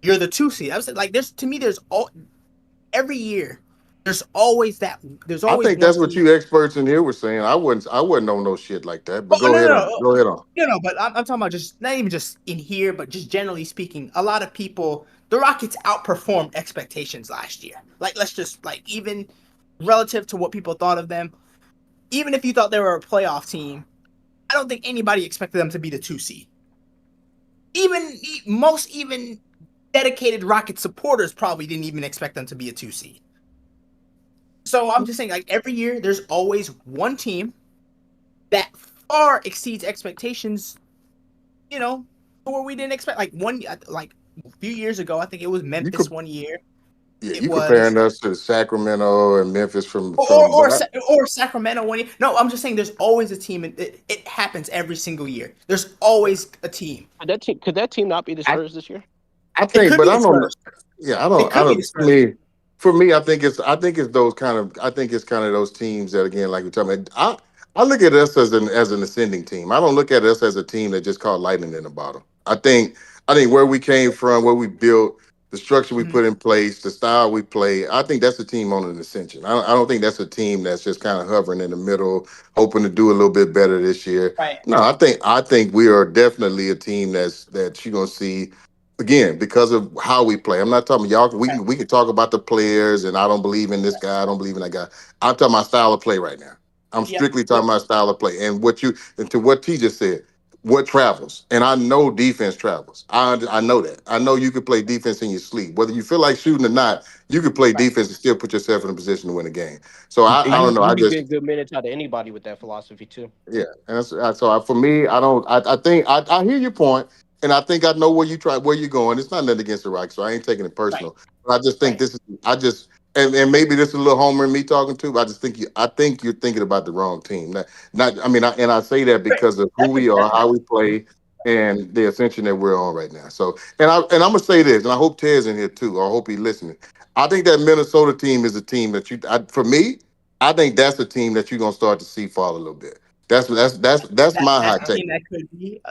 you're the 2 seed. I was like, there's every year there's always that. There's I always think one that's what team. you experts in here were saying. I wouldn't on no shit like that. But Oh, go ahead on. Go ahead on. No, but I'm talking about just not even just in here, but just generally speaking, a lot of people, the Rockets outperformed expectations last year. Like, let's just even relative to what people thought of them, even if you thought they were a playoff team, I don't think anybody expected them to be the 2 seed. Even dedicated Rocket supporters probably didn't even expect them to be a 2 seed. So I'm just saying, like, every year there's always one team that far exceeds expectations, where we didn't expect. Like a few years ago, I think it was Memphis one year. Yeah, you comparing us to Sacramento and Memphis or Sacramento one year. No, I'm just saying there's always a team, and it happens every single year. There's always a team. Could that team not be the Spurs this year? I think, but I don't. Yeah, I don't. For me, I think it's those kind of. I think it's kind of those teams that, again, like you're talking about. I look at us as an ascending team. I don't look at us as a team that just caught lightning in a bottle. I think where we came from, where we built, the structure we put in place, the style we play. I think that's a team on an ascension. I don't think that's a team that's just kind of hovering in the middle, hoping to do a little bit better this year. Right. No, I think we are definitely a team that you're gonna see. Again, because of how we play. I'm not talking y'all. We can talk about the players, and I don't believe in this guy. I don't believe in that guy. I'm talking about style of play right now. I'm strictly talking about style of play. And to what T just said, what travels. And I know defense travels. I know that. I know you can play defense in your sleep. Whether you feel like shooting or not, you can play defense and still put yourself in a position to win a game. So I don't know. You can get good minutes out of anybody with that philosophy too. Yeah, and for me, I think I hear your point, and I think I know where you're going. It's not nothing against the Rockets, so I ain't taking it personal. But I just think and maybe this is a little homer in me talking too. But I think you're thinking about the wrong team. I say that because of who we are, how we play, and the ascension that we're on right now. So, and I'm gonna say this, and I hope Ted's in here too, or I hope he's listening. I think that Minnesota team is a team that for me, I think that's a team that you're gonna start to see fall a little bit. That's my hot take.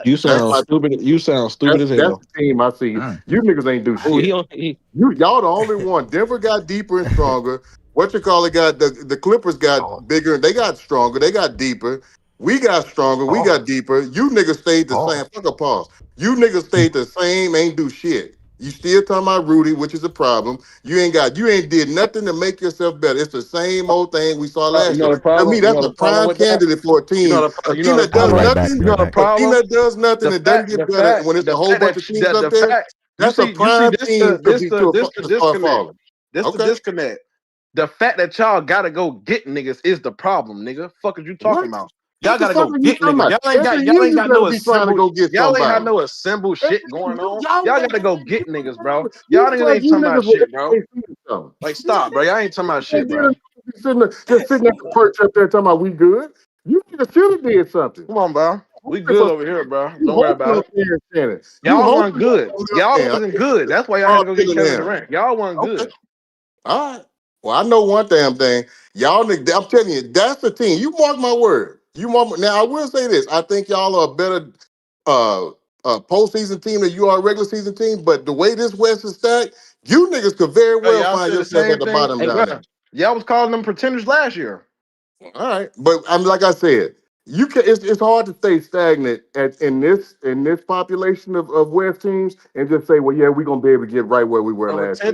You sound stupid. You sound stupid as hell. That's the team I see. You niggas ain't do shit. Y'all the only one. Denver got deeper and stronger. Got the Clippers got bigger. They got stronger. They got deeper. We got stronger. We got deeper. You niggas stayed the same. Fuck a pause. You niggas stayed the same. Ain't do shit. You still talking about Rudy, which is a problem. You ain't did nothing to make yourself better. It's the same old thing we saw last year. To me, that's a prime candidate for a team. A team that does nothing. A team that does nothing and doesn't get better when it's a whole bunch of teams up there. That's a prime team to start falling. This the disconnect. The fact that y'all gotta go get niggas is the problem, nigga. Fuck is you talking about? Y'all gotta go get niggas. Y'all ain't got no assembled. Y'all ain't got no assembled shit going on. Y'all gotta go get niggas, bro. Y'all niggas ain't talking about shit, bro. Like, stop, bro. Y'all ain't talking about shit, bro. Just sitting at the perch up there talking about we good. You niggas should have did something. Come on, bro. We good over here, bro. Don't worry about it. Y'all wasn't good. Y'all wasn't good. That's why y'all had to go get Kevin Durant. Y'all wasn't good. All right. Well, I know one damn thing. Y'all niggas, I'm telling you, that's the team. You mark my word. Now, I will say this. I think y'all are a better postseason team than you are a regular season team. But the way this West is stacked, you niggas could very well find yourself at the bottom down there. Y'all was calling them pretenders last year. All right, but like I said, you can. It's hard to stay stagnant in this population of West teams and just say, well, yeah, we're gonna be able to get right where we were last year.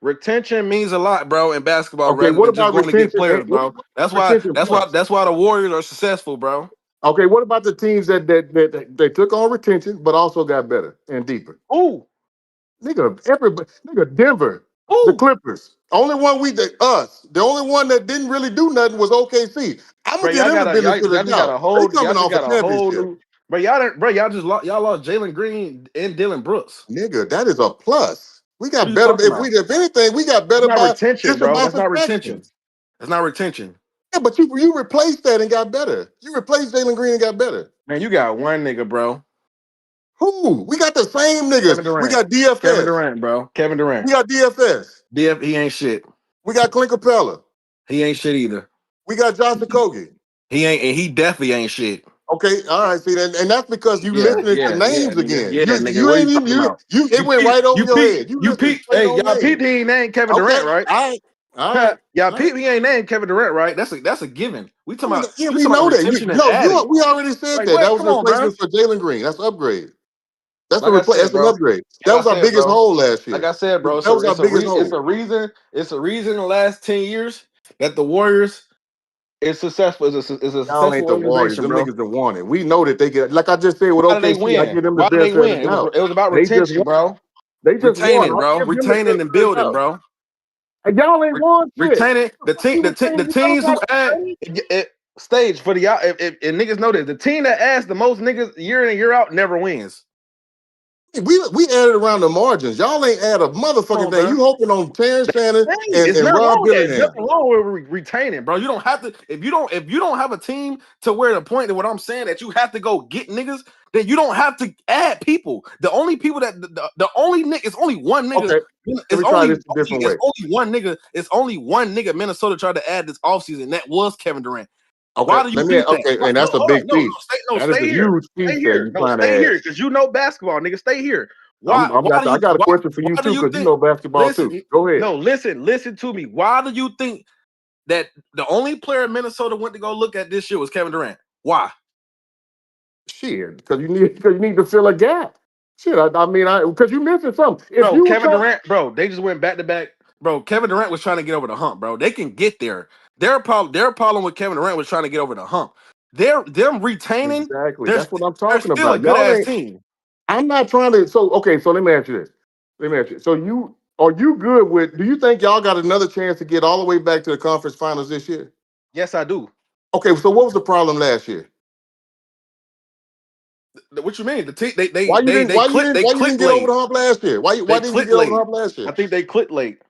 Retention means a lot, bro, in basketball. Okay, what about retention? Players, bro? That's why the Warriors are successful, bro. Okay, what about the teams that they took on retention but also got better and deeper? Ooh, nigga, Denver. The Clippers. The only one that didn't really do nothing was OKC. I'm gonna give them the benefit of the doubt. They coming off a championship. Y'all lost Jalen Green and Dylan Brooks. Nigga, that is a plus. We got better. If anything, we got better by retention, bro. That's not retention. That's not retention. Yeah, but you replaced that and got better. You replaced Jalen Green and got better. Man, you got one nigga, bro. Who? We got the same niggas. We got DFS. Kevin Durant, bro. Kevin Durant. We got DFS. He ain't shit. We got Clint Capella. He ain't shit either. We got Josh Okogie. He definitely ain't shit. Okay, all right. See that, and that's because you listening to names nigga. again. Yeah, You nigga. you What are you ain't even talking about? it went right over your head. You Listening peep. straight Hey, on y'all peep. names. He ain't named Kevin Okay, Durant, right? all right. Y'all peep. He ain't named Kevin Durant, right? That's a given. We talking about. Yeah, You we talking about know that. retention and adding. We already said Like that. That what? was Come a on, bro. replacement for Jalen Green. That's an upgrade. That's Like I said, That's an bro. upgrade. That Like I was our said, biggest bro. hole last year. Like I said, bro. That was our biggest It's hole. a reason. It's a reason. In the last 10 years that the Warriors is successful. Is a Y'all ain't successful the Warriors. organization, Them bro. niggas that want it. We know that they get. Like I just said with Why do they OKC, I win? give them the Why do they benefit of the win? It doubt. was about They just retention, won. bro. They just won. Retaining, I bro. give them the Retaining benefit and of the building, doubt. bro. And y'all ain't won shit. Retaining the teams who add stage for the y'all. If niggas know this, the team that adds the most niggas year in and year out never wins. We added around the margins. Y'all ain't add a motherfucking thing. You hoping on Terrence Shannon It's and nothing Rob wrong with that. It's Dillingham. nothing wrong with retaining, bro. You don't have to if you don't have a team to where the point that what I'm saying that you have to go get niggas, then you don't have to add people. The only people that the only nigga it's only one nigga. Okay, let me try this a different way. It's only one nigga Minnesota tried to add this offseason. That was Kevin Durant. Okay, Why do you think that? and that's a Hold on, big piece. That is stay a here. huge Stay piece that here. you No, trying to stay add. here because you know basketball, nigga. Stay here. I got a question for you Why do too, you because you think? know basketball too. Listen, Go ahead. no, listen to me. Why do you think that the only player Minnesota went to go look at this year was Kevin Durant? Why? Shit, because you need to fill a gap. Shit, because you missing something. If you Kevin Durant, bro, they just went back to back. Bro, Kevin Durant was trying to get over the hump, bro. They can get there. Their problem with Kevin Durant was trying to get over the hump. Them retaining, exactly, they're, that's what I'm they're talking still a about. good Y'all ass ain't. team. I'm not trying to. So let me ask you this. So are you good with? Do you think y'all got another chance to get all the way back to the conference finals this year? Yes, I do. Okay, so what was the problem last year? What you mean? The team they Why you didn't clicked get over late. the hump last year? Why didn't you Clicked get over the late. hump last year? I think they clicked late.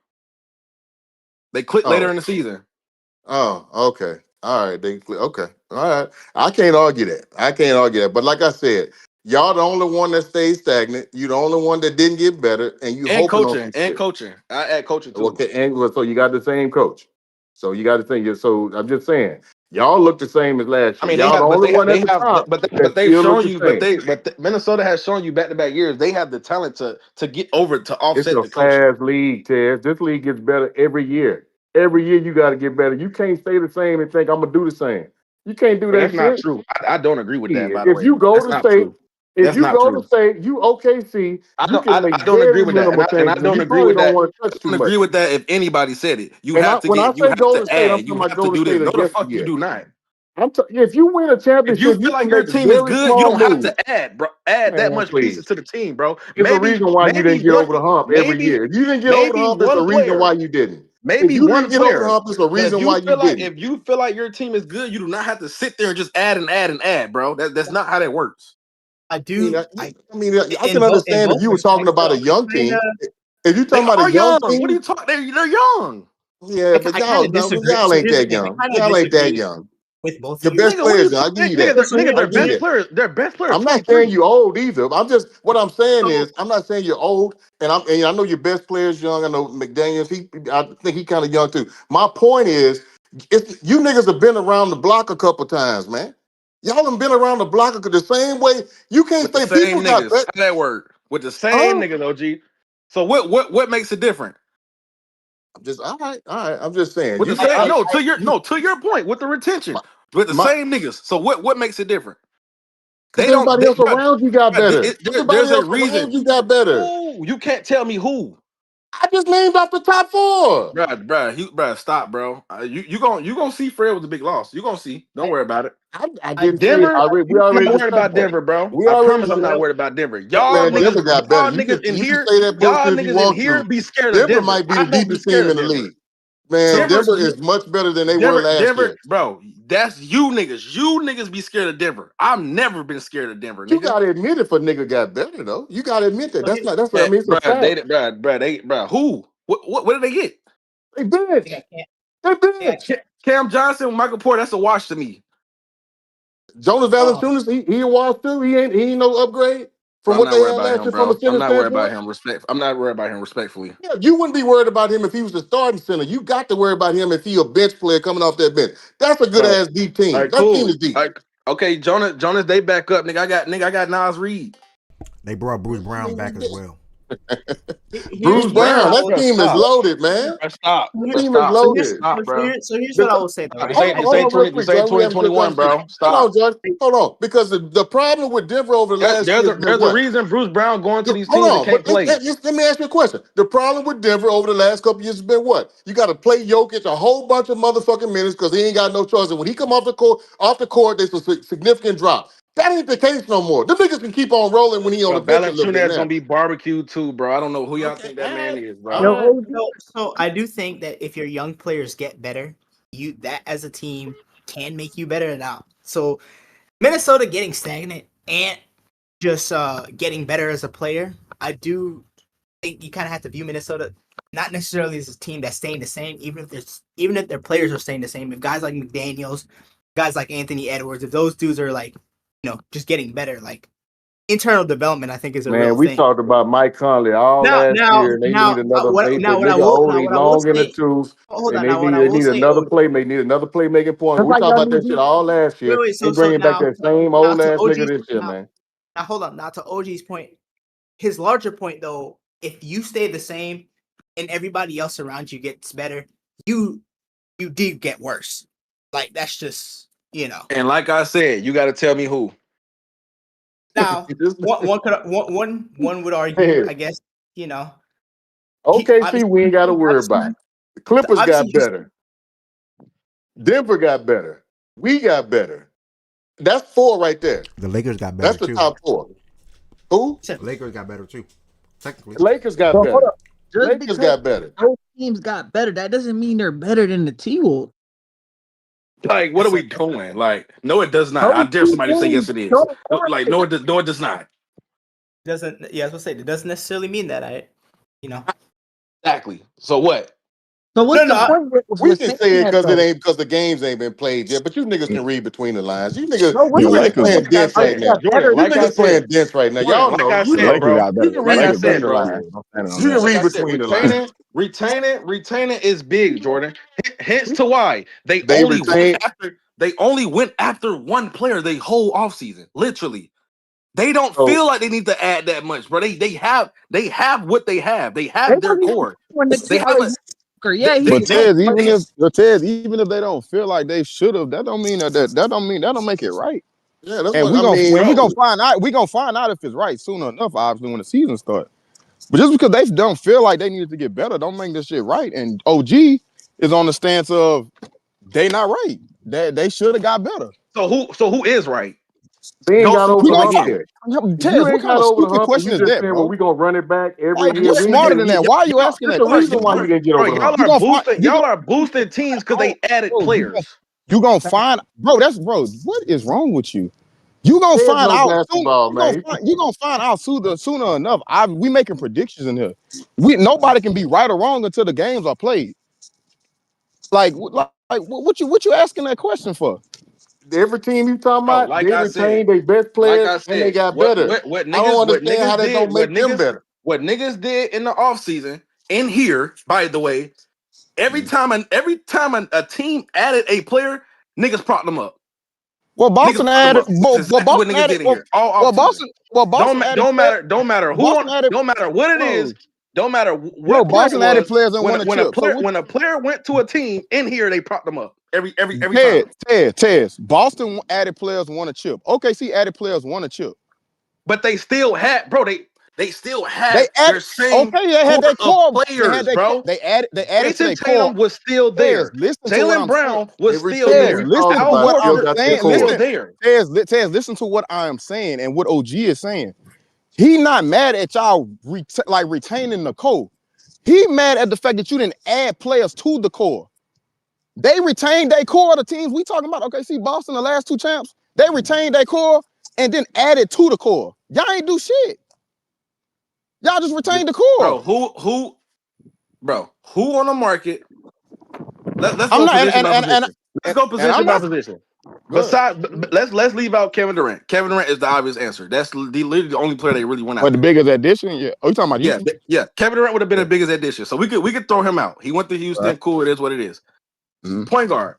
They clicked later in the season. Oh, okay. All right. Okay. All right. I can't argue that. But like I said, y'all the only one that stayed stagnant. You the only one that didn't get better, and you And hoping on coaching. some And shit. coaching. I add coaching too. Okay. And so you got the same coach. So you got the same. So I'm just saying, y'all look the same as last I year. mean, Y'all the only one at the top that they've still look shown the you, same. Minnesota has shown you back to back years. They have the talent to get over to It's offset a the coaching. fast league, Tez. This league gets better every year. Every year you got to get better. You can't stay the same and think I'm gonna do the same. You can't do But that that's not shit. true. I don't agree with that. By the If way, you go that's to not state, true. That's not true. you OKC, you can I make don't agree very with that, minimal and I changes, and don't you agree probably with don't that. want to I touch too don't much. agree with that. If anybody said it, you And have to when I get, you say have Golden to State, I'm add, talking you about have to Golden do this. State No, the against fuck the you year. do not. If you win a If you championship, feel you like can your make team is very good, you small don't have moves. to add, bro. Add that Man, much pieces please. to the team, bro. It's a reason why you didn't get over the hump every Maybe year. If you didn't get over the hump, it's a one reason why player. you didn't. If Maybe you one didn't get over the player. hump, it's a But if reason you why you didn't. feel like your team is good, you do not have to sit there and just add and add and add, bro. That's not how that works. I can understand if you were talking about a young team. If you're They talking about are a young young. What are team, you talking? They're young. yeah, but y'all ain't that young. Y'all ain't that young. with both Your of you. best players, I'll give you that. Their I'll give you best that. players. Their best players. I'm not saying you're old either. What I'm saying is I'm not saying you're old, and I know your best player's young. I know McDaniels. I think he kind of young too. My point is, you niggas have been around the block a couple times, man. Y'all have been around the block the same way. You can't With the say same people got niggas. better. How that work? With the same Huh? niggas, OG. So what makes it different? I'm just all right. I'm just saying. With the same to your point with the retention with the same niggas. So what makes it different? Because everybody else around you got better. Everybody There's a else reason. around you got better. Ooh, you can't tell me who. I just named off the top four. Bruh, stop, bro. You gonna see Fred was a big loss. You gonna see. Don't worry about it. I didn't say Denver, we I'm already not worried discussed about that. Denver, bro. We I already promise I'm discussed. not worried about Denver. Y'all Man, Denver got better. You niggas in can here, say that bullshit if you niggas in want here to. be scared of Denver Denver. might be I the don't be deepest team scared in of the Denver. league. Man, Denver is much better than they were last year. Bro, that's you niggas. You niggas be scared of Denver. I've never been scared of Denver, You nigga. gotta admit if a nigga got better though. You gotta admit that. That's what I mean. It's a fact. Who? What did they get? They did. They did. Cam Johnson, Michael Porter, that's a wash to me. Jonas Valanciunas, he a wash too. He ain't no upgrade from I'm what not they worried had about last him, year from a bro. I'm center not worried about standpoint. him. I'm not worried about him respectfully. Yeah, you wouldn't be worried about him if he was the starting center. You got to worry about him if he a bench player coming off that bench. That's a good ass deep All team. right, That team cool. is deep. Okay, Jonas, they back up. I got Nas Reed. They brought Bruce Brown back as well. Bruce Brown, that team is loaded, man. Stop. That team is loaded. Stop, bro. So here's what I will say, though. This ain't 2021, bro. Stop. Hold on, Judge. Hold on. Because the problem with Denver over the last year there's a reason Bruce Brown going to these teams hold on, and can't play. let me ask you a question. The problem with Denver over the last couple years has been what? You got to play Jokic a whole bunch of motherfucking minutes because he ain't got no choice. And when he come off the court, there's a significant drop. That ain't the case no more. The niggas can keep on rolling when he on the bench a little bit Valanciunas now. gonna be barbecued too, bro. I don't know who y'all think that man is, bro. So I do think that if your young players get better, that as a team can make you better now. So Minnesota getting stagnant and just getting better as a player, I do think you kind of have to view Minnesota not necessarily as a team that's staying the same, even if their players are staying the same. If guys like McDaniels, guys like Anthony Edwards, if those dudes are like, just getting better, like internal development, I think is a real we thing. talked about Mike Conley all last year. They need another long in the tooth. And they need another playmaking point. We talked about that shit all last year. Wait, they bringing back that same old ass nigga this year, man. Now hold on. Now to OG's point, his larger point though, if you stay the same and everybody else around you gets better, you do get worse. Like that's just And like I said, you got to tell me who. Now, one would argue, I guess, OKC, we ain't got to worry about. The Clippers got better. Denver got better. We got better. That's 4 right there. The Lakers got better. That's the top 4. Who? The Lakers got better too. Technically, the Lakers got better. Lakers got better. Those teams got better. That doesn't mean they're better than the T-Wolves. Like, what are we doing? Like, no, it does not. I dare somebody to say yes, it is. Like, no, it does not. Doesn't. Yeah, I was gonna say it doesn't necessarily mean that. Exactly. So what? So what's the point? We can say it because the games ain't been played yet, but you niggas can read between the lines. You niggas, playing dense right now. You niggas playing dense right now. Y'all know. You can read between the lines. You can read between the lines. Retaining is big, Jordan. Hence to why they only went after one player the whole offseason. Literally. They don't feel like they need to add that much, bro. They have what they have. They have their core. They have but Tez, even if they don't feel like they should have, that don't mean that don't make it right. Yeah, that's and what I mean. We gonna find out if it's right soon enough. Obviously, when the season starts. But just because they don't feel like they needed to get better, don't make this shit right. And OG is on the stance of they not right. They should have got better. So who is right? They ain't got over the hump yet. You ain't got over the hump. Question is that, bro? Well, we gonna run it back every year. You're smarter than that. Why are you asking that question? Reason why you didn't get over the hump. Y'all are boosting teams because they added players. You gonna find, bro. What is wrong with you? You gonna find out. You gonna find out sooner enough. We making predictions in here. Nobody can be right or wrong until the games are played. Like what you asking that question for? Every team you talking about, they retained their best players and they got better. What niggas, I don't understand how that don't make them better. What niggas did in the offseason, in here, by the way, every time a team added a player, niggas propped them up. Well, Boston added. Boston added. Don't matter what it is. Don't matter what Boston added players and won a chip. When a player went to a team in here, they propped them up every time. Tez. Boston added players, won a chip. OKC added players, won a chip. But they still had, bro. They still had their same they had their core players, bro. They added Jason Tatum was still there. Jaylen Brown was still there. Listen to what I'm saying. Tez, listen to what I am saying and what OG is saying. He not mad at y'all retaining the core. He mad at the fact that you didn't add players to the core. They retained their core. The teams we talking about, okay, see Boston, the last 2 champs, they retained their core and then added to the core. Y'all ain't do shit. Y'all just retained the core. Who on the market? Let's go position by position. Let's go position by position. Besides, let's leave out Kevin Durant. Kevin Durant is the obvious answer. That's literally the only player they really went out. But the biggest addition, yeah. Oh, you talking about Houston? Yeah. Kevin Durant would have been the biggest addition. So we could throw him out. He went to Houston. Right. Cool. It is what it is. Mm-hmm. Point guard.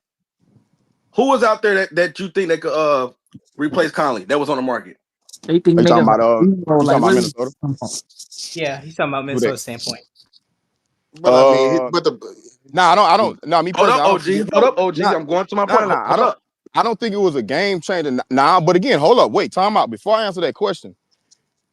Who was out there that you think they could Replace Conley. That was on the market. They think Are you talking niggas about you know, you like talking about really. Minnesota? Yeah, he's talking about Who they? Minnesota's standpoint. But I mean, but the Nah, I don't. Nah, me Hold personally, up, I don't OG. think Hold up, OG. nah, I'm going to my point. nah. Hold up. I don't think it was a game changer. Nah, but again, hold up, wait, time out. Before I answer that question,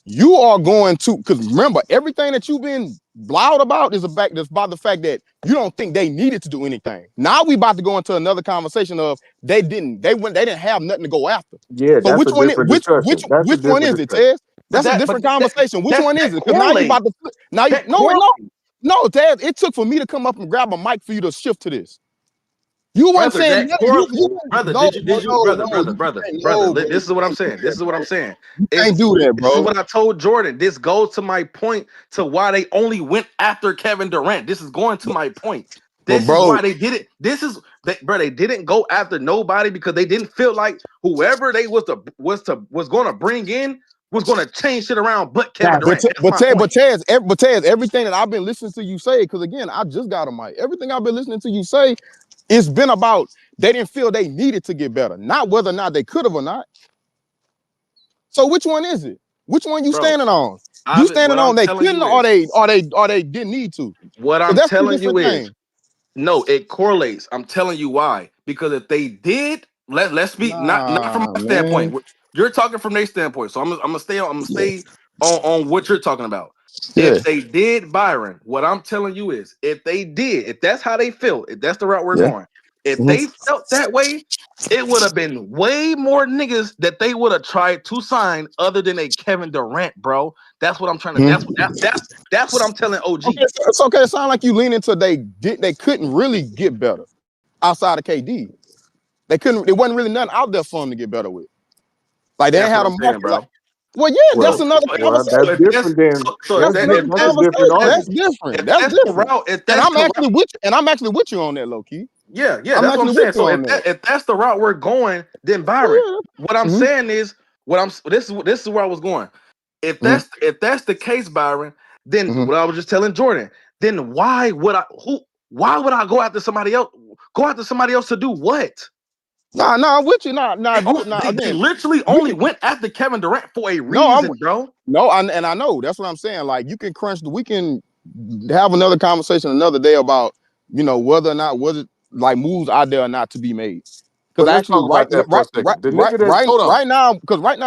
you are going to, because remember, everything that you've been loud about is about the fact that you don't think they needed to do anything. Now we about to go into another conversation of they didn't have nothing to go after. Yeah, So that's which a one different discussion. That's a which one different is it, discussion. Tez? That's a different conversation. Which one is it? Because now you about to now you no, Tez, it took for me to come up and grab a mic for you to shift to this. You weren't Brother, saying nothing. brother, No, brother. This is what I'm saying. This is what I'm saying. You can't do that, bro. This is what I told Jordan. This goes to my point to why they only went after Kevin Durant. This is going to my point. This is why they did it. They didn't go after nobody because they didn't feel like whoever they was going to bring in was going to change shit around. But Kevin Durant. But Tez, everything that I've been listening to you say, because again, I just got a mic. Everything I've been listening to you say, it's been about they didn't feel they needed to get better, not whether or not they could have or not. So which one is it? Which one you standing on? You standing on they couldn't or they didn't need to? What I'm telling you is, no, it correlates. I'm telling you why. Because if they did, let's be not from my standpoint. You're talking from their standpoint, so I'm gonna stay on what you're talking about. Yeah. If they did, Byron, what I'm telling you is, if that's how they feel, if that's the route we're going, if they felt that way, it would have been way more niggas that they would have tried to sign other than a Kevin Durant, bro. That's what I'm trying to. That's what I'm telling OG. Okay, it's okay. It sounds like you lean into they couldn't really get better outside of KD. They couldn't. There wasn't really nothing out there for them to get better with. Like they didn't have a market, bro. Well, yeah, that's another conversation. That's different than That's different. That's different. And I'm actually with you on that, low key. Yeah, that's what I'm saying. So if that's the route we're going, then Byron, what I'm saying is this is where I was going. If that's the case, Byron, then what I was just telling Jordan, then why would I go after somebody else? Go after somebody else to do what? Nah, I'm with you. They literally only went after Kevin Durant for a reason, bro. No, and I know that's what I'm saying. Like you can we can have another conversation another day about whether or not was it like moves out there or not to be made. Because actually, right now,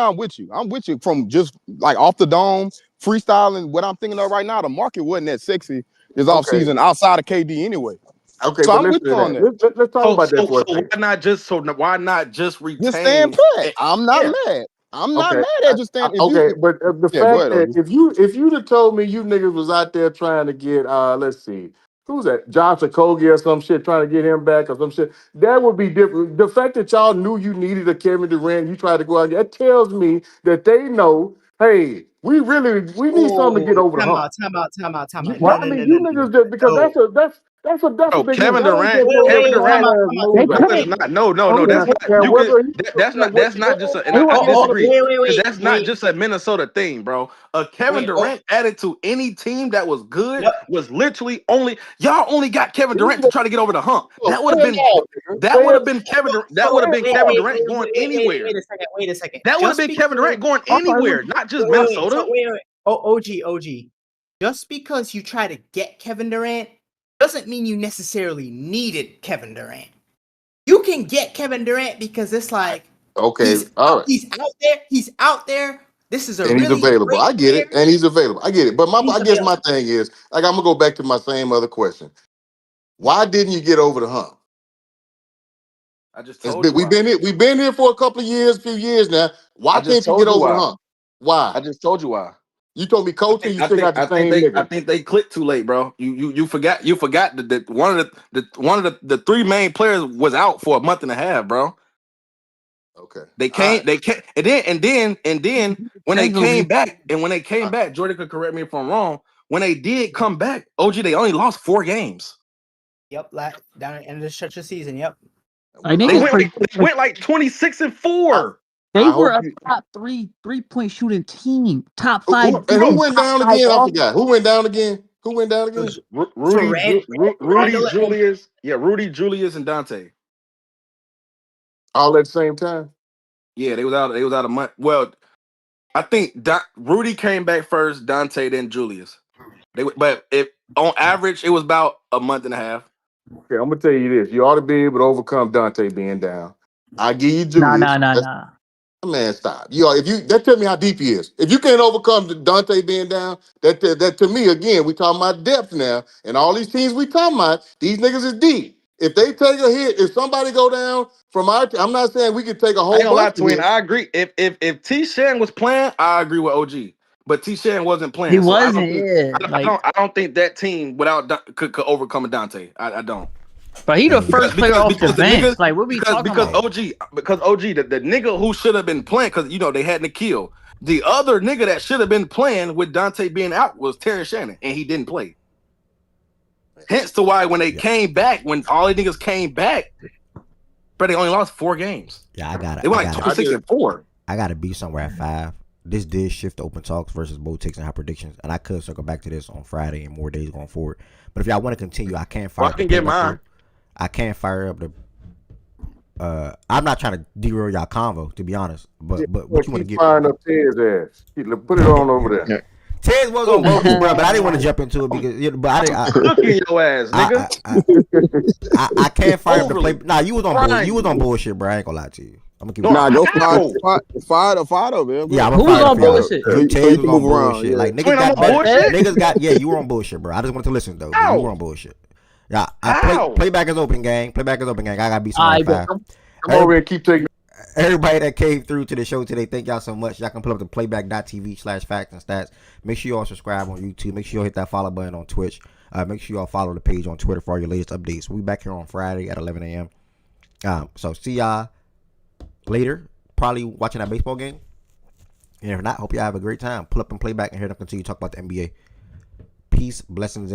I'm with you. I'm with you from just like off the dome, freestyling. What I'm thinking of right now, the market wasn't that sexy this offseason outside of KD anyway. Okay, so I'm with you on that. Let's talk about that for a second. Why not just retain? Just stand pat. I'm not mad. I'm not mad at just standing. But the fact that if you'd have told me you niggas was out there trying to get let's see, who's that? Josh Okogie or some shit, trying to get him back or some shit, that would be different. The fact that y'all knew you needed a Kevin Durant, you tried to go out there, that tells me that they know, hey, we need something to get over the hump. Time out. Well, I mean, you niggas just because that's a big Kevin move. Durant. That's not just and I disagree. Because that's not just a Minnesota thing, bro. Kevin Durant added to any team that was good was literally y'all only got Kevin Durant to try to get over the hump. That would have been Kevin Durant going anywhere. Wait a second. That would have been Kevin Durant going anywhere, not just Minnesota. OG. Just because you try to get Kevin Durant doesn't mean you necessarily needed Kevin Durant. You can get Kevin Durant because it's like he's out there. This is he's available. I get it, and he's available. I get it. But I guess my thing is, like, I'm gonna go back to my same other question. Why didn't you get over the hump? I just told you we've been here for a few years now. Why can't you get over the hump? Why? I just told you why. You told me coaching. You still got the same nigga. I think they clicked too late, bro. You forgot that one of the three main players was out for a month and a half, bro. Okay. They came, and then when they came back, Jordan could correct me if I'm wrong. When they did come back, OG, they only lost 4 games. Yep, down at the end of the stretch of the season. Yep. They went like 26-4. They were a top 3-point shooting team. Top 5. And who went down again? I forgot. Who went down again? Rudy, Julius. Yeah, Rudy, Julius, and Dante. All at the same time? Yeah, they was out a month. Well, I think Rudy came back first, Dante, then Julius. But if on average, it was about a month and a half. Okay, I'm gonna tell you this: you ought to be able to overcome Dante being down. I give you Julius. Nah. Man, stop. If you that tell me how deep he is. If you can't overcome Dante being down, that to me again, we talking about depth now, and all these teams we talking about, these niggas is deep. If they take a hit, if somebody go down from our, I'm not saying we could take a I whole ain't gonna lie, bunch of Twin. hits. I agree. If T. Shan was playing, I agree with OG. But T. Shan wasn't playing, He so I wasn't. don't think I don't think that team without could overcome a Dante. I don't. But he the first player off the Because the bench. niggas Like, what we talking about? OG the nigga who should have been playing because they had Nikhil. The other nigga that should have been playing with Dante being out was Terrence Shannon, and he didn't play. Hence to why when they came back, when all the niggas came back, but they only lost 4 games. Yeah, I got it. They were like 26-4. I got to be somewhere at 5. This did shift to open talks versus bold takes and high predictions, and I could circle back to this on Friday and more days going forward. But if y'all want to continue, I can't fire. I can get mine. I can't fire up the. I'm not trying to derail y'all convo, to be honest. But what you want to get? Firing up Ted's ass. Put it on over there. Ted's was on both, bro, but I didn't want to jump into it because. But look at your ass, nigga. I can't fire up the play. Nah, you was on You was on bullshit, bro. I ain't gonna lie to you. I'm gonna keep. Nah, go fire though, man. Yeah, I'm who was on bullshit? Ted's was on move around, bullshit. yeah. Like niggas got. Yeah, you were on bullshit, bro. I just want to listen though. You were on bullshit. Yeah, playback is open, gang. Playback is open, gang. I gotta be some 5. Come over and keep taking. Everybody that came through to the show today, thank y'all so much. Y'all can pull up the playback.tv/facts and stats. Make sure y'all subscribe on YouTube. Make sure y'all hit that follow button on Twitch. Make sure y'all follow the page on Twitter for all your latest updates. We'll be back here on Friday at 11 a.m. So see y'all later. Probably watching that baseball game. And if not, hope y'all have a great time. Pull up and play back and hear them continue to talk about the NBA. Peace, blessings,